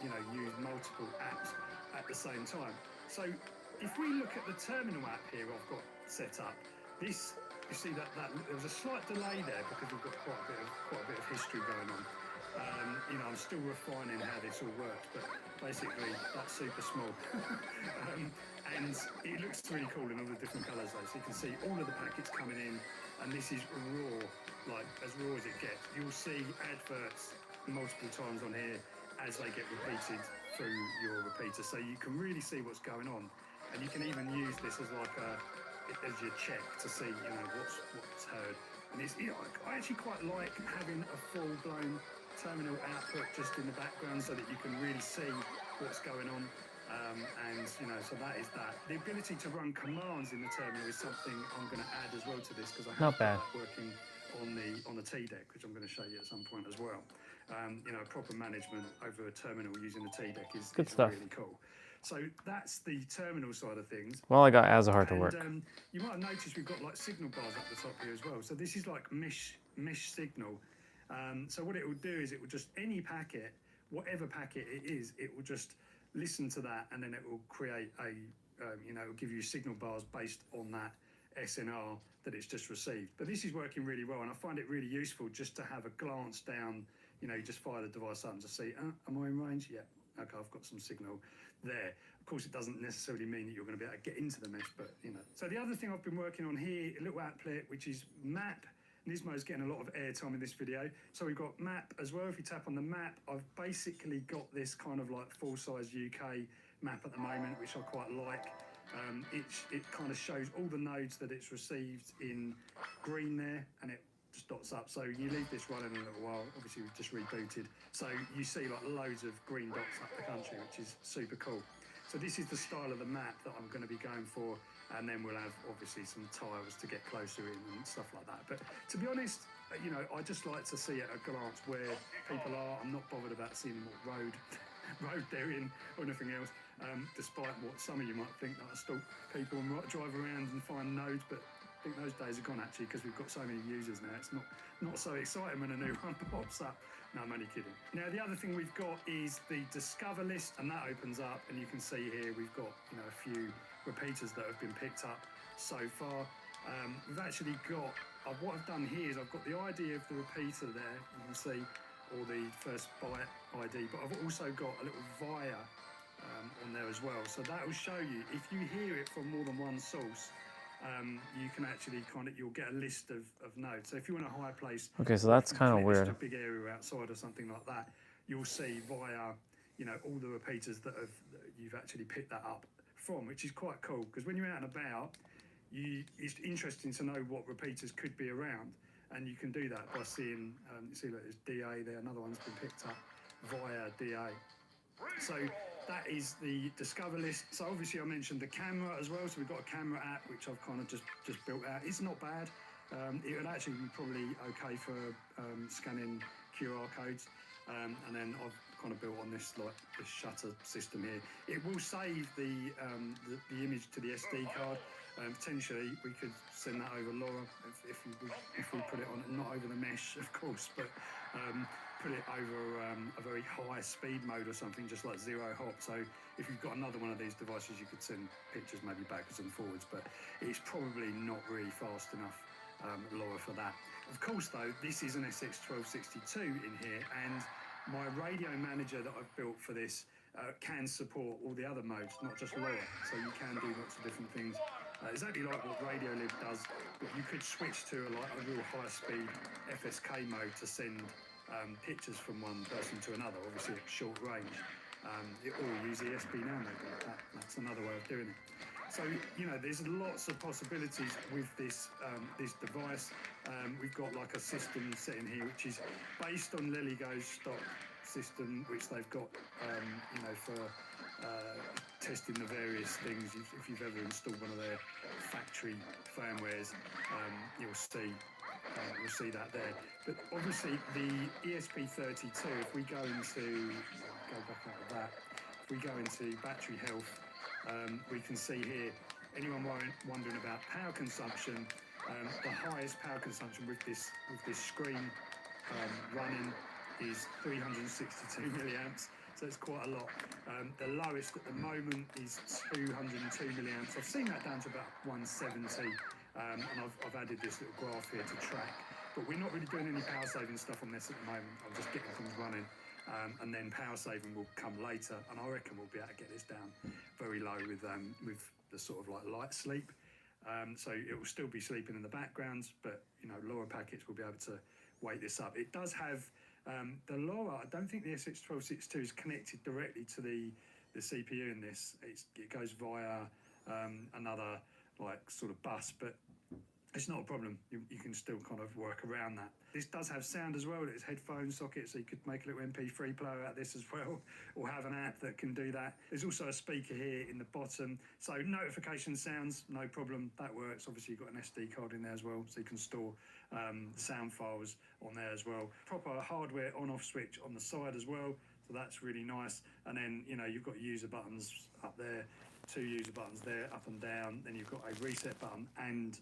you know, use multiple apps at the same time. So if we look at the terminal app here I've got set up, this, you see that there was a slight delay there because we've got quite a bit of history going on. You know, I'm still refining how this all works, but basically that's super small. And it looks really cool in all the different colours though. So you can see all of the packets coming in, and this is raw, like as raw as it gets. You'll see adverts multiple times on here as they get repeated through your repeater. So you can really see what's going on, and you can even use this as like as your check to see, you know, what's heard. And it's, you know, I actually quite like having a full-blown terminal output just in the background so that you can really see what's going on. And you know, so that is that. The ability to run commands in the terminal is something I'm going to add as well to this, because I have that working on the T deck, which I'm going to show you at some point as well. You know, proper management over a terminal using the T deck is really cool. So that's the terminal side of things. Well, I got Azahar to work. You might have noticed we've got like signal bars up the top here as well. So this is like mesh signal. So what it will do is it will just, any packet, whatever packet it is, it will just listen to that, and then it will create a, you know, it will give you signal bars based on that SNR that it's just received. But this is working really well, and I find it really useful just to have a glance down. You know, you just fire the device up and just see, am I in range? Yeah. Okay, I've got some signal there. Of course, it doesn't necessarily mean that you're going to be able to get into the mesh, but you know. So the other thing I've been working on here, a little applet, which is map. Nismo's getting a lot of airtime in this video. So we've got map as well. If you tap on the map, I've basically got this kind of like full-size UK map at the moment, which I quite like. It kind of shows all the nodes that it's received in green there, and it just dots up. So you leave this running a little while. Obviously, we've just rebooted. So you see like loads of green dots up the country, which is super cool. So this is the style of the map that I'm going to be going for, and then we'll have obviously some tiles to get closer in and stuff like that. But to be honest, you know, I just like to see at a glance where people are. I'm not bothered about seeing what road they're in or anything else, despite what some of you might think, that I stalk people and drive around and find nodes, but I think those days are gone actually, because we've got so many users now. It's not so exciting when a new one pops up. No, I'm only kidding. Now, the other thing we've got is the Discover list, and that opens up, and you can see here we've got, you know, a few repeaters that have been picked up so far. We've actually got, what I've done here is I've got the ID of the repeater there, you can see, or the first byte ID, but I've also got a little VIA on there as well. So that will show you, if you hear it from more than one source, you can actually you'll get a list of nodes. So if you're in a high place, okay, so that's kind of weird. A big area outside or something like that, you'll see via, you know, all the repeaters that you've actually picked that up from, which is quite cool, because when you're out and about, it's interesting to know what repeaters could be around, and you can do that by seeing, you see that there's DA there, another one's been picked up via DA. So that is the Discover list. So obviously I mentioned the camera as well. So we've got a camera app, which I've kind of just built out. It's not bad. It would actually be probably okay for scanning QR codes. And then I've kind of built on this this shutter system here. It will save the image to the SD card. Potentially, we could send that over Laura if we put it on, not over the mesh, of course, but put it over a very high speed mode or something, just like 0 hop. So if you've got another one of these devices, you could send pictures maybe backwards and forwards, but it's probably not really fast enough, Laura, for that. Of course, though, this is an SX1262 in here, and my radio manager that I've built for this can support all the other modes, not just LoRa, so you can do lots of different things. Exactly like what RadioLib does, but you could switch to a real high-speed FSK mode to send pictures from one person to another, obviously at short range. Or use ESP now, maybe. That's another way of doing it. So, you know, there's lots of possibilities with this this device. We've got like a system set in here, which is based on Leligo's stock system, which they've got, you know, for testing the various things. If you've ever installed one of their factory firmwares, you'll see that there. But obviously the ESP32, if we go into, go back out of that, if we go into battery health, we can see here, anyone wondering about power consumption, the highest power consumption with this screen running is 362 milliamps. So it's quite a lot. The lowest at the moment is 202 milliamps. I've seen that down to about 170, and I've added this little graph here to track. But we're not really doing any power saving stuff on this at the moment. I'm just getting things running, and then power saving will come later. And I reckon we'll be able to get this down very low with the sort of like light sleep. So it will still be sleeping in the background, but you know, LoRa packets will be able to wake this up. It does have the LoRa. I don't think the SX1262 is connected directly to the CPU in this. It goes via another like sort of bus, but it's not a problem. You can still kind of work around that. This does have sound as well. It's headphone socket, so you could make a little MP3 player out of this as well, or have an app that can do that. There's also a speaker here in the bottom. So notification sounds, no problem. That works. Obviously, you've got an SD card in there as well, so you can store sound files on there as well. Proper hardware on-off switch on the side as well, so that's really nice. And then, you know, you've got user buttons up there, 2 user buttons there, up and down. Then you've got a reset button and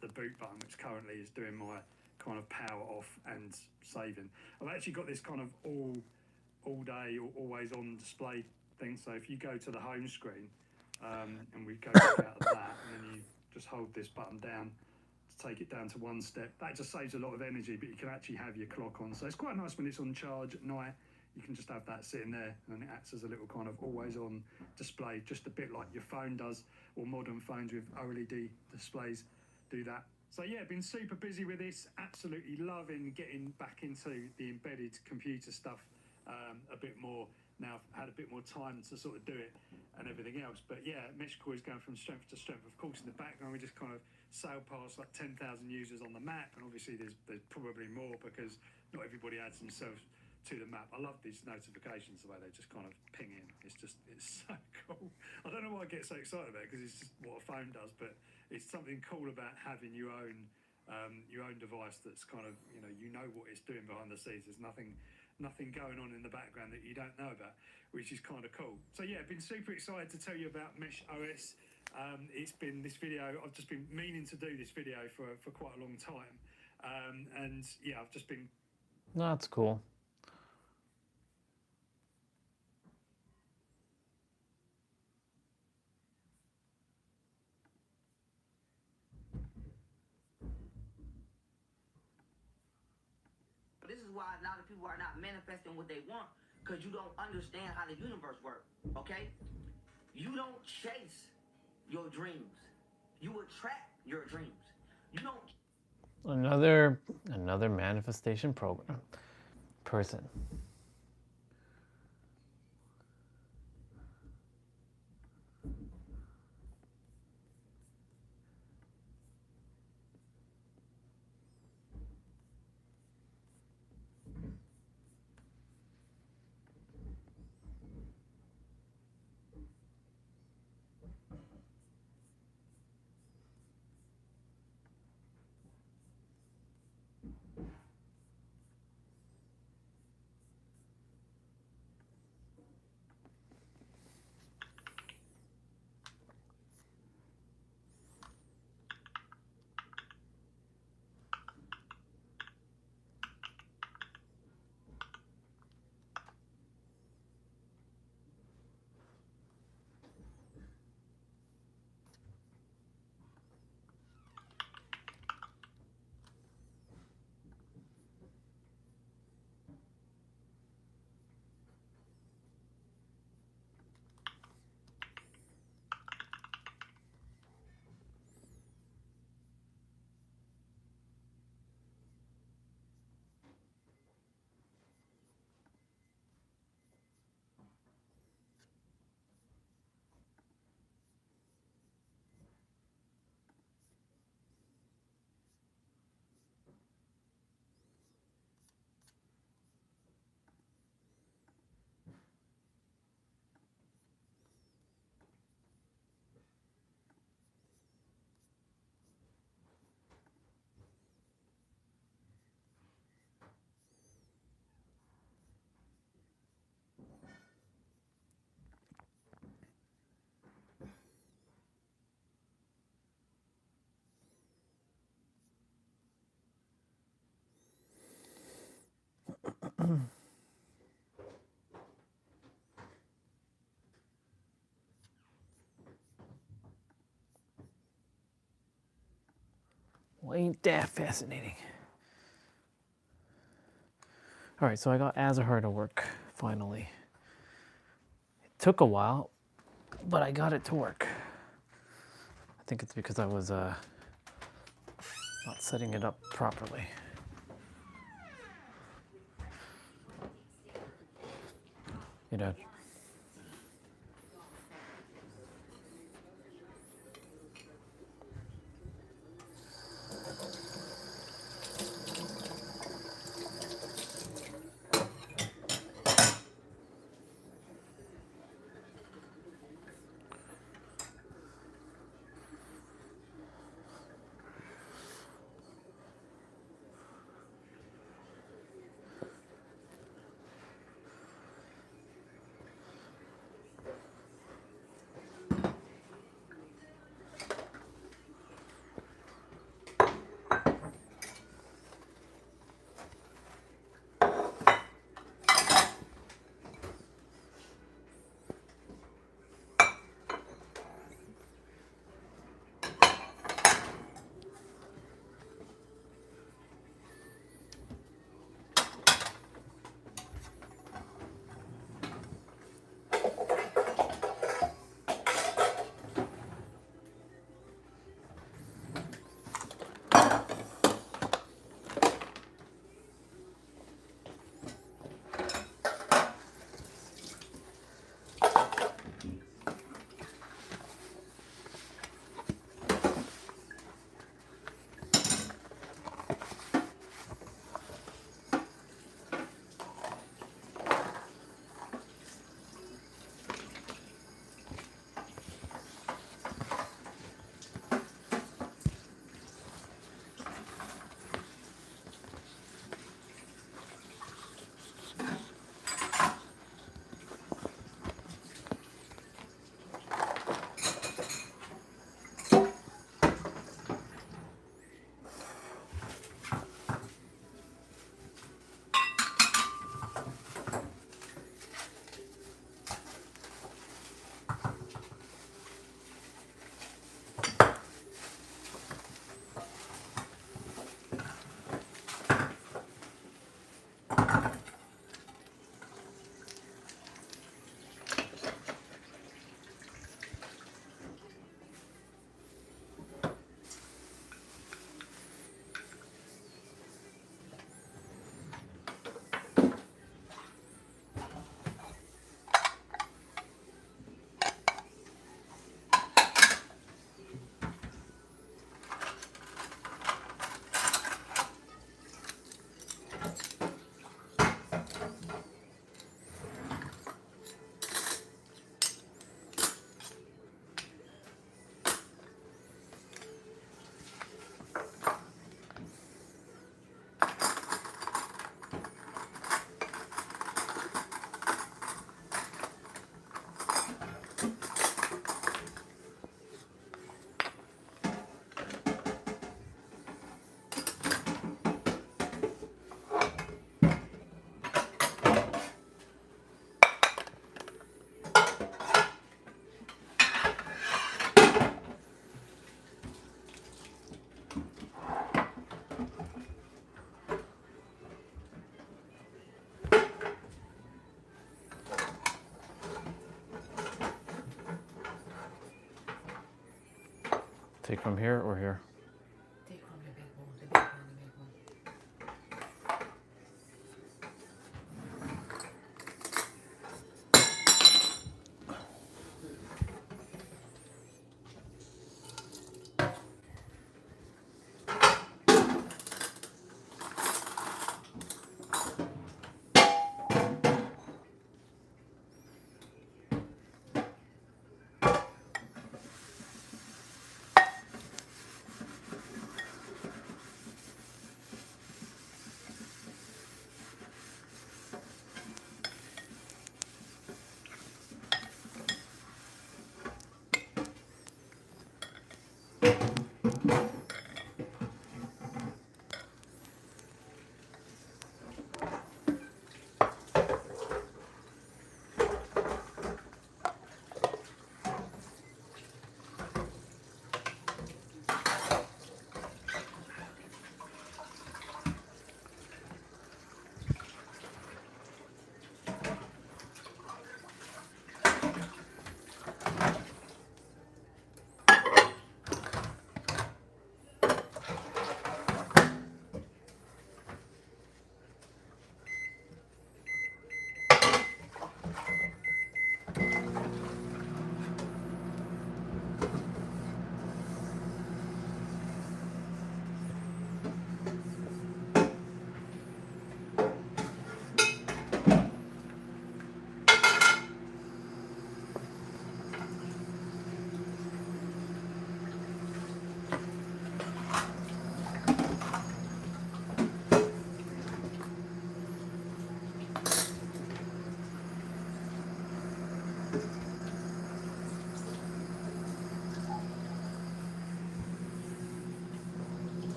the boot button, which currently is doing my kind of power off and saving. I've actually got this kind of all day or always on display thing. So if you go to the home screen and we go back out of that, and then you just hold this button down to take it down to 1 step, that just saves a lot of energy, but you can actually have your clock on. So it's quite nice when it's on charge at night. You can just have that sitting there, and it acts as a little kind of always-on display, just a bit like your phone does, or modern phones with OLED displays do that. So yeah, been super busy with this, absolutely loving getting back into the embedded computer stuff a bit more. Now I've had a bit more time to sort of do it and everything else. But yeah, MeshCore is going from strength to strength. Of course, in the background, we just kind of sailed past like 10,000 users on the map, and obviously there's probably more because not everybody adds themselves to the map. I love these notifications, the way they just kind of ping in. It's so cool. I don't know why I get so excited about it, because it's just what a phone does, but it's something cool about having your own device that's kind of, you know what it's doing behind the scenes. There's nothing going on in the background that you don't know about, which is kind of cool. So yeah, I've been super excited to tell you about Mesh OS. It's been this video, I've just been meaning to do this video for quite a long time. And yeah, I've just been... That's cool. This is why a lot of people are not manifesting what they want, because you don't understand how the universe works, okay? You don't chase your dreams. You attract your dreams. You don't... Another manifestation program person. Well, ain't that fascinating? All right, so I got Azahar to work, finally. It took a while, but I got it to work. I think it's because I was not setting it up properly. You know. Take from here or here? Take from the big one, the big one, the big one.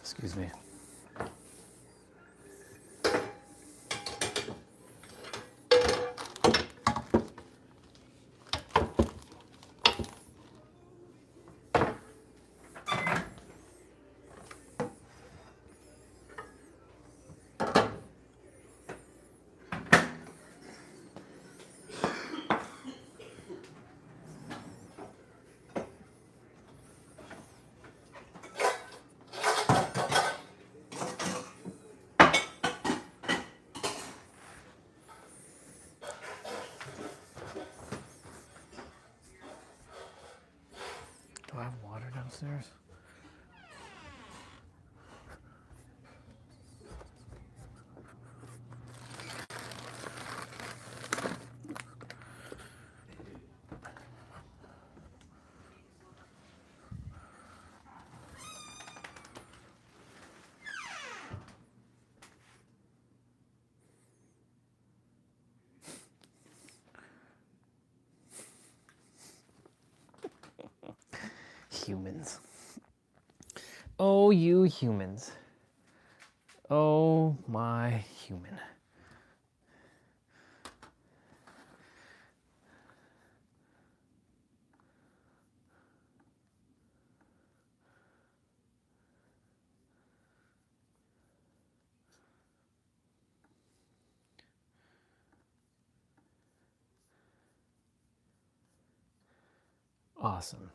Excuse me. Do I have water downstairs? Humans. Oh, you humans. Oh, my human. Awesome.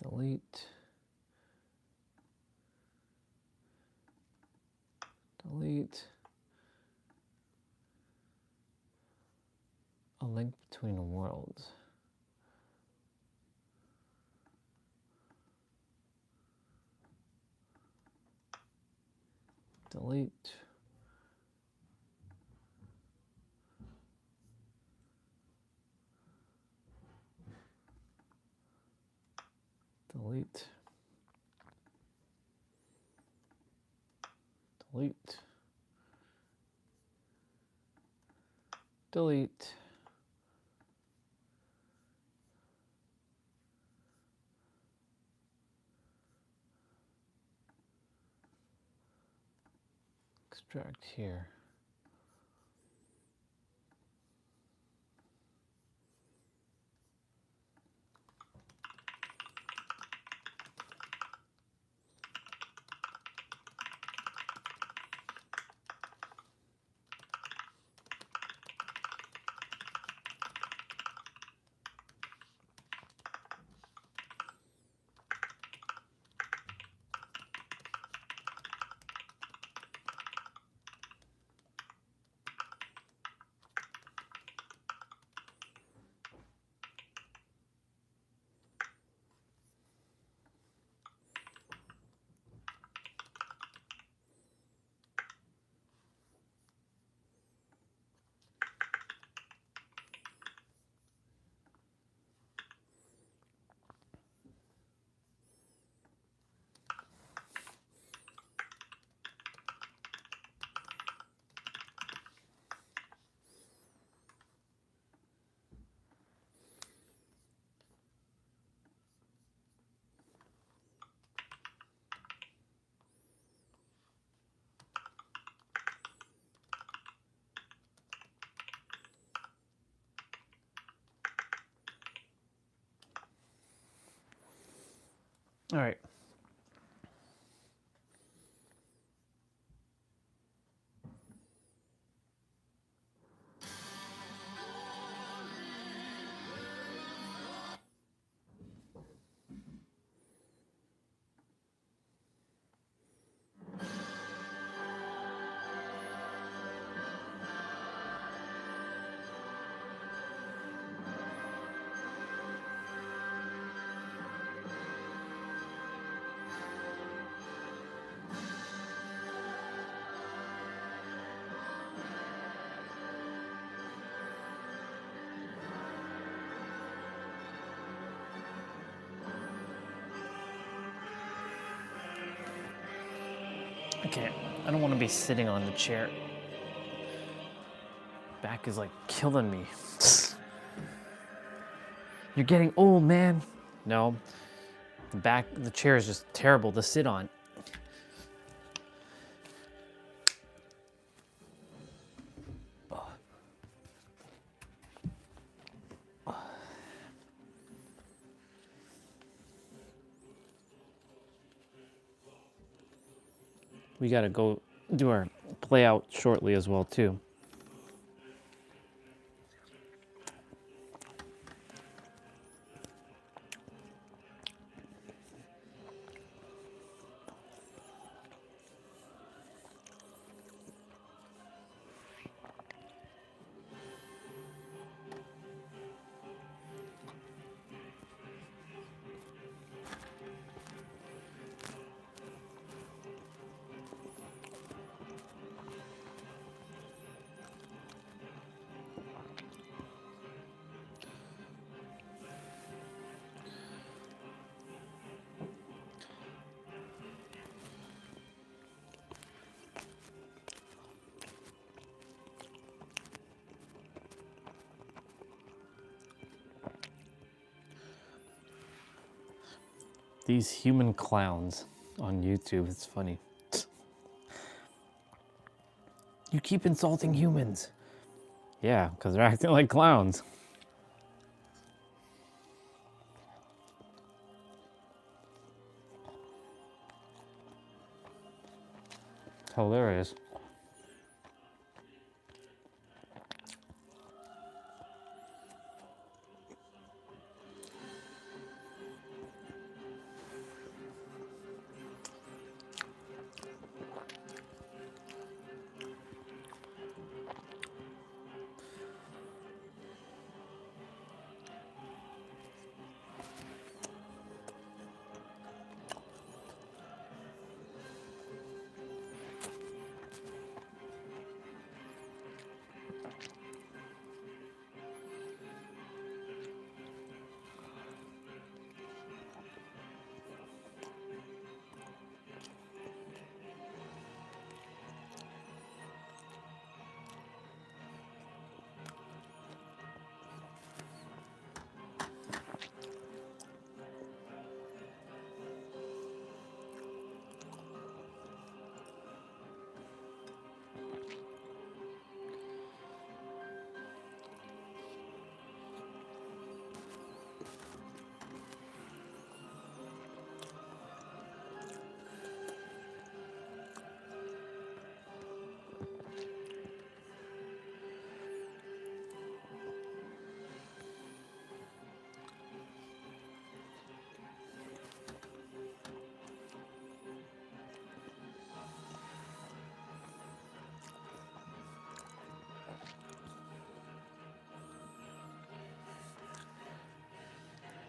Delete. Delete. A link between worlds. Delete. Delete. Delete. Delete. Extract here. All right. Okay, I don't want to be sitting on the chair. Back is like killing me. You're getting old, man. No, the chair is just terrible to sit on. We gotta go do our play out shortly as well too. These human clowns on YouTube, it's funny. You keep insulting humans. Yeah, because they're acting like clowns. Hilarious.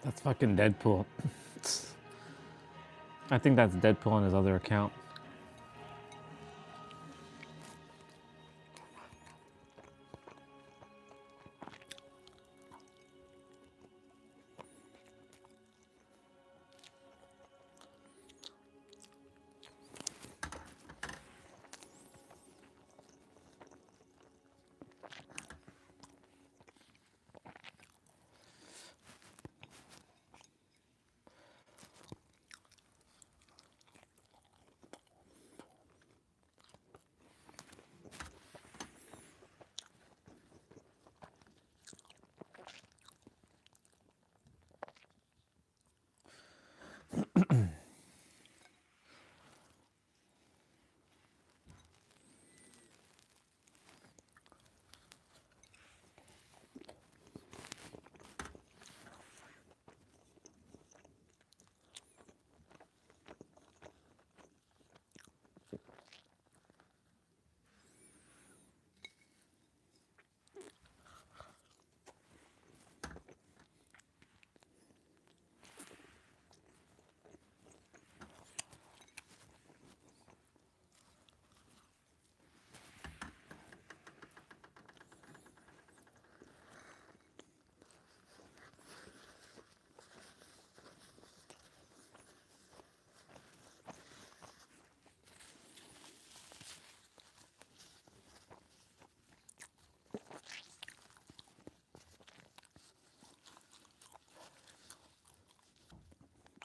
That's fucking Deadpool. I think that's Deadpool on his other account.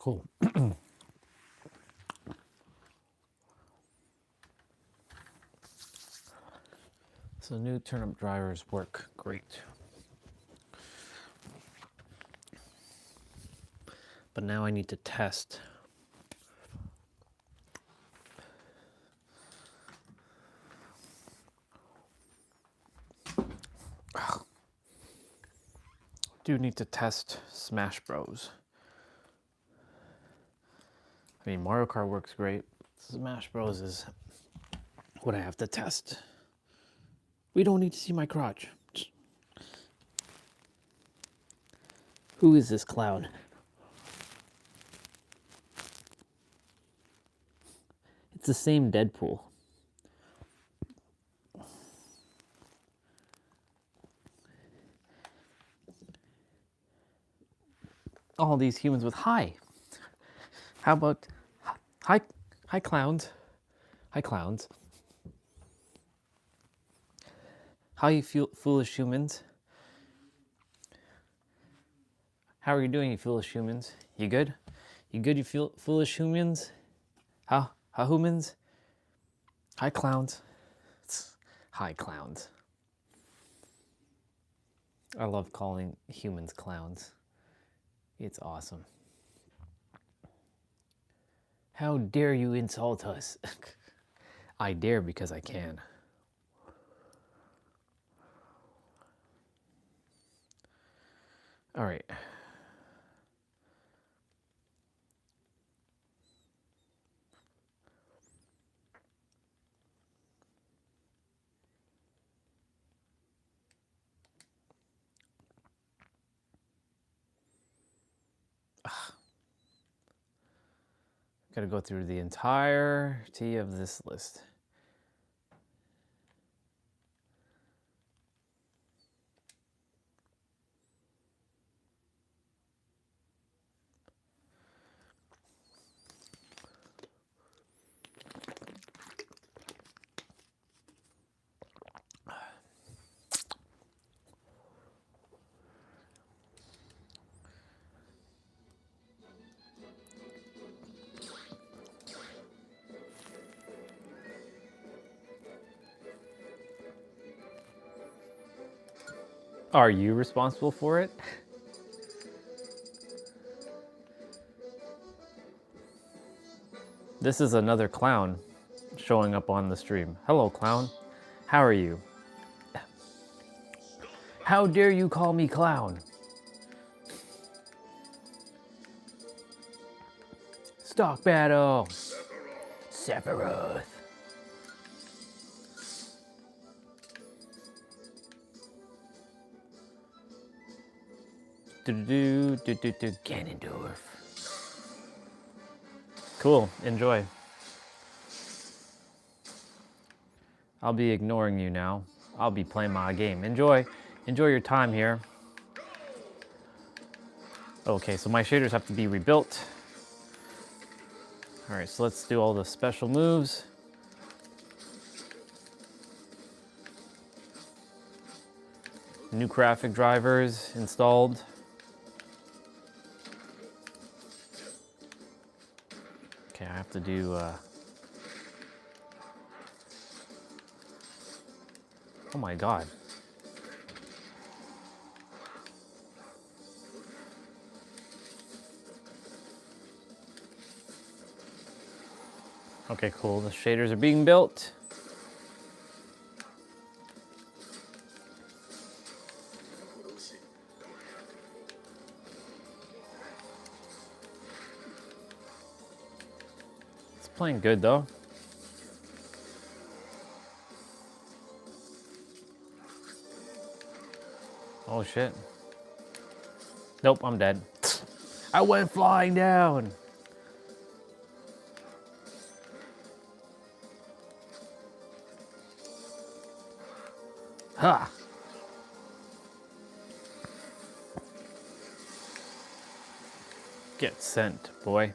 Cool. So new turnip dryers work great. But now I need to test. Do need to test Smash Bros. I mean, Mario Kart works great. Smash Bros is what I have to test. We don't need to see my crotch. Who is this clown? It's the same Deadpool. All these humans with hi. How about hi clowns? Hi clowns. How you feel, foolish humans? How are you doing, you foolish humans? You good? You good, you feel foolish humans? How humans? Hi clowns. Hi clowns. I love calling humans clowns. It's awesome. How dare you insult us? I dare because I can. All right. Gotta go through the entirety of this list. Are you responsible for it? This is another clown showing up on the stream. Hello, clown. How are you? How dare you call me clown? Stock battle. Sephiroth. Ganondorf. Cool, enjoy. I'll be ignoring you now. I'll be playing my game. Enjoy your time here. Okay, so my shaders have to be rebuilt. All right, so let's do all the special moves. New graphic drivers installed. Okay, I have to do, oh my God. Okay, cool, the shaders are being built. It's playing good though. Oh shit. Nope, I'm dead. I went flying down. Ha! Get sent, boy.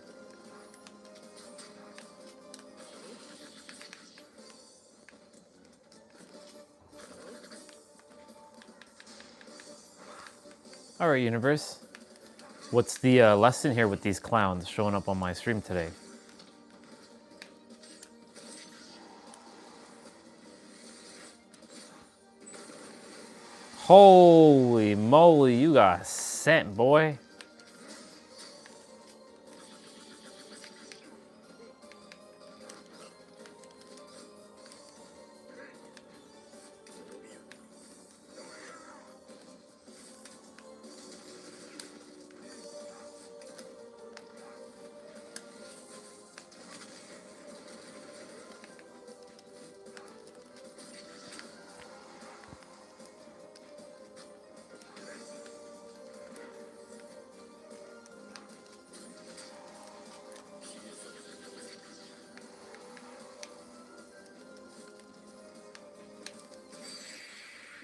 All right, universe. What's the lesson here with these clowns showing up on my stream today? Holy moly, you got sent, boy.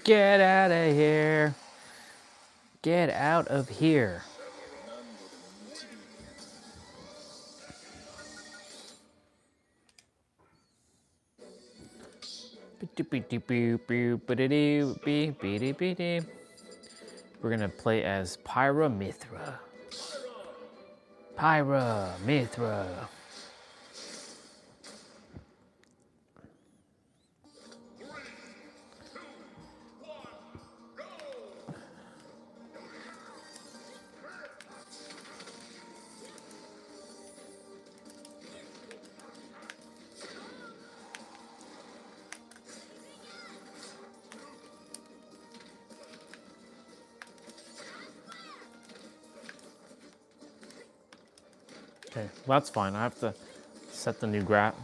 Get out of here. Get out of here. We're gonna play as Pyramithra. Pyramithra. Okay, well, that's fine. I have to set the new graph.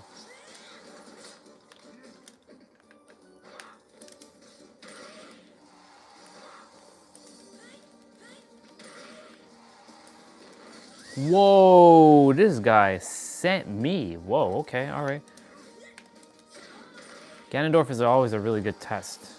Whoa, this guy sent me. Whoa, okay, all right. Ganondorf is always a really good test.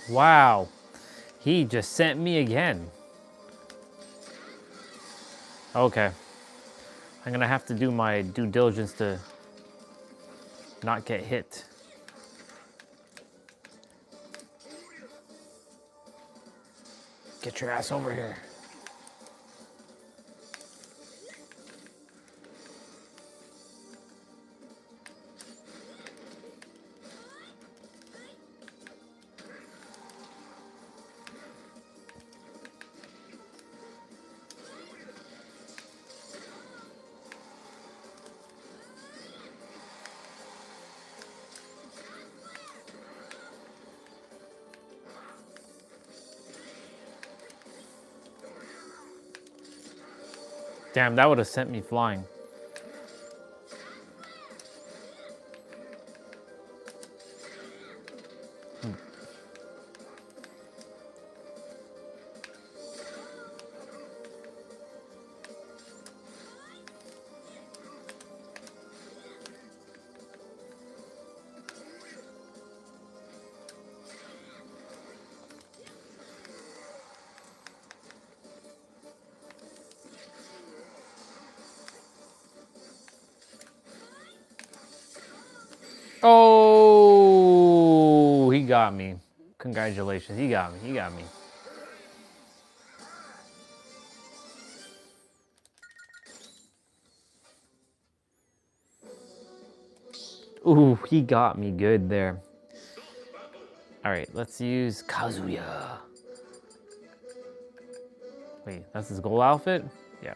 Wow, he just sent me again. Okay, I'm gonna have to do my due diligence to not get hit. Get your ass over here. Damn, that would have sent me flying. Oh, he got me. Congratulations, he got me, he got me. Ooh, he got me good there. All right, let's use Kazuya. Wait, that's his gold outfit? Yeah.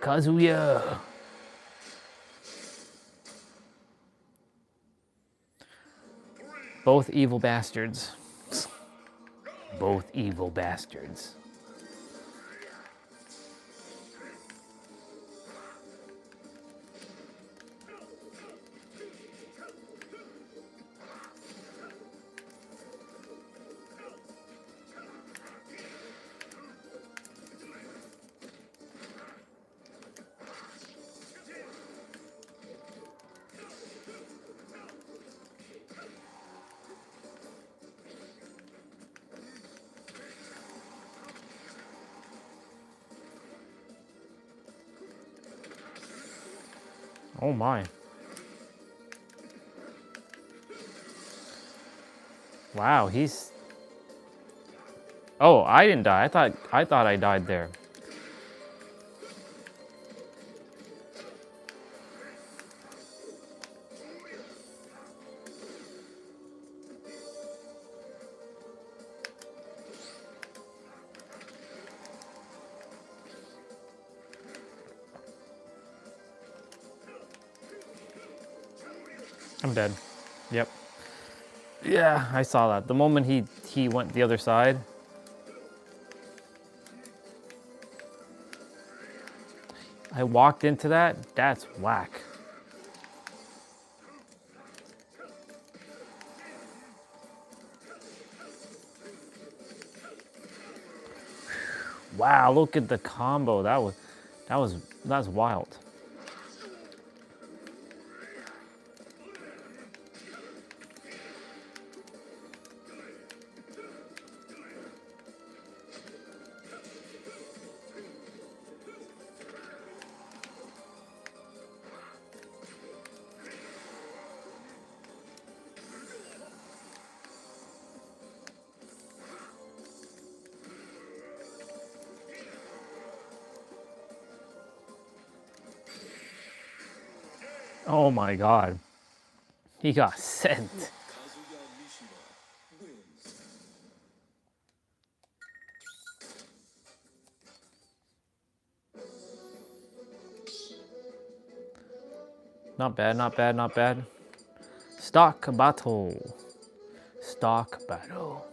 Kazuya. Both evil bastards. Both evil bastards. Oh my. Wow, he's... Oh, I didn't die. I thought I died there. I'm dead. Yep. Yeah, I saw that. The moment he went the other side. I walked into that. That's whack. Wow, look at the combo. That's wild. Oh my god. He got sent. Not bad, not bad, not bad. Stock battle. Stock battle.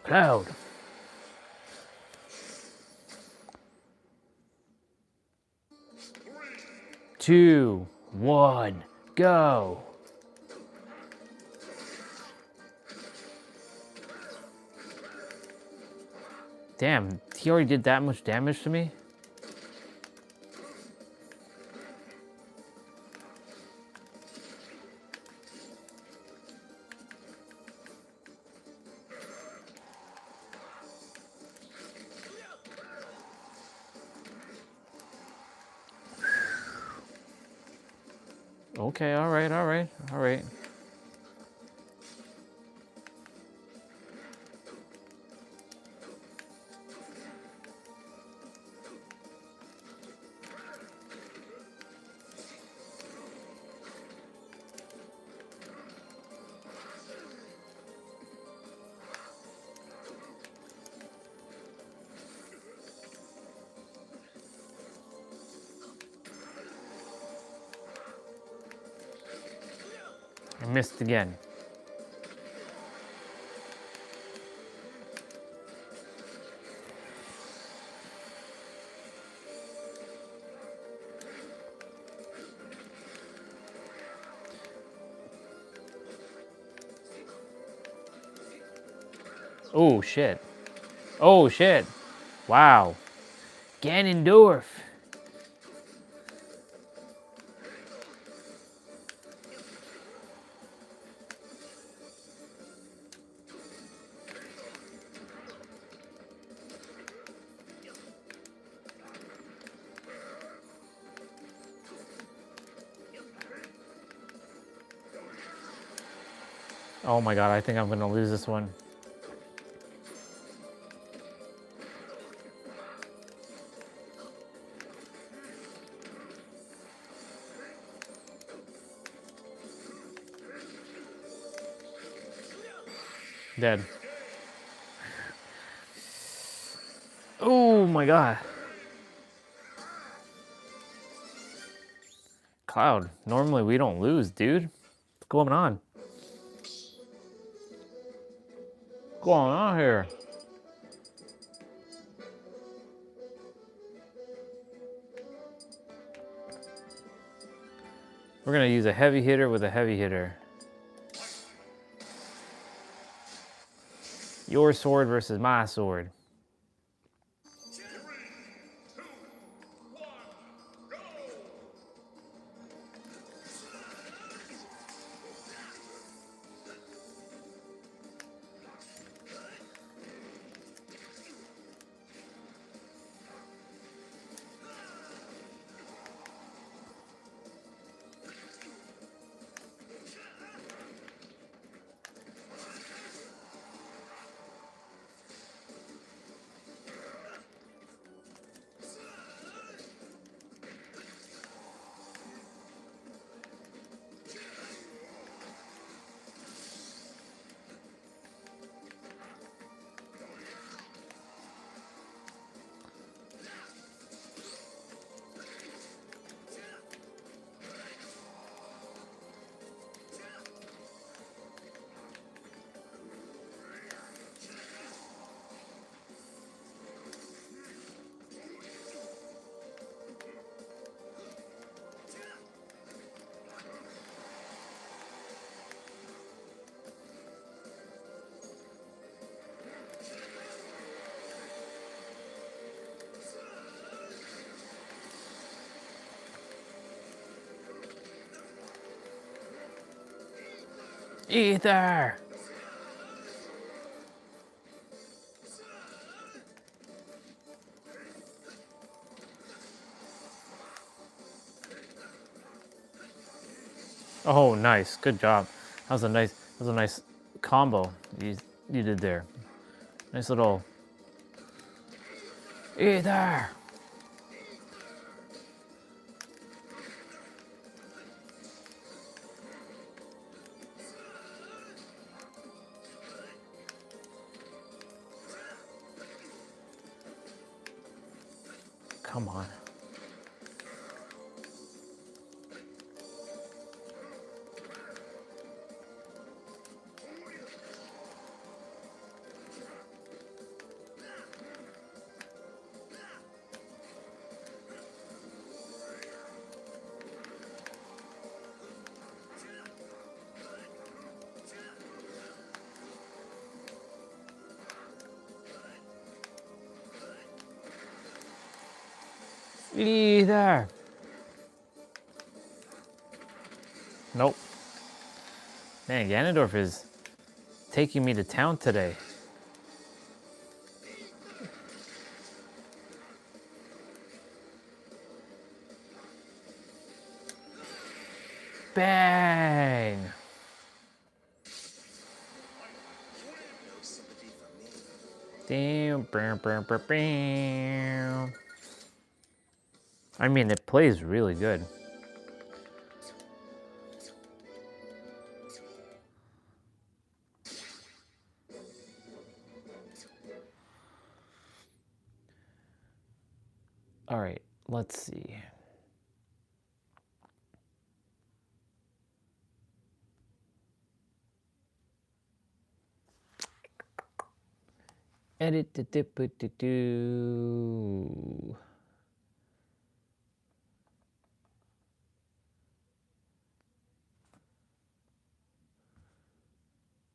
Cloud. Two, one, go. Damn, he already did that much damage to me? Okay, alright, alright, alright. I missed again. Oh shit. Oh shit. Wow. Ganondorf. Oh my god, I think I'm gonna lose this one. Dead. Oh my god. Cloud, normally we don't lose, dude. What's going on? What's going on here? We're gonna use a heavy hitter with a heavy hitter. Your sword versus my sword. Ether! Oh, nice. Good job. That was a nice combo you did there. Nice little Ether! Come on. Either. Nope. Man, Ganondorf is taking me to town today. Bang! Damn. I mean, it plays really good. All right, let's see. Edit the do.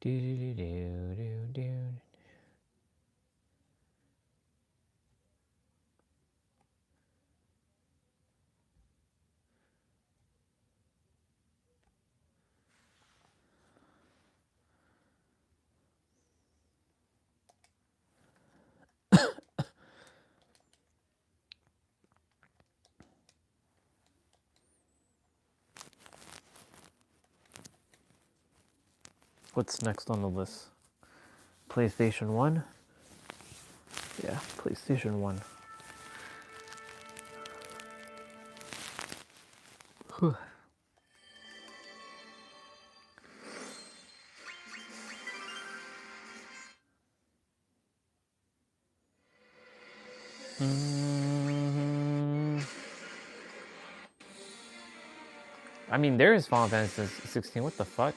Do. What's next on the list? PlayStation 1? Yeah, PlayStation 1. Whew. I mean, there is Final Fantasy 16. What the fuck?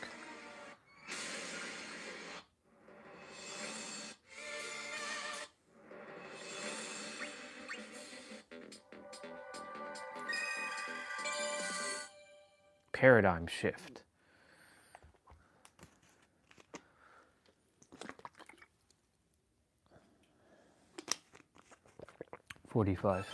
Paradigm shift. $45.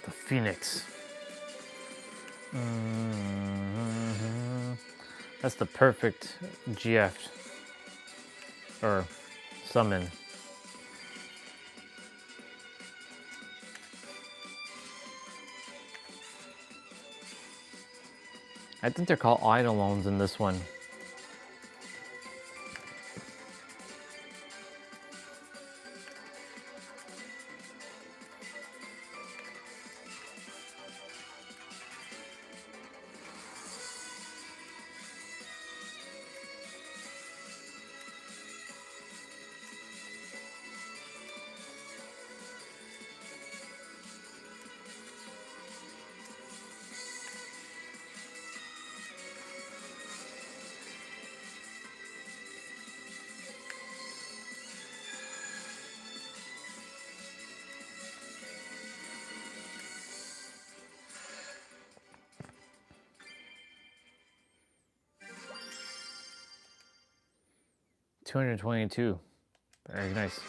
The Phoenix. That's the perfect GF or summon. I think they're called Eidolons in this one. $222. Very nice.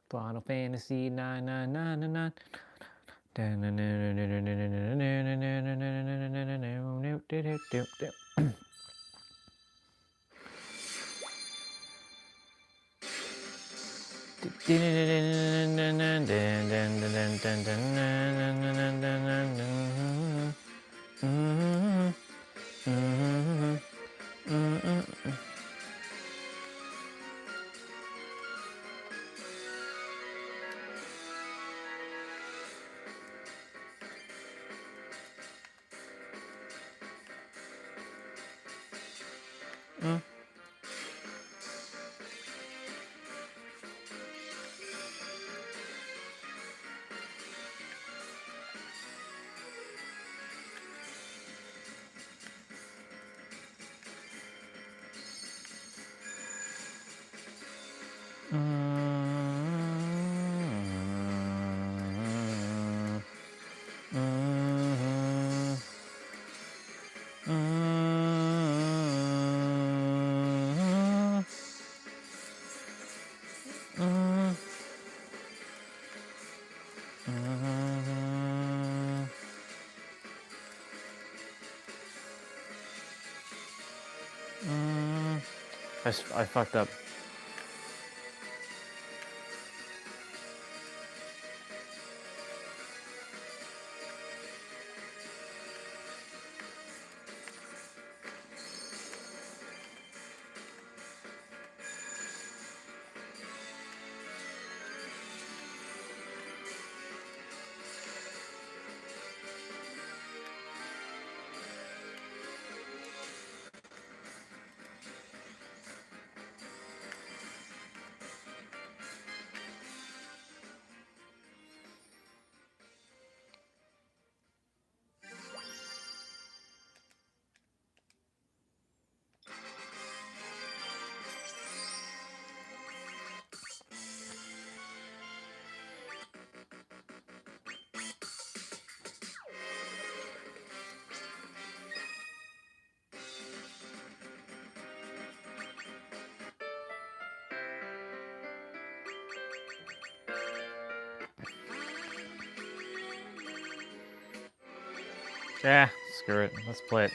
Final Fantasy 99999. I fucked up. Yeah, screw it. Let's play it.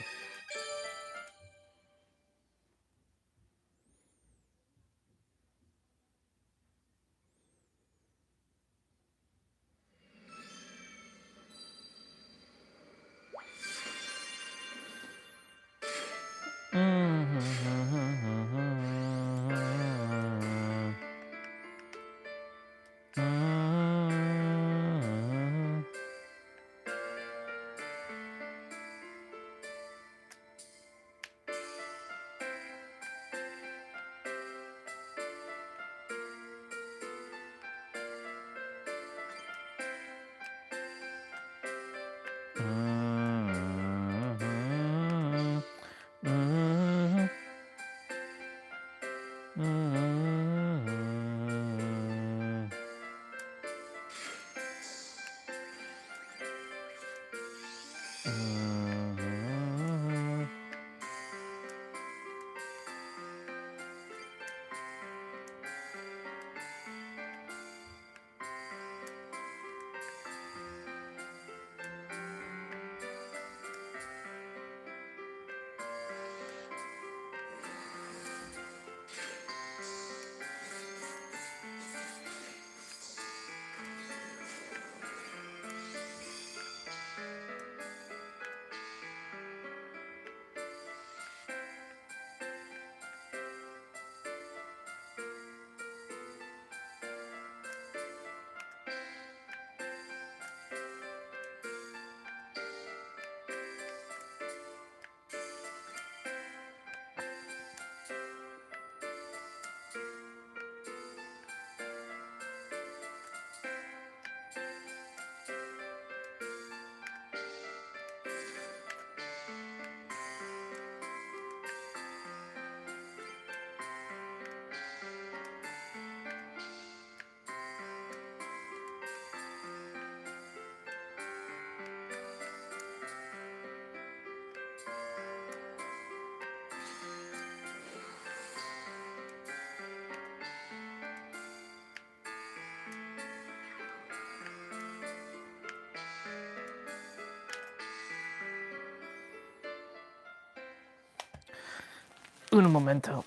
Uno momento.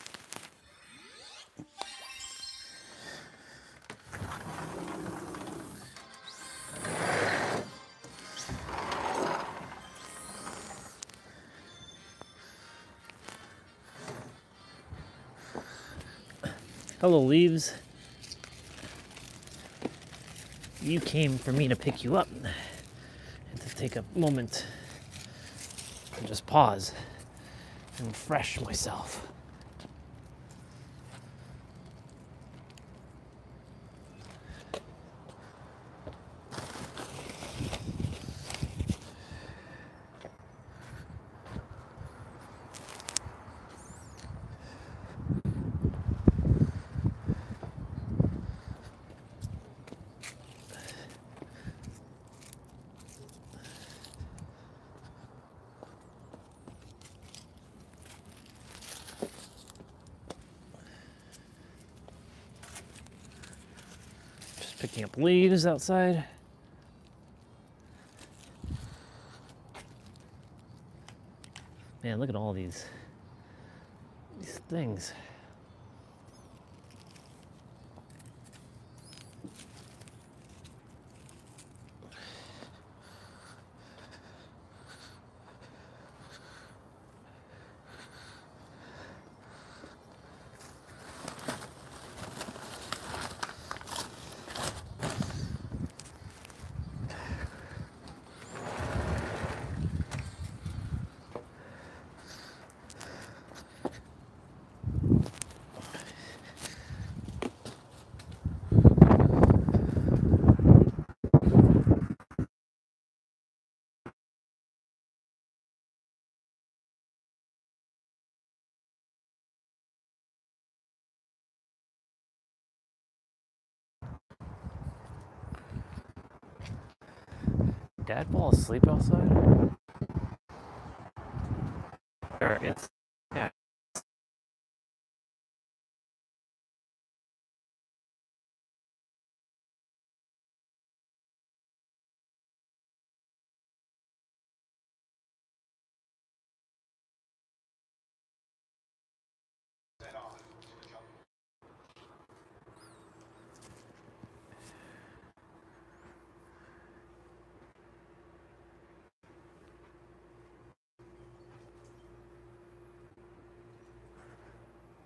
Hello, leaves. You came for me to pick you up and to take a moment and just pause and refresh myself. Picking up leaves outside. Man, look at all these things. Dad fall asleep outside? Or it's, yeah.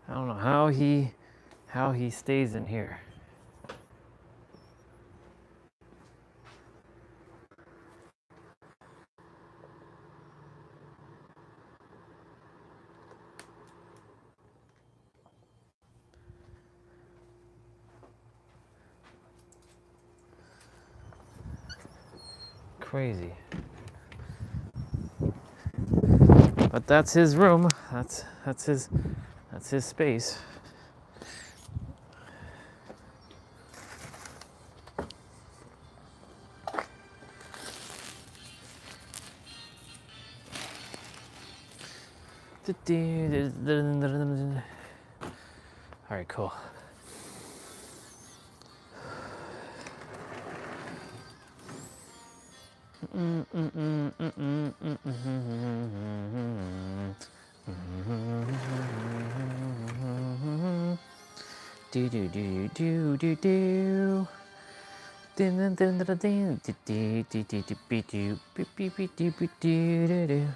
I don't know how he stays in here. Crazy. But that's his room. That's his space. All right, cool. Do do do do do do. Din din din din din do do do do do be do be be be do be do do do.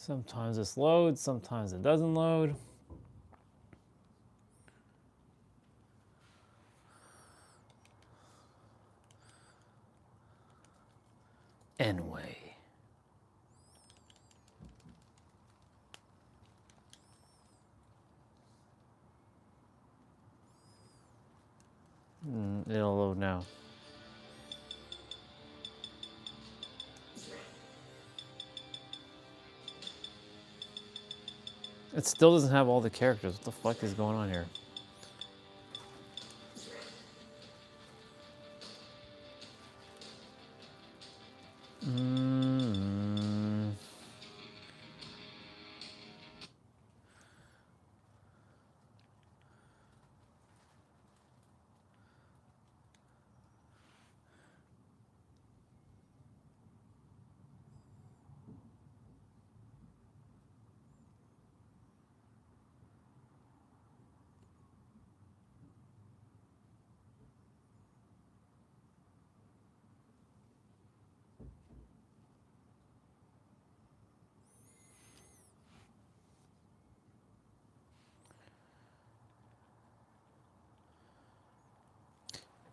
Sometimes this loads, sometimes it doesn't load. Anyway. It'll load now. It still doesn't have all the characters. What the fuck is going on here?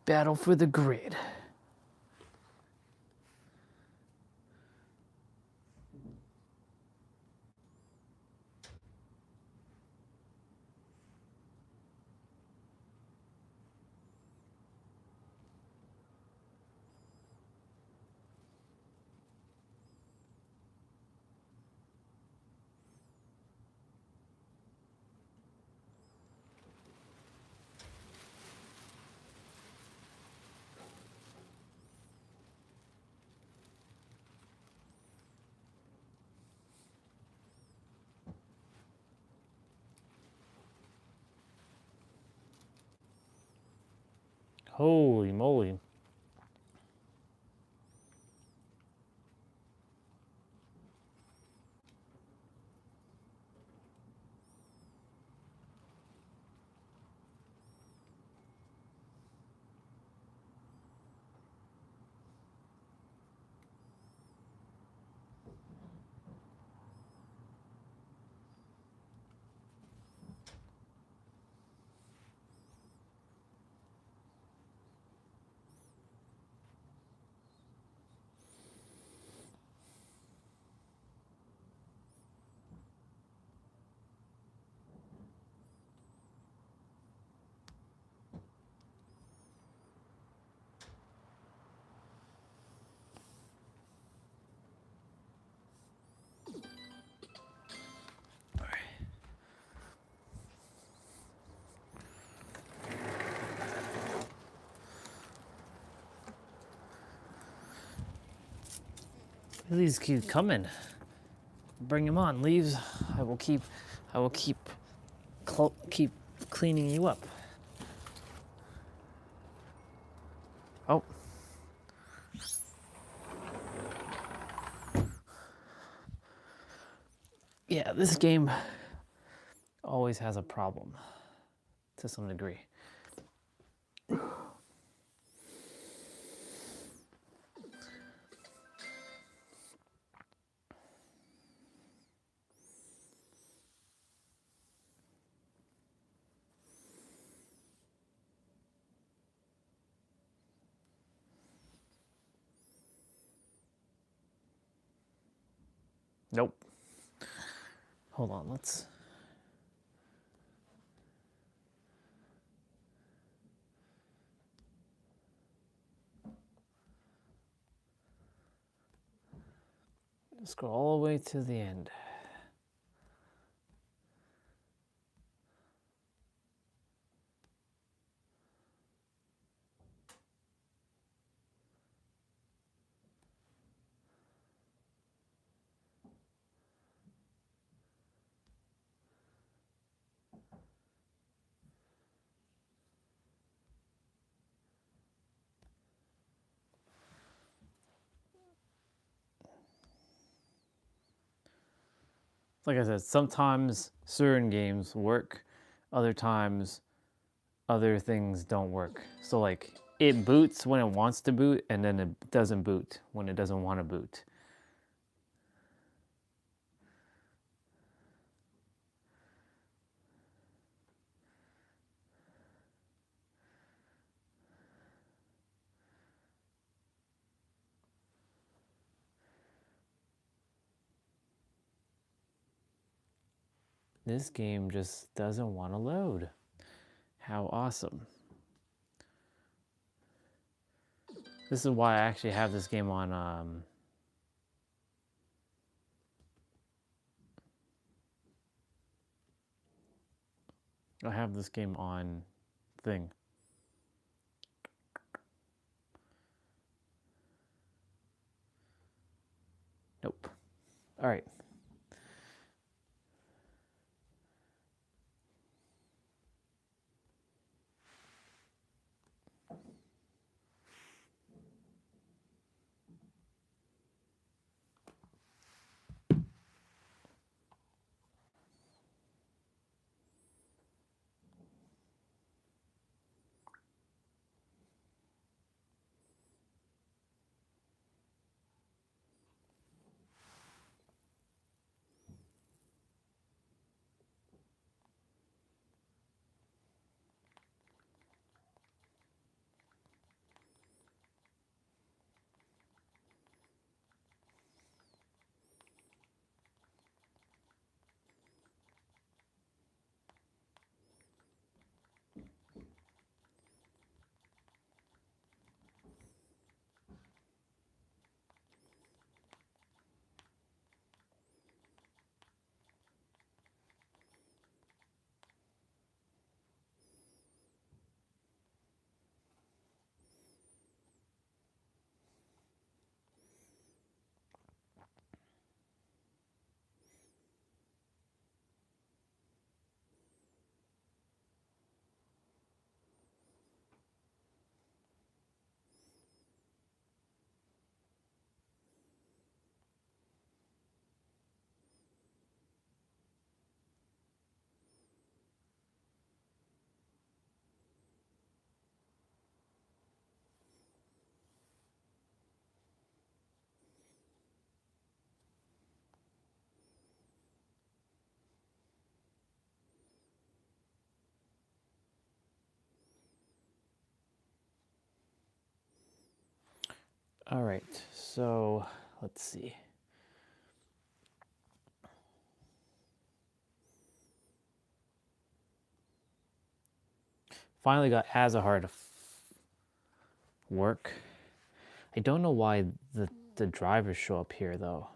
Battle for the grid. Holy moly. These keep coming. Bring them on, leaves. I will keep cleaning you up. Oh. Yeah, this game always has a problem to some degree. Nope. Hold on, let's... Scroll all the way to the end. Like I said, sometimes certain games work, other times other things don't work. So like it boots when it wants to boot and then it doesn't boot when it doesn't want to boot. This game just doesn't want to load. How awesome. This is why I actually have this game on I have this game on thing. Nope. All right. All right, so let's see. Finally got Azahar to work. I don't know why the drivers show up here though.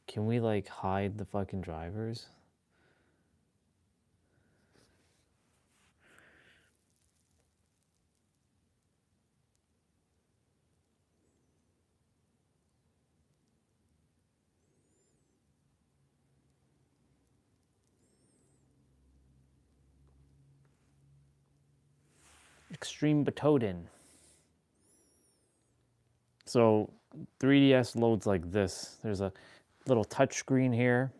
Can we like hide the fucking drivers? Extreme Batoden. So 3DS loads like this. There's a little touch screen here.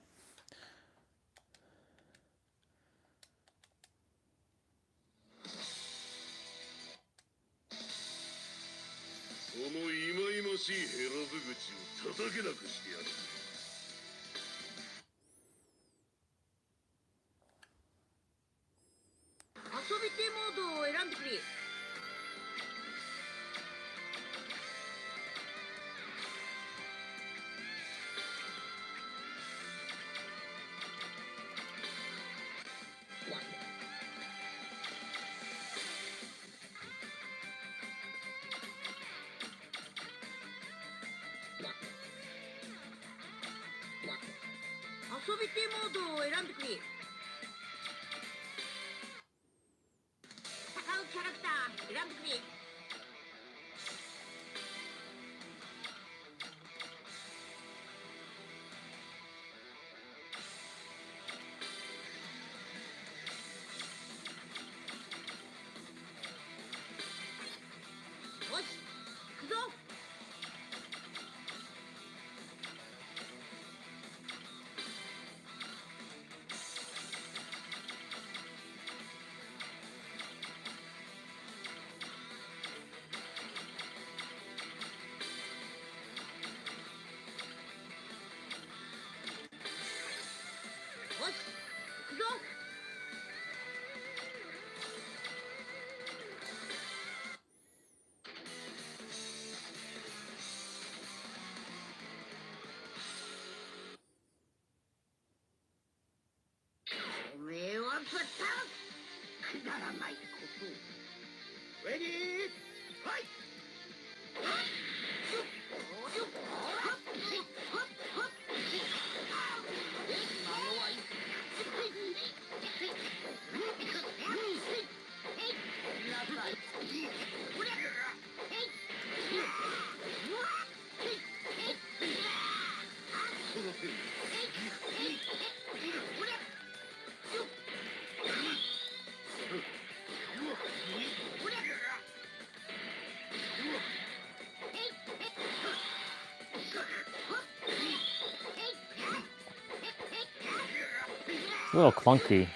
A little clunky.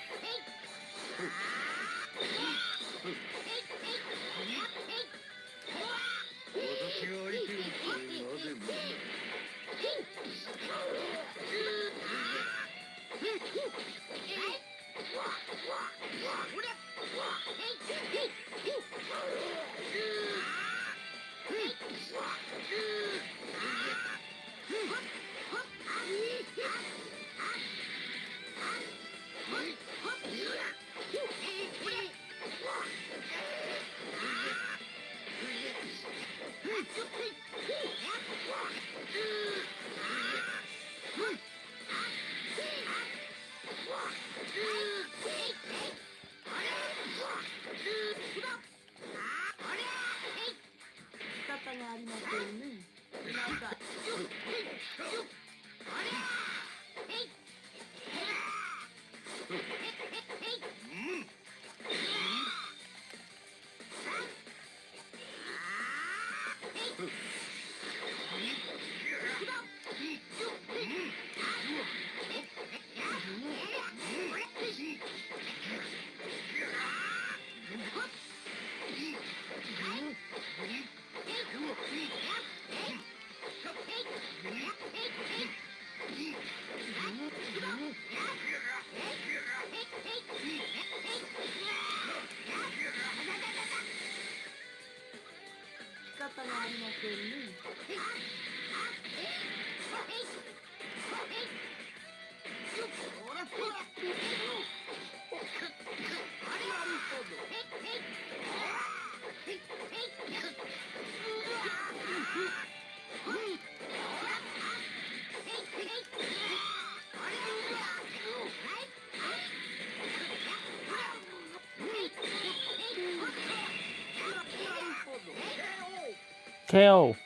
KO.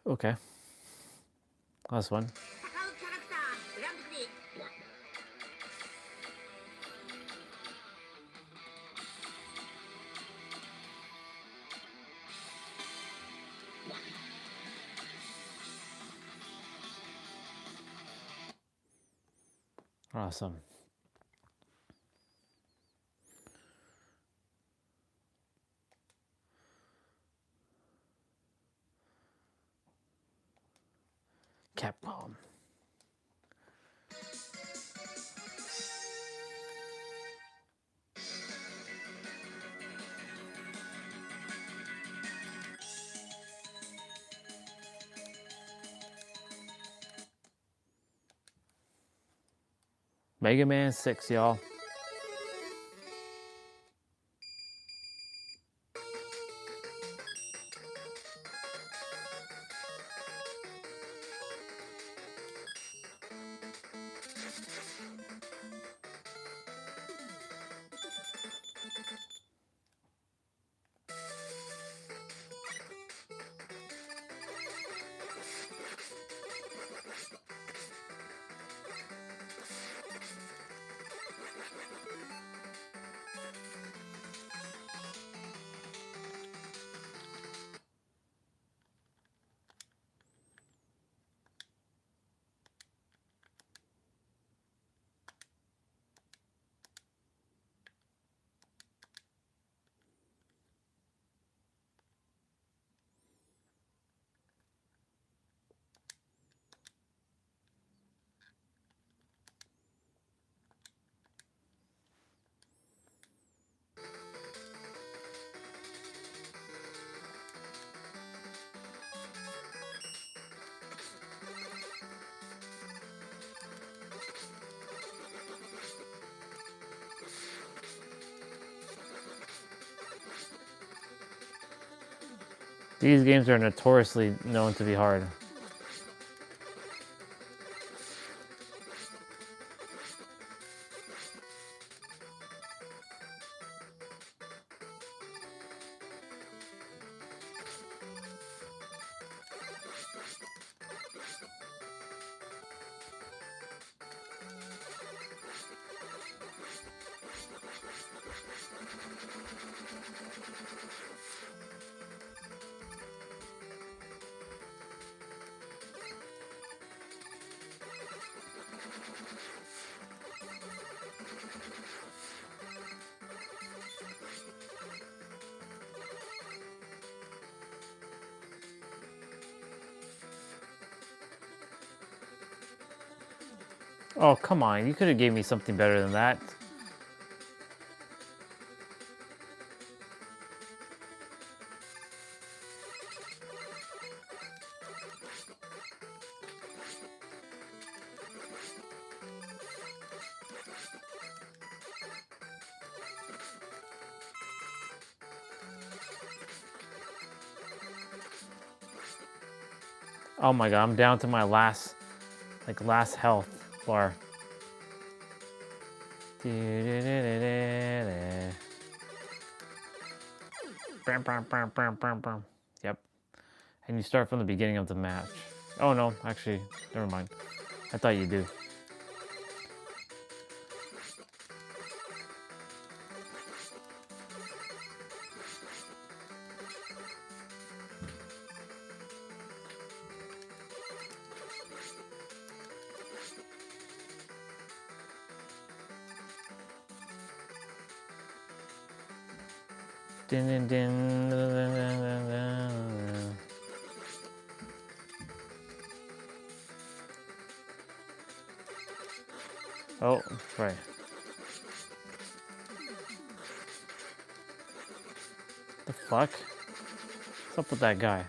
Okay. Last one. Awesome. Capcom. Mega Man 6, y'all. These games are notoriously known to be hard. Oh, come on. You could have gave me something better than that. Oh my god, I'm down to my last health bar. Yep. And you start from the beginning of the match. Oh no, actually, never mind. I thought you do. Din, din, din, din, din, din, din. Oh, right. The fuck? What's up with that guy?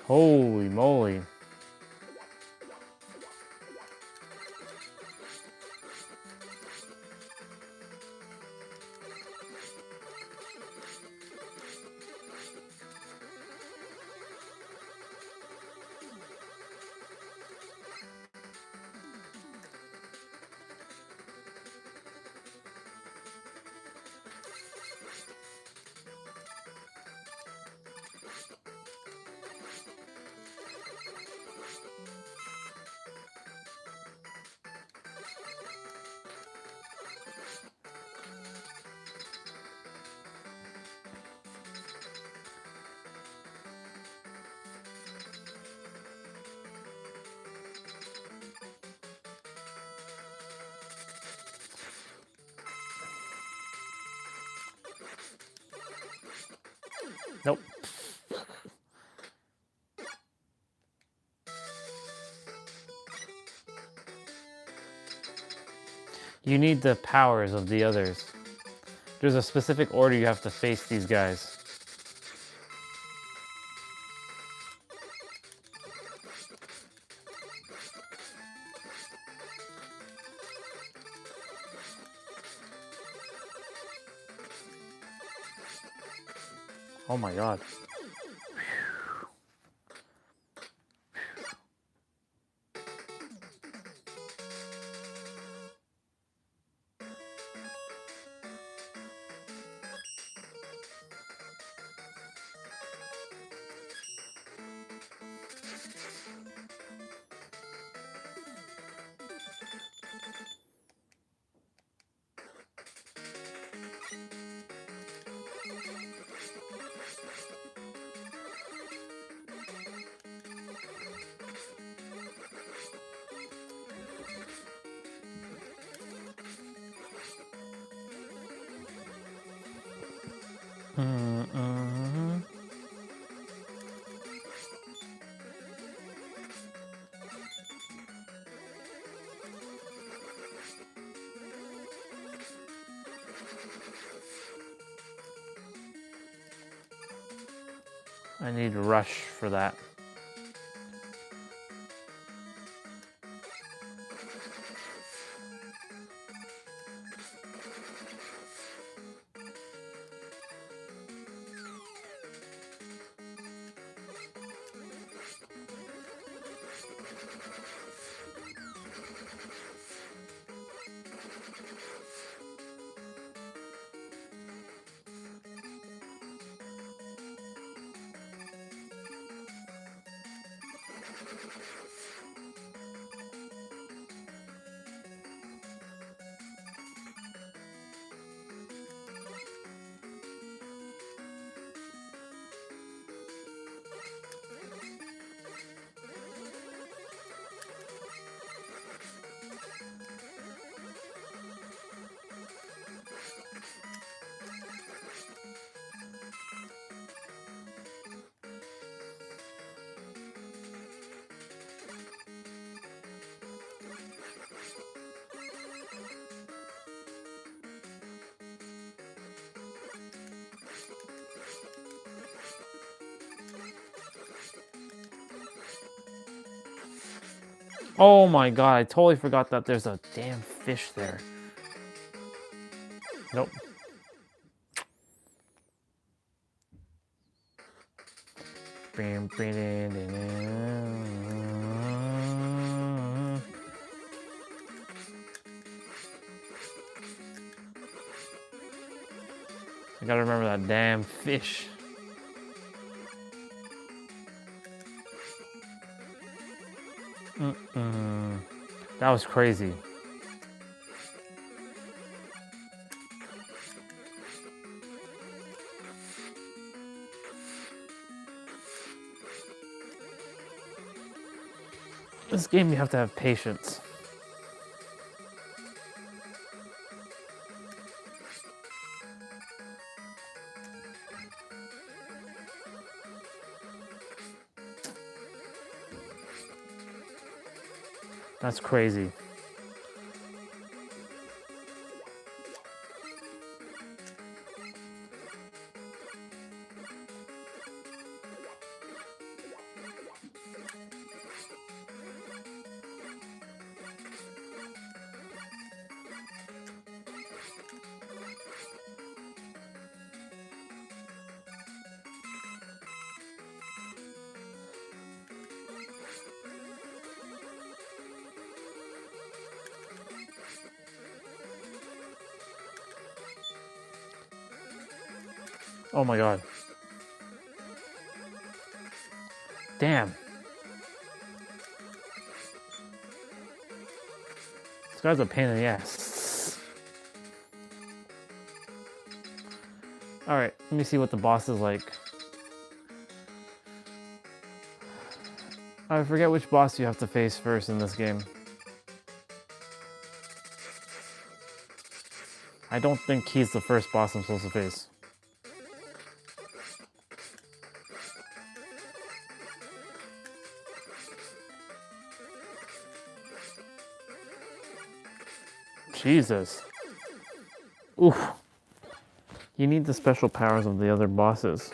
Holy moly. Nope. You need the powers of the others. There's a specific order you have to face these guys. Oh my god. I need to rush for that. Oh my god, I totally forgot that there's a damn fish there. Nope. I gotta remember that damn fish. That was crazy. This game, you have to have patience. That's crazy. Oh my god. Damn. This guy's a pain in the ass. Alright, let me see what the boss is like. I forget which boss you have to face first in this game. I don't think he's the first boss I'm supposed to face. Jesus. Oof. You need the special powers of the other bosses.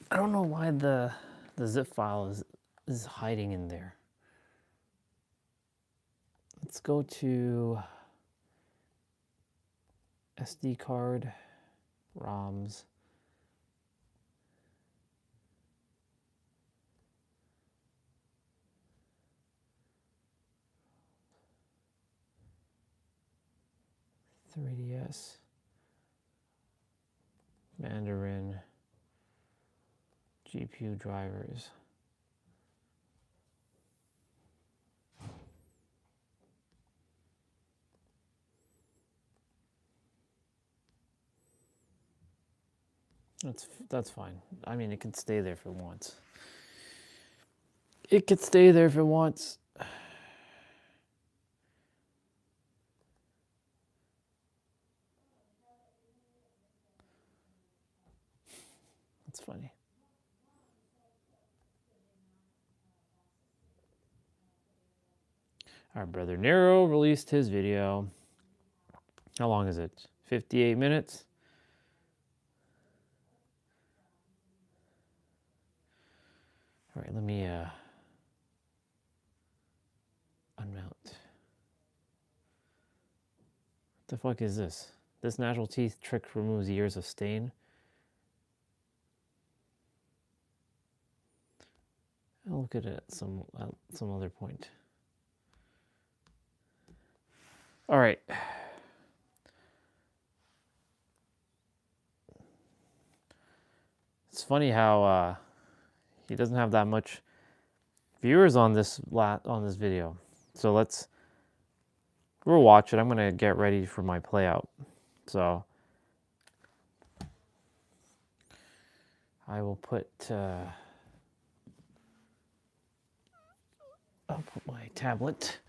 I don't know why the zip file is hiding in there. Let's go to SD card, ROMs. .3DS, Mandarin, GPU drivers. That's fine. I mean, it could stay there if it wants. It could stay there if it wants. That's funny. Our brother Nero released his video. How long is it? 58 minutes? All right, let me unmount. What the fuck is this? This natural teeth trick removes years of stain. I'll look at it at some other point. All right. It's funny how he doesn't have that much viewers on this video. So we'll watch it. I'm gonna get ready for my play out. So I will put I'll put my tablet.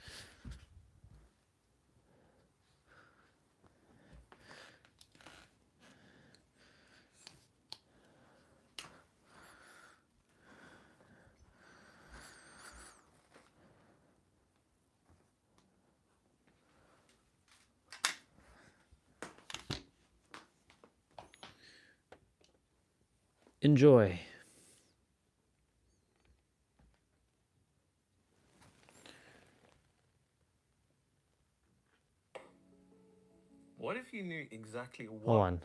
Enjoy. What if you knew exactly what? Hold on.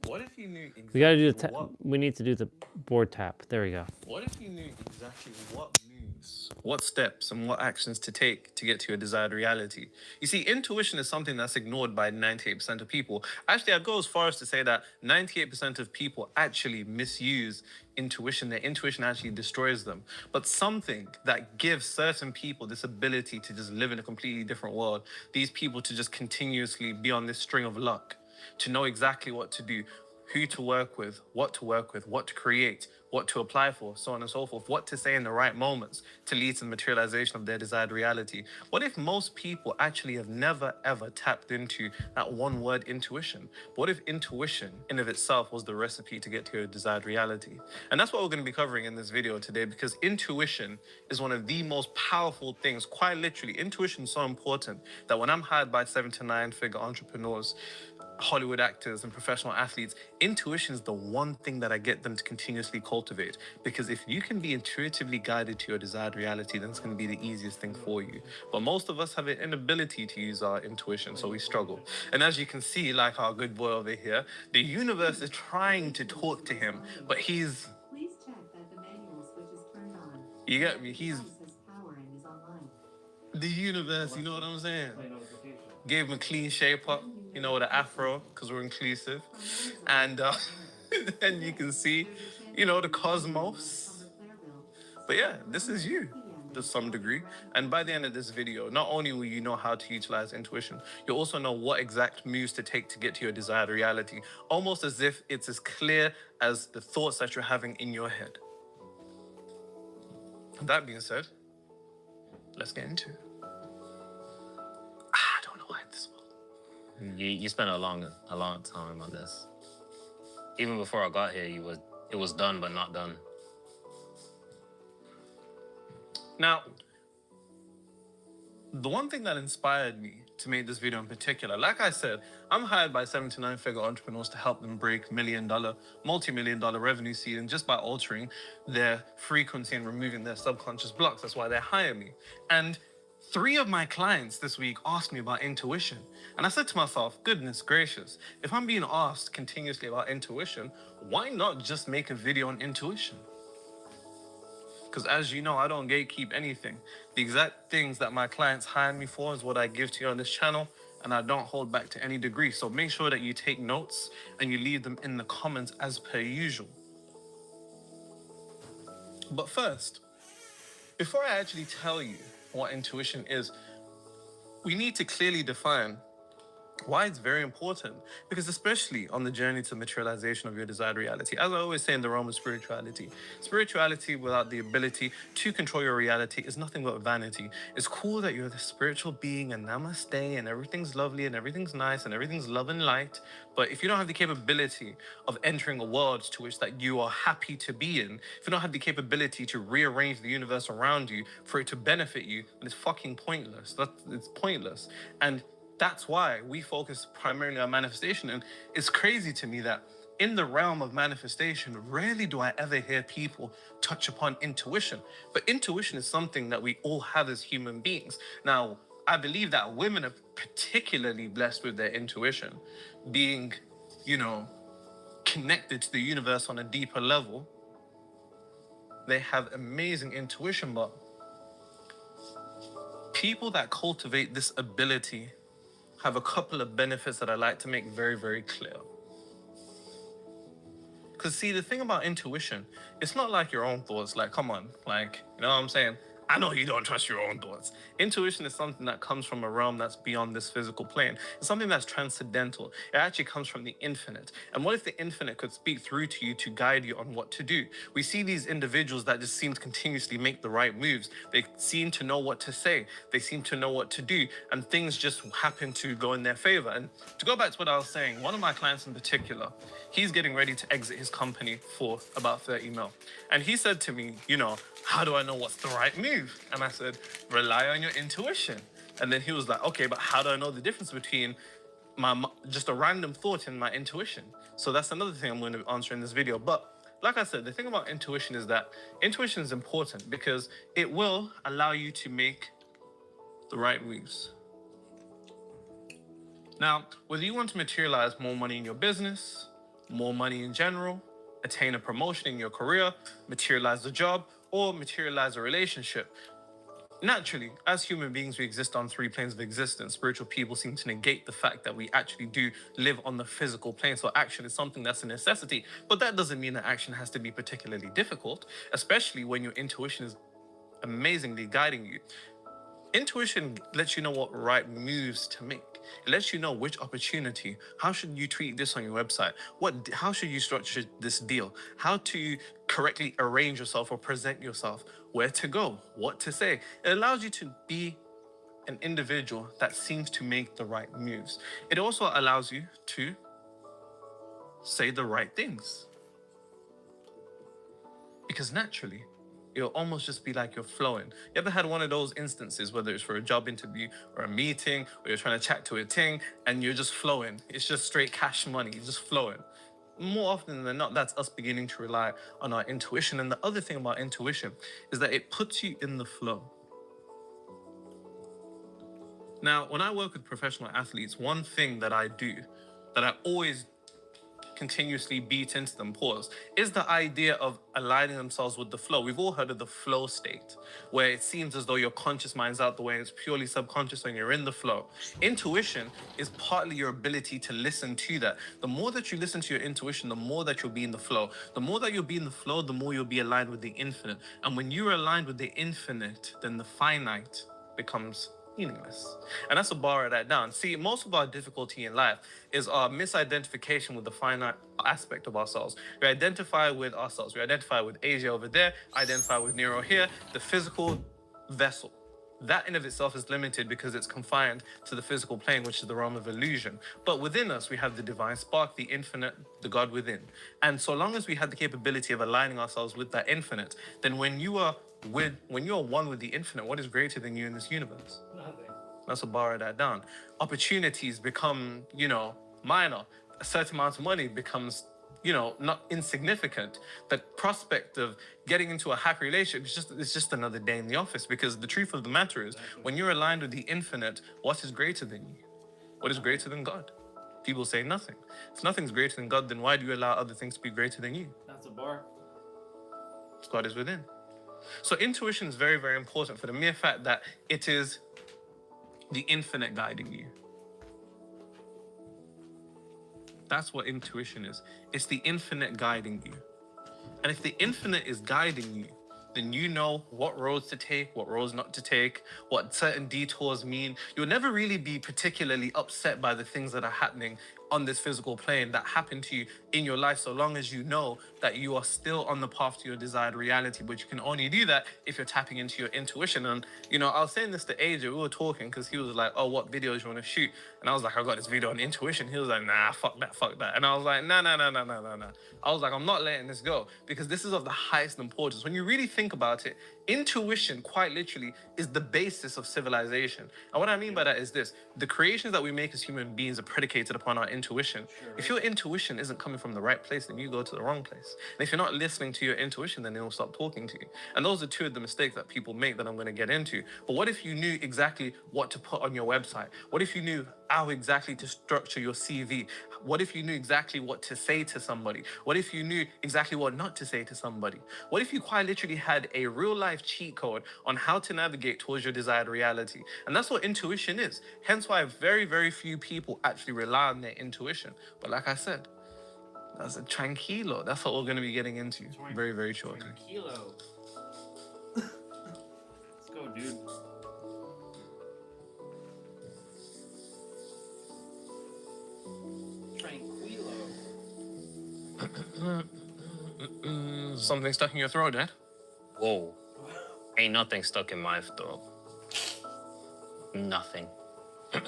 What if you knew exactly We gotta do what? we need to do the board tap. There we go. What if you knew exactly what moves, what steps, and what actions to take to get to your desired reality? You see, intuition is something that's ignored by 98% of people. Actually, I'd go as far as to say that 98% of people actually misuse intuition. Their intuition actually destroys them. But something that gives certain people this ability to just live in a completely different world, these people to just continuously be on this string of luck, to know exactly what to do, who to work with, what to create, what to apply for, so on and so forth, what to say in the right moments to lead to the materialization of their desired reality. What if most people actually have never ever tapped into that one word intuition? What if intuition in of itself was the recipe to get to your desired reality? And that's what we're going to be covering in this video today, because intuition is one of the most powerful things. Quite literally, intuition is so important that when I'm hired by 7 to 9 figure entrepreneurs, Hollywood actors and professional athletes, intuition is the one thing that I get them to continuously cultivate. Because if you can be intuitively guided to your desired reality, then it's going to be the easiest thing for you. But most of us have an inability to use our intuition, so we struggle. And as you can see, like our good boy over here, the universe is trying to talk to him, but he's... Please check that the manual switch is turned on. You get me? He's... Powering is online. The universe, you know what I'm saying? Gave him a clean shape up, you know, with an afro, because we're inclusive. And then you can see, you know, the cosmos. But yeah, this is you to some degree. And by the end of this video, not only will you know how to utilize intuition, you'll also know what exact moves to take to get to your desired reality, almost as if it's as clear as the thoughts that you're having in your head. That being said, let's get into it. I don't know why this will. You spent a long time on this. Even before I got here, it was done but not done. Now, the one thing that inspired me to make this video in particular, like I said, I'm hired by 7 to 9 figure entrepreneurs to help them break million-dollar, multi-million-dollar revenue ceiling just by altering their frequency and removing their subconscious blocks. That's why they hire me. And 3 of my clients this week asked me about intuition. And I said to myself, goodness gracious, if I'm being asked continuously about intuition, why not just make a video on intuition? Because as you know, I don't gatekeep anything. The exact things that my clients hire me for is what I give to you on this channel, and I don't hold back to any degree. So make sure that you take notes and you leave them in the comments as per usual. But first, before I actually tell you what intuition is, we need to clearly define Why it's very important? Because especially on the journey to materialization of your desired reality, as I always say in the realm of spirituality without the ability to control your reality is nothing but vanity. It's cool that you're the spiritual being and namaste and everything's lovely and everything's nice and everything's love and light. But if you don't have the capability of entering a world to which that you are happy to be in, if you don't have the capability to rearrange the universe around you for it to benefit you, then it's fucking pointless. It's pointless. And that's why we focus primarily on manifestation. And it's crazy to me that in the realm of manifestation, rarely do I ever hear people touch upon intuition. But intuition is something that we all have as human beings. Now, I believe that women are particularly blessed with their intuition, being, connected to the universe on a deeper level. They have amazing intuition, but people that cultivate this ability have a couple of benefits that I like to make very, very clear. Because see, the thing about intuition, it's not like your own thoughts. Like, come on, like, you know what I'm saying? I know you don't trust your own thoughts. Intuition is something that comes from a realm that's beyond this physical plane. It's something that's transcendental. It actually comes from the infinite. And what if the infinite could speak through to you to guide you on what to do? We see these individuals that just seem to continuously make the right moves. They seem to know what to say. They seem to know what to do. And things just happen to go in their favor. And to go back to what I was saying, one of my clients in particular, he's getting ready to exit his company for about 30 mil. And he said to me, how do I know what's the right move? And I said, rely on your intuition. And then he was like, okay, but how do I know the difference between just a random thought and my intuition? So that's another thing I'm going to answer in this video. But like I said, the thing about intuition is that intuition is important because it will allow you to make the right moves. Now, whether you want to materialize more money in your business, more money in general, attain a promotion in your career, materialize a job, or materialize a relationship, naturally, as human beings, we exist on 3 planes of existence. Spiritual people seem to negate the fact that we actually do live on the physical plane. So action is something that's a necessity. But that doesn't mean that action has to be particularly difficult, especially when your intuition is amazingly guiding you. Intuition lets you know what right moves to make. It lets you know which opportunity. How should you tweet this on your website? How should you structure this deal? How to correctly arrange yourself or present yourself? Where to go? What to say? It allows you to be an individual that seems to make the right moves. It also allows you to say the right things. Because naturally, it'll almost just be like you're flowing. You ever had one of those instances, whether it's for a job interview or a meeting, or you're trying to chat to a ting and you're just flowing? It's just straight cash money, you're just flowing. More often than not, that's us beginning to rely on our intuition. And the other thing about intuition is that it puts you in the flow. Now, when I work with professional athletes, one thing that I do, that I always continuously beat into them, is the idea of aligning themselves with the flow. We've all heard of the flow state, where it seems as though your conscious mind's out the way and it's purely subconscious and you're in the flow. Intuition is partly your ability to listen to that. The more that you listen to your intuition, the more that you'll be in the flow. The more that you'll be in the flow, the more you'll be aligned with the infinite. And when you're aligned with the infinite, then the finite becomes meaningless. And that's a bar that down. See, most of our difficulty in life is our misidentification with the finite aspect of ourselves. We identify with ourselves. We identify with Asia over there, identify with Nero here, the physical vessel. That in of itself is limited because it's confined to the physical plane, which is the realm of illusion. But within us, we have the divine spark, the infinite, the God within. And so long as we have the capability of aligning ourselves with that infinite, then when you are one with the infinite, what is greater than you in this universe? Nothing. That's a bar that down. Opportunities become, minor. A certain amount of money becomes, not insignificant. The prospect of getting into a happy relationship it's just another day in the office, because the truth of the matter is, when you're aligned with the infinite, what is greater than you? What is greater than God? People say nothing. If nothing's greater than God, then why do you allow other things to be greater than you? That's a bar. God is within. So intuition is very, very important for the mere fact that it is the infinite guiding you. That's what intuition is. It's the infinite guiding you. And if the infinite is guiding you, then you know what roads to take, what roads not to take, what certain detours mean. You'll never really be particularly upset by the things that are happening on this physical plane that happen to you in your life, so long as you know that you are still on the path to your desired reality. But you can only do that if you're tapping into your intuition. And, you know, I was saying this to AJ, we were talking, because he was like, oh, what videos you want to shoot? And I was like, I got this video on intuition. He was like, nah, fuck that. And I was like, nah. I was like, I'm not letting this go, because this is of the highest importance. When you really think about it, intuition, quite literally, is the basis of civilization. And what I mean by that is this: the creations that we make as human beings are predicated upon our intuition. If your intuition isn't coming from the right place, then you go to the wrong place. And if you're not listening to your intuition, then it'll stop talking to you. And those are two of the mistakes that people make that I'm going to get into. But what if you knew exactly what to put on your website? What if you knew how exactly to structure your CV? What if you knew exactly what to say to somebody? What if you knew exactly what not to say to somebody? What if you quite literally had a real life cheat code on how to navigate towards your desired reality? And that's what intuition is. Hence why very, very few people actually rely on their intuition. But like I said, that's a tranquilo. That's what we're going to be getting into very, very shortly. Tranquilo. Let's go, dude. Something stuck in your throat, Dad? Whoa. Ain't nothing stuck in my throat. Nothing.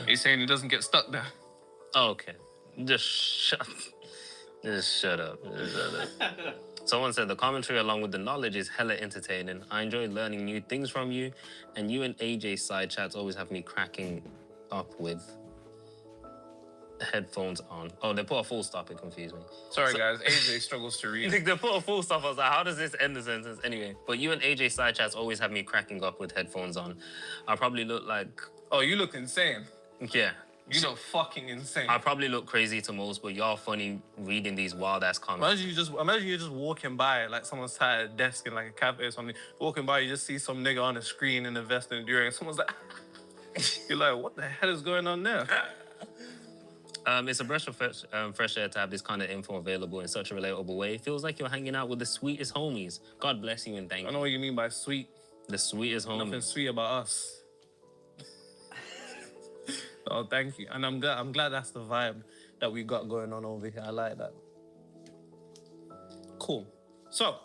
He's saying it doesn't get stuck there. Okay. Just shut up. Someone said the commentary along with the knowledge is hella entertaining. I enjoy learning new things from you, and you and AJ's side chats always have me cracking up with headphones on. Oh, they put a full stop, it confused me. Sorry, guys, AJ struggles to read. They put a full stop, I was like, how does this end the sentence? Anyway, but you and AJ's side chats always have me cracking up with headphones on. I probably look like... Oh, you look insane. Yeah. You look fucking insane. I probably look crazy to most, but y'all funny reading these wild ass comments. Imagine you just walking by, like someone's sat at a desk in like a cafe or something. Walking by, you just see some nigga on the screen in a vest and during. Someone's like, you're like, what the hell is going on there? It's a breath of fresh air to have this kind of info available in such a relatable way. It feels like you're hanging out with the sweetest homies. God bless you and thank you. I know what you mean by sweet. The sweetest homies. Nothing sweet about us. Oh, thank you. And I'm glad that's the vibe that we got going on over here. I like that. Cool. So,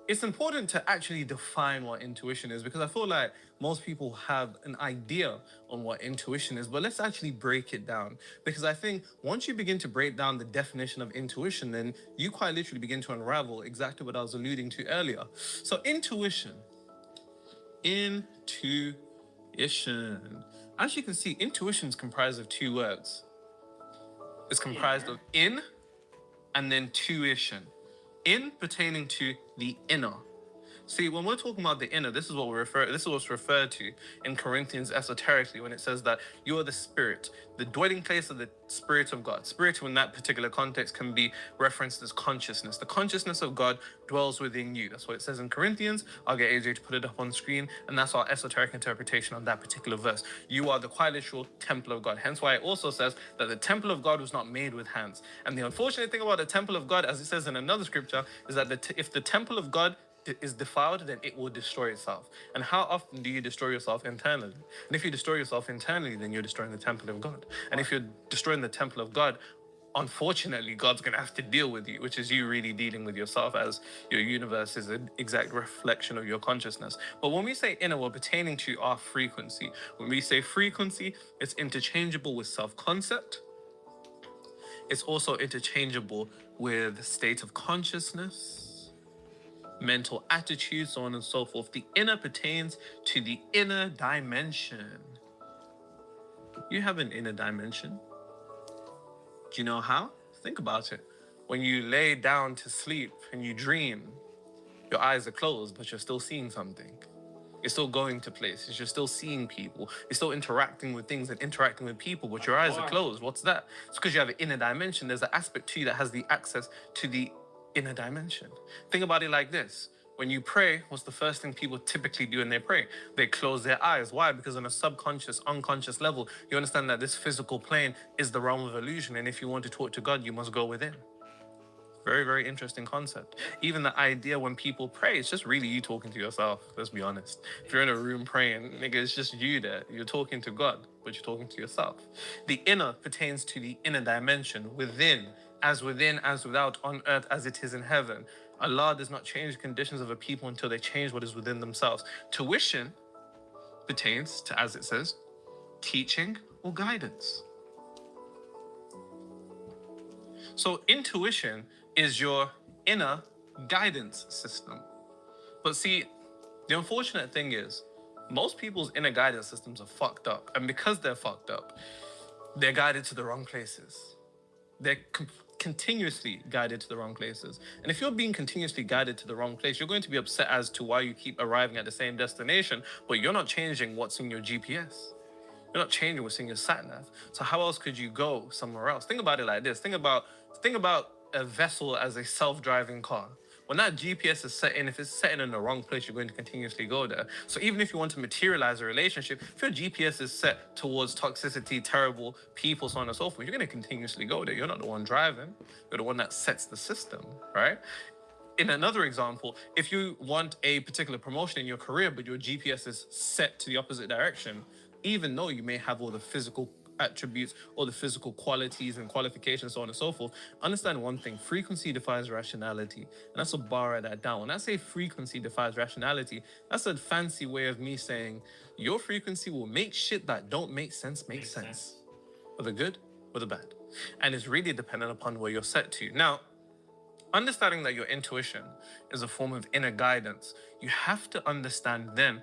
it's important to actually define what intuition is, because I feel like most people have an idea on what intuition is, but let's actually break it down. Because I think once you begin to break down the definition of intuition, then you quite literally begin to unravel exactly what I was alluding to earlier. So intuition. As you can see, intuition is comprised of two words. It's comprised of in and then tuition. In pertaining to the inner. See, when we're talking about the inner, this is what's referred to in Corinthians esoterically when it says that you are the spirit, the dwelling place of the Spirit of God. Spirit in that particular context can be referenced as consciousness. The consciousness of God dwells within you. That's what it says in Corinthians. I'll get AJ to put it up on screen, and that's our esoteric interpretation of that particular verse. You are the quite literal temple of God. Hence why it also says that the temple of God was not made with hands. And the unfortunate thing about the temple of God, as it says in another scripture, is that if the temple of God is defiled, then it will destroy itself. And how often do you destroy yourself internally? And if you destroy yourself internally, then you're destroying the temple of God. And if you're destroying the temple of God, unfortunately, God's going to have to deal with you, which is you really dealing with yourself, as your universe is an exact reflection of your consciousness. But when we say inner, we're pertaining to our frequency. When we say frequency, it's interchangeable with self-concept. It's also interchangeable with state of consciousness, mental attitude, so on and so forth. The inner pertains to the inner dimension. You have an inner dimension. Do you know how? Think about it. When you lay down to sleep and you dream, your eyes are closed, but you're still seeing something. You're still going to places. You're still seeing people. You're still interacting with things and interacting with people, but your eyes are closed. What's that? It's because you have an inner dimension. There's an aspect to you that has the access to the inner dimension. Think about it like this. When you pray, what's the first thing people typically do when they pray? They close their eyes. Why? Because on a subconscious, unconscious level, you understand that this physical plane is the realm of illusion. And if you want to talk to God, you must go within. Very, very interesting concept. Even the idea when people pray, it's just really you talking to yourself. Let's be honest. If you're in a room praying, nigga, it's just you there. You're talking to God, but you're talking to yourself. The inner pertains to the inner dimension, within, as without, on earth as it is in heaven. Allah does not change the conditions of a people until they change what is within themselves. Tuition pertains to, as it says, teaching or guidance. So intuition is your inner guidance system. But see, the unfortunate thing is, most people's inner guidance systems are fucked up. And because they're fucked up, they're guided to the wrong places. They're continuously guided to the wrong places. And if you're being continuously guided to the wrong place, you're going to be upset as to why you keep arriving at the same destination, but you're not changing what's in your GPS. You're not changing what's in your sat-nav. So how else could you go somewhere else? Think about it like this. Think about a vessel as a self-driving car. When that GPS is set in, if it's set in the wrong place, you're going to continuously go there. So even if you want to materialize a relationship, if your GPS is set towards toxicity, terrible people, so on and so forth, you're going to continuously go there. You're not the one driving. You're the one that sets the system, right? In another example, if you want a particular promotion in your career, but your GPS is set to the opposite direction, even though you may have all the physical attributes, all the physical qualities and qualifications, so on and so forth, understand one thing: frequency defies rationality. And that's a bar that down. When I say frequency defies rationality, that's a fancy way of me saying your frequency will make shit that don't make sense make sense. For the good or the bad. And it's really dependent upon where you're set to. Now, understanding that your intuition is a form of inner guidance, you have to understand then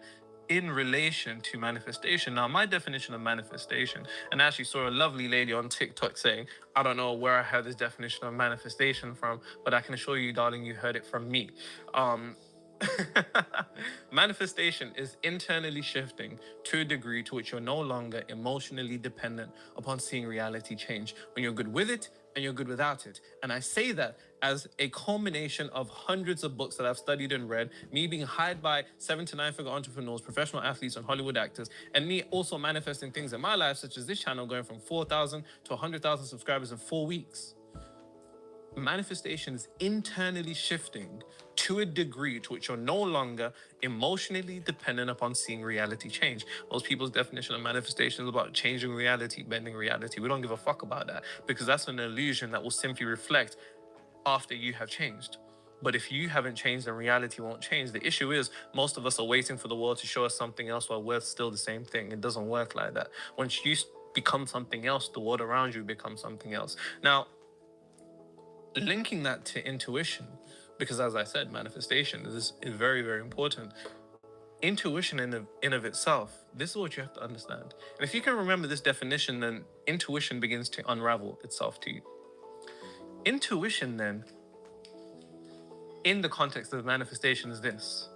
in relation to manifestation. Now, my definition of manifestation, and I actually saw a lovely lady on TikTok saying, I don't know where I heard this definition of manifestation from, but I can assure you, darling, you heard it from me. Manifestation is internally shifting to a degree to which you're no longer emotionally dependent upon seeing reality change. When you're good with it and you're good without it. And I say that as a culmination of hundreds of books that I've studied and read, me being hired by 7 to 9 figure entrepreneurs, professional athletes, and Hollywood actors, and me also manifesting things in my life, such as this channel going from 4,000 to 100,000 subscribers in 4 weeks. Manifestation is internally shifting to a degree to which you're no longer emotionally dependent upon seeing reality change. Most people's definition of manifestation is about changing reality, bending reality. We don't give a fuck about that, because that's an illusion that will simply reflect after you have changed. But if you haven't changed, then reality won't change. The issue is most of us are waiting for the world to show us something else while we're still the same thing. It doesn't work like that. Once you become something else, the world around you becomes something else. Now, linking that to intuition, because as I said, manifestation is very, very important. Intuition in of itself, this is what you have to understand. And if you can remember this definition, then intuition begins to unravel itself to you. Intuition then, in the context of manifestation, is this.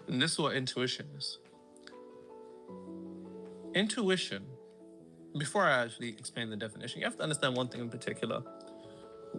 And this is what intuition is. Intuition, before I actually explain the definition, you have to understand one thing in particular.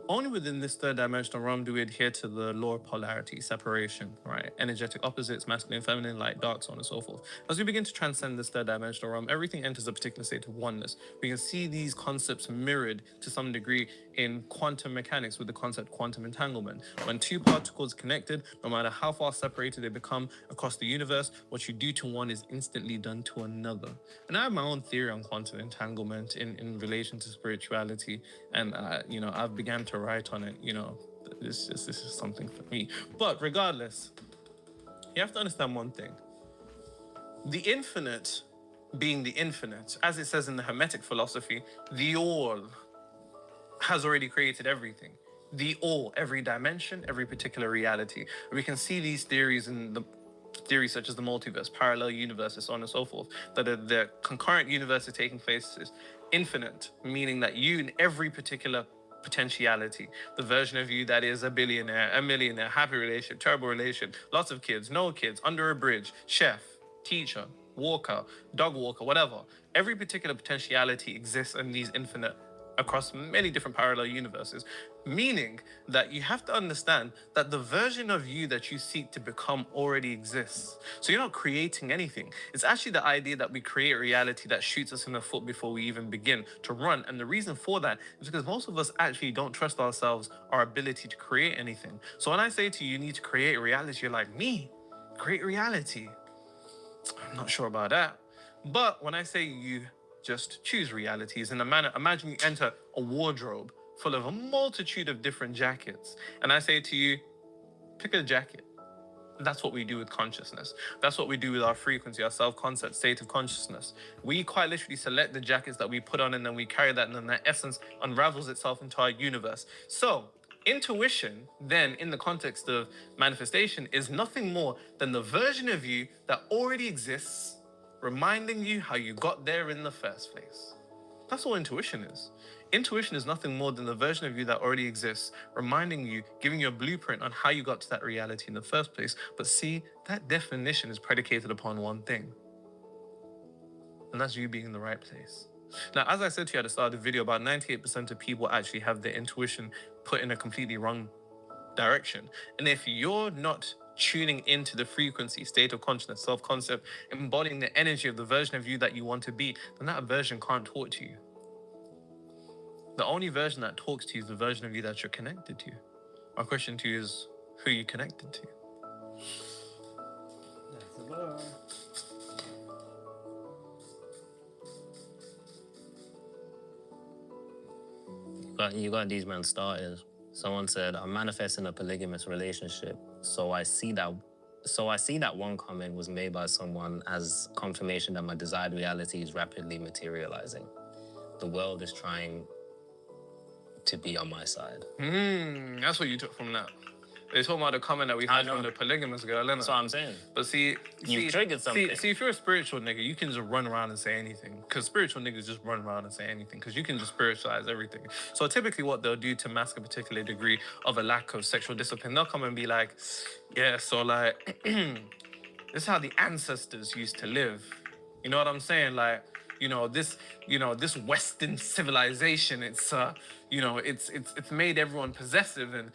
Only within this third dimensional realm do we adhere to the law of polarity, separation, right? Energetic opposites, masculine, feminine, light, dark, so on and so forth. As we begin to transcend this third dimensional realm, everything enters a particular state of oneness. We can see these concepts mirrored to some degree in quantum mechanics with the concept quantum entanglement. When two particles connected, no matter how far separated they become across the universe, what you do to one is instantly done to another. And I have my own theory on quantum entanglement in relation to spirituality, and I've began to write on it. This is something for me. But regardless, you have to understand one thing. The infinite being the infinite, as it says in the Hermetic philosophy, the all has already created everything. The all, every dimension, every particular reality. We can see these theories in the theories such as the multiverse, parallel universes, so on and so forth, that the concurrent universe is taking place is infinite, meaning that you in every particular potentiality. The version of you that is a billionaire, a millionaire, happy relationship, terrible relationship, lots of kids, no kids, under a bridge, chef, teacher, walker, dog walker, whatever. Every particular potentiality exists in these infinite across many different parallel universes, meaning that you have to understand that the version of you that you seek to become already exists. So you're not creating anything. It's actually the idea that we create a reality that shoots us in the foot before we even begin to run. And the reason for that is because most of us actually don't trust ourselves, our ability to create anything. So when I say to you, you need to create a reality, you're like, me? Create reality? I'm not sure about that. But when I say you just choose realities in a manner, imagine you enter a wardrobe full of a multitude of different jackets. And I say to you, pick a jacket. That's what we do with consciousness. That's what we do with our frequency, our self-concept, state of consciousness. We quite literally select the jackets that we put on and then we carry that and then that essence unravels itself into our universe. So intuition, then, in the context of manifestation, is nothing more than the version of you that already exists, reminding you how you got there in the first place. That's all intuition is. Intuition is nothing more than the version of you that already exists, reminding you, giving you a blueprint on how you got to that reality in the first place. But see, that definition is predicated upon one thing, and that's you being in the right place. Now, as I said to you at the start of the video, about 98% of people actually have their intuition put in a completely wrong direction. And if you're not tuning into the frequency, state of consciousness, self-concept, embodying the energy of the version of you that you want to be, then that version can't talk to you. The only version that talks to you is the version of you that you're connected to. My question to you is, who are you connected to? That's a bar. You got these men started. Someone said, I'm manifesting a polygamous relationship. So I see that one comment was made by someone as confirmation that my desired reality is rapidly materializing. The world is trying to be on my side. That's what you took from that. They're talking about the comment that we had from the polygamous girl, innit? That's what I'm saying. But see, You've triggered something. See, if you're a spiritual nigga, you can just run around and say anything. Because spiritual niggas just run around and say anything. Because you can just spiritualize everything. So typically what they'll do to mask a particular degree of a lack of sexual discipline, they'll come and be like, yeah, so like, this is how the ancestors used to live. You know what I'm saying? Like, this Western civilization, it's made everyone possessive, and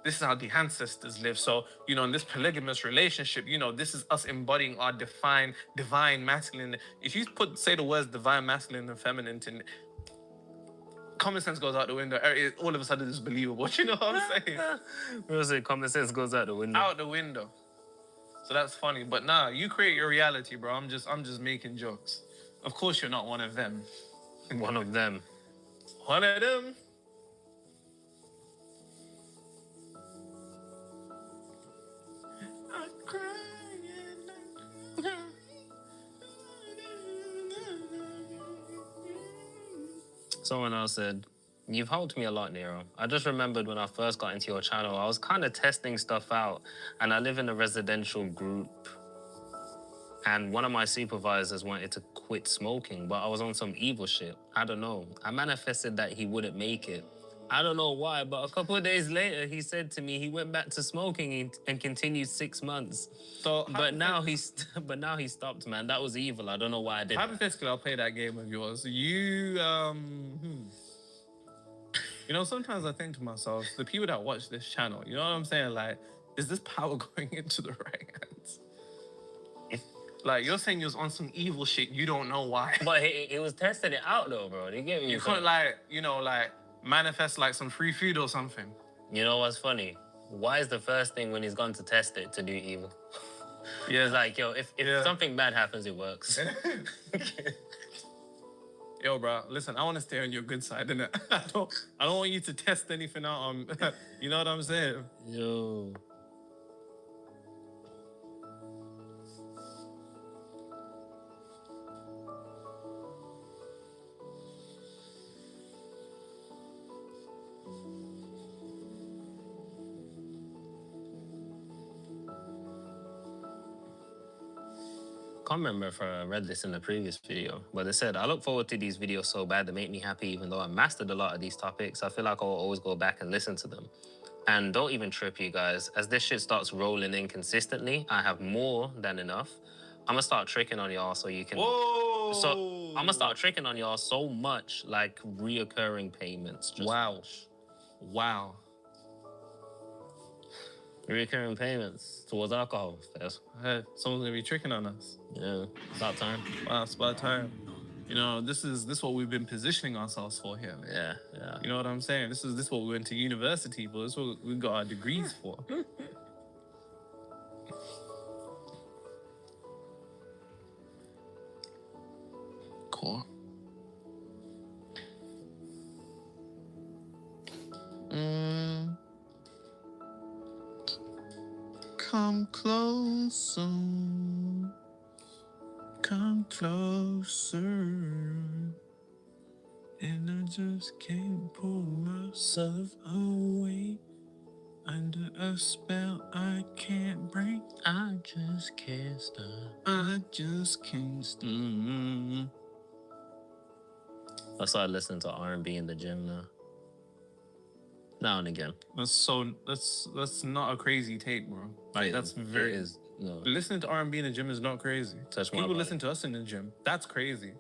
this is how the ancestors live. So in this polygamous relationship, this is us embodying our divine masculine. If you say the words divine masculine and feminine, common sense goes out the window. All of a sudden it's believable. You know what I'm saying? What was it? Common sense goes out the window. Out the window. So that's funny. But nah, you create your reality, bro. I'm just making jokes. Of course you're not one of them. One of them. One of them. Someone else said, you've helped me a lot, Nero. I just remembered when I first got into your channel, I was kind of testing stuff out, and I live in a residential group. And one of my supervisors wanted to quit smoking, but I was on some evil shit. I don't know. I manifested that he wouldn't make it. I don't know why, but a couple of days later, he said to me he went back to smoking and continued 6 months. So, but now he's stopped, man. That was evil. I don't know why I did that. Hypothetically, I'll play that game of yours. Sometimes I think to myself, the people that watch this channel, you know what I'm saying? Like, is this power going into the right hands? Like, you're saying you was on some evil shit, you don't know why. But he was testing it out, though, bro. You get me? You couldn't, manifest, some free food or something. You know what's funny? Why is the first thing when he's gone to test it to do evil? Yeah. It's like, yo, if something bad happens, it works. Yo, bro, listen, I want to stay on your good side, innit? I don't want you to test anything out. You know what I'm saying? Yo. can't remember if I read this in the previous video, but they said, I look forward to these videos so bad they make me happy. Even though I mastered a lot of these topics, I feel like I'll always go back and listen to them. And don't even trip, you guys. As this shit starts rolling in consistently, I have more than enough. I'm gonna start tricking on y'all so you can... Whoa! So I'm gonna start tricking on y'all so much, like reoccurring payments. Just Wow. Wow. Recurring payments towards alcohol. Yes. Someone's gonna be tricking on us. Yeah, it's about time. Wow, it's about time. You know, this is what we've been positioning ourselves for here. Yeah, yeah. You know what I'm saying? This is what we went to university for. This is what we got our degrees for. Cool. Come closer. Come closer. And I just can't pull myself away. Under a spell I can't break. I just can't stop. I just can't stop. I started listening to R&B in the gym now. Now and again. That's not a crazy take, bro. Like, that's very... It is. No. Listening to R&B in the gym is not crazy. Touch my People body. listen to us in the gym. That's crazy.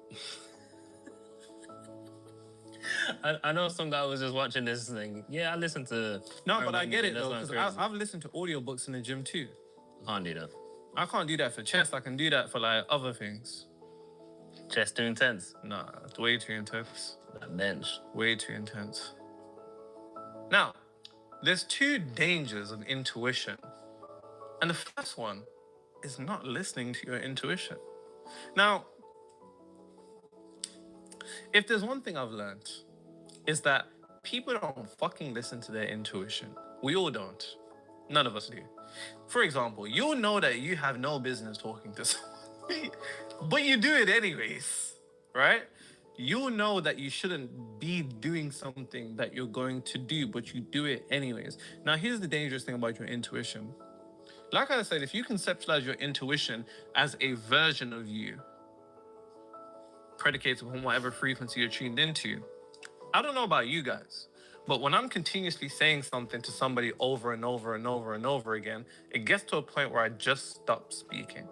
I know some guy was just watching this thing. Yeah, I listen to... No, but I get it, That's though, not because crazy. I've listened to audiobooks in the gym, too. Can't do that. I can't do that for chest. I can do that for, like, other things. Chest too intense. Nah, it's way too intense. That bench. Way too intense. Now, there's two dangers of intuition. And the first one is not listening to your intuition. Now, if there's one thing I've learned, is that people don't fucking listen to their intuition. We all don't. None of us do. For example, you'll know that you have no business talking to someone, but you do it anyways, right? You'll know that you shouldn't be doing something that you're going to do, but you do it anyways. Now, here's the dangerous thing about your intuition. Like I said, if you conceptualize your intuition as a version of you, predicated upon whatever frequency you're tuned into, I don't know about you guys, but when I'm continuously saying something to somebody over and over and over and over again, it gets to a point where I just stop speaking.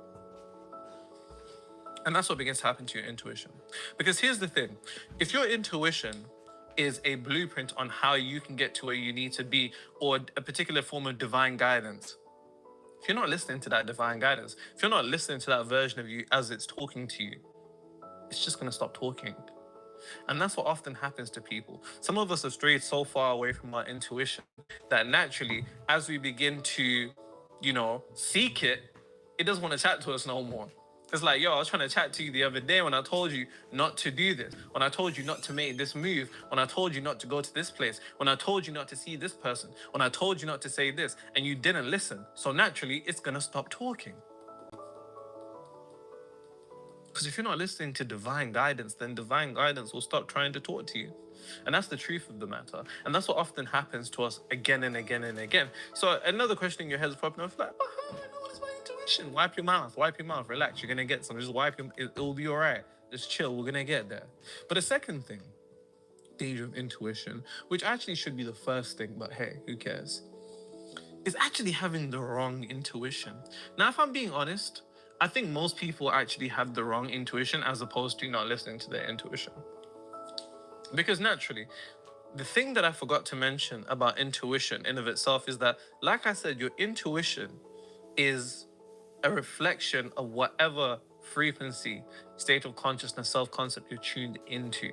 And that's what begins to happen to your intuition. Because here's the thing, if your intuition is a blueprint on how you can get to where you need to be, or a particular form of divine guidance, if you're not listening to that divine guidance, if you're not listening to that version of you as it's talking to you, it's just gonna stop talking. And that's what often happens to people. Some of us have strayed so far away from our intuition that naturally, as we begin to, seek it, it doesn't want to chat to us no more. It's like, yo, I was trying to chat to you the other day when I told you not to do this, when I told you not to make this move, when I told you not to go to this place, when I told you not to see this person, when I told you not to say this, and you didn't listen. So naturally, it's gonna stop talking. Because if you're not listening to divine guidance, then divine guidance will stop trying to talk to you. And that's the truth of the matter. And that's what often happens to us again and again and again. So another question in your head is popping up, like, well, how do I know what is my intuition? Wipe your mouth, relax, you're gonna get some. Just wipe your, it'll be all right. Just chill, we're gonna get there. But the second thing, danger of intuition, which actually should be the first thing, but hey, who cares? Is actually having the wrong intuition. Now, if I'm being honest, I think most people actually have the wrong intuition as opposed to not listening to their intuition. Because naturally, the thing that I forgot to mention about intuition in of itself is that, like I said, your intuition is a reflection of whatever frequency, state of consciousness, self-concept you're tuned into.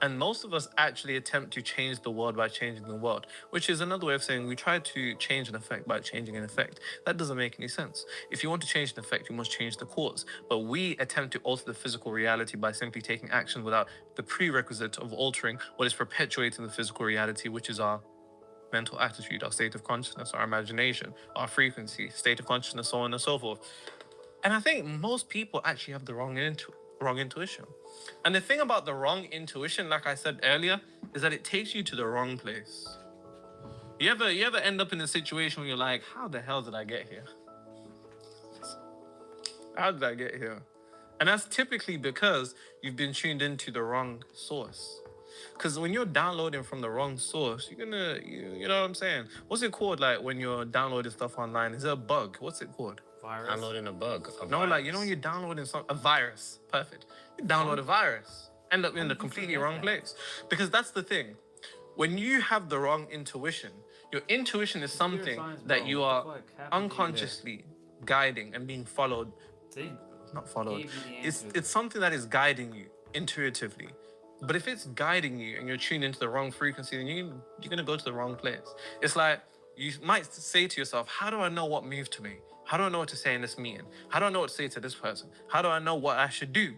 And most of us actually attempt to change the world by changing the world, which is another way of saying we try to change an effect by changing an effect. That doesn't make any sense. If you want to change an effect, you must change the cause. But we attempt to alter the physical reality by simply taking action without the prerequisite of altering what is perpetuating the physical reality, which is our mental attitude, our state of consciousness, our imagination, our frequency, state of consciousness, so on and so forth. And I think most people actually have the wrong intuition. And the thing about the wrong intuition, like I said earlier, is that it takes you to the wrong place. You ever end up in a situation where you're like, how the hell did I get here? How did I get here? And that's typically because you've been tuned into the wrong source. Because when you're downloading from the wrong source, you're gonna, you know what I'm saying? What's it called, like, when you're downloading stuff online? Is it a bug? What's it called? Virus. Downloading a bug. No, like, you know when you're downloading a virus. Perfect. You download a virus. End up in the completely wrong place. Because that's the thing. When you have the wrong intuition, your intuition is something that you are unconsciously guiding and being followed. Not followed. It's something that is guiding you intuitively. But if it's guiding you and you're tuned into the wrong frequency, then you're going to go to the wrong place. It's like you might say to yourself, how do I know what move to make? How do I know what to say in this meeting? How do I know what to say to this person? How do I know what I should do?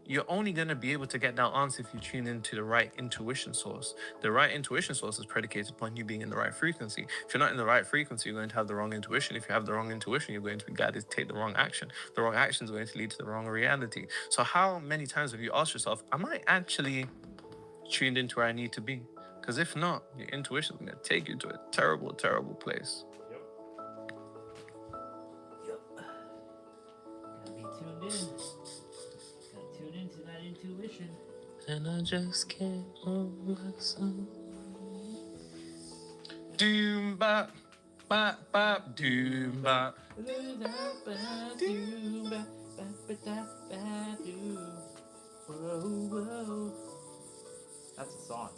You're only going to be able to get that answer if you tune into the right intuition source. The right intuition source is predicated upon you being in the right frequency. If you're not in the right frequency, you're going to have the wrong intuition. If you have the wrong intuition, you're going to be guided to take the wrong action. The wrong action is going to lead to the wrong reality. So how many times have you asked yourself, am I actually tuned into where I need to be? Because if not, your intuition is going to take you to a terrible, terrible place. Gotta be tuned in. Tune into that intuition. And I just can't hold myself. Doom bop, bop, bop, doom bop. Whoa. That's a song.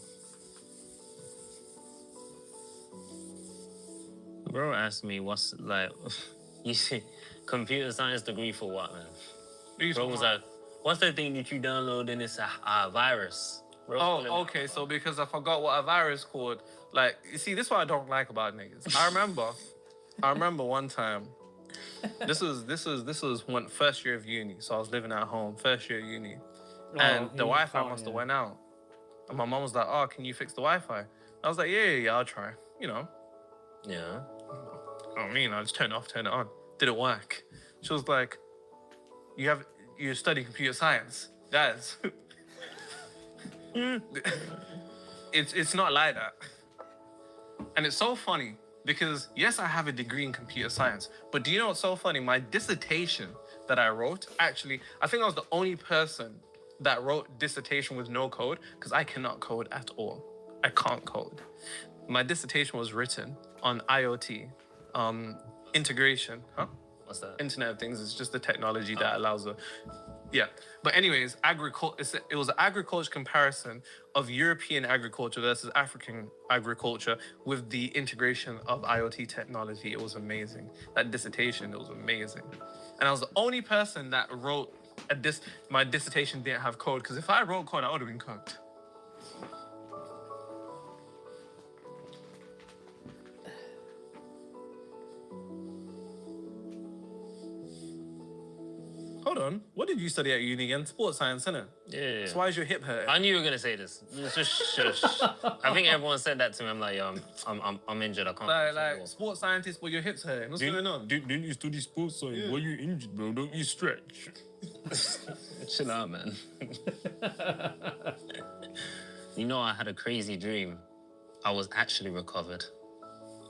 Bro asked me what's like, you see, computer science degree for what, man? Bro was like, what's that thing that you download and it's a virus? Bro, oh, okay, so because I forgot what a virus called. Like, you see, this is what I don't like about niggas. I remember one time, this was one first year of uni, so I was living at home, first year of uni. And the Wi-Fi must have went out. And my mom was like, oh, can you fix the Wi-Fi? I was like, yeah, I'll try, you know. Yeah. I mean, I just turned it off, turned it on. Didn't work. She was like, you study computer science. Guys. It's not like that. And it's so funny because, yes, I have a degree in computer science, but do you know what's so funny? My dissertation that I wrote, actually, I think I was the only person that wrote dissertation with no code because I cannot code at all. I can't code. My dissertation was written on IoT, integration. Huh? What's that? Internet of Things is just the technology that allows the... Yeah. But anyways, it was an agriculture comparison of European agriculture versus African agriculture with the integration of IoT technology. It was amazing. That dissertation, it was amazing. And I was the only person that wrote my dissertation didn't have code, because if I wrote code, I would have been cooked. Hold on. What did you study at uni again? Sports science, innit? Yeah. So why is your hip hurt? I knew you were gonna say this. Just shush. I think everyone said that to me. I'm like, yo, I'm injured. I can't. Like sports scientist, but your hips hurt. What's going on? Didn't you study sports science? Yeah. Why you injured, bro? Don't you stretch? Chill out, man. You know, I had a crazy dream. I was actually recovered.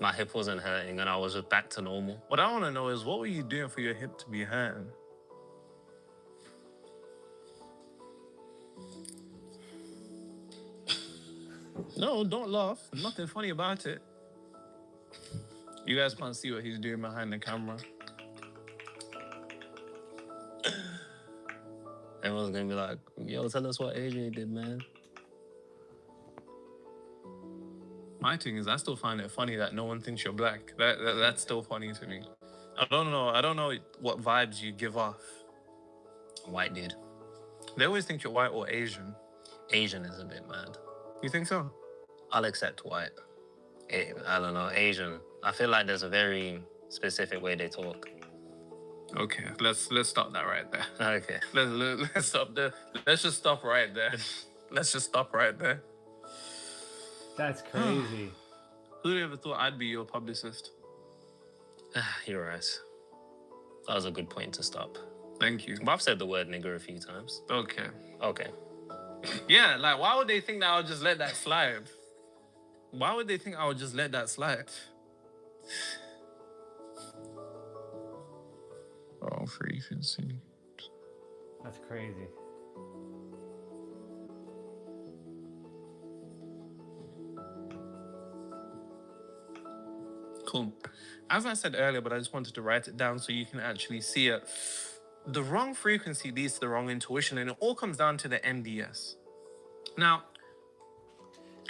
My hip wasn't hurting, and I was just back to normal. What I want to know is, what were you doing for your hip to be hurting? No, don't laugh. Nothing funny about it. You guys can't see what he's doing behind the camera. Everyone's gonna be like, yo, tell us what AJ did, man. My thing is, I still find it funny that no one thinks you're black. That's still funny to me. I don't know what vibes you give off. White dude. They always think you're white or Asian. Asian is a bit mad. You think so? I'll accept white. I don't know, Asian. I feel like there's a very specific way they talk. Okay, let's stop that right there. Okay. Let's stop there. Let's just stop right there. Let's just stop right there. That's crazy. Who'd ever thought I'd be your publicist? You're right. That was a good point to stop. Thank you. But I've said the word nigger a few times. Okay. Okay. Yeah, like, why would they think that I would just let that slide? Why would they think I would just let that slide? Wrong frequency. That's crazy. Cool. As I said earlier, but I just wanted to write it down so you can actually see it. The wrong frequency leads to the wrong intuition, and it all comes down to the MDS. Now,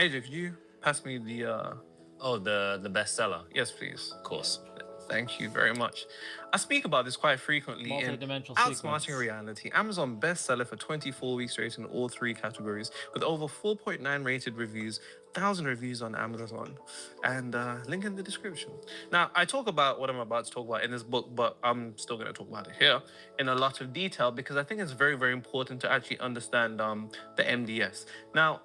AJ, could you pass me the Oh, the bestseller. Yes, please. Of course. Thank you very much. I speak about this quite frequently in Multidimensional Outsmarting sequence. Reality. Amazon bestseller for 24 weeks straight in all 3 categories, with over 4.9 rated reviews, 1,000 reviews on Amazon, and link in the description. Now, I talk about what I'm about to talk about in this book, but I'm still going to talk about it here in a lot of detail because I think it's very, very important to actually understand the MDS. Now,